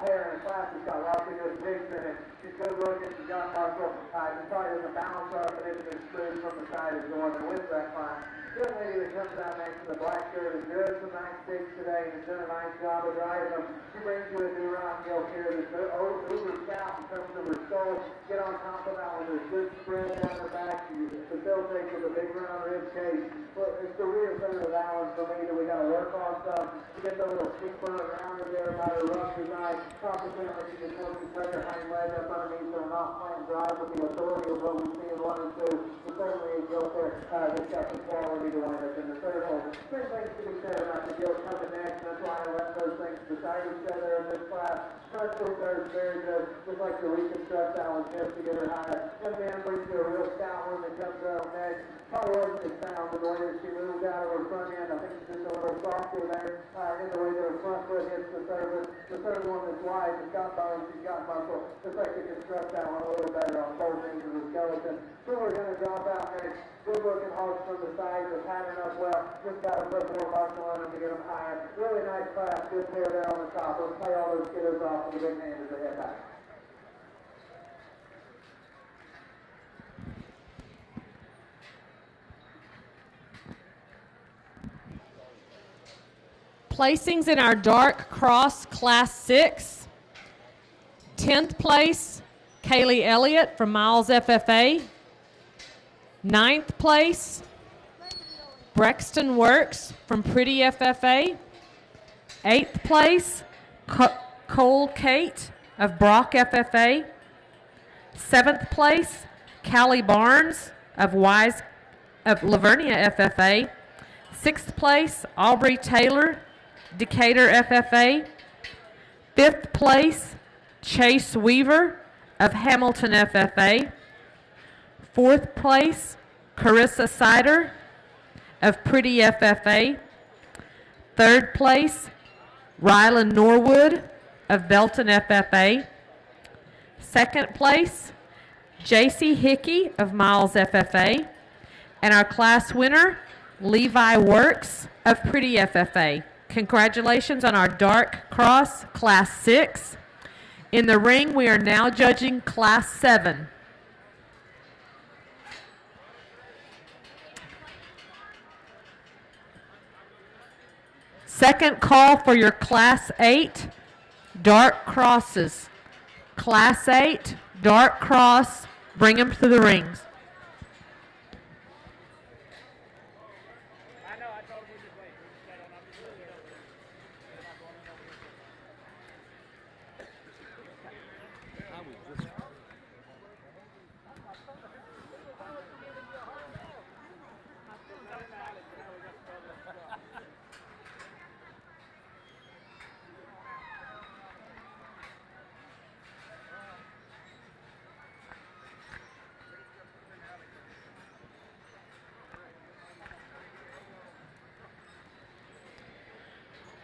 pair in the class. She's got lots of good picks in it. She's good looking, she's got muscle. She probably doesn't balance up, but it's been smooth from the side is going to win that class. The young lady that comes out next to the black shirt is good some nice picks today and has done a nice job of driving them. She brings you a new round gilt here that's uber stout in terms of her skull. Get on top of that one. There's good spread down her back. She facilitates with a big round rib cage. But it's the rear center of that one for me that we got to work on some. She gets a little steeper around her there about her rough design. Consequently, she just wants to tuck her hind leg up underneath her and not plant drive with the authority of what we see in 1 and 2. But certainly a gilt there that's got some quality to wind up in the third hole. Same things to be said about the gilt coming next. That's why I let those things decide each other in this class. First group there is very good. Just like to reconstruct that one just to get her higher. Young man brings you a real stout one that comes out next. Probably wasn't as sound the way that she moved out of her front end. I think she's just a little softer there in the way that her front foot hits the surface. The third one that's wide, she's got bones, she's got muscle. Just like to construct that one a little better on both ends of the skeleton. So we're going to drop out next. Good looking hogs from the sides, they're patterned up well. Just got to put more muscle on them to get them higher. Really nice class, good pair there on the top. Let's play all those kiddos off with a big hand as they head back.
Placings in our dark cross class 6. 10th place, Kaylee Elliott from Miles FFA. 9th place, Brexton Works from Pretty FFA. 8th place, Cole Kate of Brock FFA. 7th place, Callie Barnes of Lavernia FFA. 6th place, Aubrey Taylor, Decatur FFA. 5th place, Chase Weaver of Hamilton FFA. 4th place, Carissa Sider of Pretty FFA. 3rd place, Rylan Norwood of Belton FFA. 2nd place, JC Hickey of Miles FFA. And our class winner, Levi Works of Pretty FFA. Congratulations on our dark cross, class 6. In the ring, we are now judging class 7. Second call for your class 8 dark crosses. Class 8 dark cross, bring them to the rings.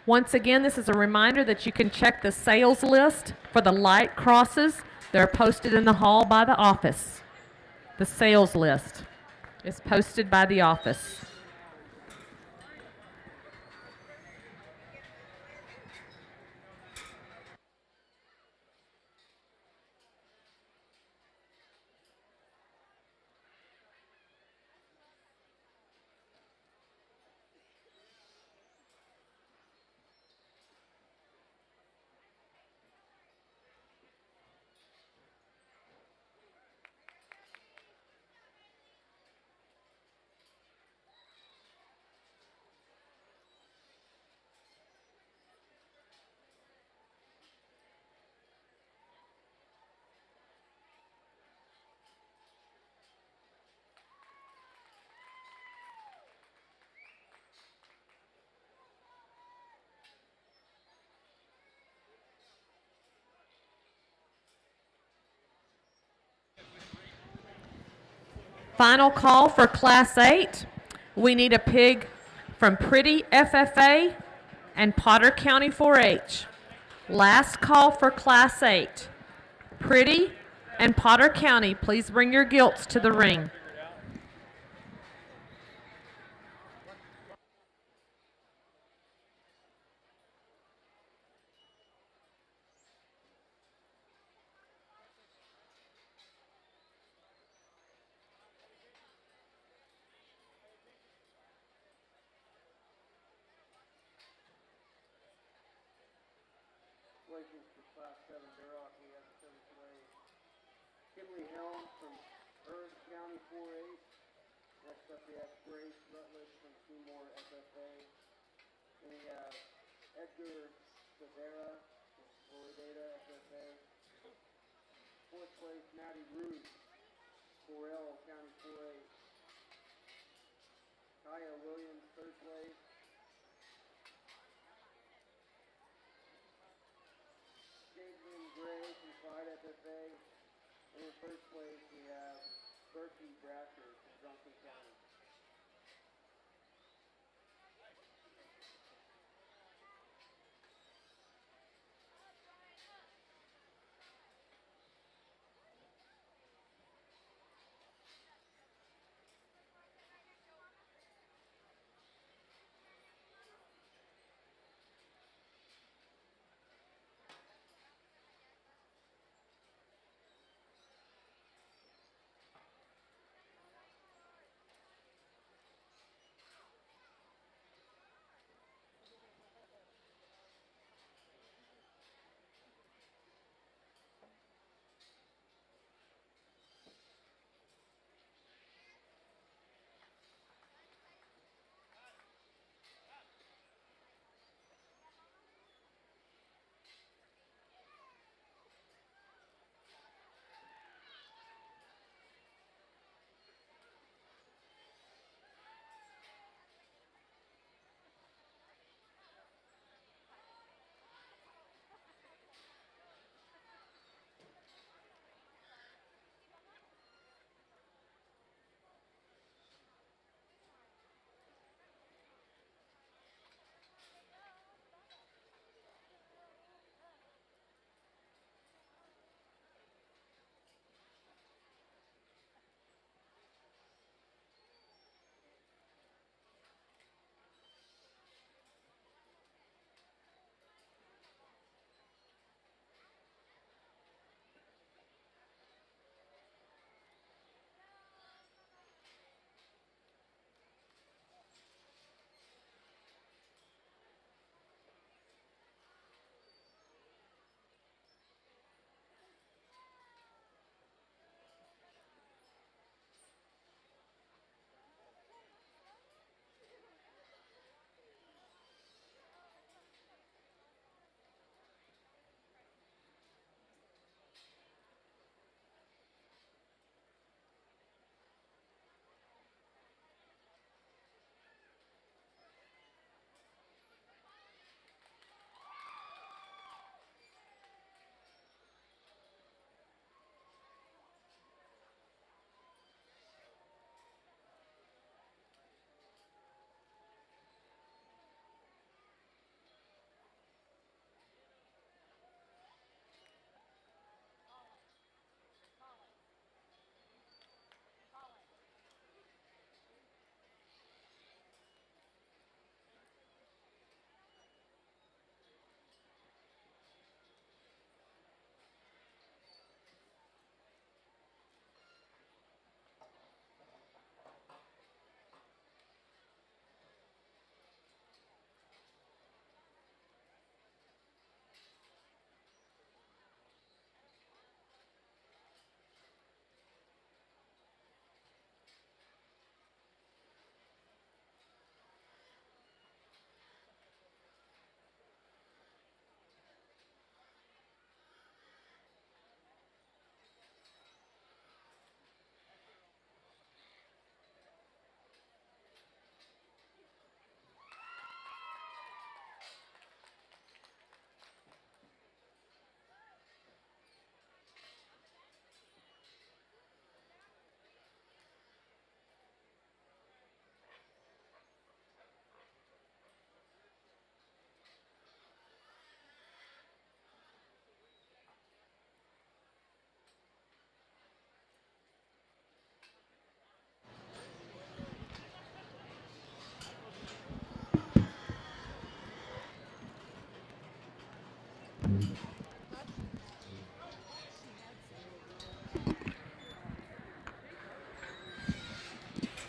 Once again, this is a reminder that you can check the sales list for the light crosses. They're posted in the hall by the office. The sales list is posted by the office. Final call for Class 8. We need a pig from Pretty FFA and Potter County 4-H. Last call for Class 8. Pretty and Potter County, please bring your gilts to the ring.
Congratulations for Class 7 Duroc. We have 7th place. Kinley Helms from Earth County 4-H. Next up we have Grace Rutledge from Seymour FFA. Then we have Edgar Severa from Florida FFA. 4th place Maddie Ruth, Forel County 4-H. Kaya Williams 3rd place. Caitlin Gray from Clyde FFA. And in 1st place we have Berkey Brasher from Johnson County.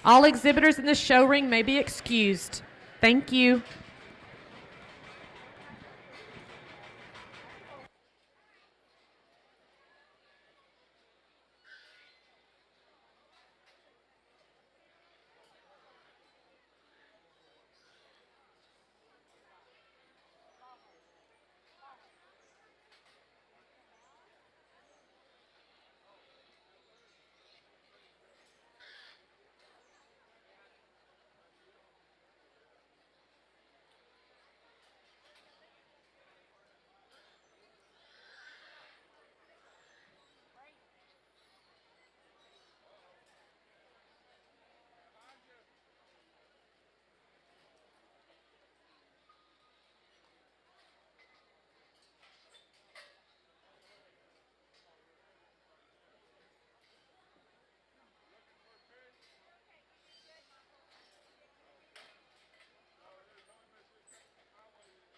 All exhibitors in the show ring may be excused. Thank you.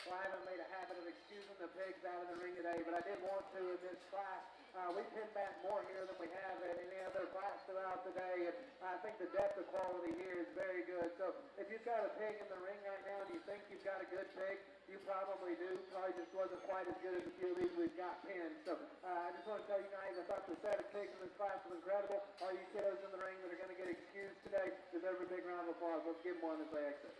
Well, I haven't made a habit of excusing the pigs out of the ring today, but I did want to in this class. We pin back more here than we have at any other class throughout the day, and I think the depth of quality here is very good. So if you've got a pig in the ring right now and you think you've got a good pig, you probably do. Probably just wasn't quite as good as a few of these we've got pinned. So I just want to tell you guys, I thought the set of pigs in this class was incredible. All you kiddos in the ring that are going to get excused today deserve a big round of applause. Let's give them one as they exit.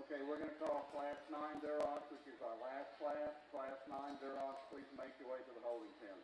Okay, we're going to call Class 9 Durocs, which is our last class. Class 9 Durocs, please make your way to the holding pen.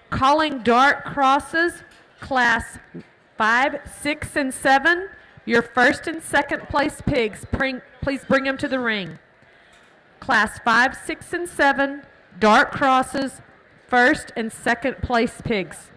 Calling dart crosses, class 5, 6, and 7. Your first and second place pigs, please bring them to the ring. Class 5, 6, and 7, dart crosses, first and second place pigs.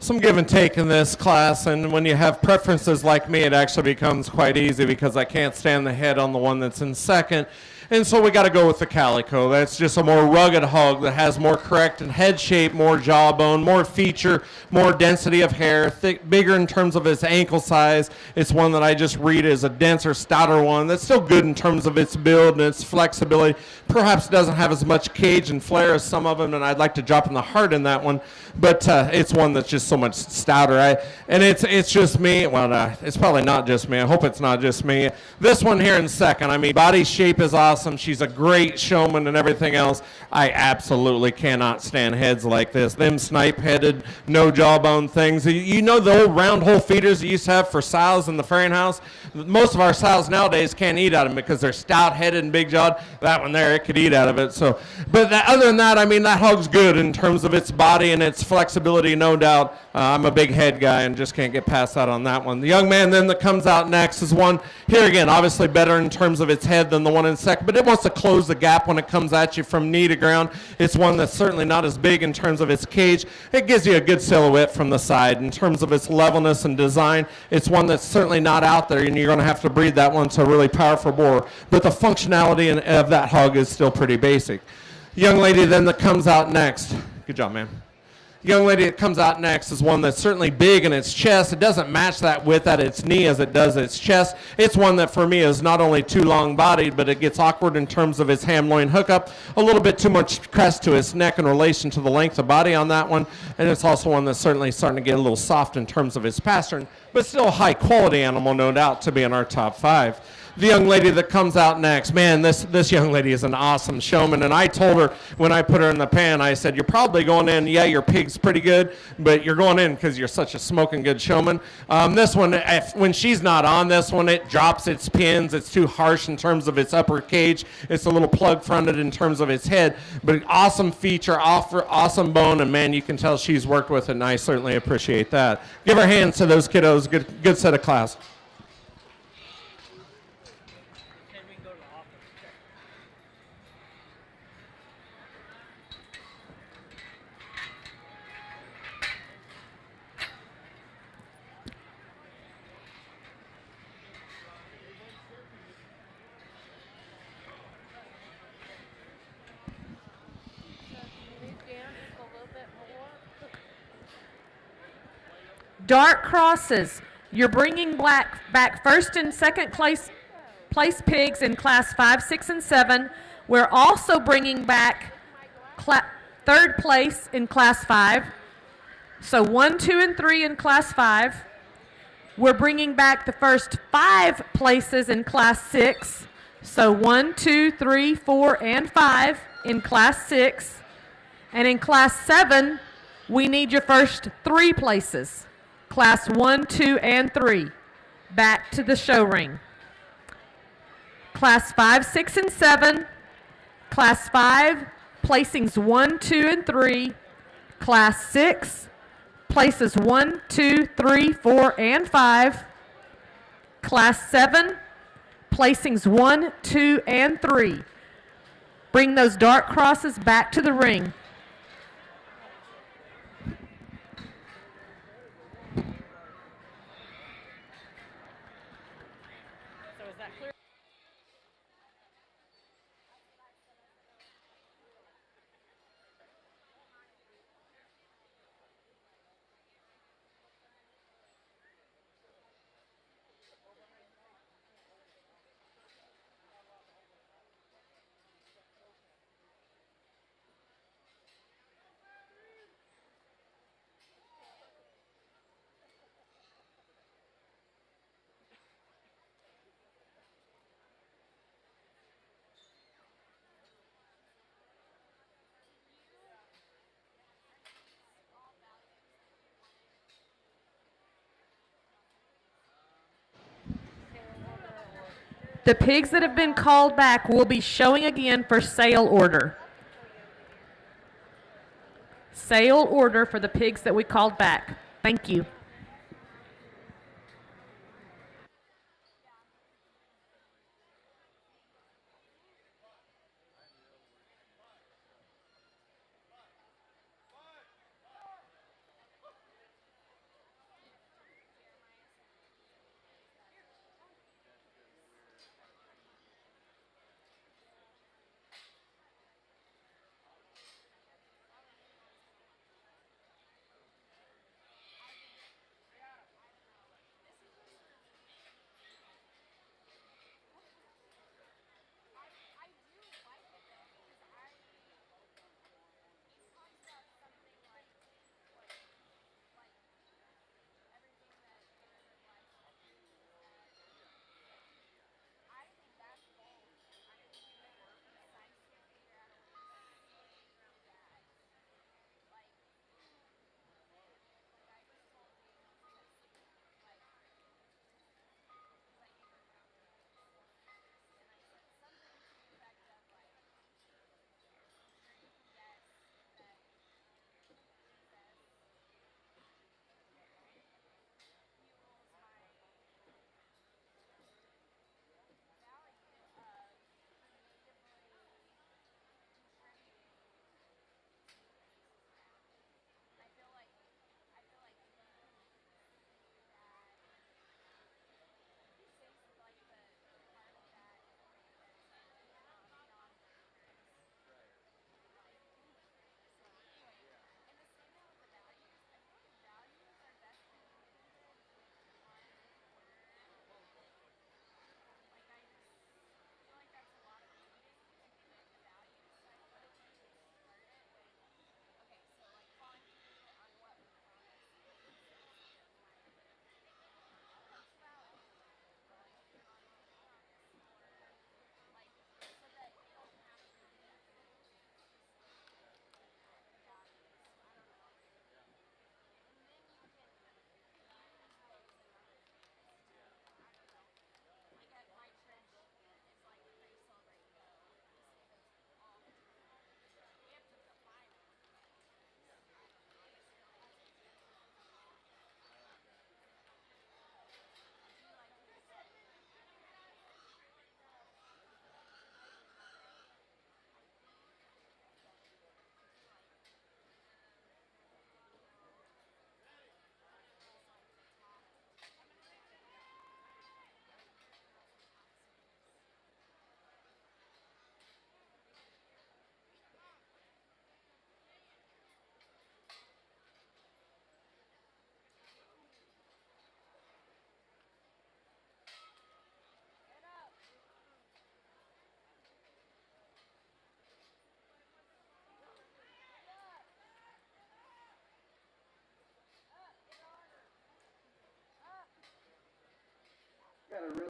Some give and take in this class, and when you have preferences like me, it actually becomes quite easy because I can't stand the head on the one that's in second. And so we got to go with the calico. That's just a more rugged hog that has more correct and head shape, more jawbone, more feature, more density of hair, bigger in terms of its ankle size. It's one that I just read as a denser, stouter one that's still good in terms of its build and its flexibility. Perhaps doesn't have as much cage and flair as some of them, and I'd like to drop in the heart in that one. But it's one that's just so much stouter. And it's just me. Well, it's probably not just me. I hope it's not just me. This one here in second. I mean, body shape is awesome. She's a great showman and everything else. I absolutely cannot stand heads like this. Them snipe-headed, no jawbone things. You know the old round hole feeders you used to have for sows in the farrowing house? Most of our sows nowadays can't eat out of them because they're stout-headed and big-jawed. That one there, it could eat out of it. So, but other than that, I mean, that hog's good in terms of its body and its flexibility, no doubt. I'm a big head guy and just can't get past that on that one. The young man then that comes out next is one, here again, obviously better in terms of its head than the one in second, but it wants to close the gap when it comes at you from knee to ground. It's one that's certainly not as big in terms of its cage. It gives you a good silhouette from the side. In terms of its levelness and design, it's one that's certainly not out there, and you're going to have to breed that one to a really powerful boar. But the functionality of that hog is still pretty basic. Young lady then that comes out next. Good job, man. Young lady that comes out next is one that's certainly big in its chest. It doesn't match that width at its knee as it does its chest. It's one that for me is not only too long-bodied, but it gets awkward in terms of its ham-loin hookup. A little bit too much crest to its neck in relation to the length of body on that one. And it's also one that's certainly starting to get a little soft in terms of its pastern, but still a high-quality animal, no doubt, to be in our top 5. The young lady that comes out next, man, this young lady is an awesome showman. And I told her when I put her in the pen, I said, you're probably going in, yeah, your pig's pretty good, but you're going in because you're such a smoking good showman. This one, when she's not on this one, it drops its pins. It's too harsh in terms of its upper cage. It's a little plug-fronted in terms of its head, but an awesome feature, awesome bone, and man, you can tell she's worked with it, and I certainly appreciate that. Give her hands to those kiddos. Good set of class.
Dark crosses. You're bringing back first and second place pigs in class 5, 6, and 7. We're also bringing back third place in class 5. So 1, 2, and 3 in class 5. We're bringing back the first 5 places in class 6. So 1, 2, 3, 4, and 5 in class 6. And in class 7, we need your first 3 places. Class 1, 2, and 3, back to the show ring. Class 5, 6, and 7. Class 5, placings 1, 2, and 3. Class 6, places 1, 2, 3, 4, and 5. Class 7, placings 1, 2, and 3. Bring those dark crosses back to the ring. The pigs that have been called back will be showing again for sale order. Sale order for the pigs that we called back. Thank you.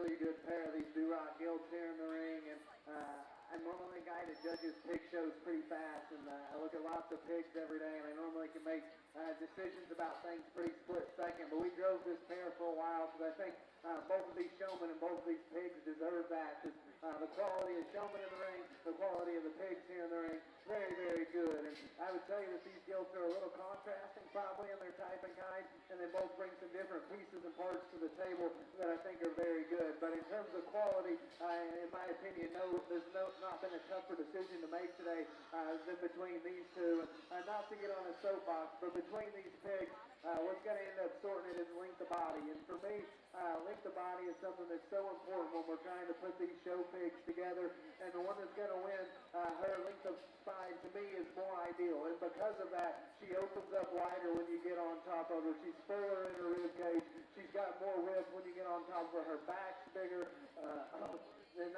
really good pair of these Duroc Gilts here in the ring, and I'm normally a guy that judges pig shows pretty fast, and I look at lots of pigs every day, and I normally can make decisions about things pretty split second, but we drove this pair for a while because I think both of these showmen and both of these pigs deserve that. The quality of showmen in the ring, the quality of the pigs here in the ring, very, very good. And I would tell you that these Gilts are a little contrasting probably in their type and kind, and they both bring some different pieces and parts to the table that I think are very good. But in terms of quality, in my opinion, there's not been a tougher decision to make today than between these two. Not to get on a soapbox, but between these pigs, what's going to end up sorting it is length of body. And for me, length of body is something that's so important when we're trying to put these show pigs together. And the one that's going to win, her length of spine to me is more ideal. And because of that, she opens up wider when you get on top of her. She's fuller in her rib cage. She's got more width when you get on top of her. Her back's bigger. And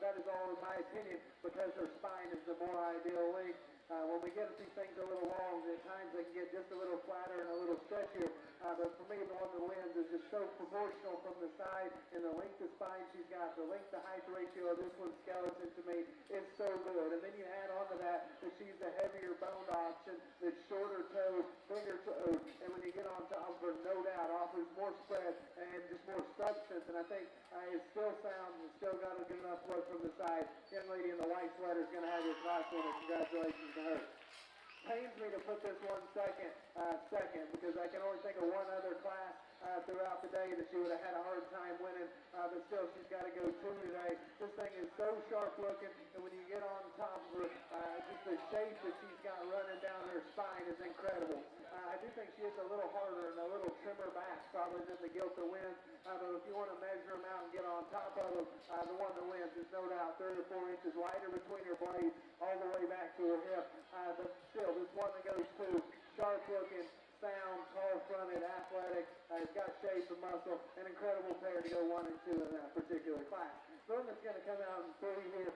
that is all, in my opinion, because her spine is the more ideal length. When we get these things a little long, at times they can get just a little flatter and a little stretchier. But for me, the one that wins is just so proportional from the side and the length of spine she's got. The length to height ratio of this one's skeleton to me is so good. And then you add on to that she's the heavier boned option, that's shorter toed, bigger toed, and when you get on top of her, no doubt offers more spread and just more substance. And I think it's still sound and still got a good enough look from the side. Young lady in the white sweater is going to have your class winner. Congratulations to her. Pains me to put this one second because I can only think of one other class throughout the day that she would have had a hard time winning, but still she's got to go two today. This thing is so sharp looking, and when you get on top of her, just the shape that she's got running down her spine is incredible. I do think she is a little harder and a little trimmer back probably than the Gilt that wins, but if you want to measure them out and get on top of them, the one that wins is no doubt 3 or 4 inches wider between her blades all the way back to her hip. But still, this one that goes to sharp looking, sound, tall-fronted, athletic, has got shape and muscle, an incredible pair to go 1 and 2 in that particular class. The one that's going to come out in 3 here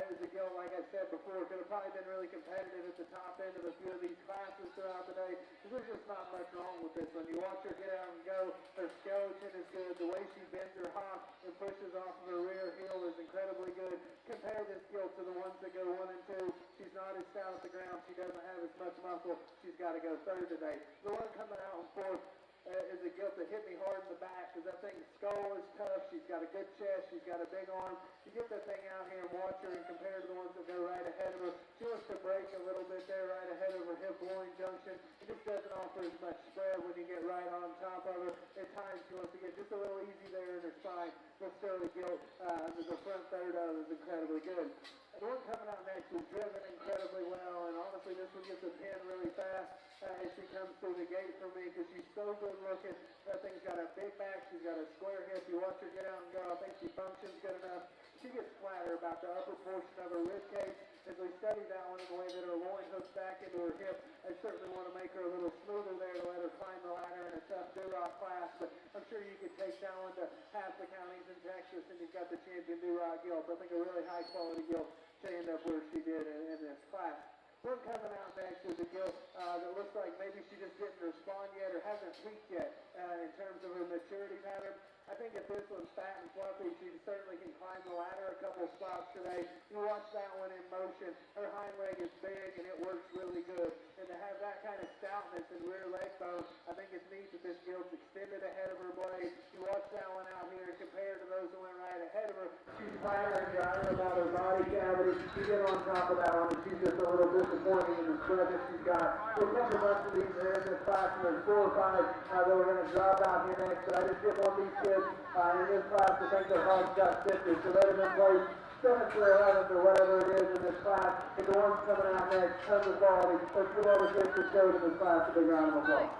is a Gilt, like I said before, could have probably been really competitive at the top end of a few of these classes throughout the day. There's just not much wrong with this one. You watch her get out and go, her skeleton is good, the way she bends her hop and pushes off of her rear heel is incredibly good. Compare this Gilt to the ones that go 1 and 2. She's not as stout at the ground, she doesn't have as much muscle, she's got to go 3rd today. The one coming out in 4th is a Gilt that hit me hard in the back because that thing's skull is tough. She's got a good chest. She's got a big arm. You get that thing out here and watch her and compare to the ones that go right ahead of her. She wants to break a little bit there right ahead of her hip-loin junction. It just doesn't offer as much spread when you get right on top of her. At times she wants to get just a little easy there in her spine. But still the Gilt, the front third of it is incredibly good. The one coming out next is driven incredibly well, and honestly, this one gets a pin really fast as she comes through the gate for me because she's so good looking. That thing's got a big back, she's got a square hip. You watch her get out and go, I think she functions good enough. She gets flatter about the upper portion of her rib cage. As we study that one in the way that her loin hooks back into her hip, I certainly want to make her a little smoother there to let her climb the ladder in a tough Duroc class, but I'm sure you could take that one to half the counties in Texas and you've got the champion Duroc Gilt. I think a really high quality Gilt to end up where she did in this class. One coming out next is a Gilt that looks like maybe she just didn't respond yet or hasn't peaked yet in terms of her maturity pattern. I think if this one's fat and fluffy, she certainly can climb the ladder a couple spots today. You watch that one in motion. Her hind leg is big and it works really good. And to have that kind of stoutness and rear leg bone, I think it's neat that this Gilt's extended ahead of her blade. You watch that one out here and compare to those that went right ahead of her. She's flatter and drier about her body cavity. You get on top of that one and she's just a little disappointing in the spread that she's got. There's a bunch of these there in this class, and there's 4 or 5 that we're going to drop out here next. But I just didn't want these kids in this class to think their hearts got sifted. So let them in place 7th or 11th or whatever it is in this class. But the ones coming out next, tons of quality. Let's give all the kids that showed in this class a big round of applause.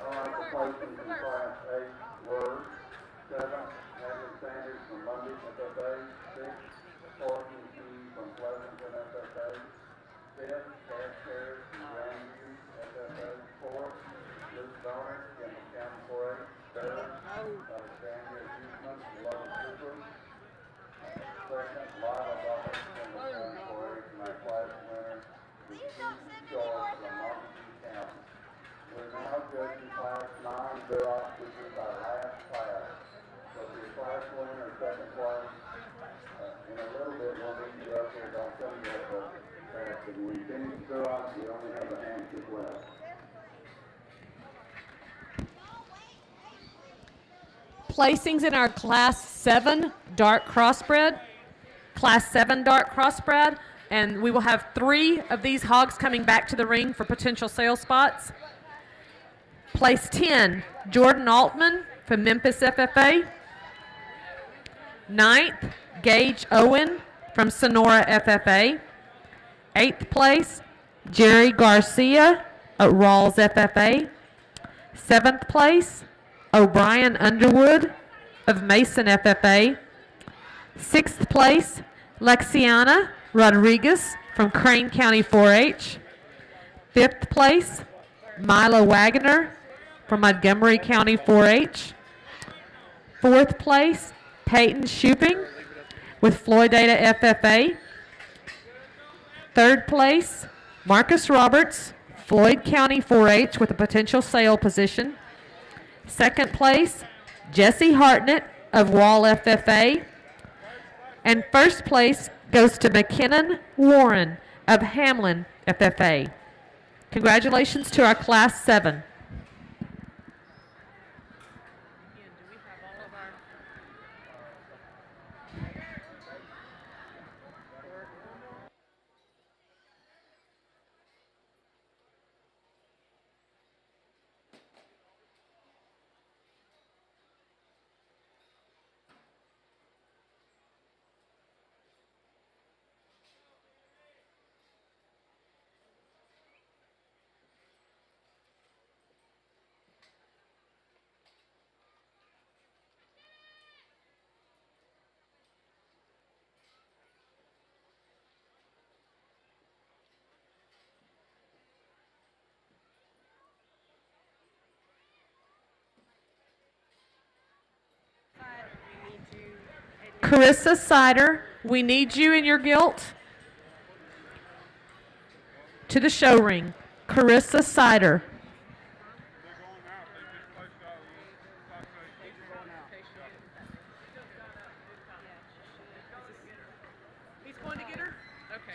All right, the places in class 8 were 7, Edward Sanders from Lundy, FFA, 6, Thornton Key from Pleasanton, FFA, 5th, Cash Harris from Grandview, FFA, 4th, Luke Donner, Kendall County 4A, 3rd, Alexandria Huseman, 11th Cooper, 2nd, Lila Donner, Kendall County 4A, my class winner, is Keith Short from Montague County. We're now judging class 9 Duroc, which is our last class. So if you're class winner or second place, in a little bit we'll meet you up here. Don't tell you that, but if we finish Duroc, we only have a handful left.
Placings in our Class 7 dark crossbred. Class 7 dark crossbred. And we will have 3 of these hogs coming back to the ring for potential sale spots. Place 10, Jordan Altman from Memphis FFA. 9th, Gage Owen from Sonora FFA. 8th place, Jerry Garcia at Rawls FFA. 7th place, O'Brien Underwood of Mason FFA. 6th place, Lexiana Rodriguez from Crane County 4-H. 5th place, Mila Wagner from Montgomery County 4-H. 4th place, Peyton Shuping with Floydada FFA. 3rd place, Marcus Roberts, Floyd County 4-H with a potential sale position. 2nd place, Jesse Hartnett of Wall FFA. And 1st place goes to McKinnon Warren of Hamlin FFA. Congratulations to our Class 7. Carissa Sider, we need you in your gilt to the show ring. Carissa Sider.
He's going to get her? Okay.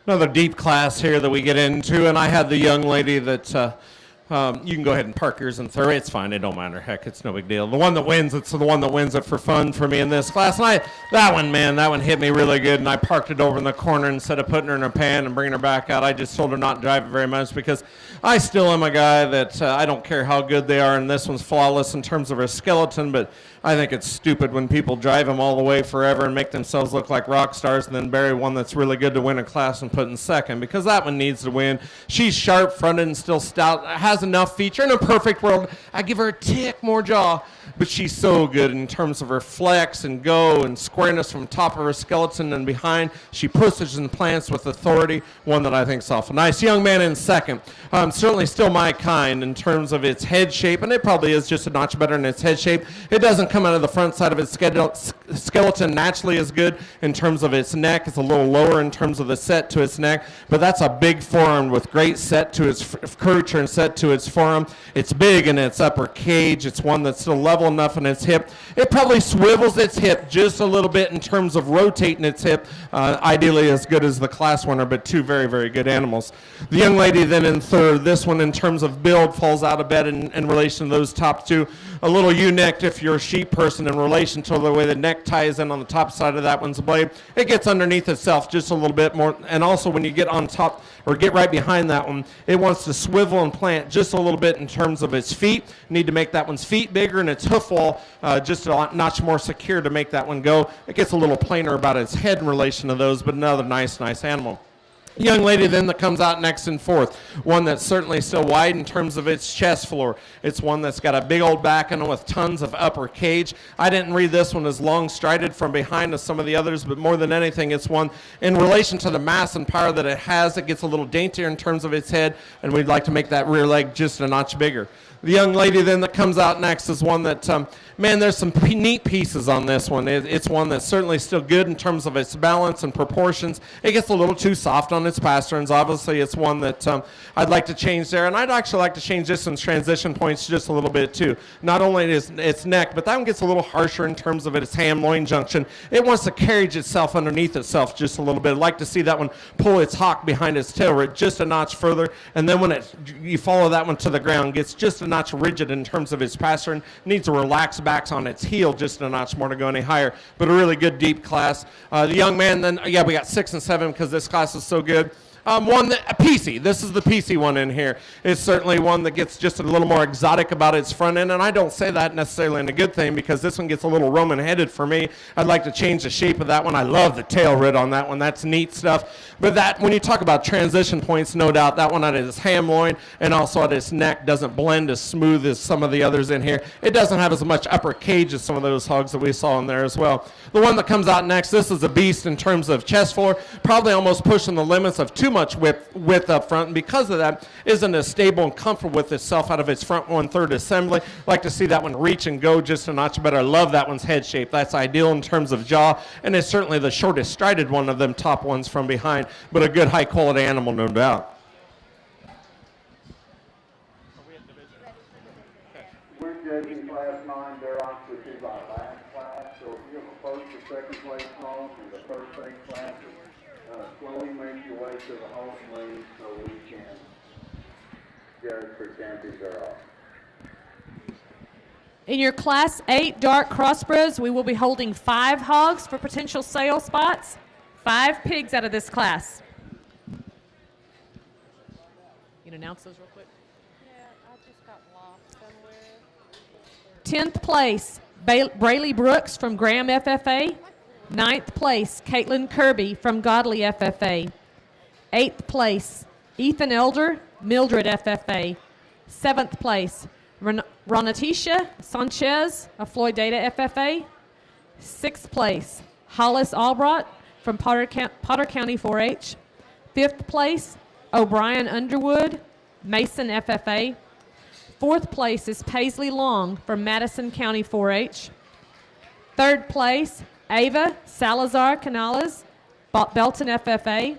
Another deep class here that we get into, and I had the young lady that, you can go ahead and park yours in third. It's fine. It don't matter. Heck, it's no big deal. The one that wins, it's the one that wins it for fun for me in this class. And that one hit me really good, and I parked it over in the corner instead of putting her in her pan and bringing her back out. I just told her not to drive it very much because I still am a guy that I don't care how good they are, and this one's flawless in terms of her skeleton, but I think it's stupid when people drive them all the way forever and make themselves look like rock stars and then bury one that's really good to win a class and put in second, because that one needs to win. She's sharp-fronted and still stout, has enough feature. In a perfect world, I give her a tick more jaw, but she's so good in terms of her flex and go and squareness from top of her skeleton and behind. She pushes and plants with authority, one that I think is awful nice. Young man in second. Certainly still my kind in terms of its head shape, and it probably is just a notch better in its head shape. It doesn't come out of the front side of its skeleton naturally as good in terms of its neck. It's a little lower in terms of the set to its neck, but that's a big forearm with great set to its curvature and set to its forearm. It's big in its upper cage. It's one that's still level enough in its hip. It probably swivels its hip just a little bit in terms of rotating its hip, ideally as good as the class winner, but two very, very good animals. The young lady then in third, this one in terms of build falls out of bed in relation to those top two. A little U-necked if you're a sheep person in relation to the way the neck ties in on the top side of that one's blade. It gets underneath itself just a little bit more, and also when you get on top or get right behind that one, it wants to swivel and plant just a little bit in terms of its feet. You need to make that one's feet bigger and its hoof wall just a notch more secure to make that one go. It gets a little plainer about its head in relation to those, but another nice animal. Young lady then that comes out next in fourth, one that's certainly still wide in terms of its chest floor. It's one that's got a big old back and with tons of upper cage. I didn't read this one as long strided from behind as some of the others, but more than anything, it's one in relation to the mass and power that it has. It gets a little daintier in terms of its head, and we'd like to make that rear leg just a notch bigger. The young lady then that comes out next is one that, man, there's some neat pieces on this one. It's one that's certainly still good in terms of its balance and proportions. It gets a little too soft on its pasterns. Obviously, it's one that I'd like to change there, and I'd actually like to change this in transition points just a little bit too. Not only its neck, but that one gets a little harsher in terms of its ham-loin junction. It wants to carriage itself underneath itself just a little bit. I'd like to see that one pull its hock behind its tail right just a notch further, and then when you follow that one to the ground, gets just a notch rigid in terms of its pastern, needs to relax back on its heel just a notch more to go any higher, but a really good deep class. The young man then, we got 6 and 7 because this class is so good. One that, PC, this is the PC one in here. It's certainly one that gets just a little more exotic about its front end, and I don't say that necessarily in a good thing because this one gets a little Roman-headed for me. I'd like to change the shape of that one. I love the tail rid on that one. That's neat stuff. But that, when you talk about transition points, no doubt that one at its ham loin and also at its neck doesn't blend as smooth as some of the others in here. It doesn't have as much upper cage as some of those hogs that we saw in there as well. The one that comes out next, this is a beast in terms of chest floor, probably almost pushing the limits of too much width up front, and because of that, isn't as stable and comfortable with itself out of its front 1/3 assembly. Like to see that one reach and go just a notch better. I love that one's head shape. That's ideal in terms of jaw, and it's certainly the shortest strided one of them top ones from behind, but a good high quality animal, no doubt.
We're judging class 9, they're on to our last class, so if you have a first or second place home in the first 8 classes, slowly make your way to the home lane so we can judge for champions are off.
In your Class 8 dark crossbreds, we will be holding 5 hogs for potential sale spots, 5 pigs out of this class. You can announce those real quick.
Yeah, I just got lost somewhere.
10th place, Brayley Brooks from Graham FFA. 9th place, Caitlin Kirby from Godly FFA. 8th place, Ethan Elder, Mildred FFA. 7th place, Ronatisha Sanchez of Floyd Data FFA. 6th place, Hollis Albrott from Potter County 4-H. 5th place, O'Brien Underwood, Mason FFA. 4th place is Paisley Long from Madison County 4-H. 3rd place, Ava Salazar Canales, Belton FFA.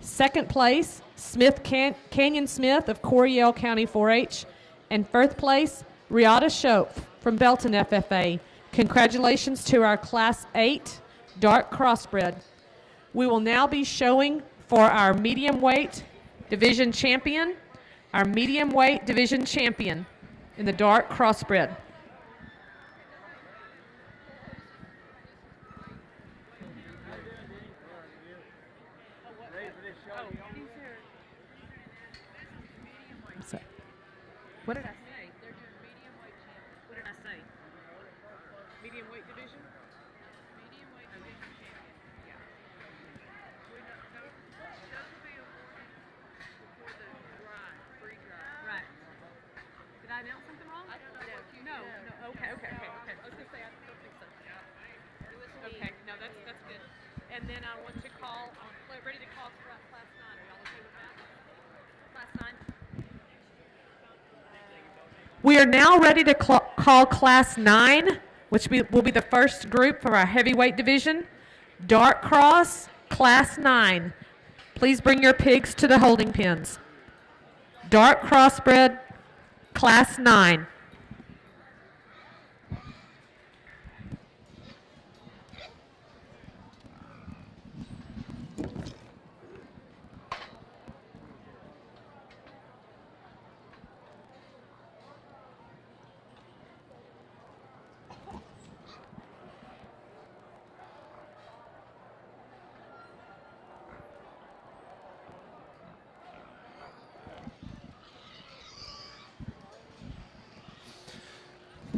2nd place, Smith Canyon Smith of Coryell County 4-H. And 1st place, Riata Shope from Belton FFA. Congratulations to our Class 8 dark crossbred. We will now be showing for our medium weight division champion, in the dark crossbred. So, what did I say? They're doing medium weight champion. What did I say? Medium weight division? Medium weight division champion. Yeah. Those will be awarded before the free drive. Right. Did I announce something wrong? I don't know what you No. Okay. I was going to say, I don't think so. Okay, no, that's good. And then I want to call, ready to call for class 9. Are y'all okay with that? Class 9? We are now ready to call Class 9, which will be the first group for our heavyweight division. Dark Cross, Class 9. Please bring your pigs to the holding pens. Dark Crossbred, Class 9.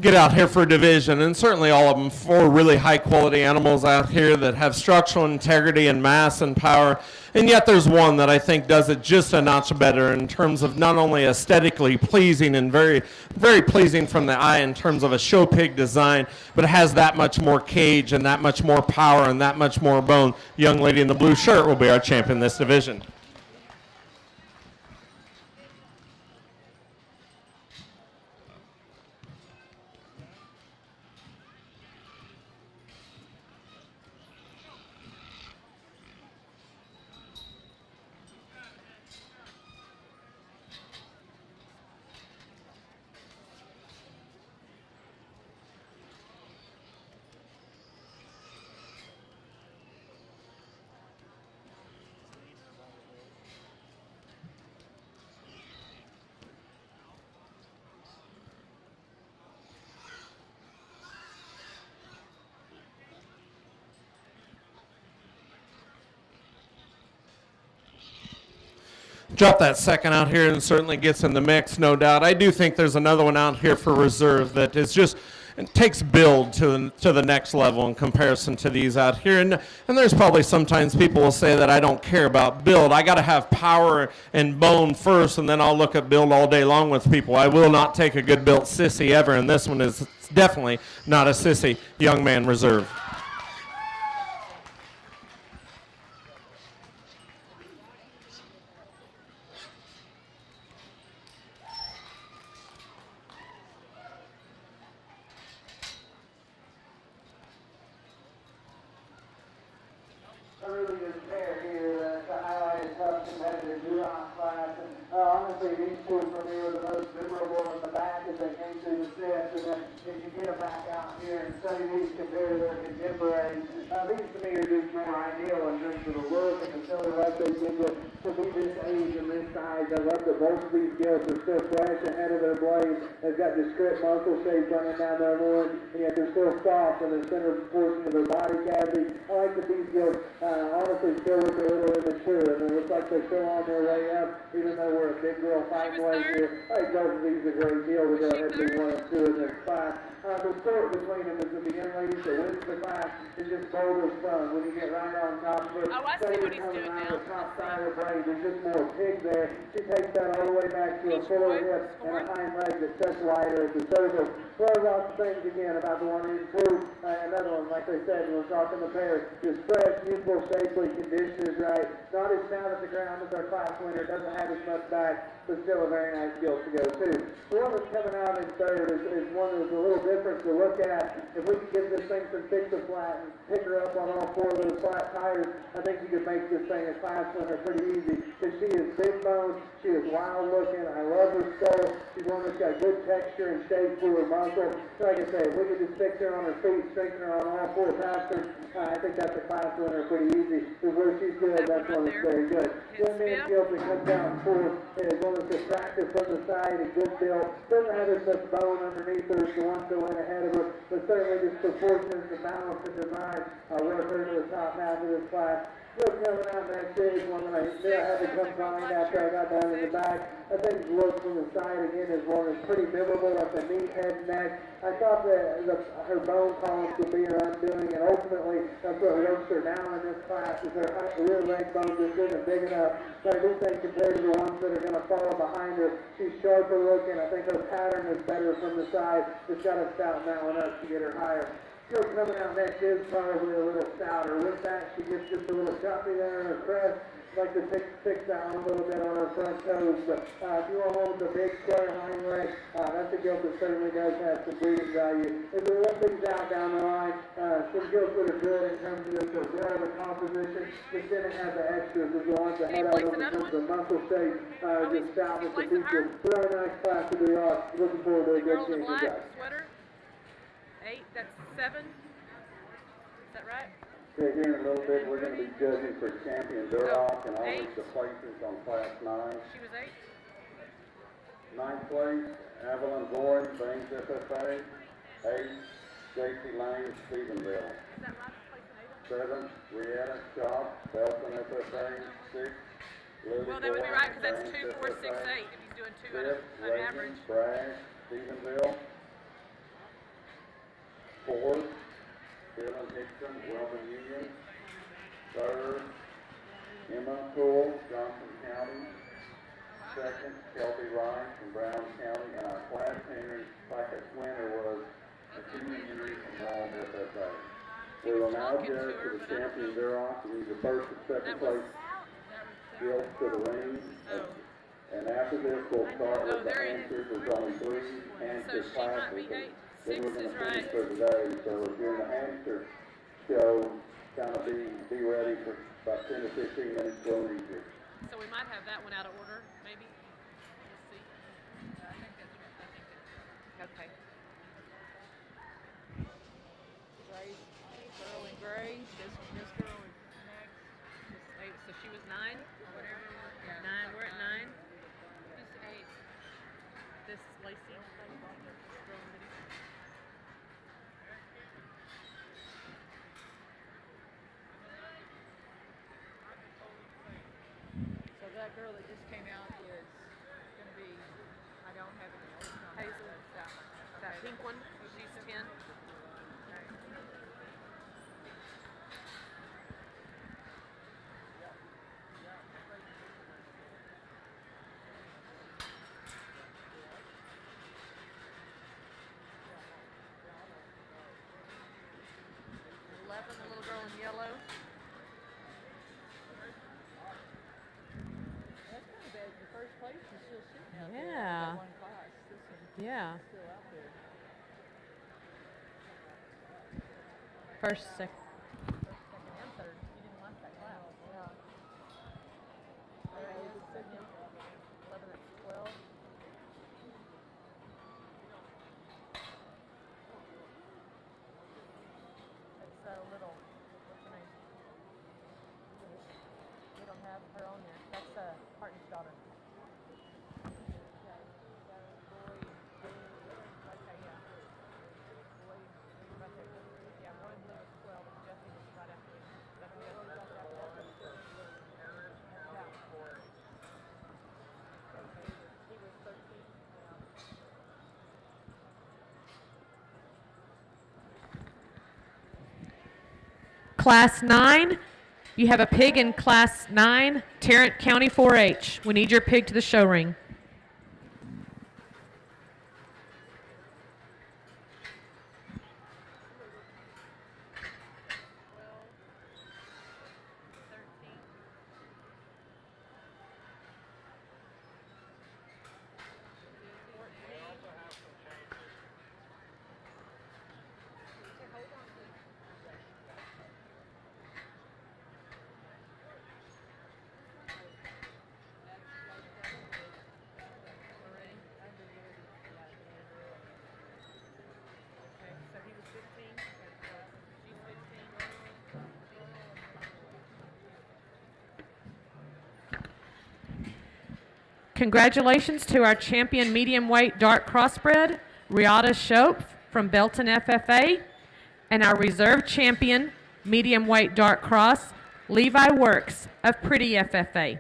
Get out here for a division, and certainly all of them, 4 really high-quality animals out here that have structural integrity and mass and power, and yet there's one that I think does it just a notch better in terms of not only aesthetically pleasing and very, very pleasing from the eye in terms of a show pig design, but it has that much more cage and that much more power and that much more bone. Young lady in the blue shirt will be our champion in this division. Drop that second out here and certainly gets in the mix, no doubt. I do think there's another one out here for reserve that is just it takes build to the next level in comparison to these out here. And there's probably sometimes people will say that I don't care about build. I got to have power and bone first, and then I'll look at build all day long with people. I will not take a good built sissy ever, and this one is definitely not a sissy. Young man reserve.
Honestly, these two for me were the most memorable in the back as they came through the sets. And then if you get them back out here and study these compared to their contemporaries, these to me are just more ideal in terms of the look and the silhouette they give you to be this age and this size. I love that both of these gilts are still fresh ahead of their blades. They've got the strip muscle shape running down their loin, and yet they're still soft in the center portion of their body cavity. I like that these gilts honestly still look a little immature, and they look like they're still on their way up, even though we're a big girl fighting weight here. I think both of these are a great deal to go ahead and be 1 and 2 in their class. The sport between them is that the young lady that wins the class is just bold as fun. When you get right on top of her, say you're coming around the top side of her brain, there's just more pig there. She takes that all the way back to a forward hip and a hind leg that's just wider at the cervical. Throws out the things again about the 1 and 2. Another one, like they said, when we're talking the pair, just fresh, youthful, shapely, condition is right. Not as down at the ground as our class winner, doesn't have as much back, but still a very nice gilt to go too. The one that's coming out in third is one that's a little different to look at. If we could give this thing some fix to flat and pick her up on all 4 of those flat tires, I think you could make this thing a class winner pretty easy. Because she is big boned, she is is wild looking. I love her skull. She's one that's got good texture and shape to her muscle. Like I say, if we could just fix her on her feet, strengthen her on all four pastors, I think that's a class winner pretty easy. Because where she's good, that's one that's very good. Young man Gilts that comes down fourth is one that's attractive from the side, a good build. Doesn't have as much bone underneath her as the ones that went ahead of her, but certainly just proportions, the balance, and design work her to the top half of this class. Still coming out next is one that I knew I had to come find after I got down in the back. I think the look from the side again is one that's pretty memorable at the knee, head, neck. I thought that her bone columns would be her undoing, and ultimately that's what works her down in this class is her rear leg bone just isn't big enough. So I do think compared to the ones that are going to follow behind her, she's sharper looking. I think her pattern is better from the side. Just got to stouten that one up to get her higher. Still coming out next is probably a little stouter. With that, she gets just a little choppy there in her crest. Like to fix that one a little bit on her front toes. But if you want one with a big square hind leg, that's a gilt that certainly does have some breeding value. If we let things out down the line, some gilts that are good in terms of just the relative composition, just didn't have the extras as the ones ahead of them in terms of muscle shape, just stout with the features. Really nice class to be on. Looking forward to a good champion guys.
Sweater. 8, that's 7. Is that right?
Okay, here in a little bit, we're going to be judging for champion Duroc and all of the places on class 9.
She was 8.
9th place, Evelyn Boyd, Banks FFA. 8, J.C. Lane, Stephenville.
Is that last place in 8?
7th, Rihanna Shaw, Belton FFA. 6th, Lily
Well, that would be right because that's
Banks
2, 4, 6, 8.
FFA.
If he's doing 2
5th,
on average.
Bragg, Stephenville. 4th, Dylan Hickson, Weldon Union. 3rd, Emma Poole, Johnson County. 2nd, Kelby Rice from Brown County. And our class winner was Athena Henry from Long FFA. We will now judge for the champion Duroc. We need the first and second place Gilts to the ring. And after this, we'll start with the answers. There's only 3 answer classes. Then we're going to finish for today. So if you're in the answer show, kind of be ready for about 10 to 15 minutes. We'll need you.
So we might have that one out of order, maybe. We'll see. I think that's right. Okay. Girl in gray. This girl is next. So she was 9. Whatever. Yeah. 9. We're at 9. Who's 8? This is Lacey.
That girl that just came out is going to be, I don't have any notes on
Hazel. That pink one, she's 10.
Okay.
11, the little girl in yellow.
First place is still sitting out there.
Yeah.
That one class. This one
Yeah.
is still out there.
First, second.
Second and third. You didn't like that class. Yeah. All right, here's the second. 11 and 12. It's a little, what's her name? We don't have her on there. That's Harton's daughter.
Class 9, you have a pig in Class 9, Tarrant County 4-H. We need your pig to the show ring. Congratulations to our champion medium weight dark crossbred, Riata Shope from Belton FFA, and our reserve champion medium weight dark cross, Levi Works of Pretty FFA.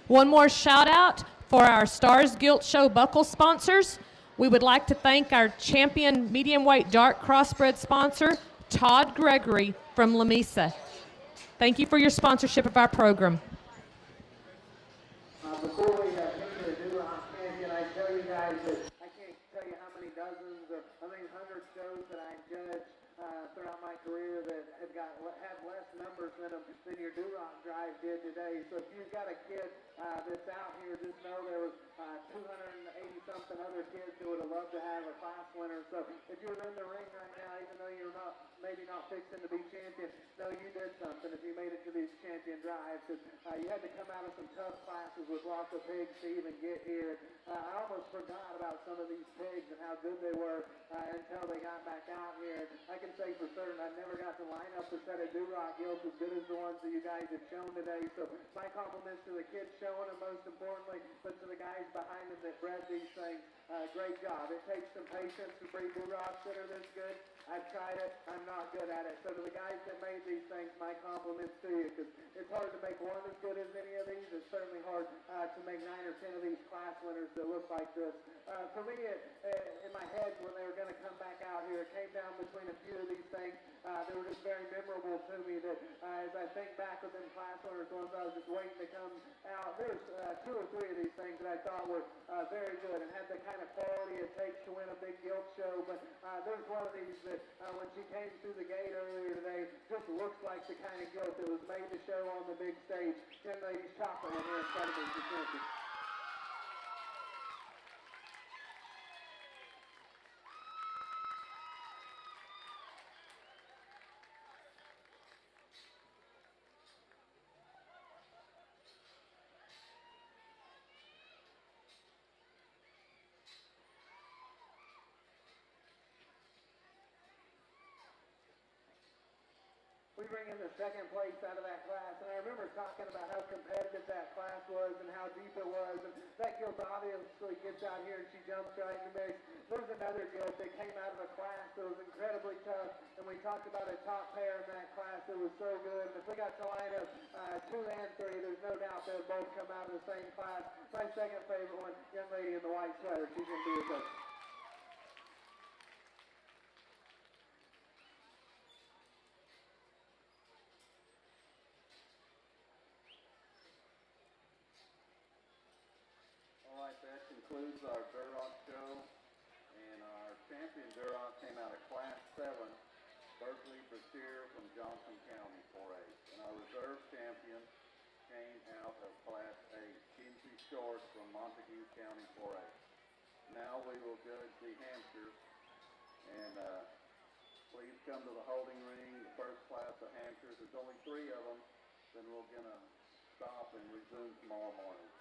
One more shout out for our Stars Gilt Show buckle sponsors. We would like to thank our champion medium weight dark crossbred sponsor, Todd Gregory from Lamesa. Thank you for your sponsorship of our program.
Before we get to the new champion, I tell you guys that I can't tell you how many dozens or how many hundred shows that I judged throughout my career that had less numbers in them than your Durock Drive did today. So if you've got a kid that's out here, just know there was 280-something other kids who would have loved to have a class winner. So if you're in the ring right now, even though you're maybe not fixing to be champion, know you did something if you made it to these champion drives. Because you had to come out of some tough classes with lots of pigs to even get here. I almost forgot about some of these pigs and how good they were until they got back out here. I can say for certain I never got to line up a set of Durock Gilts as good as the ones that you guys have shown today. So my compliments to the kids showing them, most importantly, but to the guys behind them that bred these things. Great job. It takes some patience to breed Durocks that are this good. I've tried it. I'm not good at it. So to the guys that made these things, my compliments to you, because it's hard to make one as good as any of these. It's certainly hard to make 9 or 10 of these class winners that look like this. For me, in my head, when they were going to come back out here, it came down between a few of these things. They were just very memorable to me that as I think back with them class winners, ones I was just waiting to come out, there's 2 or 3 of these things that I thought were very good and had the kind of quality it takes to win a big gilt show. But there's one of these that when she came through the gate earlier today, just looks like the kind of gilt that was made to show on the big stage. Young lady's chocolate one here in front of me for champion. We bring in the second place out of that class, and I remember talking about how competitive that class was and how deep it was, and that gilt obviously gets out here and she jumps right in the mix. There's another gilt that came out of a class that was incredibly tough, and we talked about a top pair in that class that was so good, and if we got to line up 2 and 3, there's no doubt they'll both come out of the same class. My second favorite one, young lady in the white sweater, she's going to be a coach. That concludes our Durock show, and our champion Durock came out of Class 7, Berkeley Brashear from Johnson County 4A, and our reserve champion came out of Class 8, Kinsey Short from Montague County 4A. Now we will judge the hamsters, and please come to the holding ring, the first class of hamsters. There's only 3 of them, then we're going to stop and resume tomorrow morning.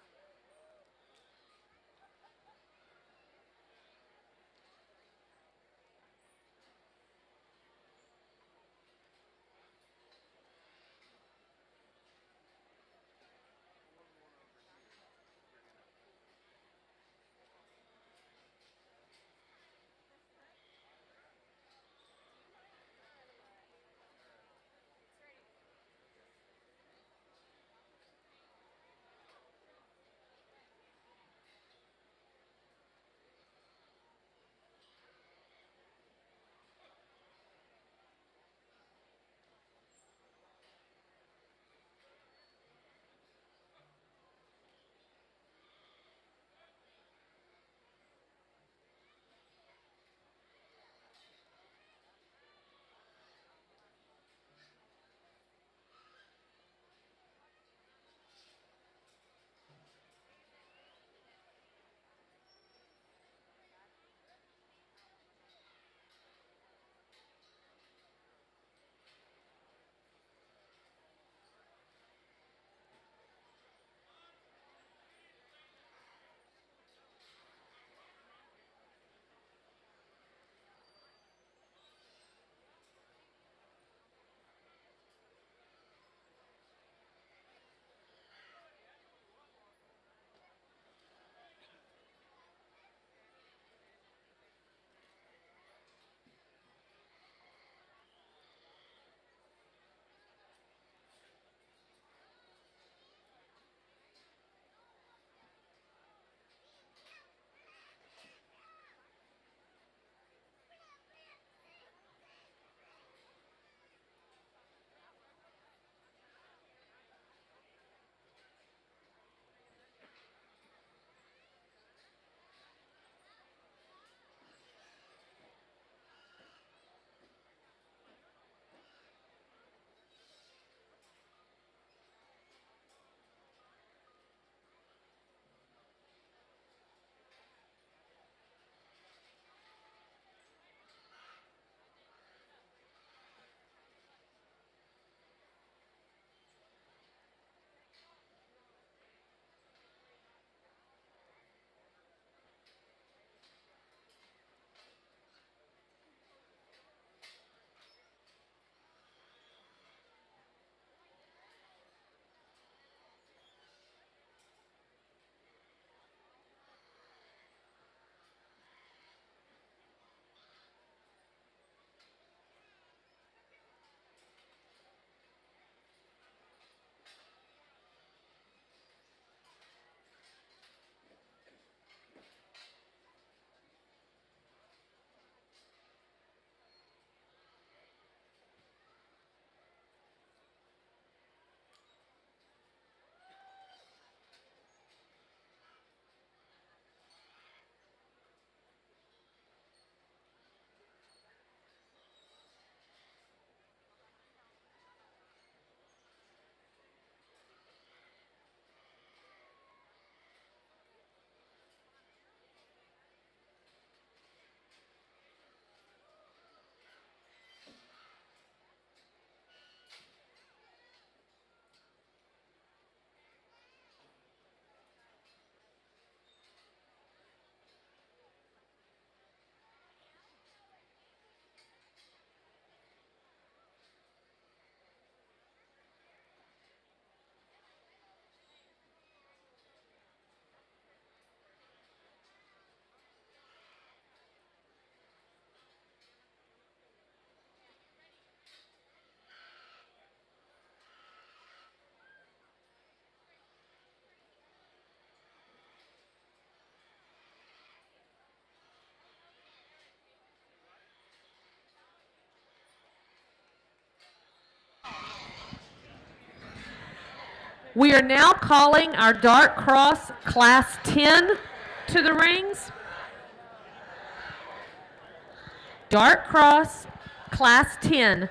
We are now calling our Dart Cross Class 10 to the rings. Dart Cross Class 10.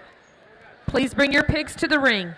Please bring your pigs to the ring.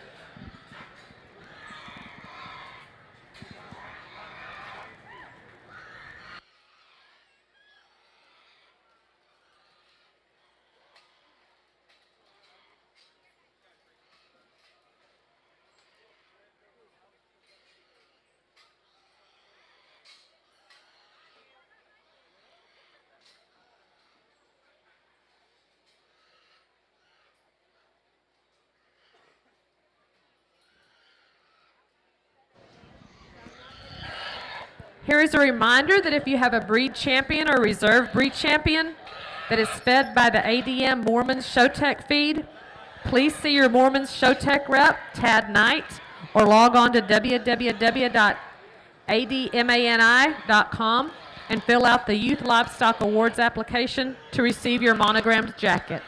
Here is a reminder that if you have a breed champion or reserve breed champion that is fed by the ADM Mormons Showtech feed, please see your Mormons Showtech rep, Tad Knight, or log on to www.admani.com and fill out the Youth Livestock Awards application to receive your monogrammed jacket.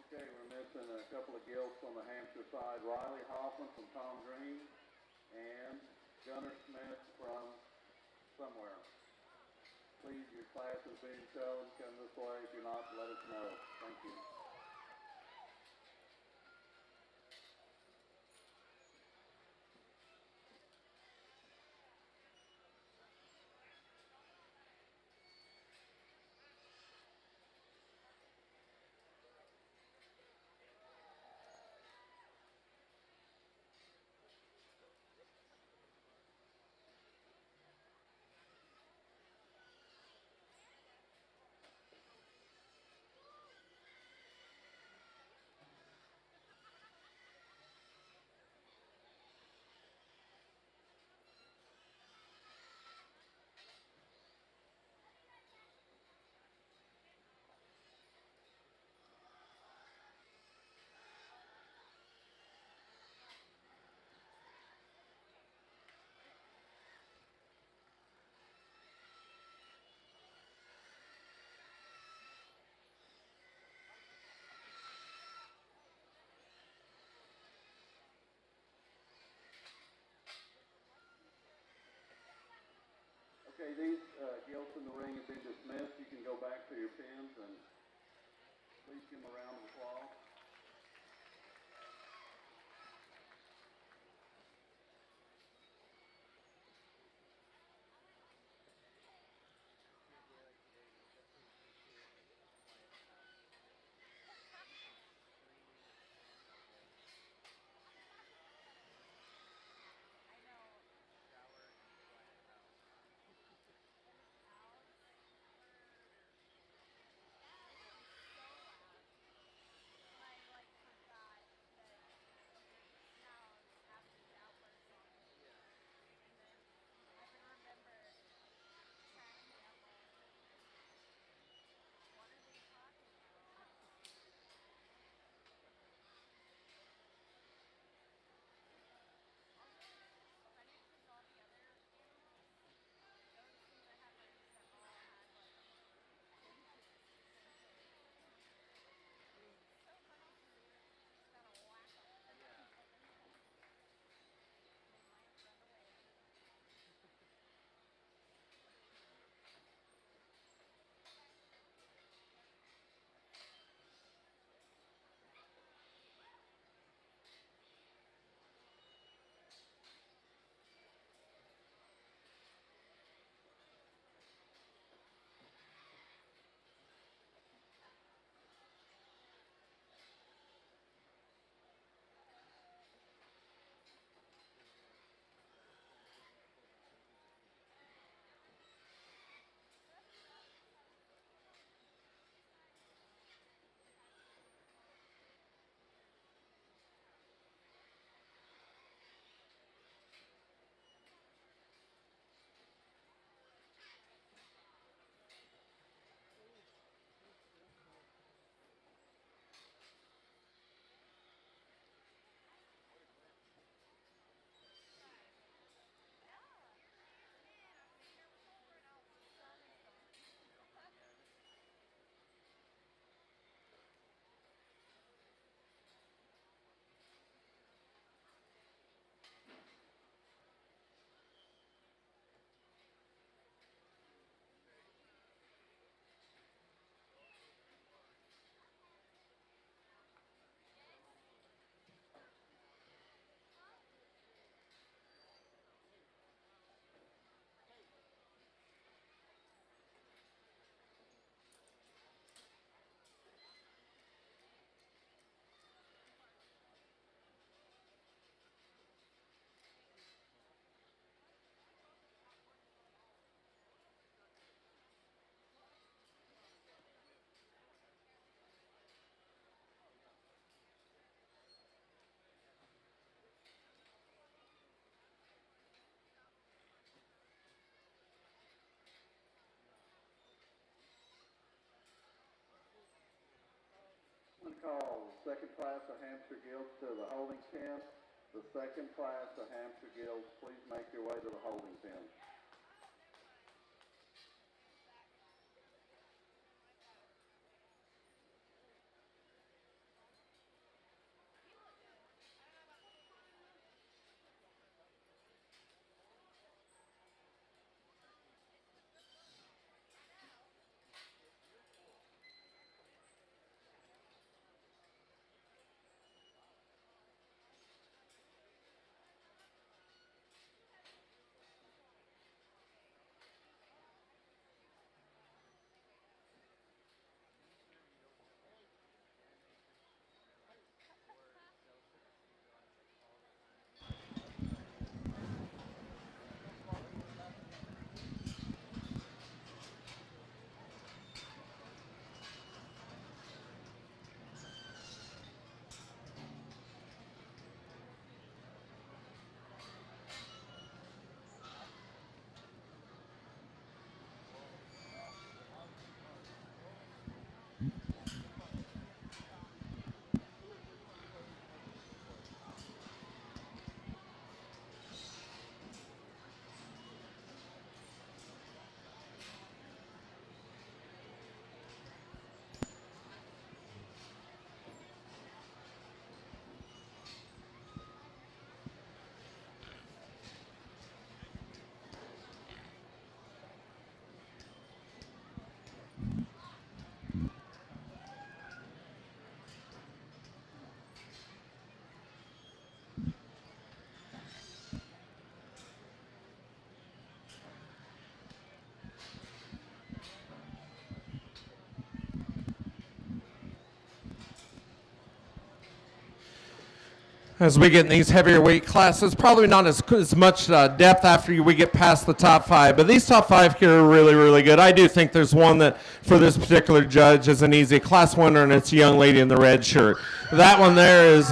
Okay, we're missing a couple of Gilts on the Hampshire side. Riley Hoffman from Tom Green and Gunnar Smith from somewhere. Please, your class is being shown. Come this way. If you're not, let us know. Thank you. Okay, these Gilts in the ring have been dismissed. You can go back to your pins and please give them a round of applause. call second class of Hampshire Gilts to the holding pen. The second class of Hampshire Gilts, please make your way to the holding pen.
As we get in these heavier weight classes, probably not as much depth after we get past the top five, but these top five here are really, really good. I do think there's one that, for this particular judge, is an easy class winner, and it's a young lady in the red shirt. That one there is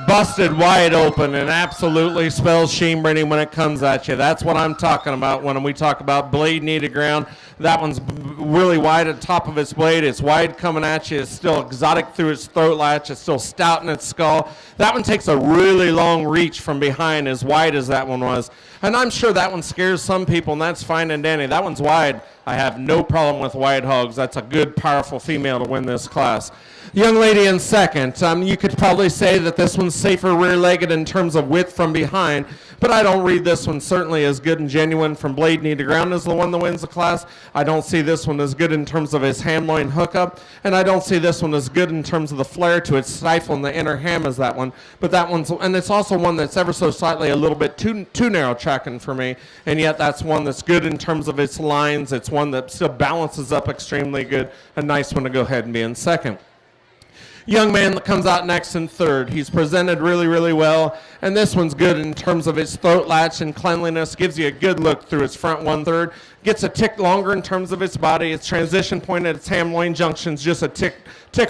busted wide open and absolutely spells shame burning when it comes at you. That's what I'm talking about when we talk about blade knee to ground. That one's really wide at the top of its blade. It's wide coming at you. It's still exotic through its throat latch. It's still stout in its skull. That one takes a really long reach from behind, as wide as that one was. And I'm sure that one scares some people, and that's fine and dandy. That one's wide. I have no problem with wide hogs. That's a good, powerful female to win this class. Young lady in second, you could probably say that this one's safer rear-legged in terms of width from behind, but I don't read this one certainly as good and genuine from blade knee to ground as the one that wins the class. I don't see this one as good in terms of its ham loin hookup, and I don't see this one as good in terms of the flare to its stifle in the inner ham as that one. But that one's, and it's also one that's ever so slightly a little bit too narrow tracking for me, and yet that's one that's good in terms of its lines. It's one that still balances up extremely good. A nice one to go ahead and be in second. Young man that comes out next in third. He's presented really, really well, and this one's good in terms of its throat latch and cleanliness. Gives you a good look through its front 1/3. Gets a tick longer in terms of its body. Its transition point at its ham loin junction is just a tick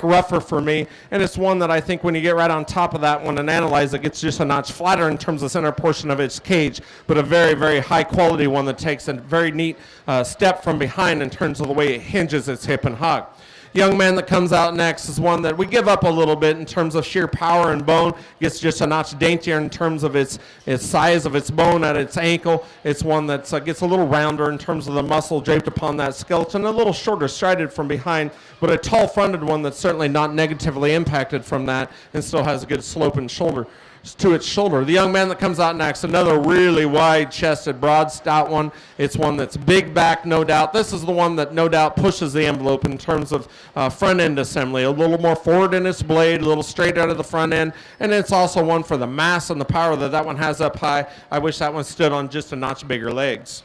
rougher for me, and it's one that I think when you get right on top of that one and analyze it, gets just a notch flatter in terms of the center portion of its cage, but a very, very high quality one that takes a very neat step from behind in terms of the way it hinges its hip and hog. Young man that comes out next is one that we give up a little bit in terms of sheer power and bone. Gets just a notch daintier in terms of its size of its bone at its ankle. It's one that gets a little rounder in terms of the muscle draped upon that skeleton, a little shorter strided from behind, but a tall fronted one that's certainly not negatively impacted from that and still has a good slope and shoulder to its shoulder. The young man that comes out next, another really wide-chested, broad, stout one. It's one that's big back, no doubt. This is the one that no doubt pushes the envelope in terms of front-end assembly. A little more forward in its blade, a little straight out of the front end, and it's also one for the mass and the power that one has up high. I wish that one stood on just a notch bigger legs.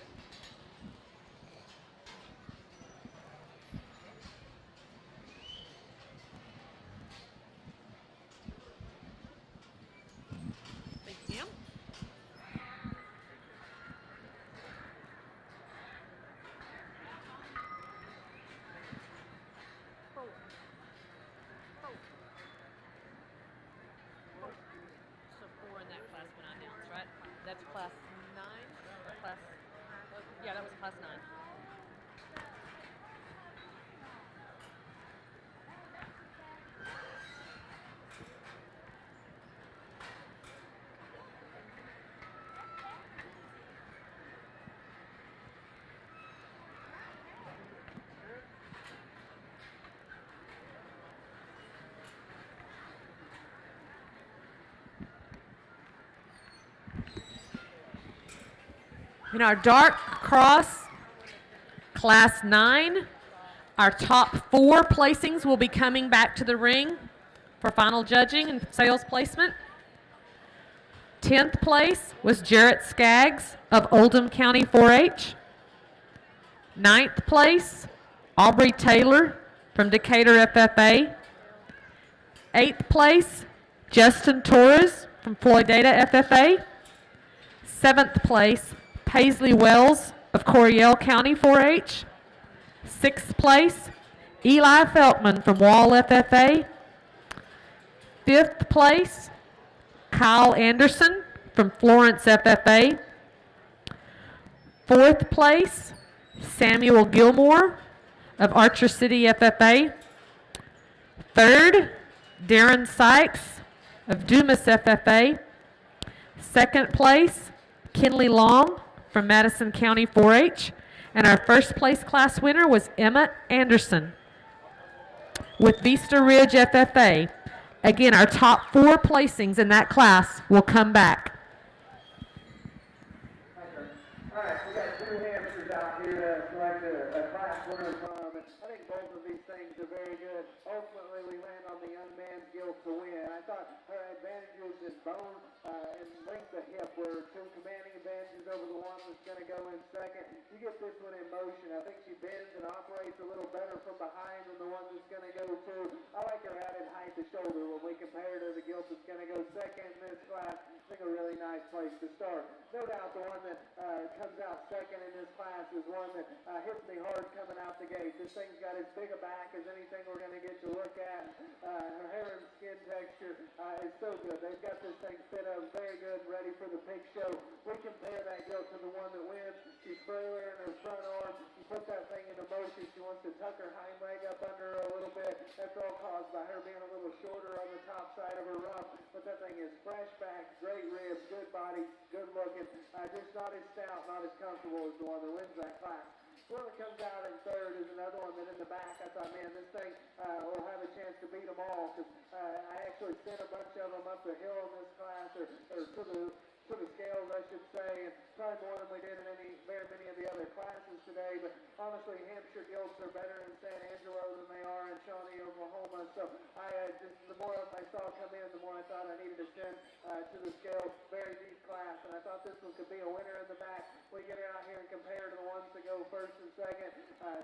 That's class 9? Class, yeah, that was class 9.
In our dark cross, Class 9, our top 4 placings will be coming back to the ring for final judging and sales placement. 10th place was Jarrett Skaggs of Oldham County 4-H. 9th place, Aubrey Taylor from Decatur FFA. 8th place, Justin Torres from Floydada FFA. 7th place, Paisley Wells of Coryell County 4-H. 6th place, Eli Feltman from Wall FFA. 5th place, Kyle Anderson from Florence FFA. 4th place, Samuel Gilmore of Archer City FFA. 3rd, Darren Sykes of Dumas FFA. 2nd place, Kinley Long from Madison County 4-H. And our first place class winner was Emma Anderson with Vista Ridge FFA. Again, our top 4 placings in that class will come back.
All right, we got 2 hamsters out here to select a class winner from, and I think both of these things are very good. Ultimately, we land on the unmanned Gilt to win. I thought her advantages in bone and length of hip were 2 commanding advantages over the one that's going to go in second. You get this one in motion. I think she bends and operates a little better from behind than the one that's going to go to. I like her added height to shoulder when we compare her to the Gilt that's going to go second in this class. I think a really nice place to start. No doubt the one that comes out second in this class is one that hits me hard coming out the gate. This thing's got as big a back as anything we're going to get to look at. Her hair and skin texture is so good. They've got this thing fit up very good, ready for the pig show. We compare that Gilt to the one that wins. She's further in her front arm. You put that thing into motion. She wants to tuck her hind leg up under her a little bit. That's all caused by her being a little shorter on the top side of her rump. But that thing is fresh back, great ribs, good body, good looking. Just not as stout, not as comfortable as the one that wins that class. The one that comes out in third is another one that in the back, I thought, man, this thing will have a chance to beat them all. Because I actually sent a bunch of them up the hill in this class, or to the scales, I should say, and probably more than we did in very many of the other classes today. But honestly, Hampshire Gilts are better in San Angelo than they are in Shawnee, Oklahoma. So the more I saw come in, the more I thought I needed to send to the scales. Very deep class, and I thought this one could be a winner in the back. We get her out here and compare her to the ones that go first and second.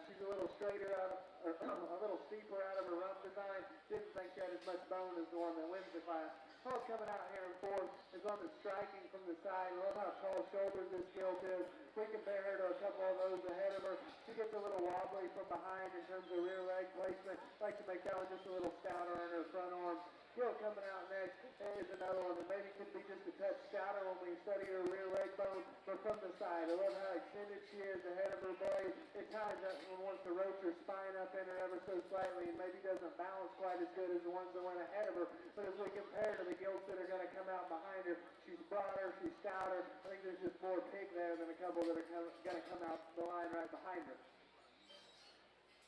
She's a little straighter or a little steeper out of her rump design. Didn't think she had as much bone as the one that wins the class. Paul coming out here in fourth is on the striking from the side. I love how tall shouldered this Gilt is. We compare her to a couple of those ahead of her. She gets a little wobbly from behind in terms of rear leg placement. Like to make that one just a little stouter in her front arm. Gilt coming out next is another one that maybe could be just a touch stouter when we study her rear leg bone, but from the side. I love how extended she is ahead of her blade. At times that one wants to rotate her spine up in her ever so slightly and maybe doesn't balance quite as good as the ones that went ahead of her. But as we compare to the Gilts that are going to come out behind her, she's broader, she's stouter. I think there's just more pig there than a couple that are going to come out the line right behind her.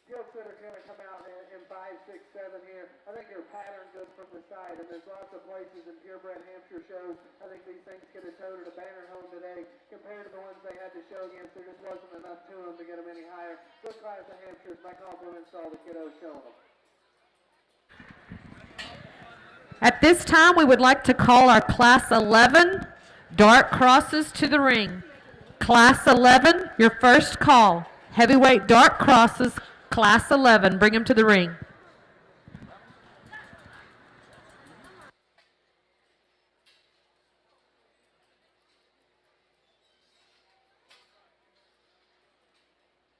Gilts that are going to come out in 5, 6, 7 here. I think they're patterned good from the side, and there's lots of places in purebred Hampshire shows. I think these things could have towed to Banner home today. Compared to the ones they had to show against, there just wasn't enough to them to get them any higher. Good class of Hampshires. My compliments to all the kiddos showing them.
At this time, we would like to call our Class 11 dark crosses to the ring. Class 11, your first call. Heavyweight dark crosses, Class 11. Bring them to the ring.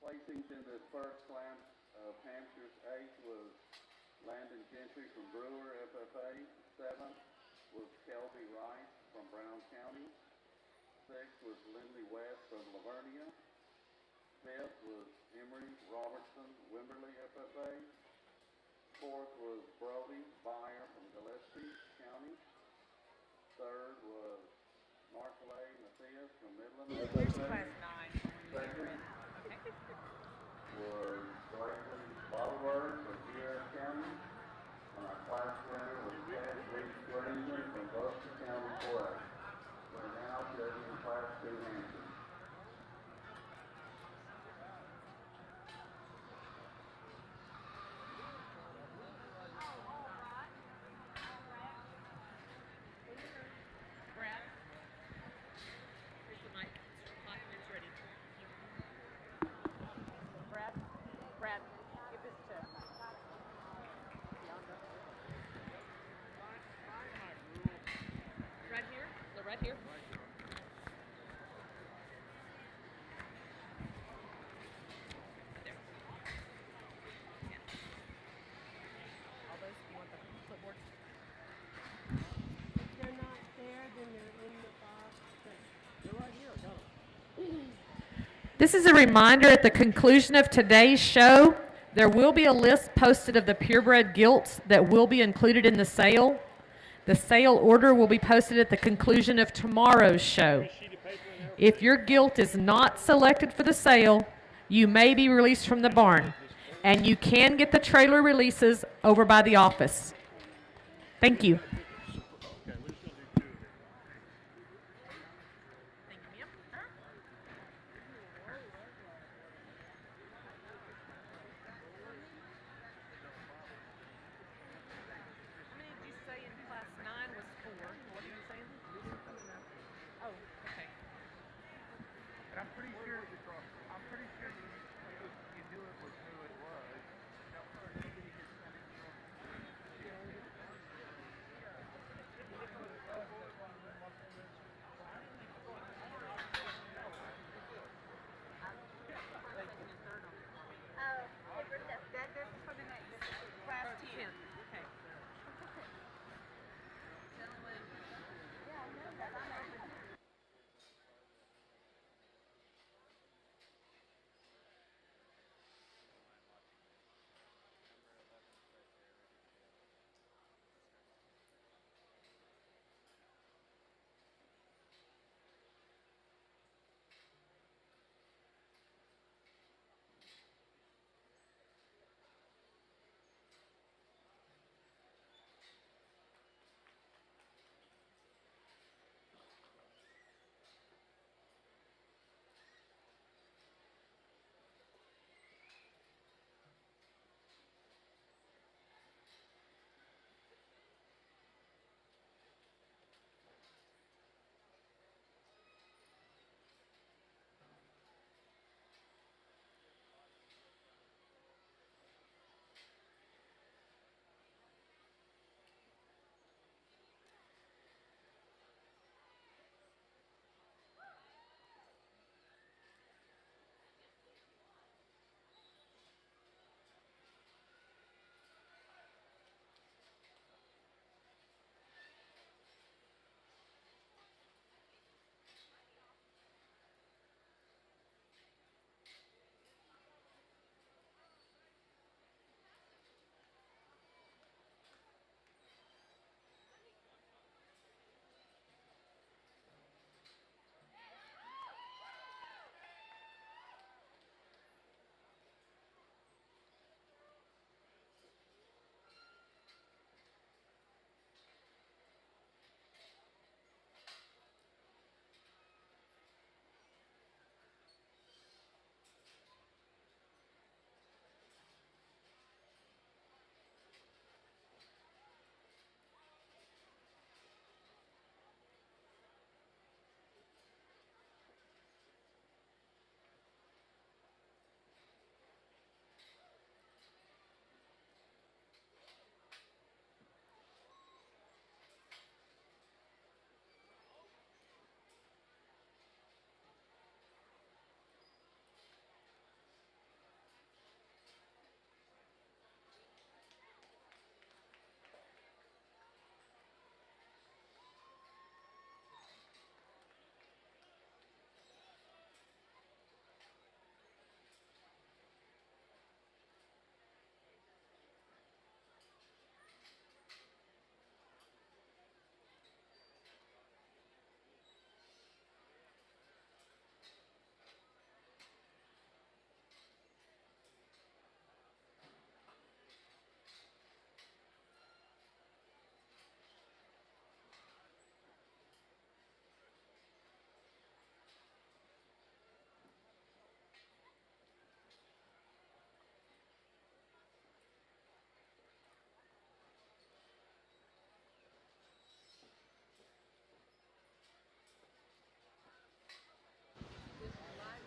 Placings in this first class of Hampshire's 8th was Landon Gentry from Brewer, FFA. 7th was Kelby Rice from Brown County. 6th was Lindley West from Lavernia. 5th was Emery Robertson, Wimberley, FFA. 4th was Brody Byer from Gillespie County. 3rd was Markley Matthias from Midland, FFA. 2nd was Blakely Butterworth from Sierra County. And our class winner was Chad Greenman from Buster County, Florida. We're now judging Class 2 Hampshire.
This is a reminder at the conclusion of today's show, there will be a list posted of the purebred gilts that will be included in the sale. The sale order will be posted at the conclusion of tomorrow's show. If your gilt is not selected for the sale, you may be released from the barn, and you can get the trailer releases over by the office. Thank you.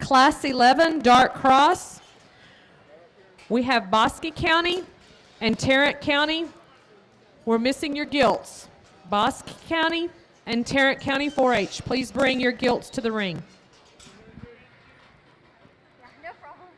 Class 11, Dark Cross. We have Bosque County and Tarrant County. We're missing your gilts. Bosque County and Tarrant County 4-H. Please bring your gilts to the ring.
No problem.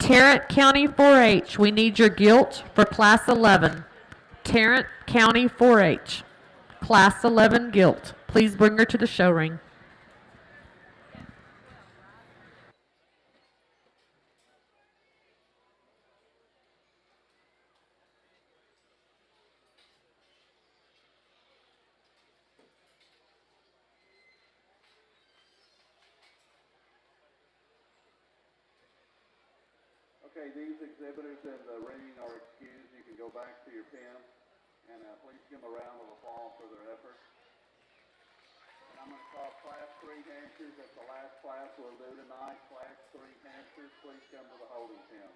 Tarrant County 4-H, we need your Gilt for Class 11. Tarrant County 4-H, Class 11 Gilt. Please bring her to the show ring.
Okay, these exhibitors in the ring are excused. You can go back to your pen, and please give them a round of applause for their efforts. And I'm going to call Class 3 hamsters. That's the last class we'll do tonight. Class 3 hamsters, please come to the holding pen.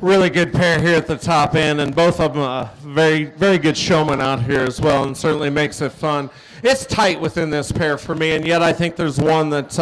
Really good pair here at the top end, and both of them very, very good showmen out here as well, and certainly makes it fun. It's tight within this pair for me, and yet I think there's one that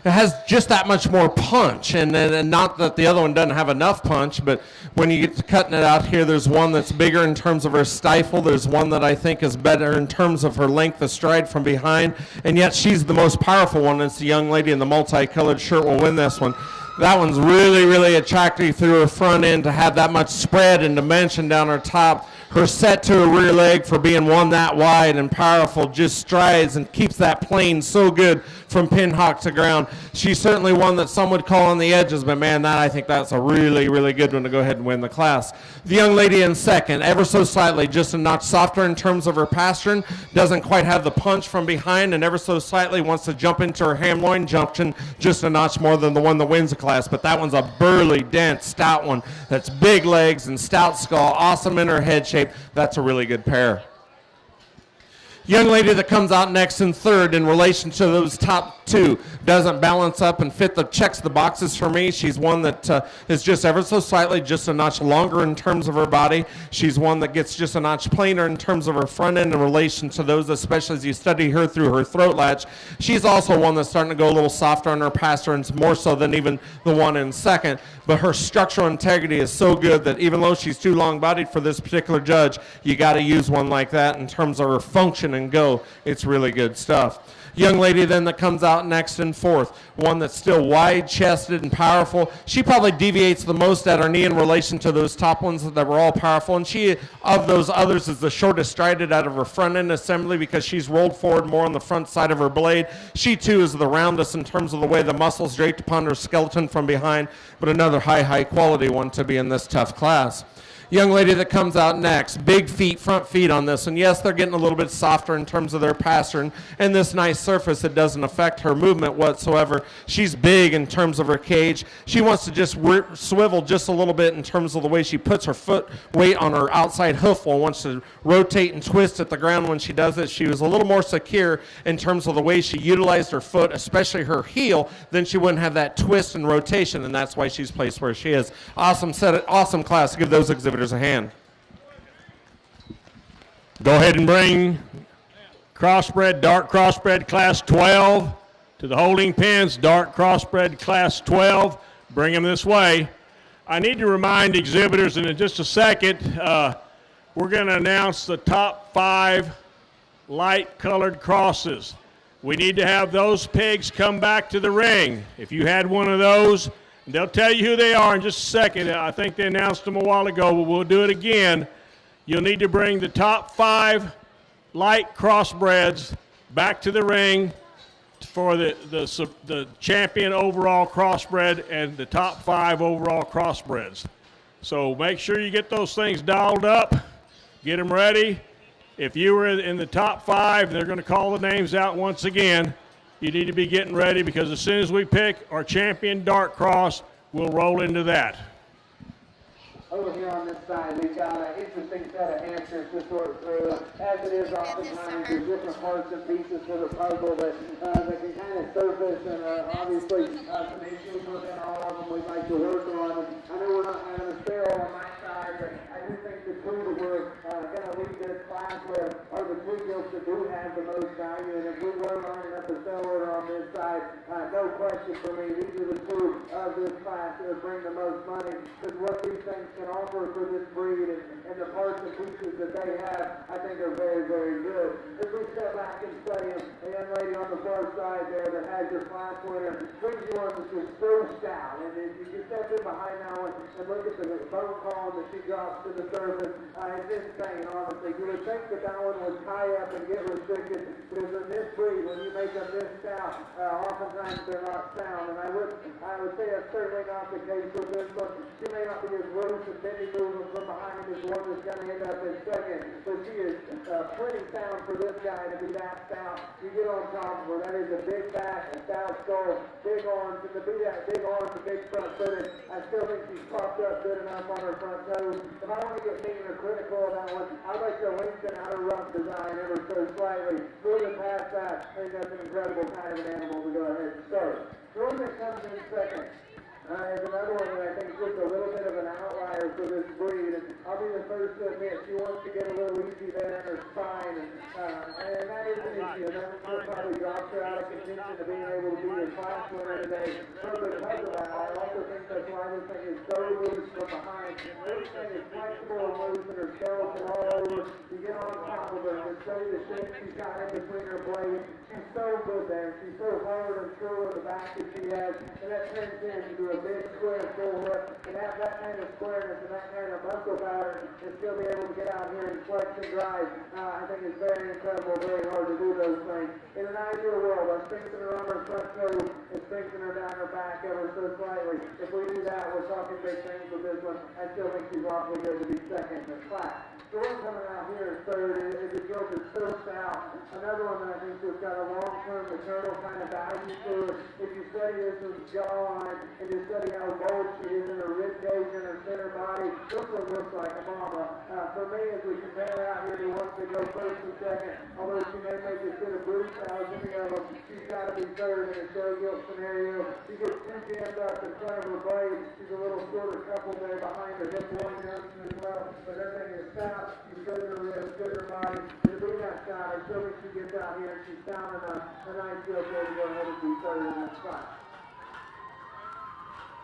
has just that much more punch, and not that the other one doesn't have enough punch, but when you get to cutting it out here, there's one that's bigger in terms of her stifle. There's one that I think is better in terms of her length of stride from behind, and yet she's the most powerful one. It's the young lady in the multicolored shirt will win this one. That one's really, really attractive through her front end to have that much spread and dimension down her top. Her set to her rear leg for being one that wide and powerful just strides and keeps that plane so good from pin hock to ground. She's certainly one that some would call on the edges, but man, I think that's a really, really good one to go ahead and win the class. The young lady in second, ever so slightly, just a notch softer in terms of her pastern, doesn't quite have the punch from behind, and ever so slightly wants to jump into her ham loin junction just a notch more than the one that wins the class. But that one's a burly, dense, stout one that's big legs and stout skull, awesome in her head shape. That's a really good pair. Young lady that comes out next in third in relation to those top two doesn't balance up and checks the boxes for me. She's one that is just ever so slightly just a notch longer in terms of her body. She's one that gets just a notch plainer in terms of her front end in relation to those, especially as you study her through her throat latch. She's also one that's starting to go a little softer on her pasterns, more so than even the one in second. But her structural integrity is so good that even though she's too long-bodied for this particular judge, you got to use one like that in terms of her function and go. It's really good stuff. Young lady then that comes out next in fourth, one that's still wide-chested and powerful. She probably deviates the most at her knee in relation to those top ones that were all powerful, and she, of those others, is the shortest strided out of her front end assembly because she's rolled forward more on the front side of her blade. She too is the roundest in terms of the way the muscles draped upon her skeleton from behind, but another high quality one to be in this tough class. Young lady that comes out next, big feet, front feet on this, and yes, they're getting a little bit softer in terms of their pastern, and this nice surface, it doesn't affect her movement whatsoever. She's big in terms of her cage. She wants to just swivel just a little bit in terms of the way she puts her foot weight on her outside hoof wall, wants to rotate and twist at the ground when she does it. She was a little more secure in terms of the way she utilized her foot, especially her heel, then she wouldn't have that twist and rotation, and that's why she's placed where she is. Awesome set, awesome class. Give those exhibitors a hand.
Go ahead and bring crossbred, dark crossbred class 12 to the holding pens. Dark crossbred class 12. Bring them this way. I need to remind exhibitors, and in just a second, we're going to announce the top 5 light colored crosses. We need to have those pigs come back to the ring. If you had one of those, they'll tell you who they are in just a second. I think they announced them a while ago, but we'll do it again. You'll need to bring the top 5 light crossbreds back to the ring for the champion overall crossbred and the top 5 overall crossbreds. So make sure you get those things dialed up, get them ready. If you were in the top 5, they're going to call the names out once again. You need to be getting ready because as soon as we pick our champion dark cross, we'll roll into that.
Over here on this side, we've got an interesting set of answers to sort through. As it is oftentimes, there's different parts and pieces to the puzzle that can kind of surface, and obviously some issues within all of them we'd like to work on. And I know we're not having a spare on my side, but I do think the two that we're going to lead this class with are the two gilts that do have the most value. And if we were lining up a seller on this side, no question for me, these are the two of this class that bring the most money. Because what these things can offer for this breed and the parts and pieces that they have, I think are very, very good. If we step back and study them, the young lady on the far side there that has your class winner brings you one that's just so stout. And if you can step in behind that one and look at the bone column that she drops to the surface, it's insane, honestly. You would think that one would tie up and get restricted, because in this breed, when you make them this stout, oftentimes they're not sound. And I would say that's certainly not the case with this one. She may not be as loose and bendy moving from behind as one that's going to end up in second, but she is plenty sound for this guy to be that stout. You get on top of her, that is a big back, a stout skull, big arms, and to be that big arms and big front footed, I still think she's propped up good enough on her front toes. If I want to get mean or critical of that one, I like to lengthen out her rump design ever so slightly. Moving past that, I think that's an incredible kind of an animal to go ahead and start. The one that comes in second is another one that I think is just a little bit of an outlier this breed, and I'll be the first to admit she wants to get a little easy there in her spine, and that is an issue, and that probably drops her out of contention to being able to be your class winner today. But because of that, I also think that's why this thing is so loose from behind. This thing is flexible and loose, and her skeleton all over. You get on top of her, and show you the shape she's got in between her blades. She's so good there. She's so hard and true in the back that she has, and that turns into a big square full hip, and have that kind of squareness and that kind of muscle pattern, and still be able to get out here and flex and drive. I think it's very incredible, very hard to do those things. In an ideal world, I strengthen her on her front toe and strengthen her down her back ever so slightly. If we do that, we're talking big things with this one. I still think she's awfully good to be second in the class. The one coming out here is third is the Gilt is so stout. Another one that I think has got a long-term maternal kind of value to it. If you study this with jawline and you study how bold she is in her rib cage and her center body, this one looks like a mama. For me, as we compare her out here to wants to go first and second, although she may make a bit of Bruce out of any of them, she's got to be third in a show Gilt scenario. She gets two jams out the front of her blade. She's a little shorter couple there behind her hip one junction as well, but everything is stout. She's good in her ribs, good in her body. And to be that stout, I still think she gets out here and she's found a nice Gilt there to go ahead and be third in this spot.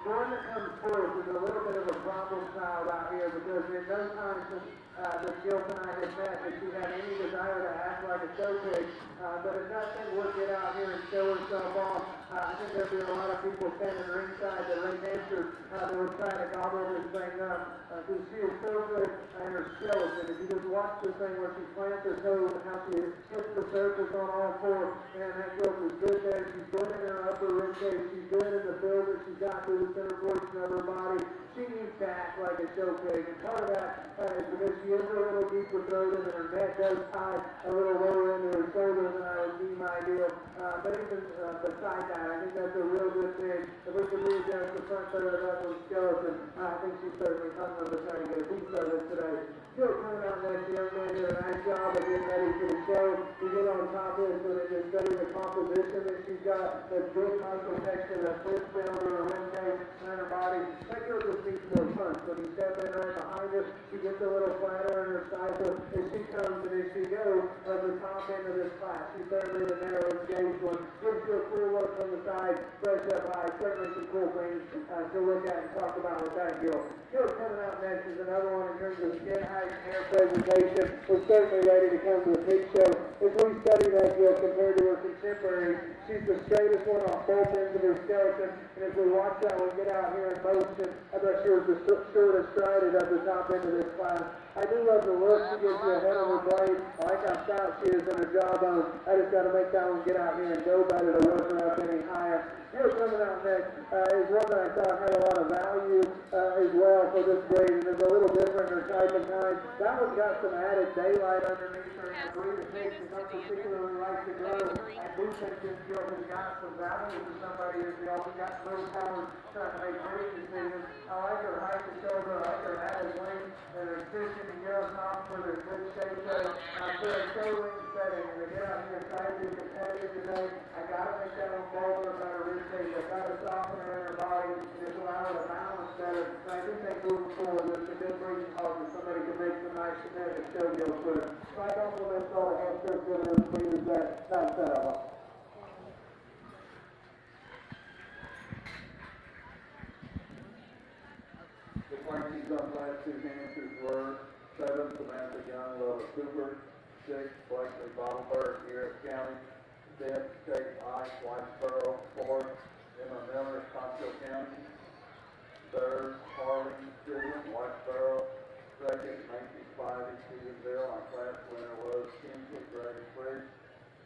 The one that comes fourth is a little bit of a problem child out here because in no time since that Gilt and I had met that she had any desire to act like a show pig. But if that thing would get out here and show herself off, I think there'd be a lot of people standing ringside that lay dancers that would try to gobble this thing up. Because she is so good in her skeleton. If you just watch this thing where she plants her toes and how she hits the surface on all fours, man, that Gilt is good there. She's good in her upper rib cage. She's good in the build that she's got through the center portion of her body. She needs to act like a show pig. And part of that is because she is a little deeper throated and her neck does tie a little lower into her shoulder than I would deem ideal. But even beside that, I think that's a real good thing. If we could readjust the front third of that little skeleton, I think she's certainly coming to try to get a piece of it today. Still coming out next, young man did a nice job of getting ready for the show. We get on top of it so they can study the composition that she's got, that good muscle texture, that twist build in her rib cage and her body. That girl just needs more punch. When you step in right behind her, she gets a little flatter in her side. So as she comes and as she goes at the top end of this class, she's certainly the narrowest gauge one. Gives you a cool look from the side, fresh up high. Certainly some cool things to look at and talk about with that girl. Gilt coming out next is another one in terms of skin height and hair presentation. We're certainly ready to come to the big show. As we study that Gilt compared to her contemporaries, she's the straightest one on both ends of her skeleton. And as we watch that one get out here in motion, I bet she was the shortest strided at the top end of this class. I do love the look. She gets you ahead of her blade. I like how stout she is in her jawbone. I just got to make that one get out here and go better to work her up any higher. Here coming out next is one that I thought had a lot of value as well for this breed, and is a little different in her type and kind. That one's got some added daylight underneath her, and the breed that takes and don't particularly like to grow. I do think this Gilt has got some value for somebody who's also got little powers trying to make breed decisions. I like her height and shoulder, I like her added length, and her cushion to get on top for their good shape there. For a showing setting, and to get out here and try to be competitive today, I got to make that one bolder about her rib cage. I got to soften her in her body and just allow her to balance better. And I do think moving forward, there's a good breeding hog that somebody can make some nice significant show Gilts with it. So I compliment all the head coach with those breeders that not set up.
The rankings on last two dancers were 7, Samantha Young, Lola Cooper, 6, Blakely Bottleberg, Garrett County, 5th, Kate Ike, Whitesboro, 4th, Emma Miller, Concho County, 3rd, Harley Chisholm, Whitesboro, 2nd, Macy Spivey, Stevensville. Our class winner was Kinsley Grady Fridge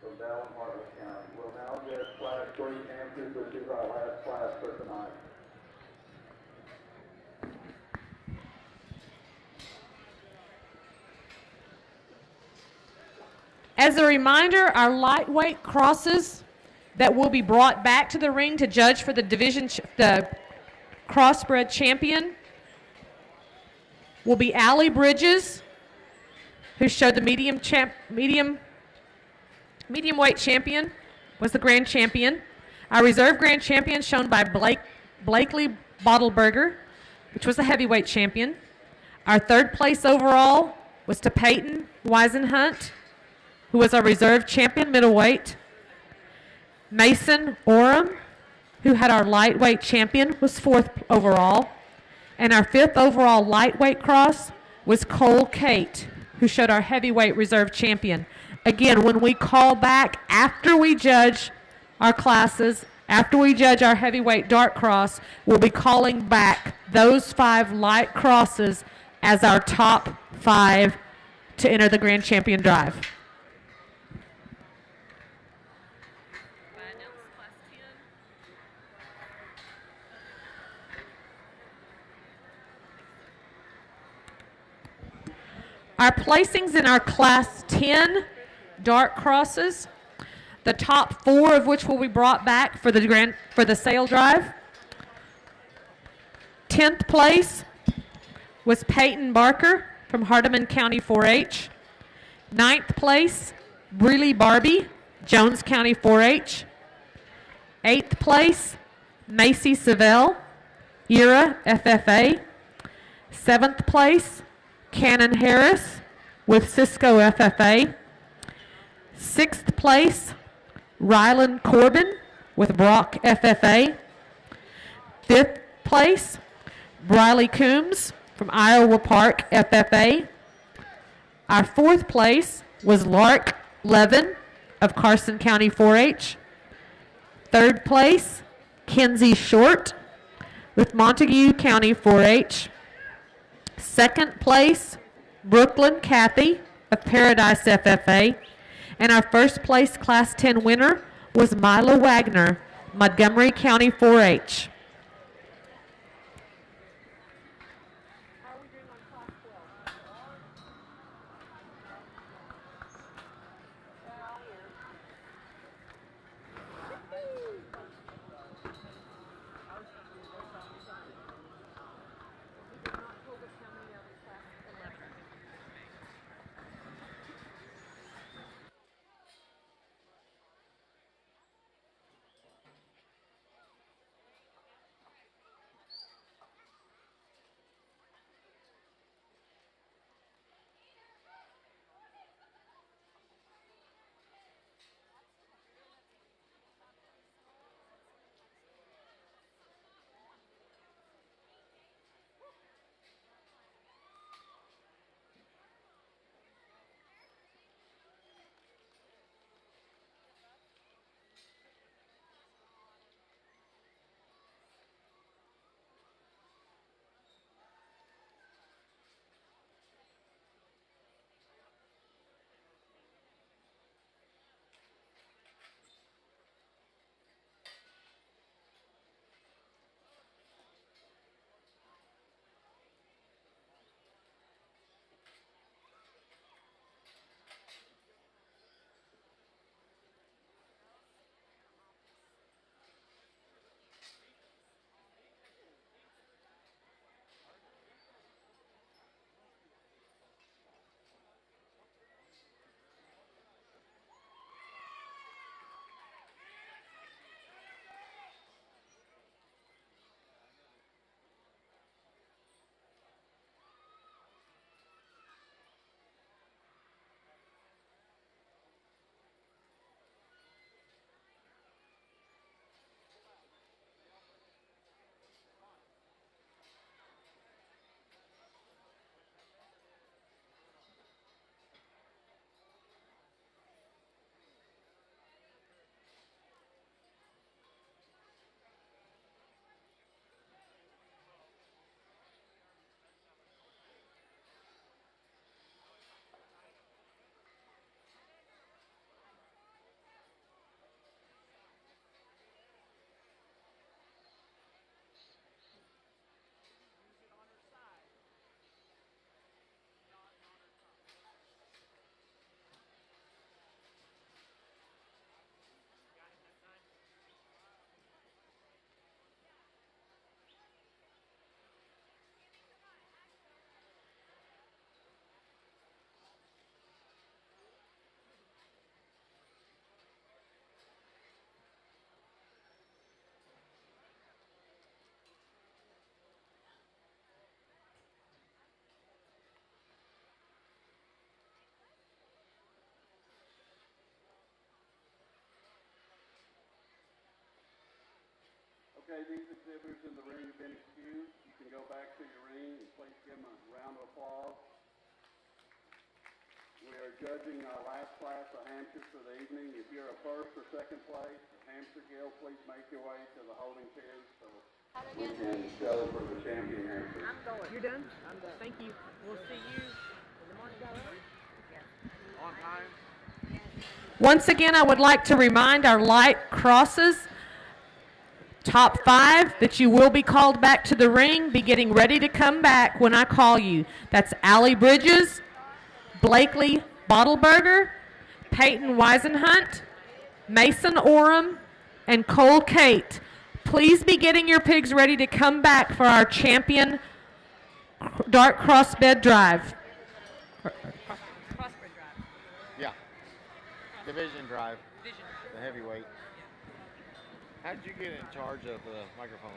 from Dallin, Hartwell County. We'll now get class 3 dancers, which is our last class for tonight.
As a reminder, our lightweight crosses that will be brought back to the ring to judge for the the crossbred champion will be Allie Bridges, who showed the medium weight champion, was the grand champion. Our reserve grand champion shown by Blakely Bottleberger, which was the heavyweight champion. Our third place overall was to Peyton Weisenhunt, who was our reserve champion middleweight. Mason Oram, who had our lightweight champion, was fourth overall. And our fifth overall lightweight cross was Cole Kate, who showed our heavyweight reserve champion. Again, when we call back after we judge our classes, after we judge our heavyweight dart cross, we'll be calling back those 5 light crosses as our top 5 to enter the Grand Champion Drive. Our placings in our Class 10 dart crosses, the top 4 of which will be brought back for the sale drive. 10th place was Peyton Barker from Hardeman County 4-H. 9th place, Breeley Barbie, Jones County 4-H. 8th place, Macy Savell, ERA FFA. 7th place, Cannon Harris with Cisco FFA. 6th place, Rylan Corbin with Brock FFA. 5th place, Briley Coombs from Iowa Park FFA. Our 4th place was Lark Levin of Carson County 4-H. 3rd place, Kenzie Short with Montague County 4-H. 2nd place, Brooklyn Kathy of Paradise FFA. And our 1st place Class 10 winner was Mila Wagner, Montgomery County 4-H.
Okay, these exhibitors in the ring have been excused. You can go back to your ring and please give them a round of applause. We are judging our last class of hamsters for the evening. If you're a first or second place hamster gill, please make your way to the holding chairs so we can show for the champion hamster.
I'm going. You're done? I'm done. Thank you. We'll see you in the morning.
On time.
Once again, I would like to remind our light crosses, top 5, that you will be called back to the ring. Be getting ready to come back when I call you. That's Allie Bridges, Blakely Bottleberger, Peyton Weisenhunt, Mason Oram, and Cole Kate. Please be getting your pigs ready to come back for our champion dark crossbed drive.
Yeah. Division drive. The heavyweight. How did you get in charge of the microphone?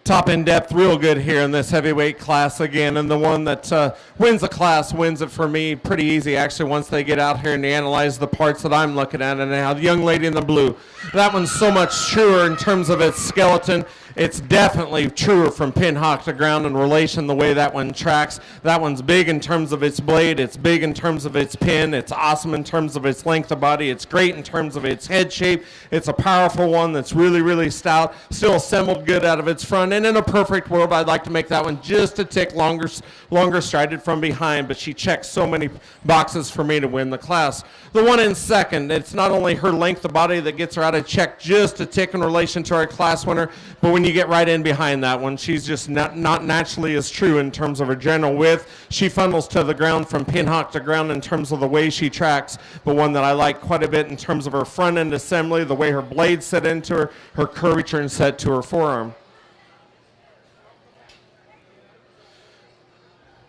top in depth real good here in this heavyweight class again, and the one that wins the class wins it for me pretty easy actually once they get out here and they analyze the parts that I'm looking at. And now the young lady in the blue, that one's so much truer in terms of its skeleton. It's definitely truer from pin hock to ground in relation the way that one tracks. That one's big in terms of its blade. It's big in terms of its pin. It's awesome in terms of its length of body. It's great in terms of its head shape. It's a powerful one that's really, really stout, still assembled good out of its front. And in a perfect world, I'd like to make that one just a tick longer strided from behind, but she checks so many boxes for me to win the class. The one in second, it's not only her length of body that gets her out of check just a tick in relation to our class winner, but when you get right in behind that one, she's just not naturally as true in terms of her general width. She funnels to the ground from pin hock to ground in terms of the way she tracks, but one that I like quite a bit in terms of her front end assembly, the way her blades set into her curvature and set to her forearm.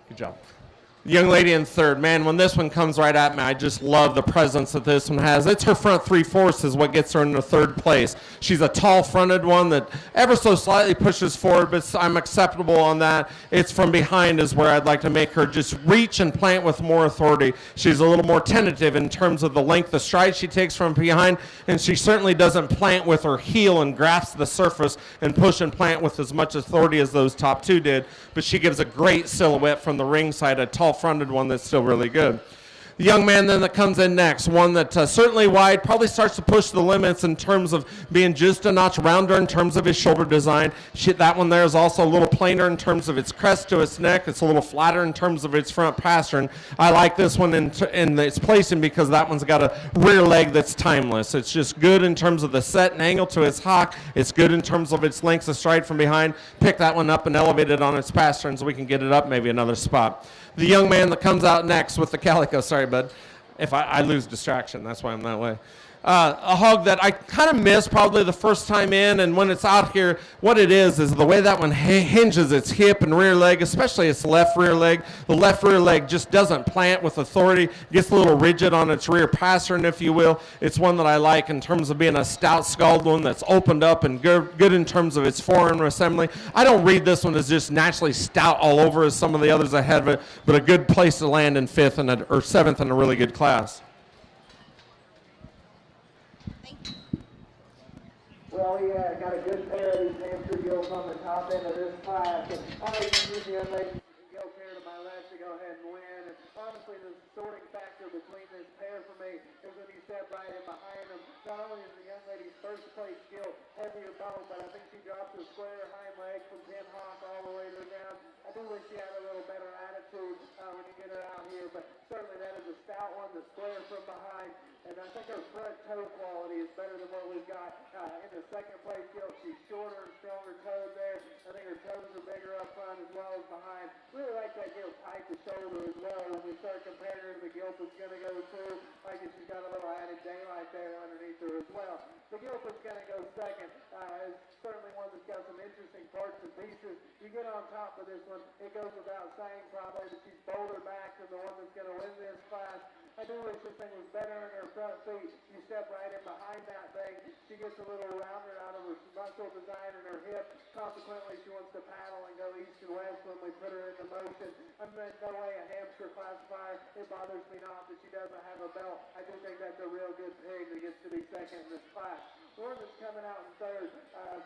Good job. Young lady in third, man, when this one comes right at me, I just love the presence that this one has. It's her front 3/4 is what gets her into third place. She's a tall-fronted one that ever so slightly pushes forward, but I'm acceptable on that. It's from behind is where I'd like to make her just reach and plant with more authority. She's a little more tentative in terms of the length of stride she takes from behind, and she certainly doesn't plant with her heel and grasp the surface and push and plant with as much authority as those top two did, but she gives a great silhouette from the ringside, a tall-fronted one that's still really good. The young man then that comes in next, one that certainly wide, probably starts to push the limits in terms of being just a notch rounder in terms of his shoulder design. That one there is also a little plainer in terms of its crest to its neck. It's a little flatter in terms of its front pastern. I like this one in its placing because that one's got a rear leg that's timeless. It's just good in terms of the set and angle to its hock. It's good in terms of its length of stride from behind. Pick that one up and elevate it on its pastern so we can get it up maybe another spot. The young man that comes out next with the calico, sorry, bud. If I lose distraction, that's why I'm that way. A hog that I kind of missed probably the first time in, and when it's out here, what it is the way that one hinges its hip and rear leg, especially its left rear leg. The left rear leg just doesn't plant with authority. It gets a little rigid on its rear pastern, if you will. It's one that I like in terms of being a stout skulled one that's opened up and good in terms of its forearm assembly. I don't read this one as just naturally stout all over as some of the others ahead of it, but a good place to land in fifth or seventh in a really good class.
Well, we got a good pair of these hamster gilts on the top end of this class. And I like to use the unlaced gilt pair to my left to go ahead and win. And honestly, the sorting factor between this pair for me is when you step right in behind them. Not only is the young lady's first place gilt heavier bone, but I think she drops a square hind leg from pin hock all the way to the ground. I do wish she had a little better attitude when you get her out here, but certainly that is a stout one, the square from behind. And I think her front toe quality is better than what we've got in the second place gilt. She's shorter and stronger toed there. I think her toes are bigger up front as well as behind. Really like that gilt tight to shoulder as well. When we start comparing her to the gilt that's going to go too, like she's got a little added daylight there underneath her as well. The gilt that's going to go second is certainly one that's got some interesting parts and pieces. You get on top of this one, it goes without saying probably that she's bolder back than the one that's going to win this class. I do wish this thing was better in her front feet. You step right in behind that thing. She gets a little rounder out of her muscle design in her hip. Consequently, she wants to paddle and go east and west when we put her into motion. I'm in no way a hamster classifier. It bothers me not that she doesn't have a belt. I do think that's a real good pig that gets to be second in this class. The one that's coming out in third,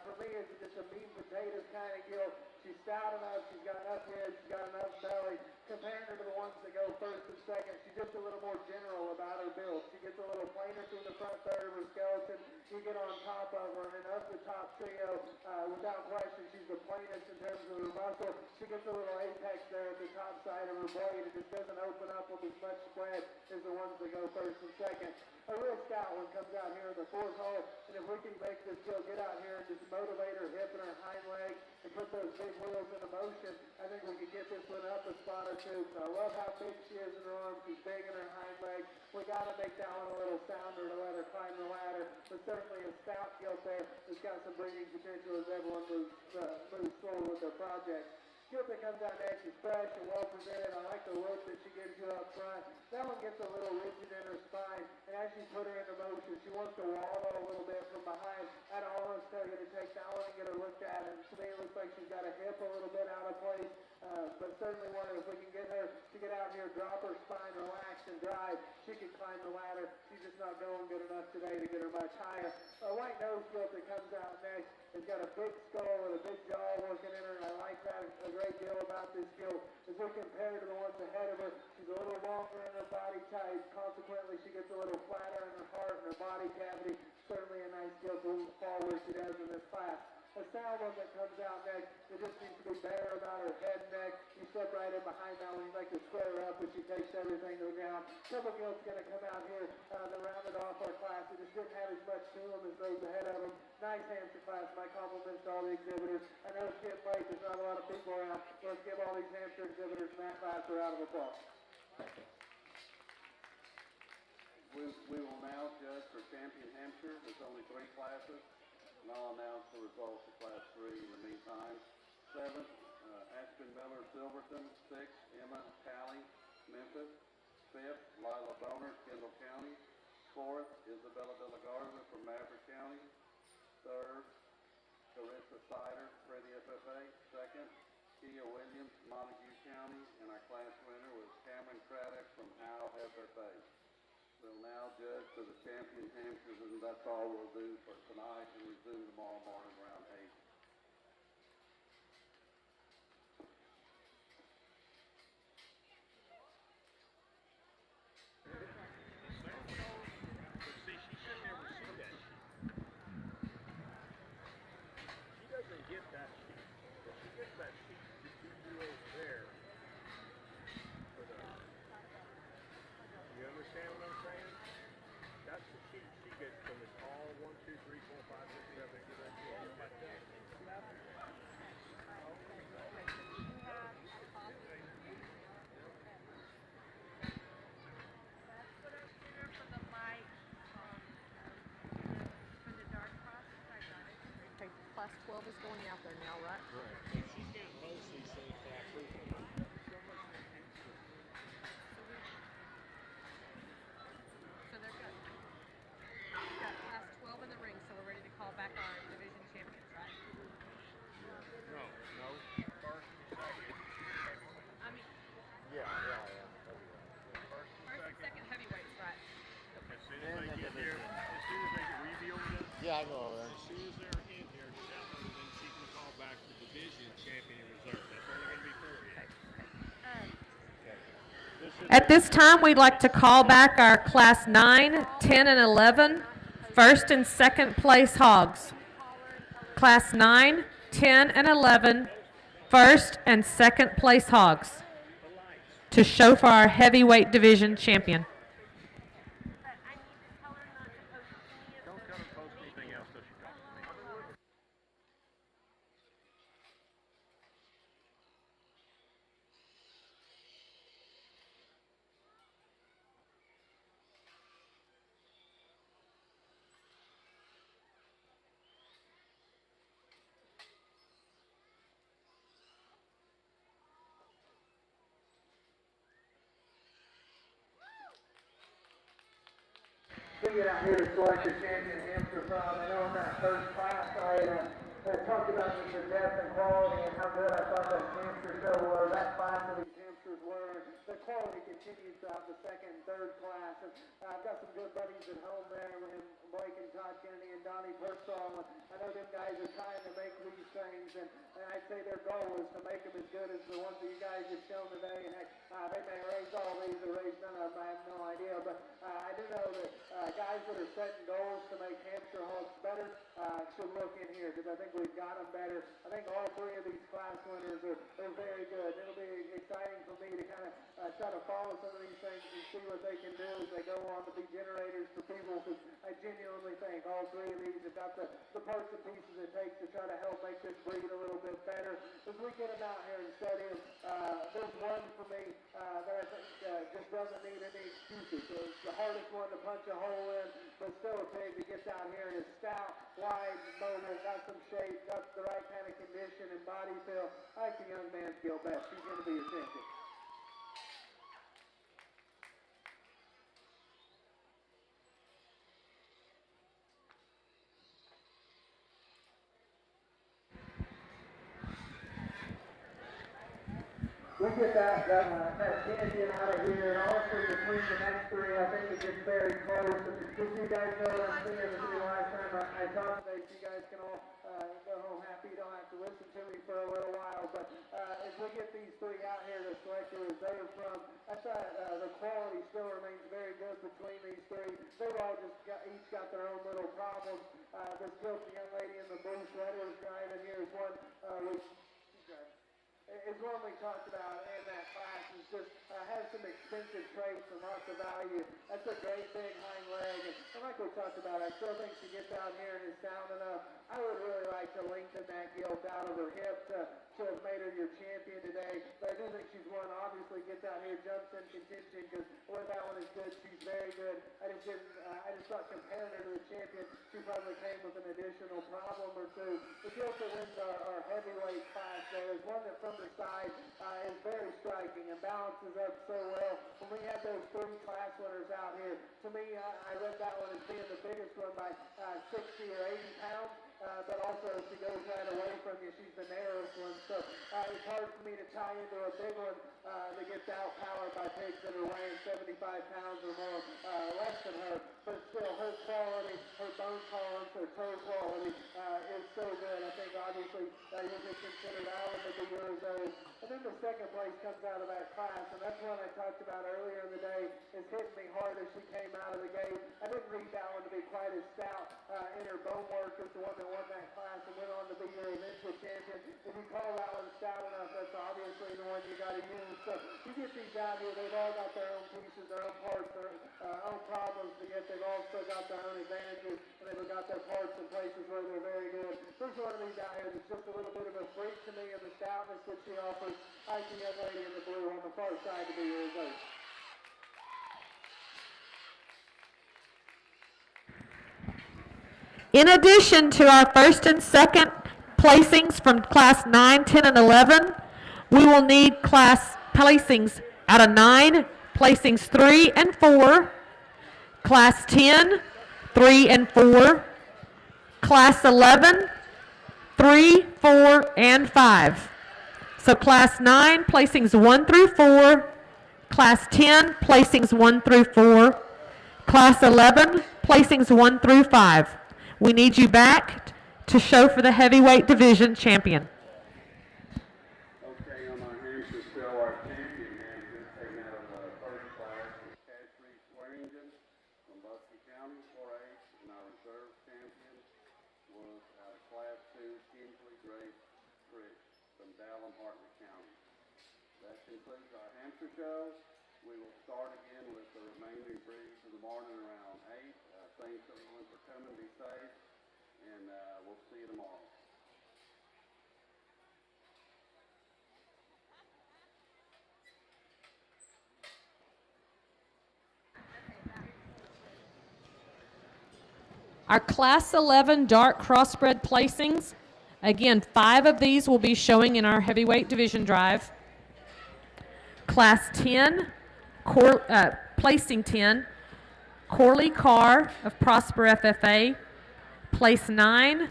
for me, is just a meat and potatoes kind of gilt. She's stout enough, she's got enough head, she's got enough belly. Comparing her to the ones that go first and second, she's just a little more general about her build. She gets a little plainer through the front third of her skeleton. You get on top of her, and of the top trio, without question, she's the plainest in terms of her muscle. She gets a little apex there at the top side of her blade. It just doesn't open up with as much spread as the ones that go first and second. A real stout one comes out here in the fourth hole, and if we can make this girl get out here and just motivate her hip and her hind leg and put those big wheels into motion, I think we can get this one up a spot or two. So I love how big she is in her arms. She's big in her hind leg. We got to make that one a little sounder to let her climb the ladder. But certainly a stout gilt there that's got some breeding potential as everyone moves forward with their project. Gilt that comes out next is fresh and well presented. I like the look that she gives you up front. That one gets a little rigid in her spine, and as you put her into motion, she wants to wallow a little bit from behind. I'd almost tell you to take that one and get her looked at, and to me it looks like she's got a hip a little bit out of place, but certainly one, if we can get her to get out here, drop her spine, relax, and drive, she can climb the ladder. She's just not going good enough today to get her much higher. A white nose gilt that comes out next has got a big skull with a big jaw working in her, and I like that a great deal about this gilt. As we compare to the ones ahead of her, she's a little longer in her body type. Consequently, she gets a little flatter in her heart and her body cavity. Certainly a nice gilt to fall where she does in this class. A sound one that comes out next, it just needs to be better about her head and neck. You step right in behind that one, you like to square her up, but she takes everything to the ground. Couple gilts going to come out here that rounded off our class. It just didn't have as much to them as those ahead of them. Nice hamster class. My compliments to all the exhibitors. I know it's getting late. There's not a lot of people around. Let's give all these hamster exhibitors in that class a round of applause.
We will now judge for champion hamster. There's only 3 classes, and I'll announce the results of class 3 in the meantime. 7th, Aspen Miller Silverton. 6th, Emma Talley, Memphis. 5th, Lila Boner, Kendall County. 4th, Isabella De La Garza from Maverick County. 3rd, Carissa Sider, Freddie FFA. 2nd, Kia Williams, Montague County, and our class winner was Cameron Craddock from Howe FFA. We'll now judge for the champion hamsters, and that's all we'll do for tonight, and resume tomorrow morning around 8.
See, she should never see that sheet. She doesn't get that sheet. If she gets that sheet, you do over there. For the, you understand what I'm saying? That's the sheet she gets from it's all 1, 2, 3, 4, 5, 6, 7, 8, 9, 10, like that.
Okay, class 12 is going out there now, right?
Right. And she's got most of these things back with her.
So they're good. We've got class 12 in the ring, so we're ready to call back our division champions, right?
No. First and second.
I mean,
Yeah.
first and second heavyweights, right?
As soon as they get here, as soon as they get revealed with us,
Yeah, I go over there.
as soon as they're in here, tell her, then she can call back the division champion in reserve. That's only going to be 4 of you.
At this time, we'd like to call back our Class 9, 10, and 11 first and second place hogs. Class 9, 10, and 11 first and second place hogs to show for our heavyweight division champion.
Don't tell her to post anything else till she talks to me.
We get out here to select the champion hamster from. I know in that first class I talked about the depth and quality and how good I thought that hamster show was. That class of these hamsters were. The quality continues throughout the second and third class. And I've got some good buddies at home there with Blake and Todd Kennedy and Donnie Persall. I know them guys are trying to make these things, and I'd say their goal is to make them as good as the ones that you guys have shown today. And heck, they may raise all these or raise none of them. I have no idea, but I do know that guys that are setting goals to make hamster hogs better should look in here, because I think we've got them better. I think all 3 of these class winners are very good. It'll be exciting for me to kind of try to follow some of these things and see what they can do as they go on to be generators for people, because I genuinely think all three of these have got the parts and pieces it takes to try to help make this breed a little bit better. As we get them out here and study them, there's one for me that I think just doesn't need any excuses. So it's the hardest one to punch a hole in, but still a pig that gets out here and is stout, wide, mobile, got some shape, got the right kind of condition and body feel. I like the young man's Gilt best. He's going to be a champion. We get that champion out of here, and honestly, between the next three, I think it gets very close. Just so you guys know what I'm saying, the last time I talked today, so you guys can all go home happy. You don't have to listen to me for a little while, but as we get these three out here to select who they are from, I thought the quality still remains very good between these three. They've all just each got their own little problems. This Gilts young lady in the blue sweater is driving here is one is one we talked about in that class. Is just has some expensive traits and lots of value. That's a great big hind leg. And like we talked about, I still think she gets out here and is sound enough. I would really like to lengthen that Gilt out of her hip to have made her your champion today. But I do think she's one, obviously gets out here, jumps in contention, because what that one is good, she's very good. I just thought comparing her to the champion, she probably came with an additional problem or two. The Gilt that wins our heavyweight class there is one that from the side is very striking and balances up so well. When we had those three class winners out here, to me, I read that one as being the biggest one by 60 or 80 pounds. But also, she goes right away from you. She's the narrowest one. So it's hard for me to tie into a big one that gets outpowered by pigs that are weighing 75 pounds or more less than her. But still, her quality, her bone tolerance, her toe quality is so good. I think, obviously, you'll be considered out of the Euros. And then the second place comes out of that class. And that's one I talked about earlier in the day. It's hitting me hard as she came out of the gate. I didn't read that one to be quite as stout in her bone work as the one that won that class and went on to be your eventual champion. If you call that one stout enough, that's obviously the one you got to use. So you get these out here, they've all got their own pieces, their own parts, their own problems, but yet they've also got their own advantages, and they've got their parts in places where they're very good. There's one of these out here that's just a little bit of a freak to me of the stoutness that she offers. I like the young lady in the blue on the far side to be your result.
In addition to our first and second placings from class 9, 10, and 11, we will need class placings out of 9, placings 3 and 4, class 10, 3 and 4, class 11, 3, 4, and 5. So class 9, placings 1 through 4, class 10, placings 1 through 4, class 11, placings 1 through 5. We need you back to show for the heavyweight division champion.
Okay, on our hands is still our champion, man. Just taken out of the first class is Cassidy Swearingen from Buskey County, 4H, and our reserve champion was out of class 2, Kinsley Grace Rich from Dallam, Hartnett County. That concludes our hamster show. We will start again with the remaining breeds of the morning around 8. Thanks everyone for coming. Be safe, and we'll see you tomorrow.
Our class 11 dark crossbred placings, again, 5 of these will be showing in our heavyweight division drive. Class 10, placing 10, Corley Carr of Prosper FFA. Place 9,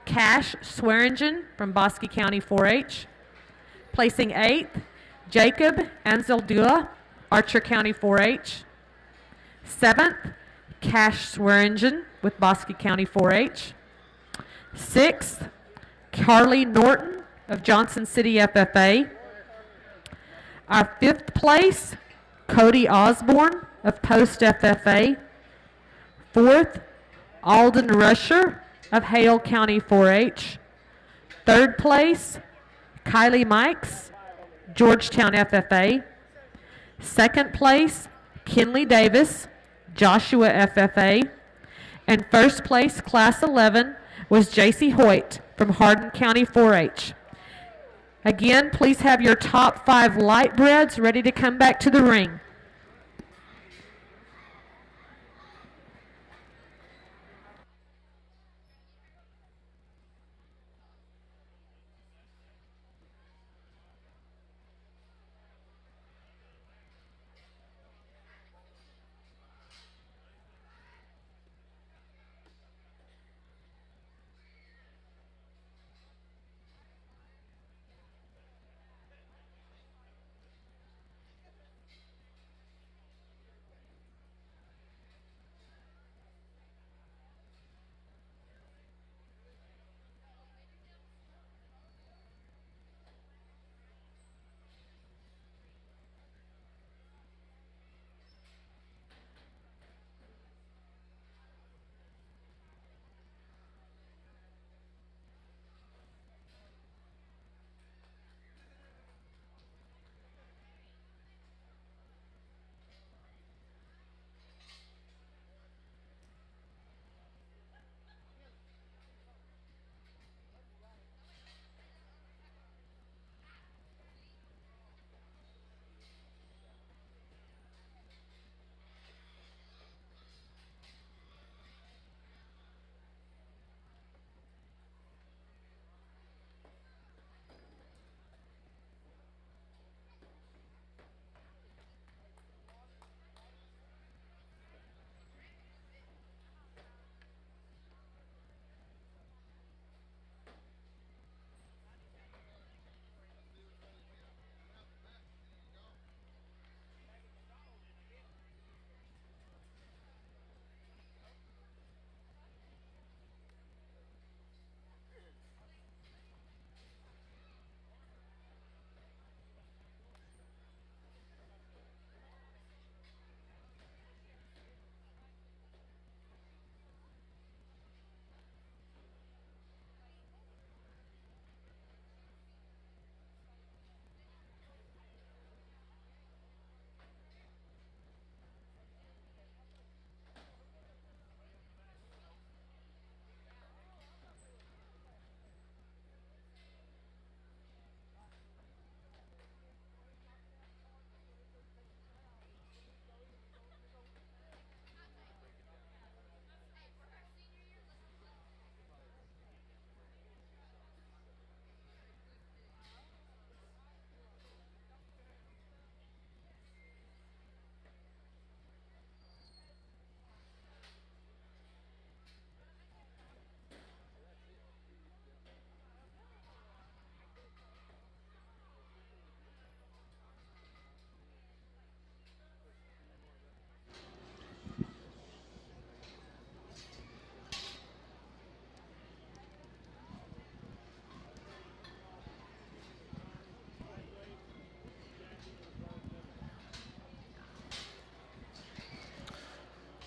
Cash Swearingen from Bosque County 4H. Placing 8th, Jacob Anzeldua, Archer County 4H. 7th, Cash Swearingen with Bosque County 4H. 6th, Carly Norton of Johnson City FFA. Our 5th place, Cody Osborne of Post FFA. 4th, Alden Rusher of Hale County 4H. 3rd place, Kylie Mikes, Georgetown FFA. Second place, Kinley Davis, Joshua FFA. And first place, Class 11, was JC Hoyt from Hardin County 4-H. Again, please have your top 5 light breds ready to come back to the ring.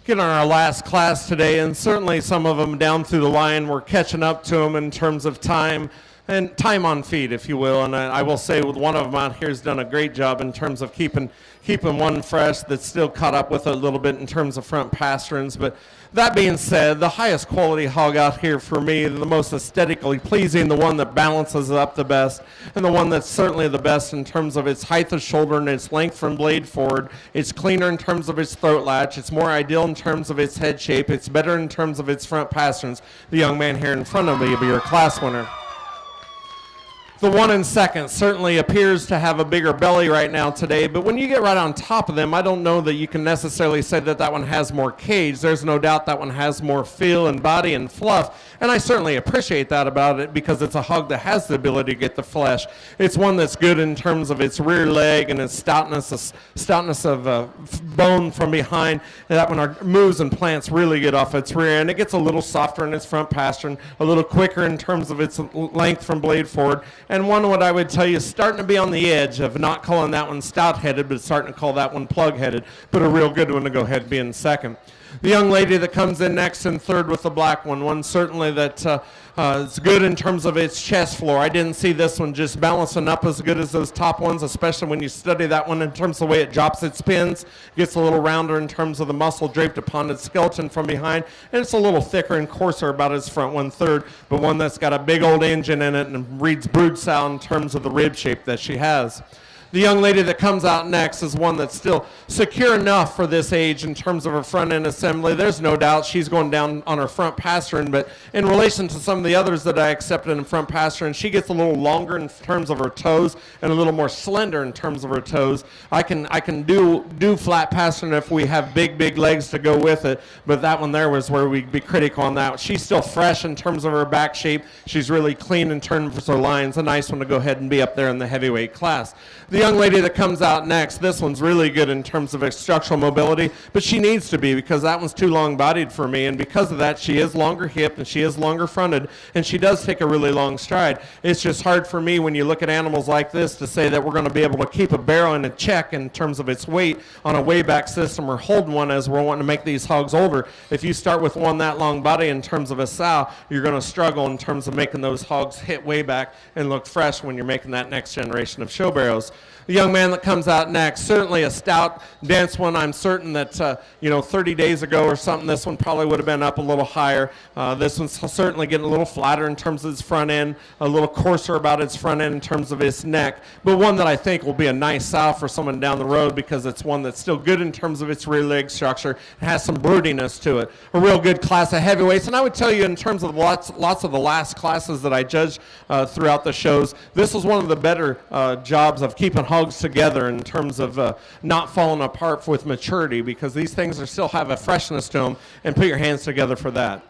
Get on our last class today, and certainly some of them down through the line, we're catching up to them in terms of time and time on feet, if you will. And I will say with one of them out here has done a great job in terms of keeping one fresh that's still caught up with a little bit in terms of front pasterns. But that being said, the highest quality hog out here for me, the most aesthetically pleasing, the one that balances up the best, and the one that's certainly the best in terms of its height of shoulder and its length from blade forward. It's cleaner in terms of its throat latch. It's more ideal in terms of its head shape. It's better in terms of its front pasterns. The young man here in front of me will be your class winner. The one in second certainly appears to have a bigger belly right now today, but when you get right on top of them, I don't know that you can necessarily say that that one has more cage. There's no doubt that one has more feel and body and fluff, and I certainly appreciate that about it because it's a hog that has the ability to get the flesh. It's one that's good in terms of its rear leg and its stoutness of bone from behind. And that one moves and plants really good off its rear, and it gets a little softer in its front pastern, a little quicker in terms of its length from blade forward. And one, what I would tell you, is starting to be on the edge of not calling that one stout-headed, but starting to call that one plug-headed, but a real good one to go ahead and be in second. The young lady that comes in next and third with the black one certainly that It's good in terms of its chest floor. I didn't see this one just balancing up as good as those top ones, especially when you study that one in terms of the way it drops its pins. It gets a little rounder in terms of the muscle draped upon its skeleton from behind, and it's a little thicker and coarser about its front 1/3, but one that's got a big old engine in it and reads brood sow in terms of the rib shape that she has. The young lady that comes out next is one that's still secure enough for this age in terms of her front end assembly. There's no doubt she's going down on her front pasturing, but in relation to some of the others that I accepted in front pasturing, she gets a little longer in terms of her toes and a little more slender in terms of her toes. I can do flat pasturing if we have big legs to go with it, but that one there was where we'd be critical on that. She's still fresh in terms of her back shape. She's really clean in terms of her lines. A nice one to go ahead and be up there in the heavyweight class. The young lady that comes out next, this one's really good in terms of structural mobility, but she needs to be because that one's too long-bodied for me, and because of that, she is longer hipped and she is longer fronted, and she does take a really long stride. It's just hard for me when you look at animals like this to say that we're going to be able to keep a barrel in a check in terms of its weight on a way-back system or hold one as we're wanting to make these hogs older. If you start with one that long body in terms of a sow, you're going to struggle in terms of making those hogs hit way back and look fresh when you're making that next generation of show barrows. The young man that comes out next, certainly a stout, dense one. I'm certain that, 30 days ago or something, this one probably would have been up a little higher. This one's certainly getting a little flatter in terms of its front end, a little coarser about its front end in terms of its neck, but one that I think will be a nice sow for someone down the road because it's one that's still good in terms of its rear leg structure. It has some broodiness to it. A real good class of heavyweights, and I would tell you in terms of lots of the last classes that I judged throughout the shows, this was one of the better jobs of keeping hogs together in terms of not falling apart with maturity, because these things still have a freshness to them, and put your hands together for that.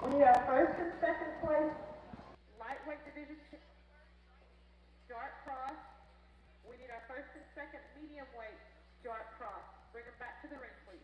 We need our first and second place lightweight division dark cross. We need our first and second medium weight dark cross. Bring them back to the ring, please.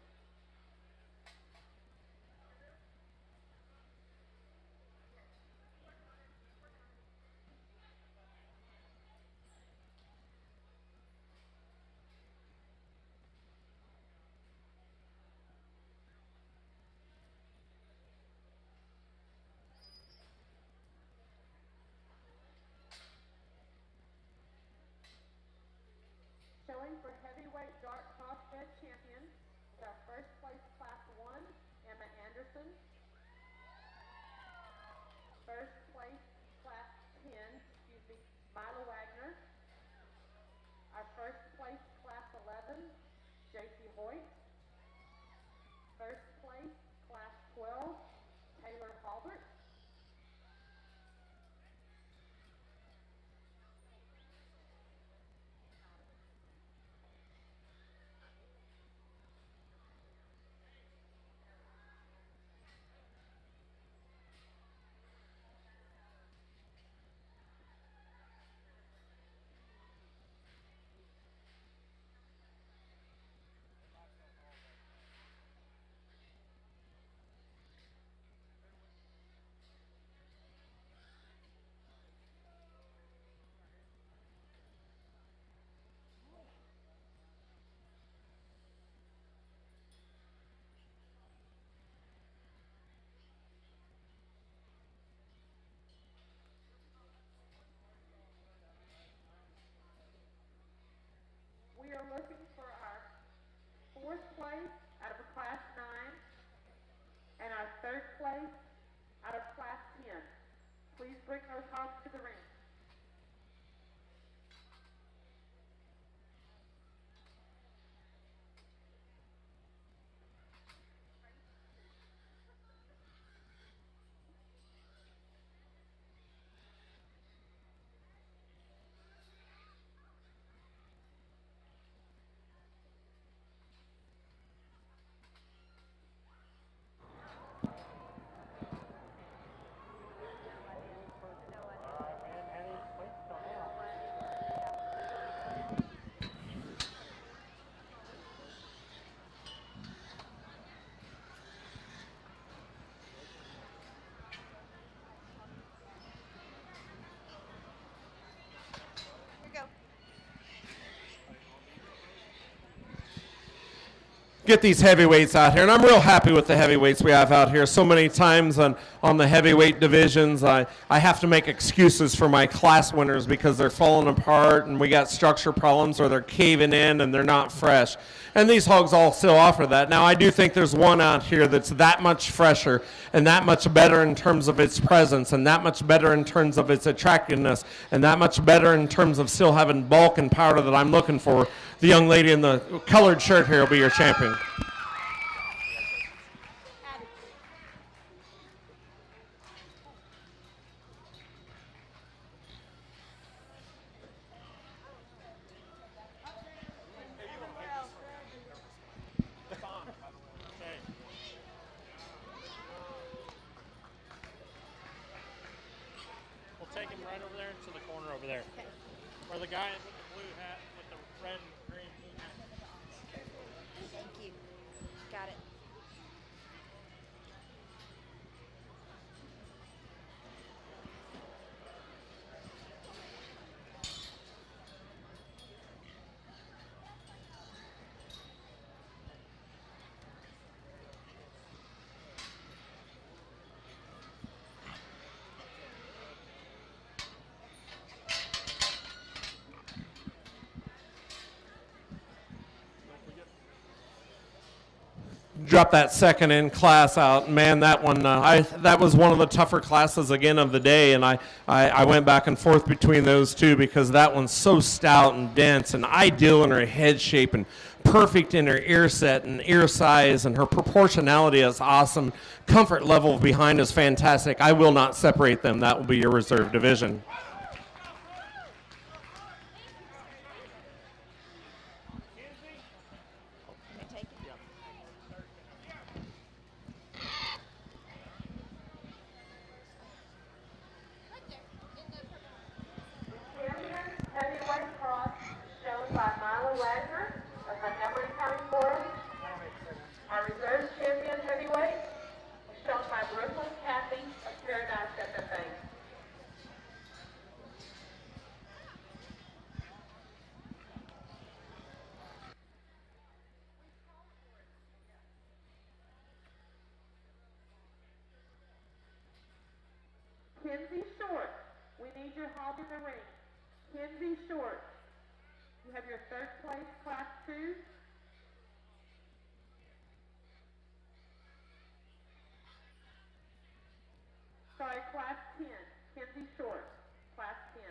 Showing for heavyweight dark crossbred champion is our first place class 1, Emma Anderson. First place class 10, Mila Wagner. Our first place class 11, JC Hoyt. First place class 12, Taylor Halbert. We are looking for our fourth place out of a class 9 and our third place out of class 10. Please bring those hogs to the ring.
get these heavyweights out here. And I'm real happy with the heavyweights we have out here. So many times on the heavyweight divisions, I have to make excuses for my class winners because they're falling apart and we got structure problems or they're caving in and they're not fresh. And these hogs all still offer that. Now, I do think there's one out here that's that much fresher and that much better in terms of its presence and that much better in terms of its attractiveness and that much better in terms of still having bulk and power that I'm looking for. The young lady in the colored shirt here will be your champion.
We'll take him right over there to the corner over there. Okay. Or the guy with the blue hat with the red and green hat.
Thank you. Got it.
Drop that second in class out. Man, that one, that was one of the tougher classes again of the day, and I went back and forth between those two because that one's so stout and dense and ideal in her head shape and perfect in her ear set and ear size, and her proportionality is awesome. Comfort level behind is fantastic. I will not separate them. That will be your reserve division.
Heavyweight cross shown by Mila Wagner of Montgomery County, Florida. Our reserve champion heavyweight shown by Brooklyn Kathy of Paradise FFA. Kenzie Short, we need your hog in the ring. Kenzie Short, you have your third place, class 2. Sorry, class 10. Kenzie Short, class 10.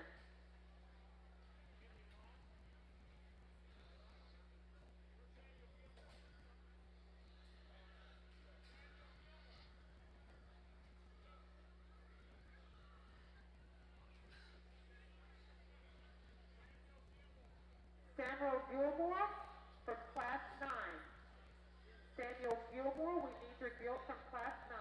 Samuel Gilmore from class 9. Samuel Gilmore, we need your gilt from class 9.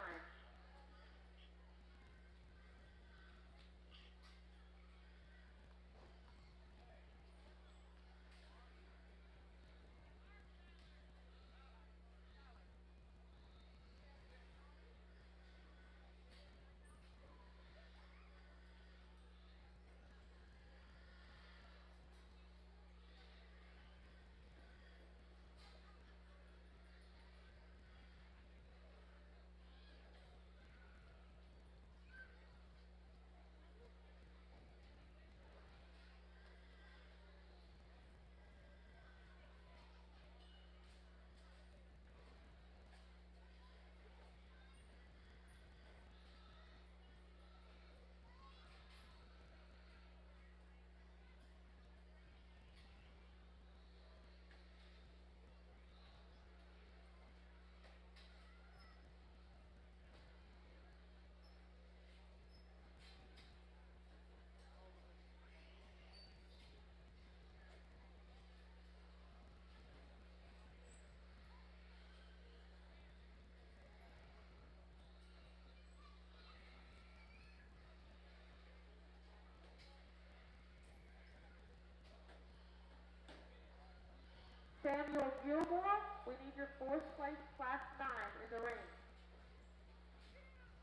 Samuel Gilmore, we need your fourth place, class 9 in the ring.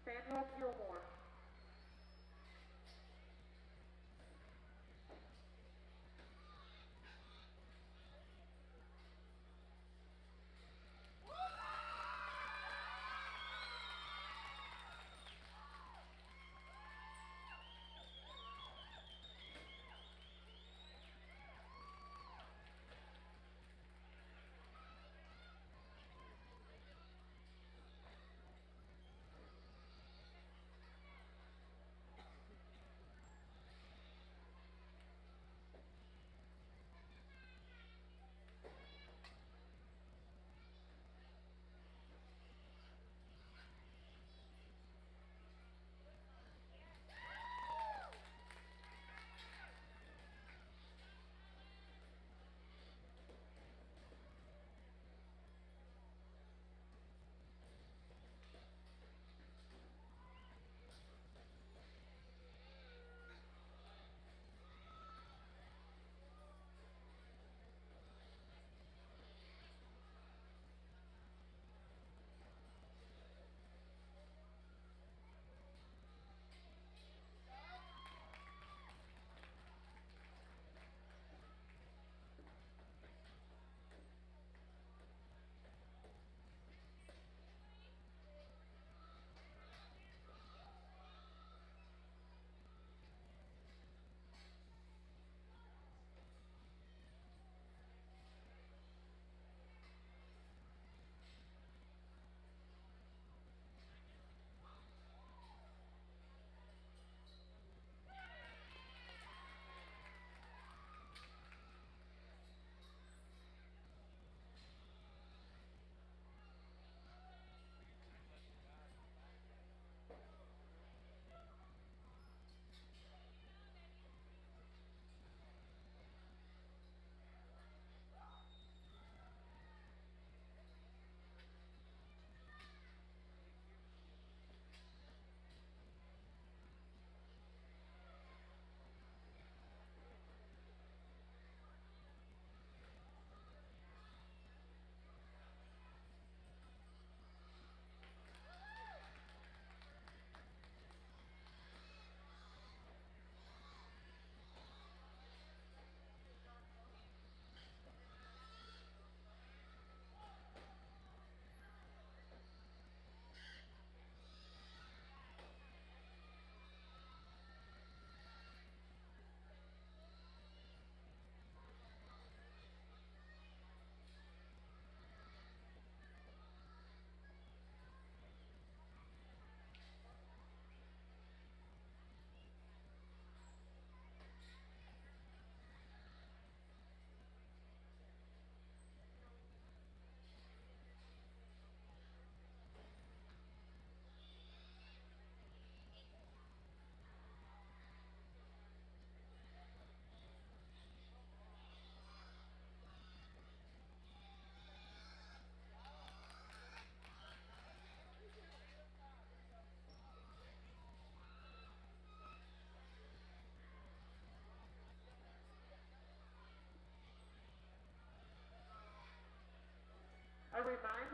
Samuel Gilmore.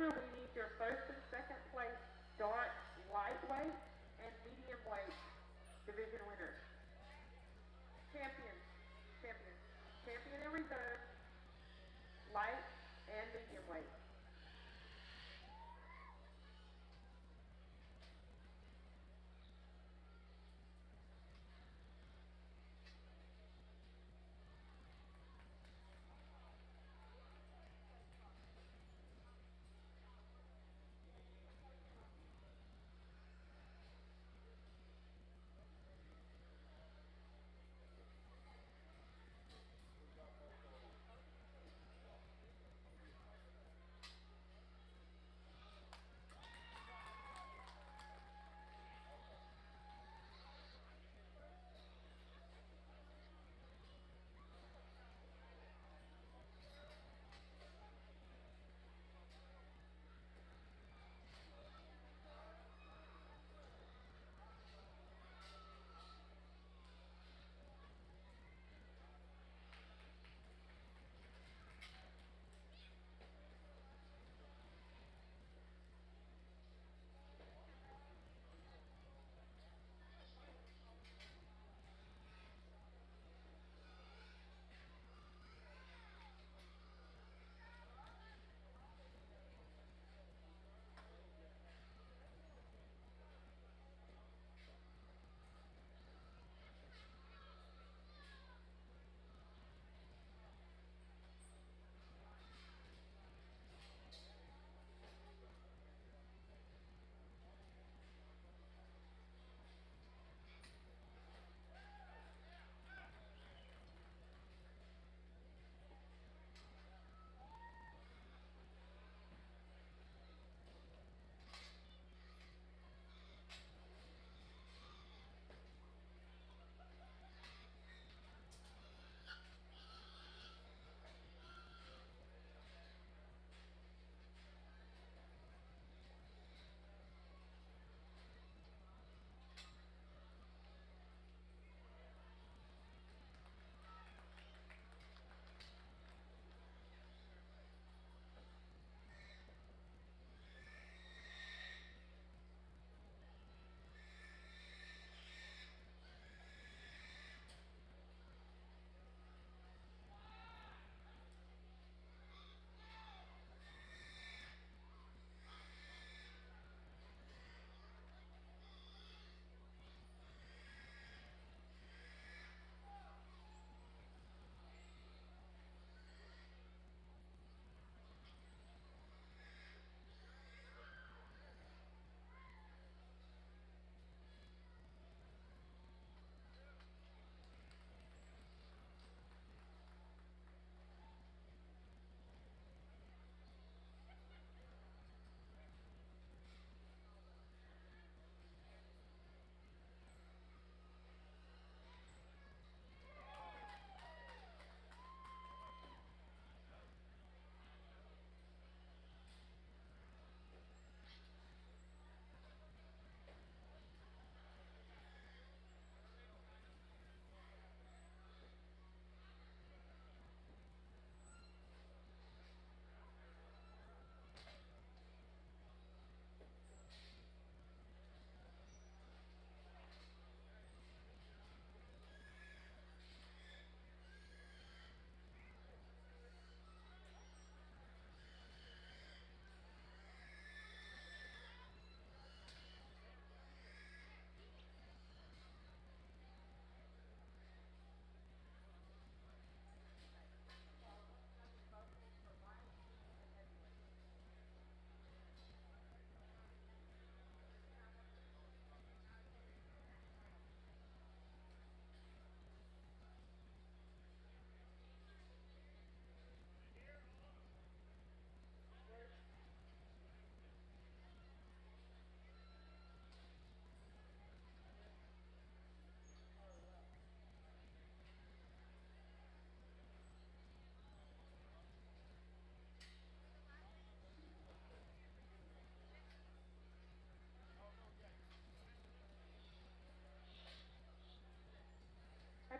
Georgia, we need your first and second place dart lightweight and medium weight division winners. Champions, champions, champion and reserve, light and medium weight.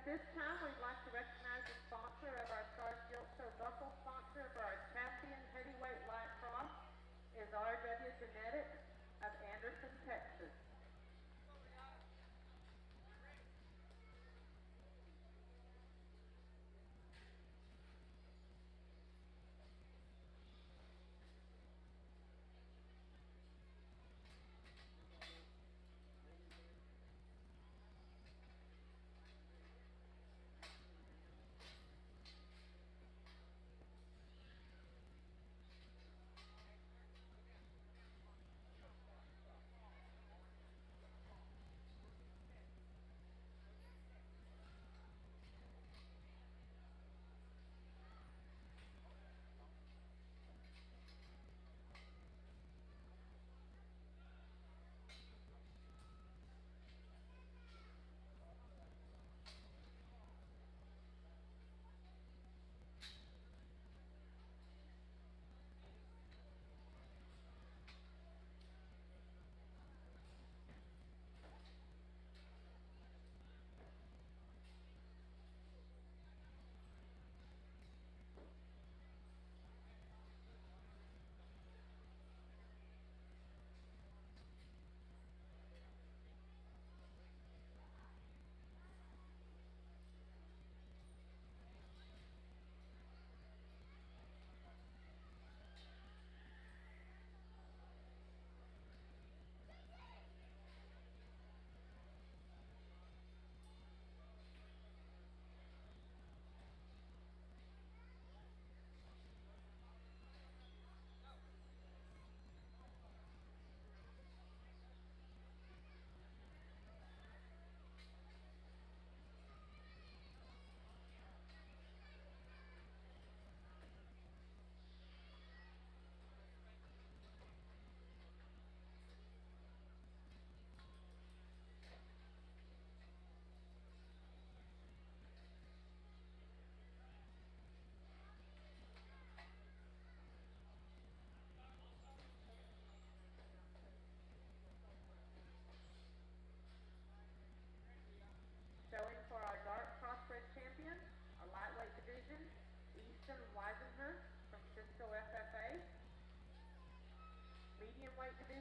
At this time, we'd like to recognize the sponsor of our Stars Guilt Show buckle sponsor for our champion heavyweight light cross.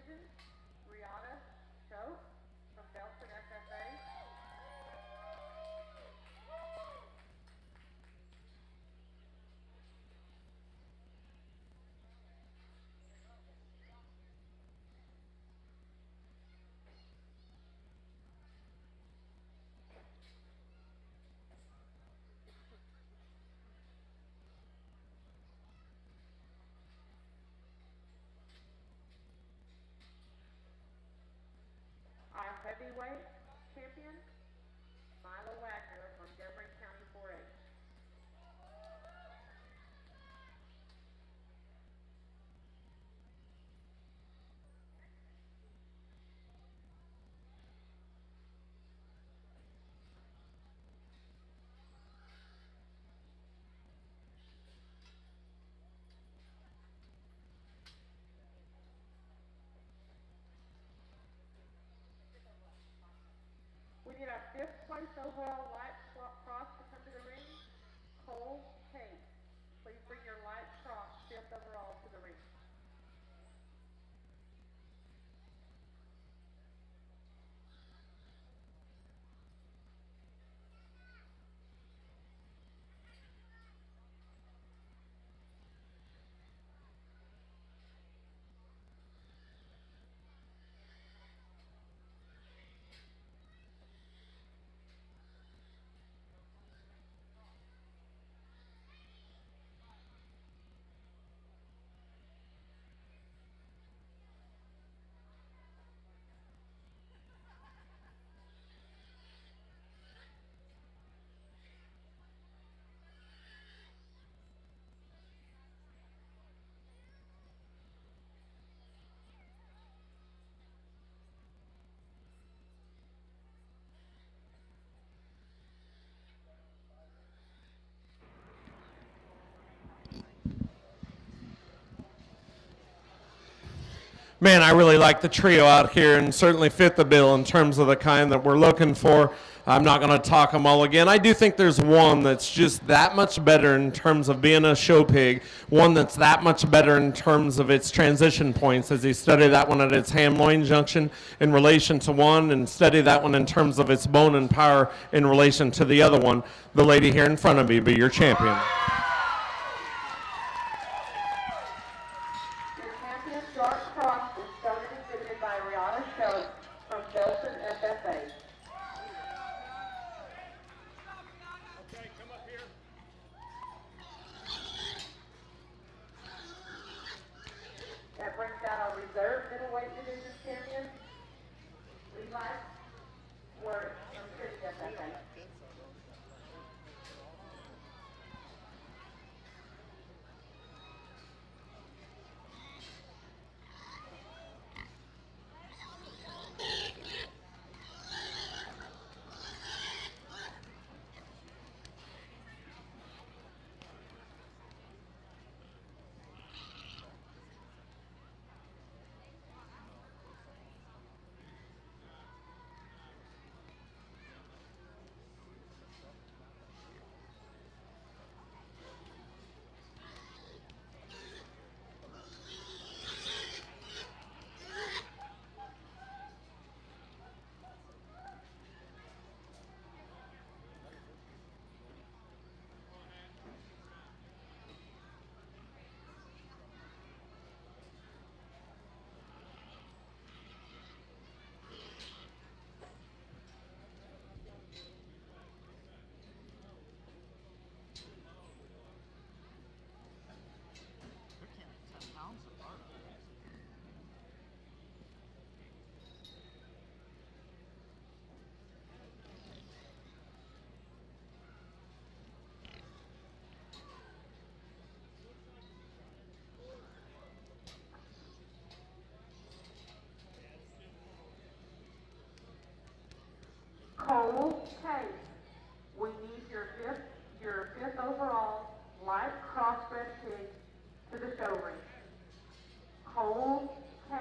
division, Rihanna Show from Belton FFA. Our heavyweight champion, Milo Wagner from Montgomery County 4-H. We need our 5th place overall light cross to come to the ring, Cole Case. Please bring your light cross 5th overall to the ring.
Man, I really like the trio out here and certainly fit the bill in terms of the kind that we're looking for. I'm not going to talk them all again. I do think there's one that's just that much better in terms of being a show pig, one that's that much better in terms of its transition points as he studied that one at its ham-loin junction in relation to one and study that one in terms of its bone and power in relation to the other one. The lady here in front of me be your champion.
Dark cross is shown and exhibited by Rihanna Show from Belton FFA.
Okay, come up here.
That brings out our reserve middleweight division champion, Levi Worth from City FFA. Cole Case. We need your fifth overall light crossbred pig to the show ring. Cole Case.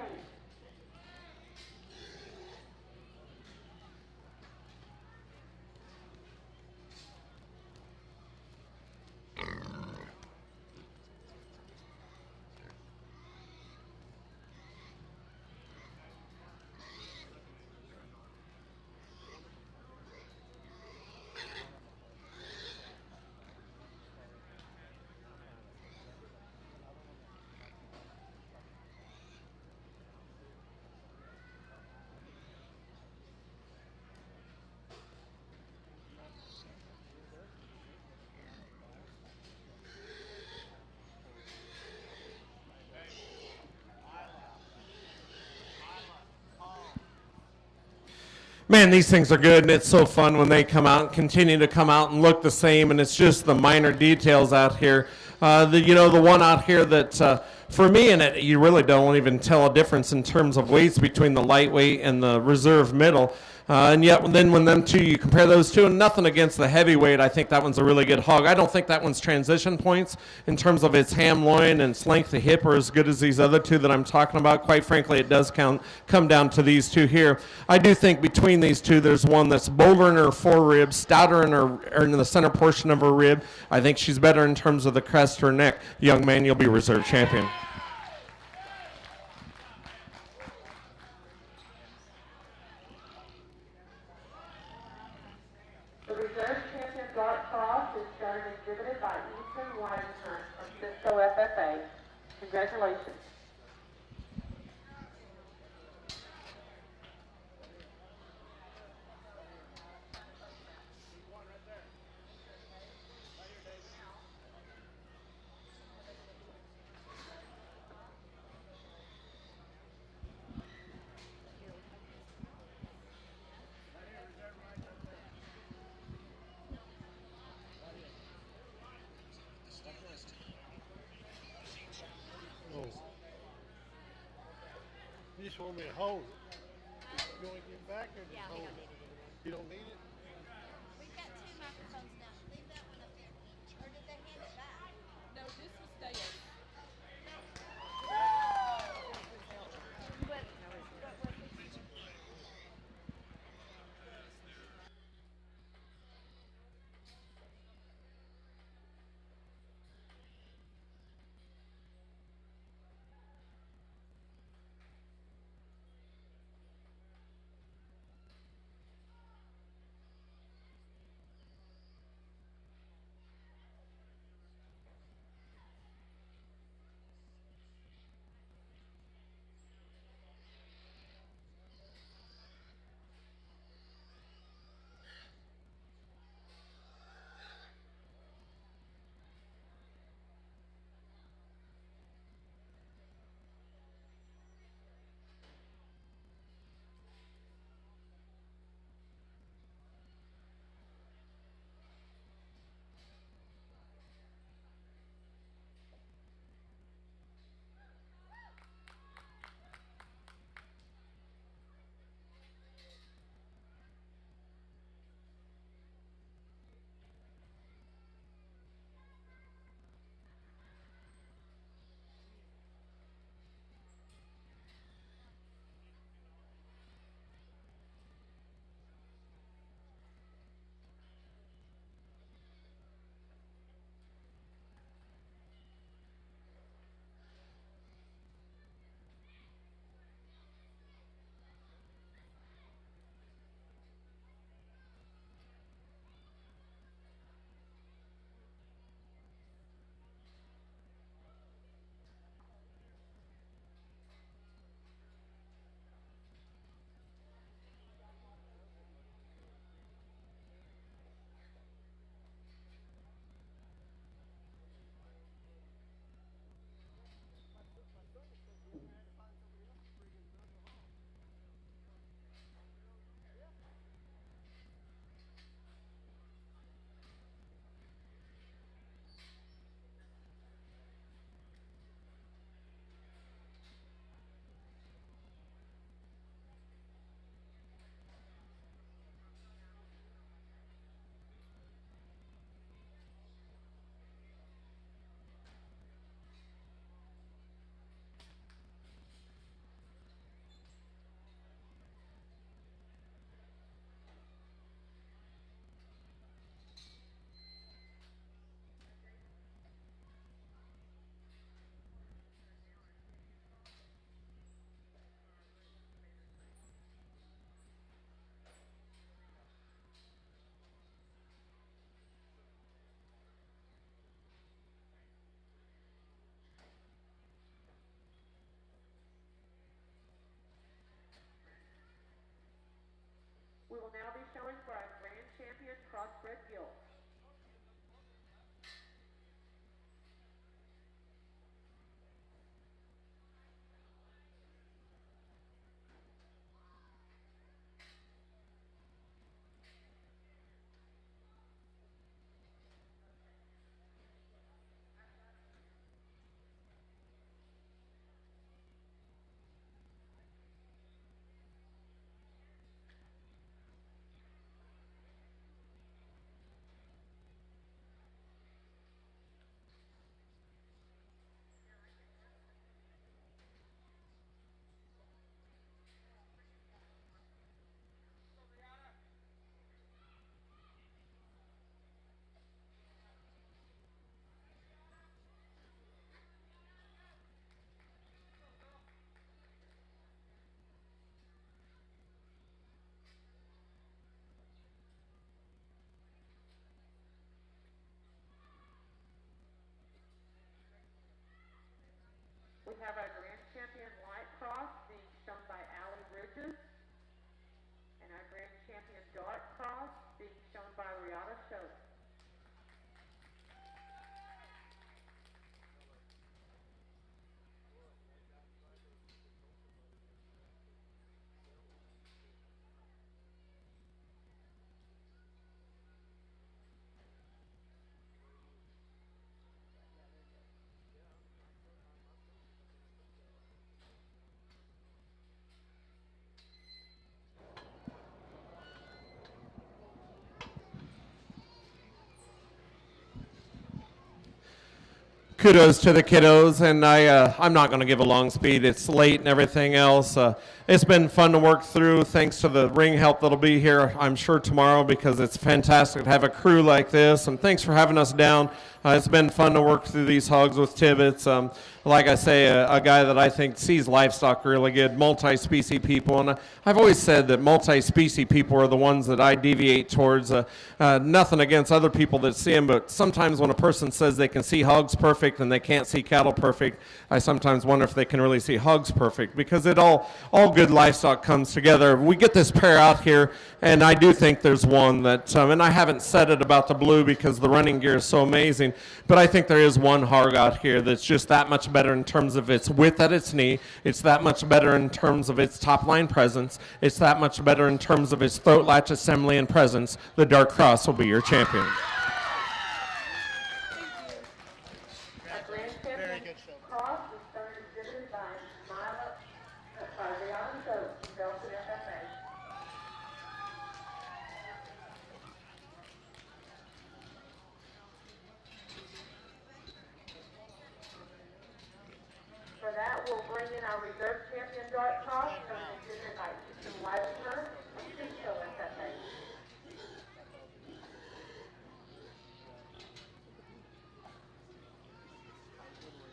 Man, these things are good, and it's so fun when they come out and continue to come out and look the same, and it's just the minor details out here. The one out here that, for me in it, you really don't even tell a difference in terms of weights between the lightweight and the reserve middle. And yet, then when them two, you compare those two, and nothing against the heavyweight, I think that one's a really good hog. I don't think that one's transition points in terms of its ham loin and its length of hip are as good as these other two that I'm talking about. Quite frankly, it does come down to these two here. I do think between these two, there's one that's bolder in her foreribs, stouter in the center portion of her rib. I think she's better in terms of the crest of her neck. Young man, you'll be reserve champion.
The reserve champion dart cross is shown and exhibited by Ethan Whitehurst from Cisco FFA. Congratulations.
You just want me to hold it. You want to get back or just hold it? You don't need it?
We've got two microphones now. Leave that one up there. Or did they hand it back?
No, this was Dale.
kudos to the kiddos, and I'm not going to give a long speed. It's late and everything else. It's been fun to work through. Thanks to the ring help that'll be here, I'm sure, tomorrow, because it's fantastic to have a crew like this. And thanks for having us down. It's been fun to work through these hogs with Tibbetts. Like I say, a guy that I think sees livestock really good, multi-species people. And I've always said that multi-species people are the ones that I deviate towards. Nothing against other people that see them, but sometimes when a person says they can see hogs perfect and they can't see cattle perfect, I sometimes wonder if they can really see hogs perfect, because it all good livestock comes together. We get this pair out here, and I do think there's one that, and I haven't said it about the blue because the running gear is so amazing, but I think there is one hog out here that's just that much better in terms of its width at its knee. It's that much better in terms of its top line presence. It's that much better in terms of its throat latch assembly and presence. The Dark Cross will be your champion.
Very good show. Cross is third exhibited by Rihanna Gilts, Belford FFA. For that, we'll bring in our reserve champion Dark Cross from exhibited by Houston Weisenberg of Cisco FFA.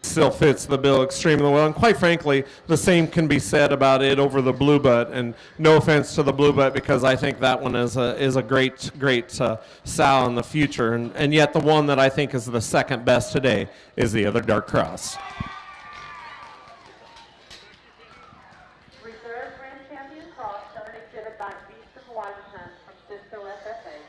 Still fits the bill extremely well, and quite frankly, the same can be said about it over the blue butt. And no offense to the blue butt, because I think that one is a great sow in the future, and yet the one that I think is the second best today is the other Dark Cross.
Reserve Grand Champion Cross, third exhibit by Beeston Washington from Cisco FFA.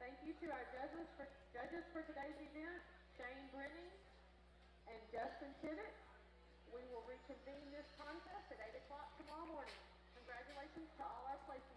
Thank you to our judges for today's event, Shane Brenning and Justin Tibbett. We will reconvene this contest at 8 o'clock tomorrow morning. Congratulations to all our placements.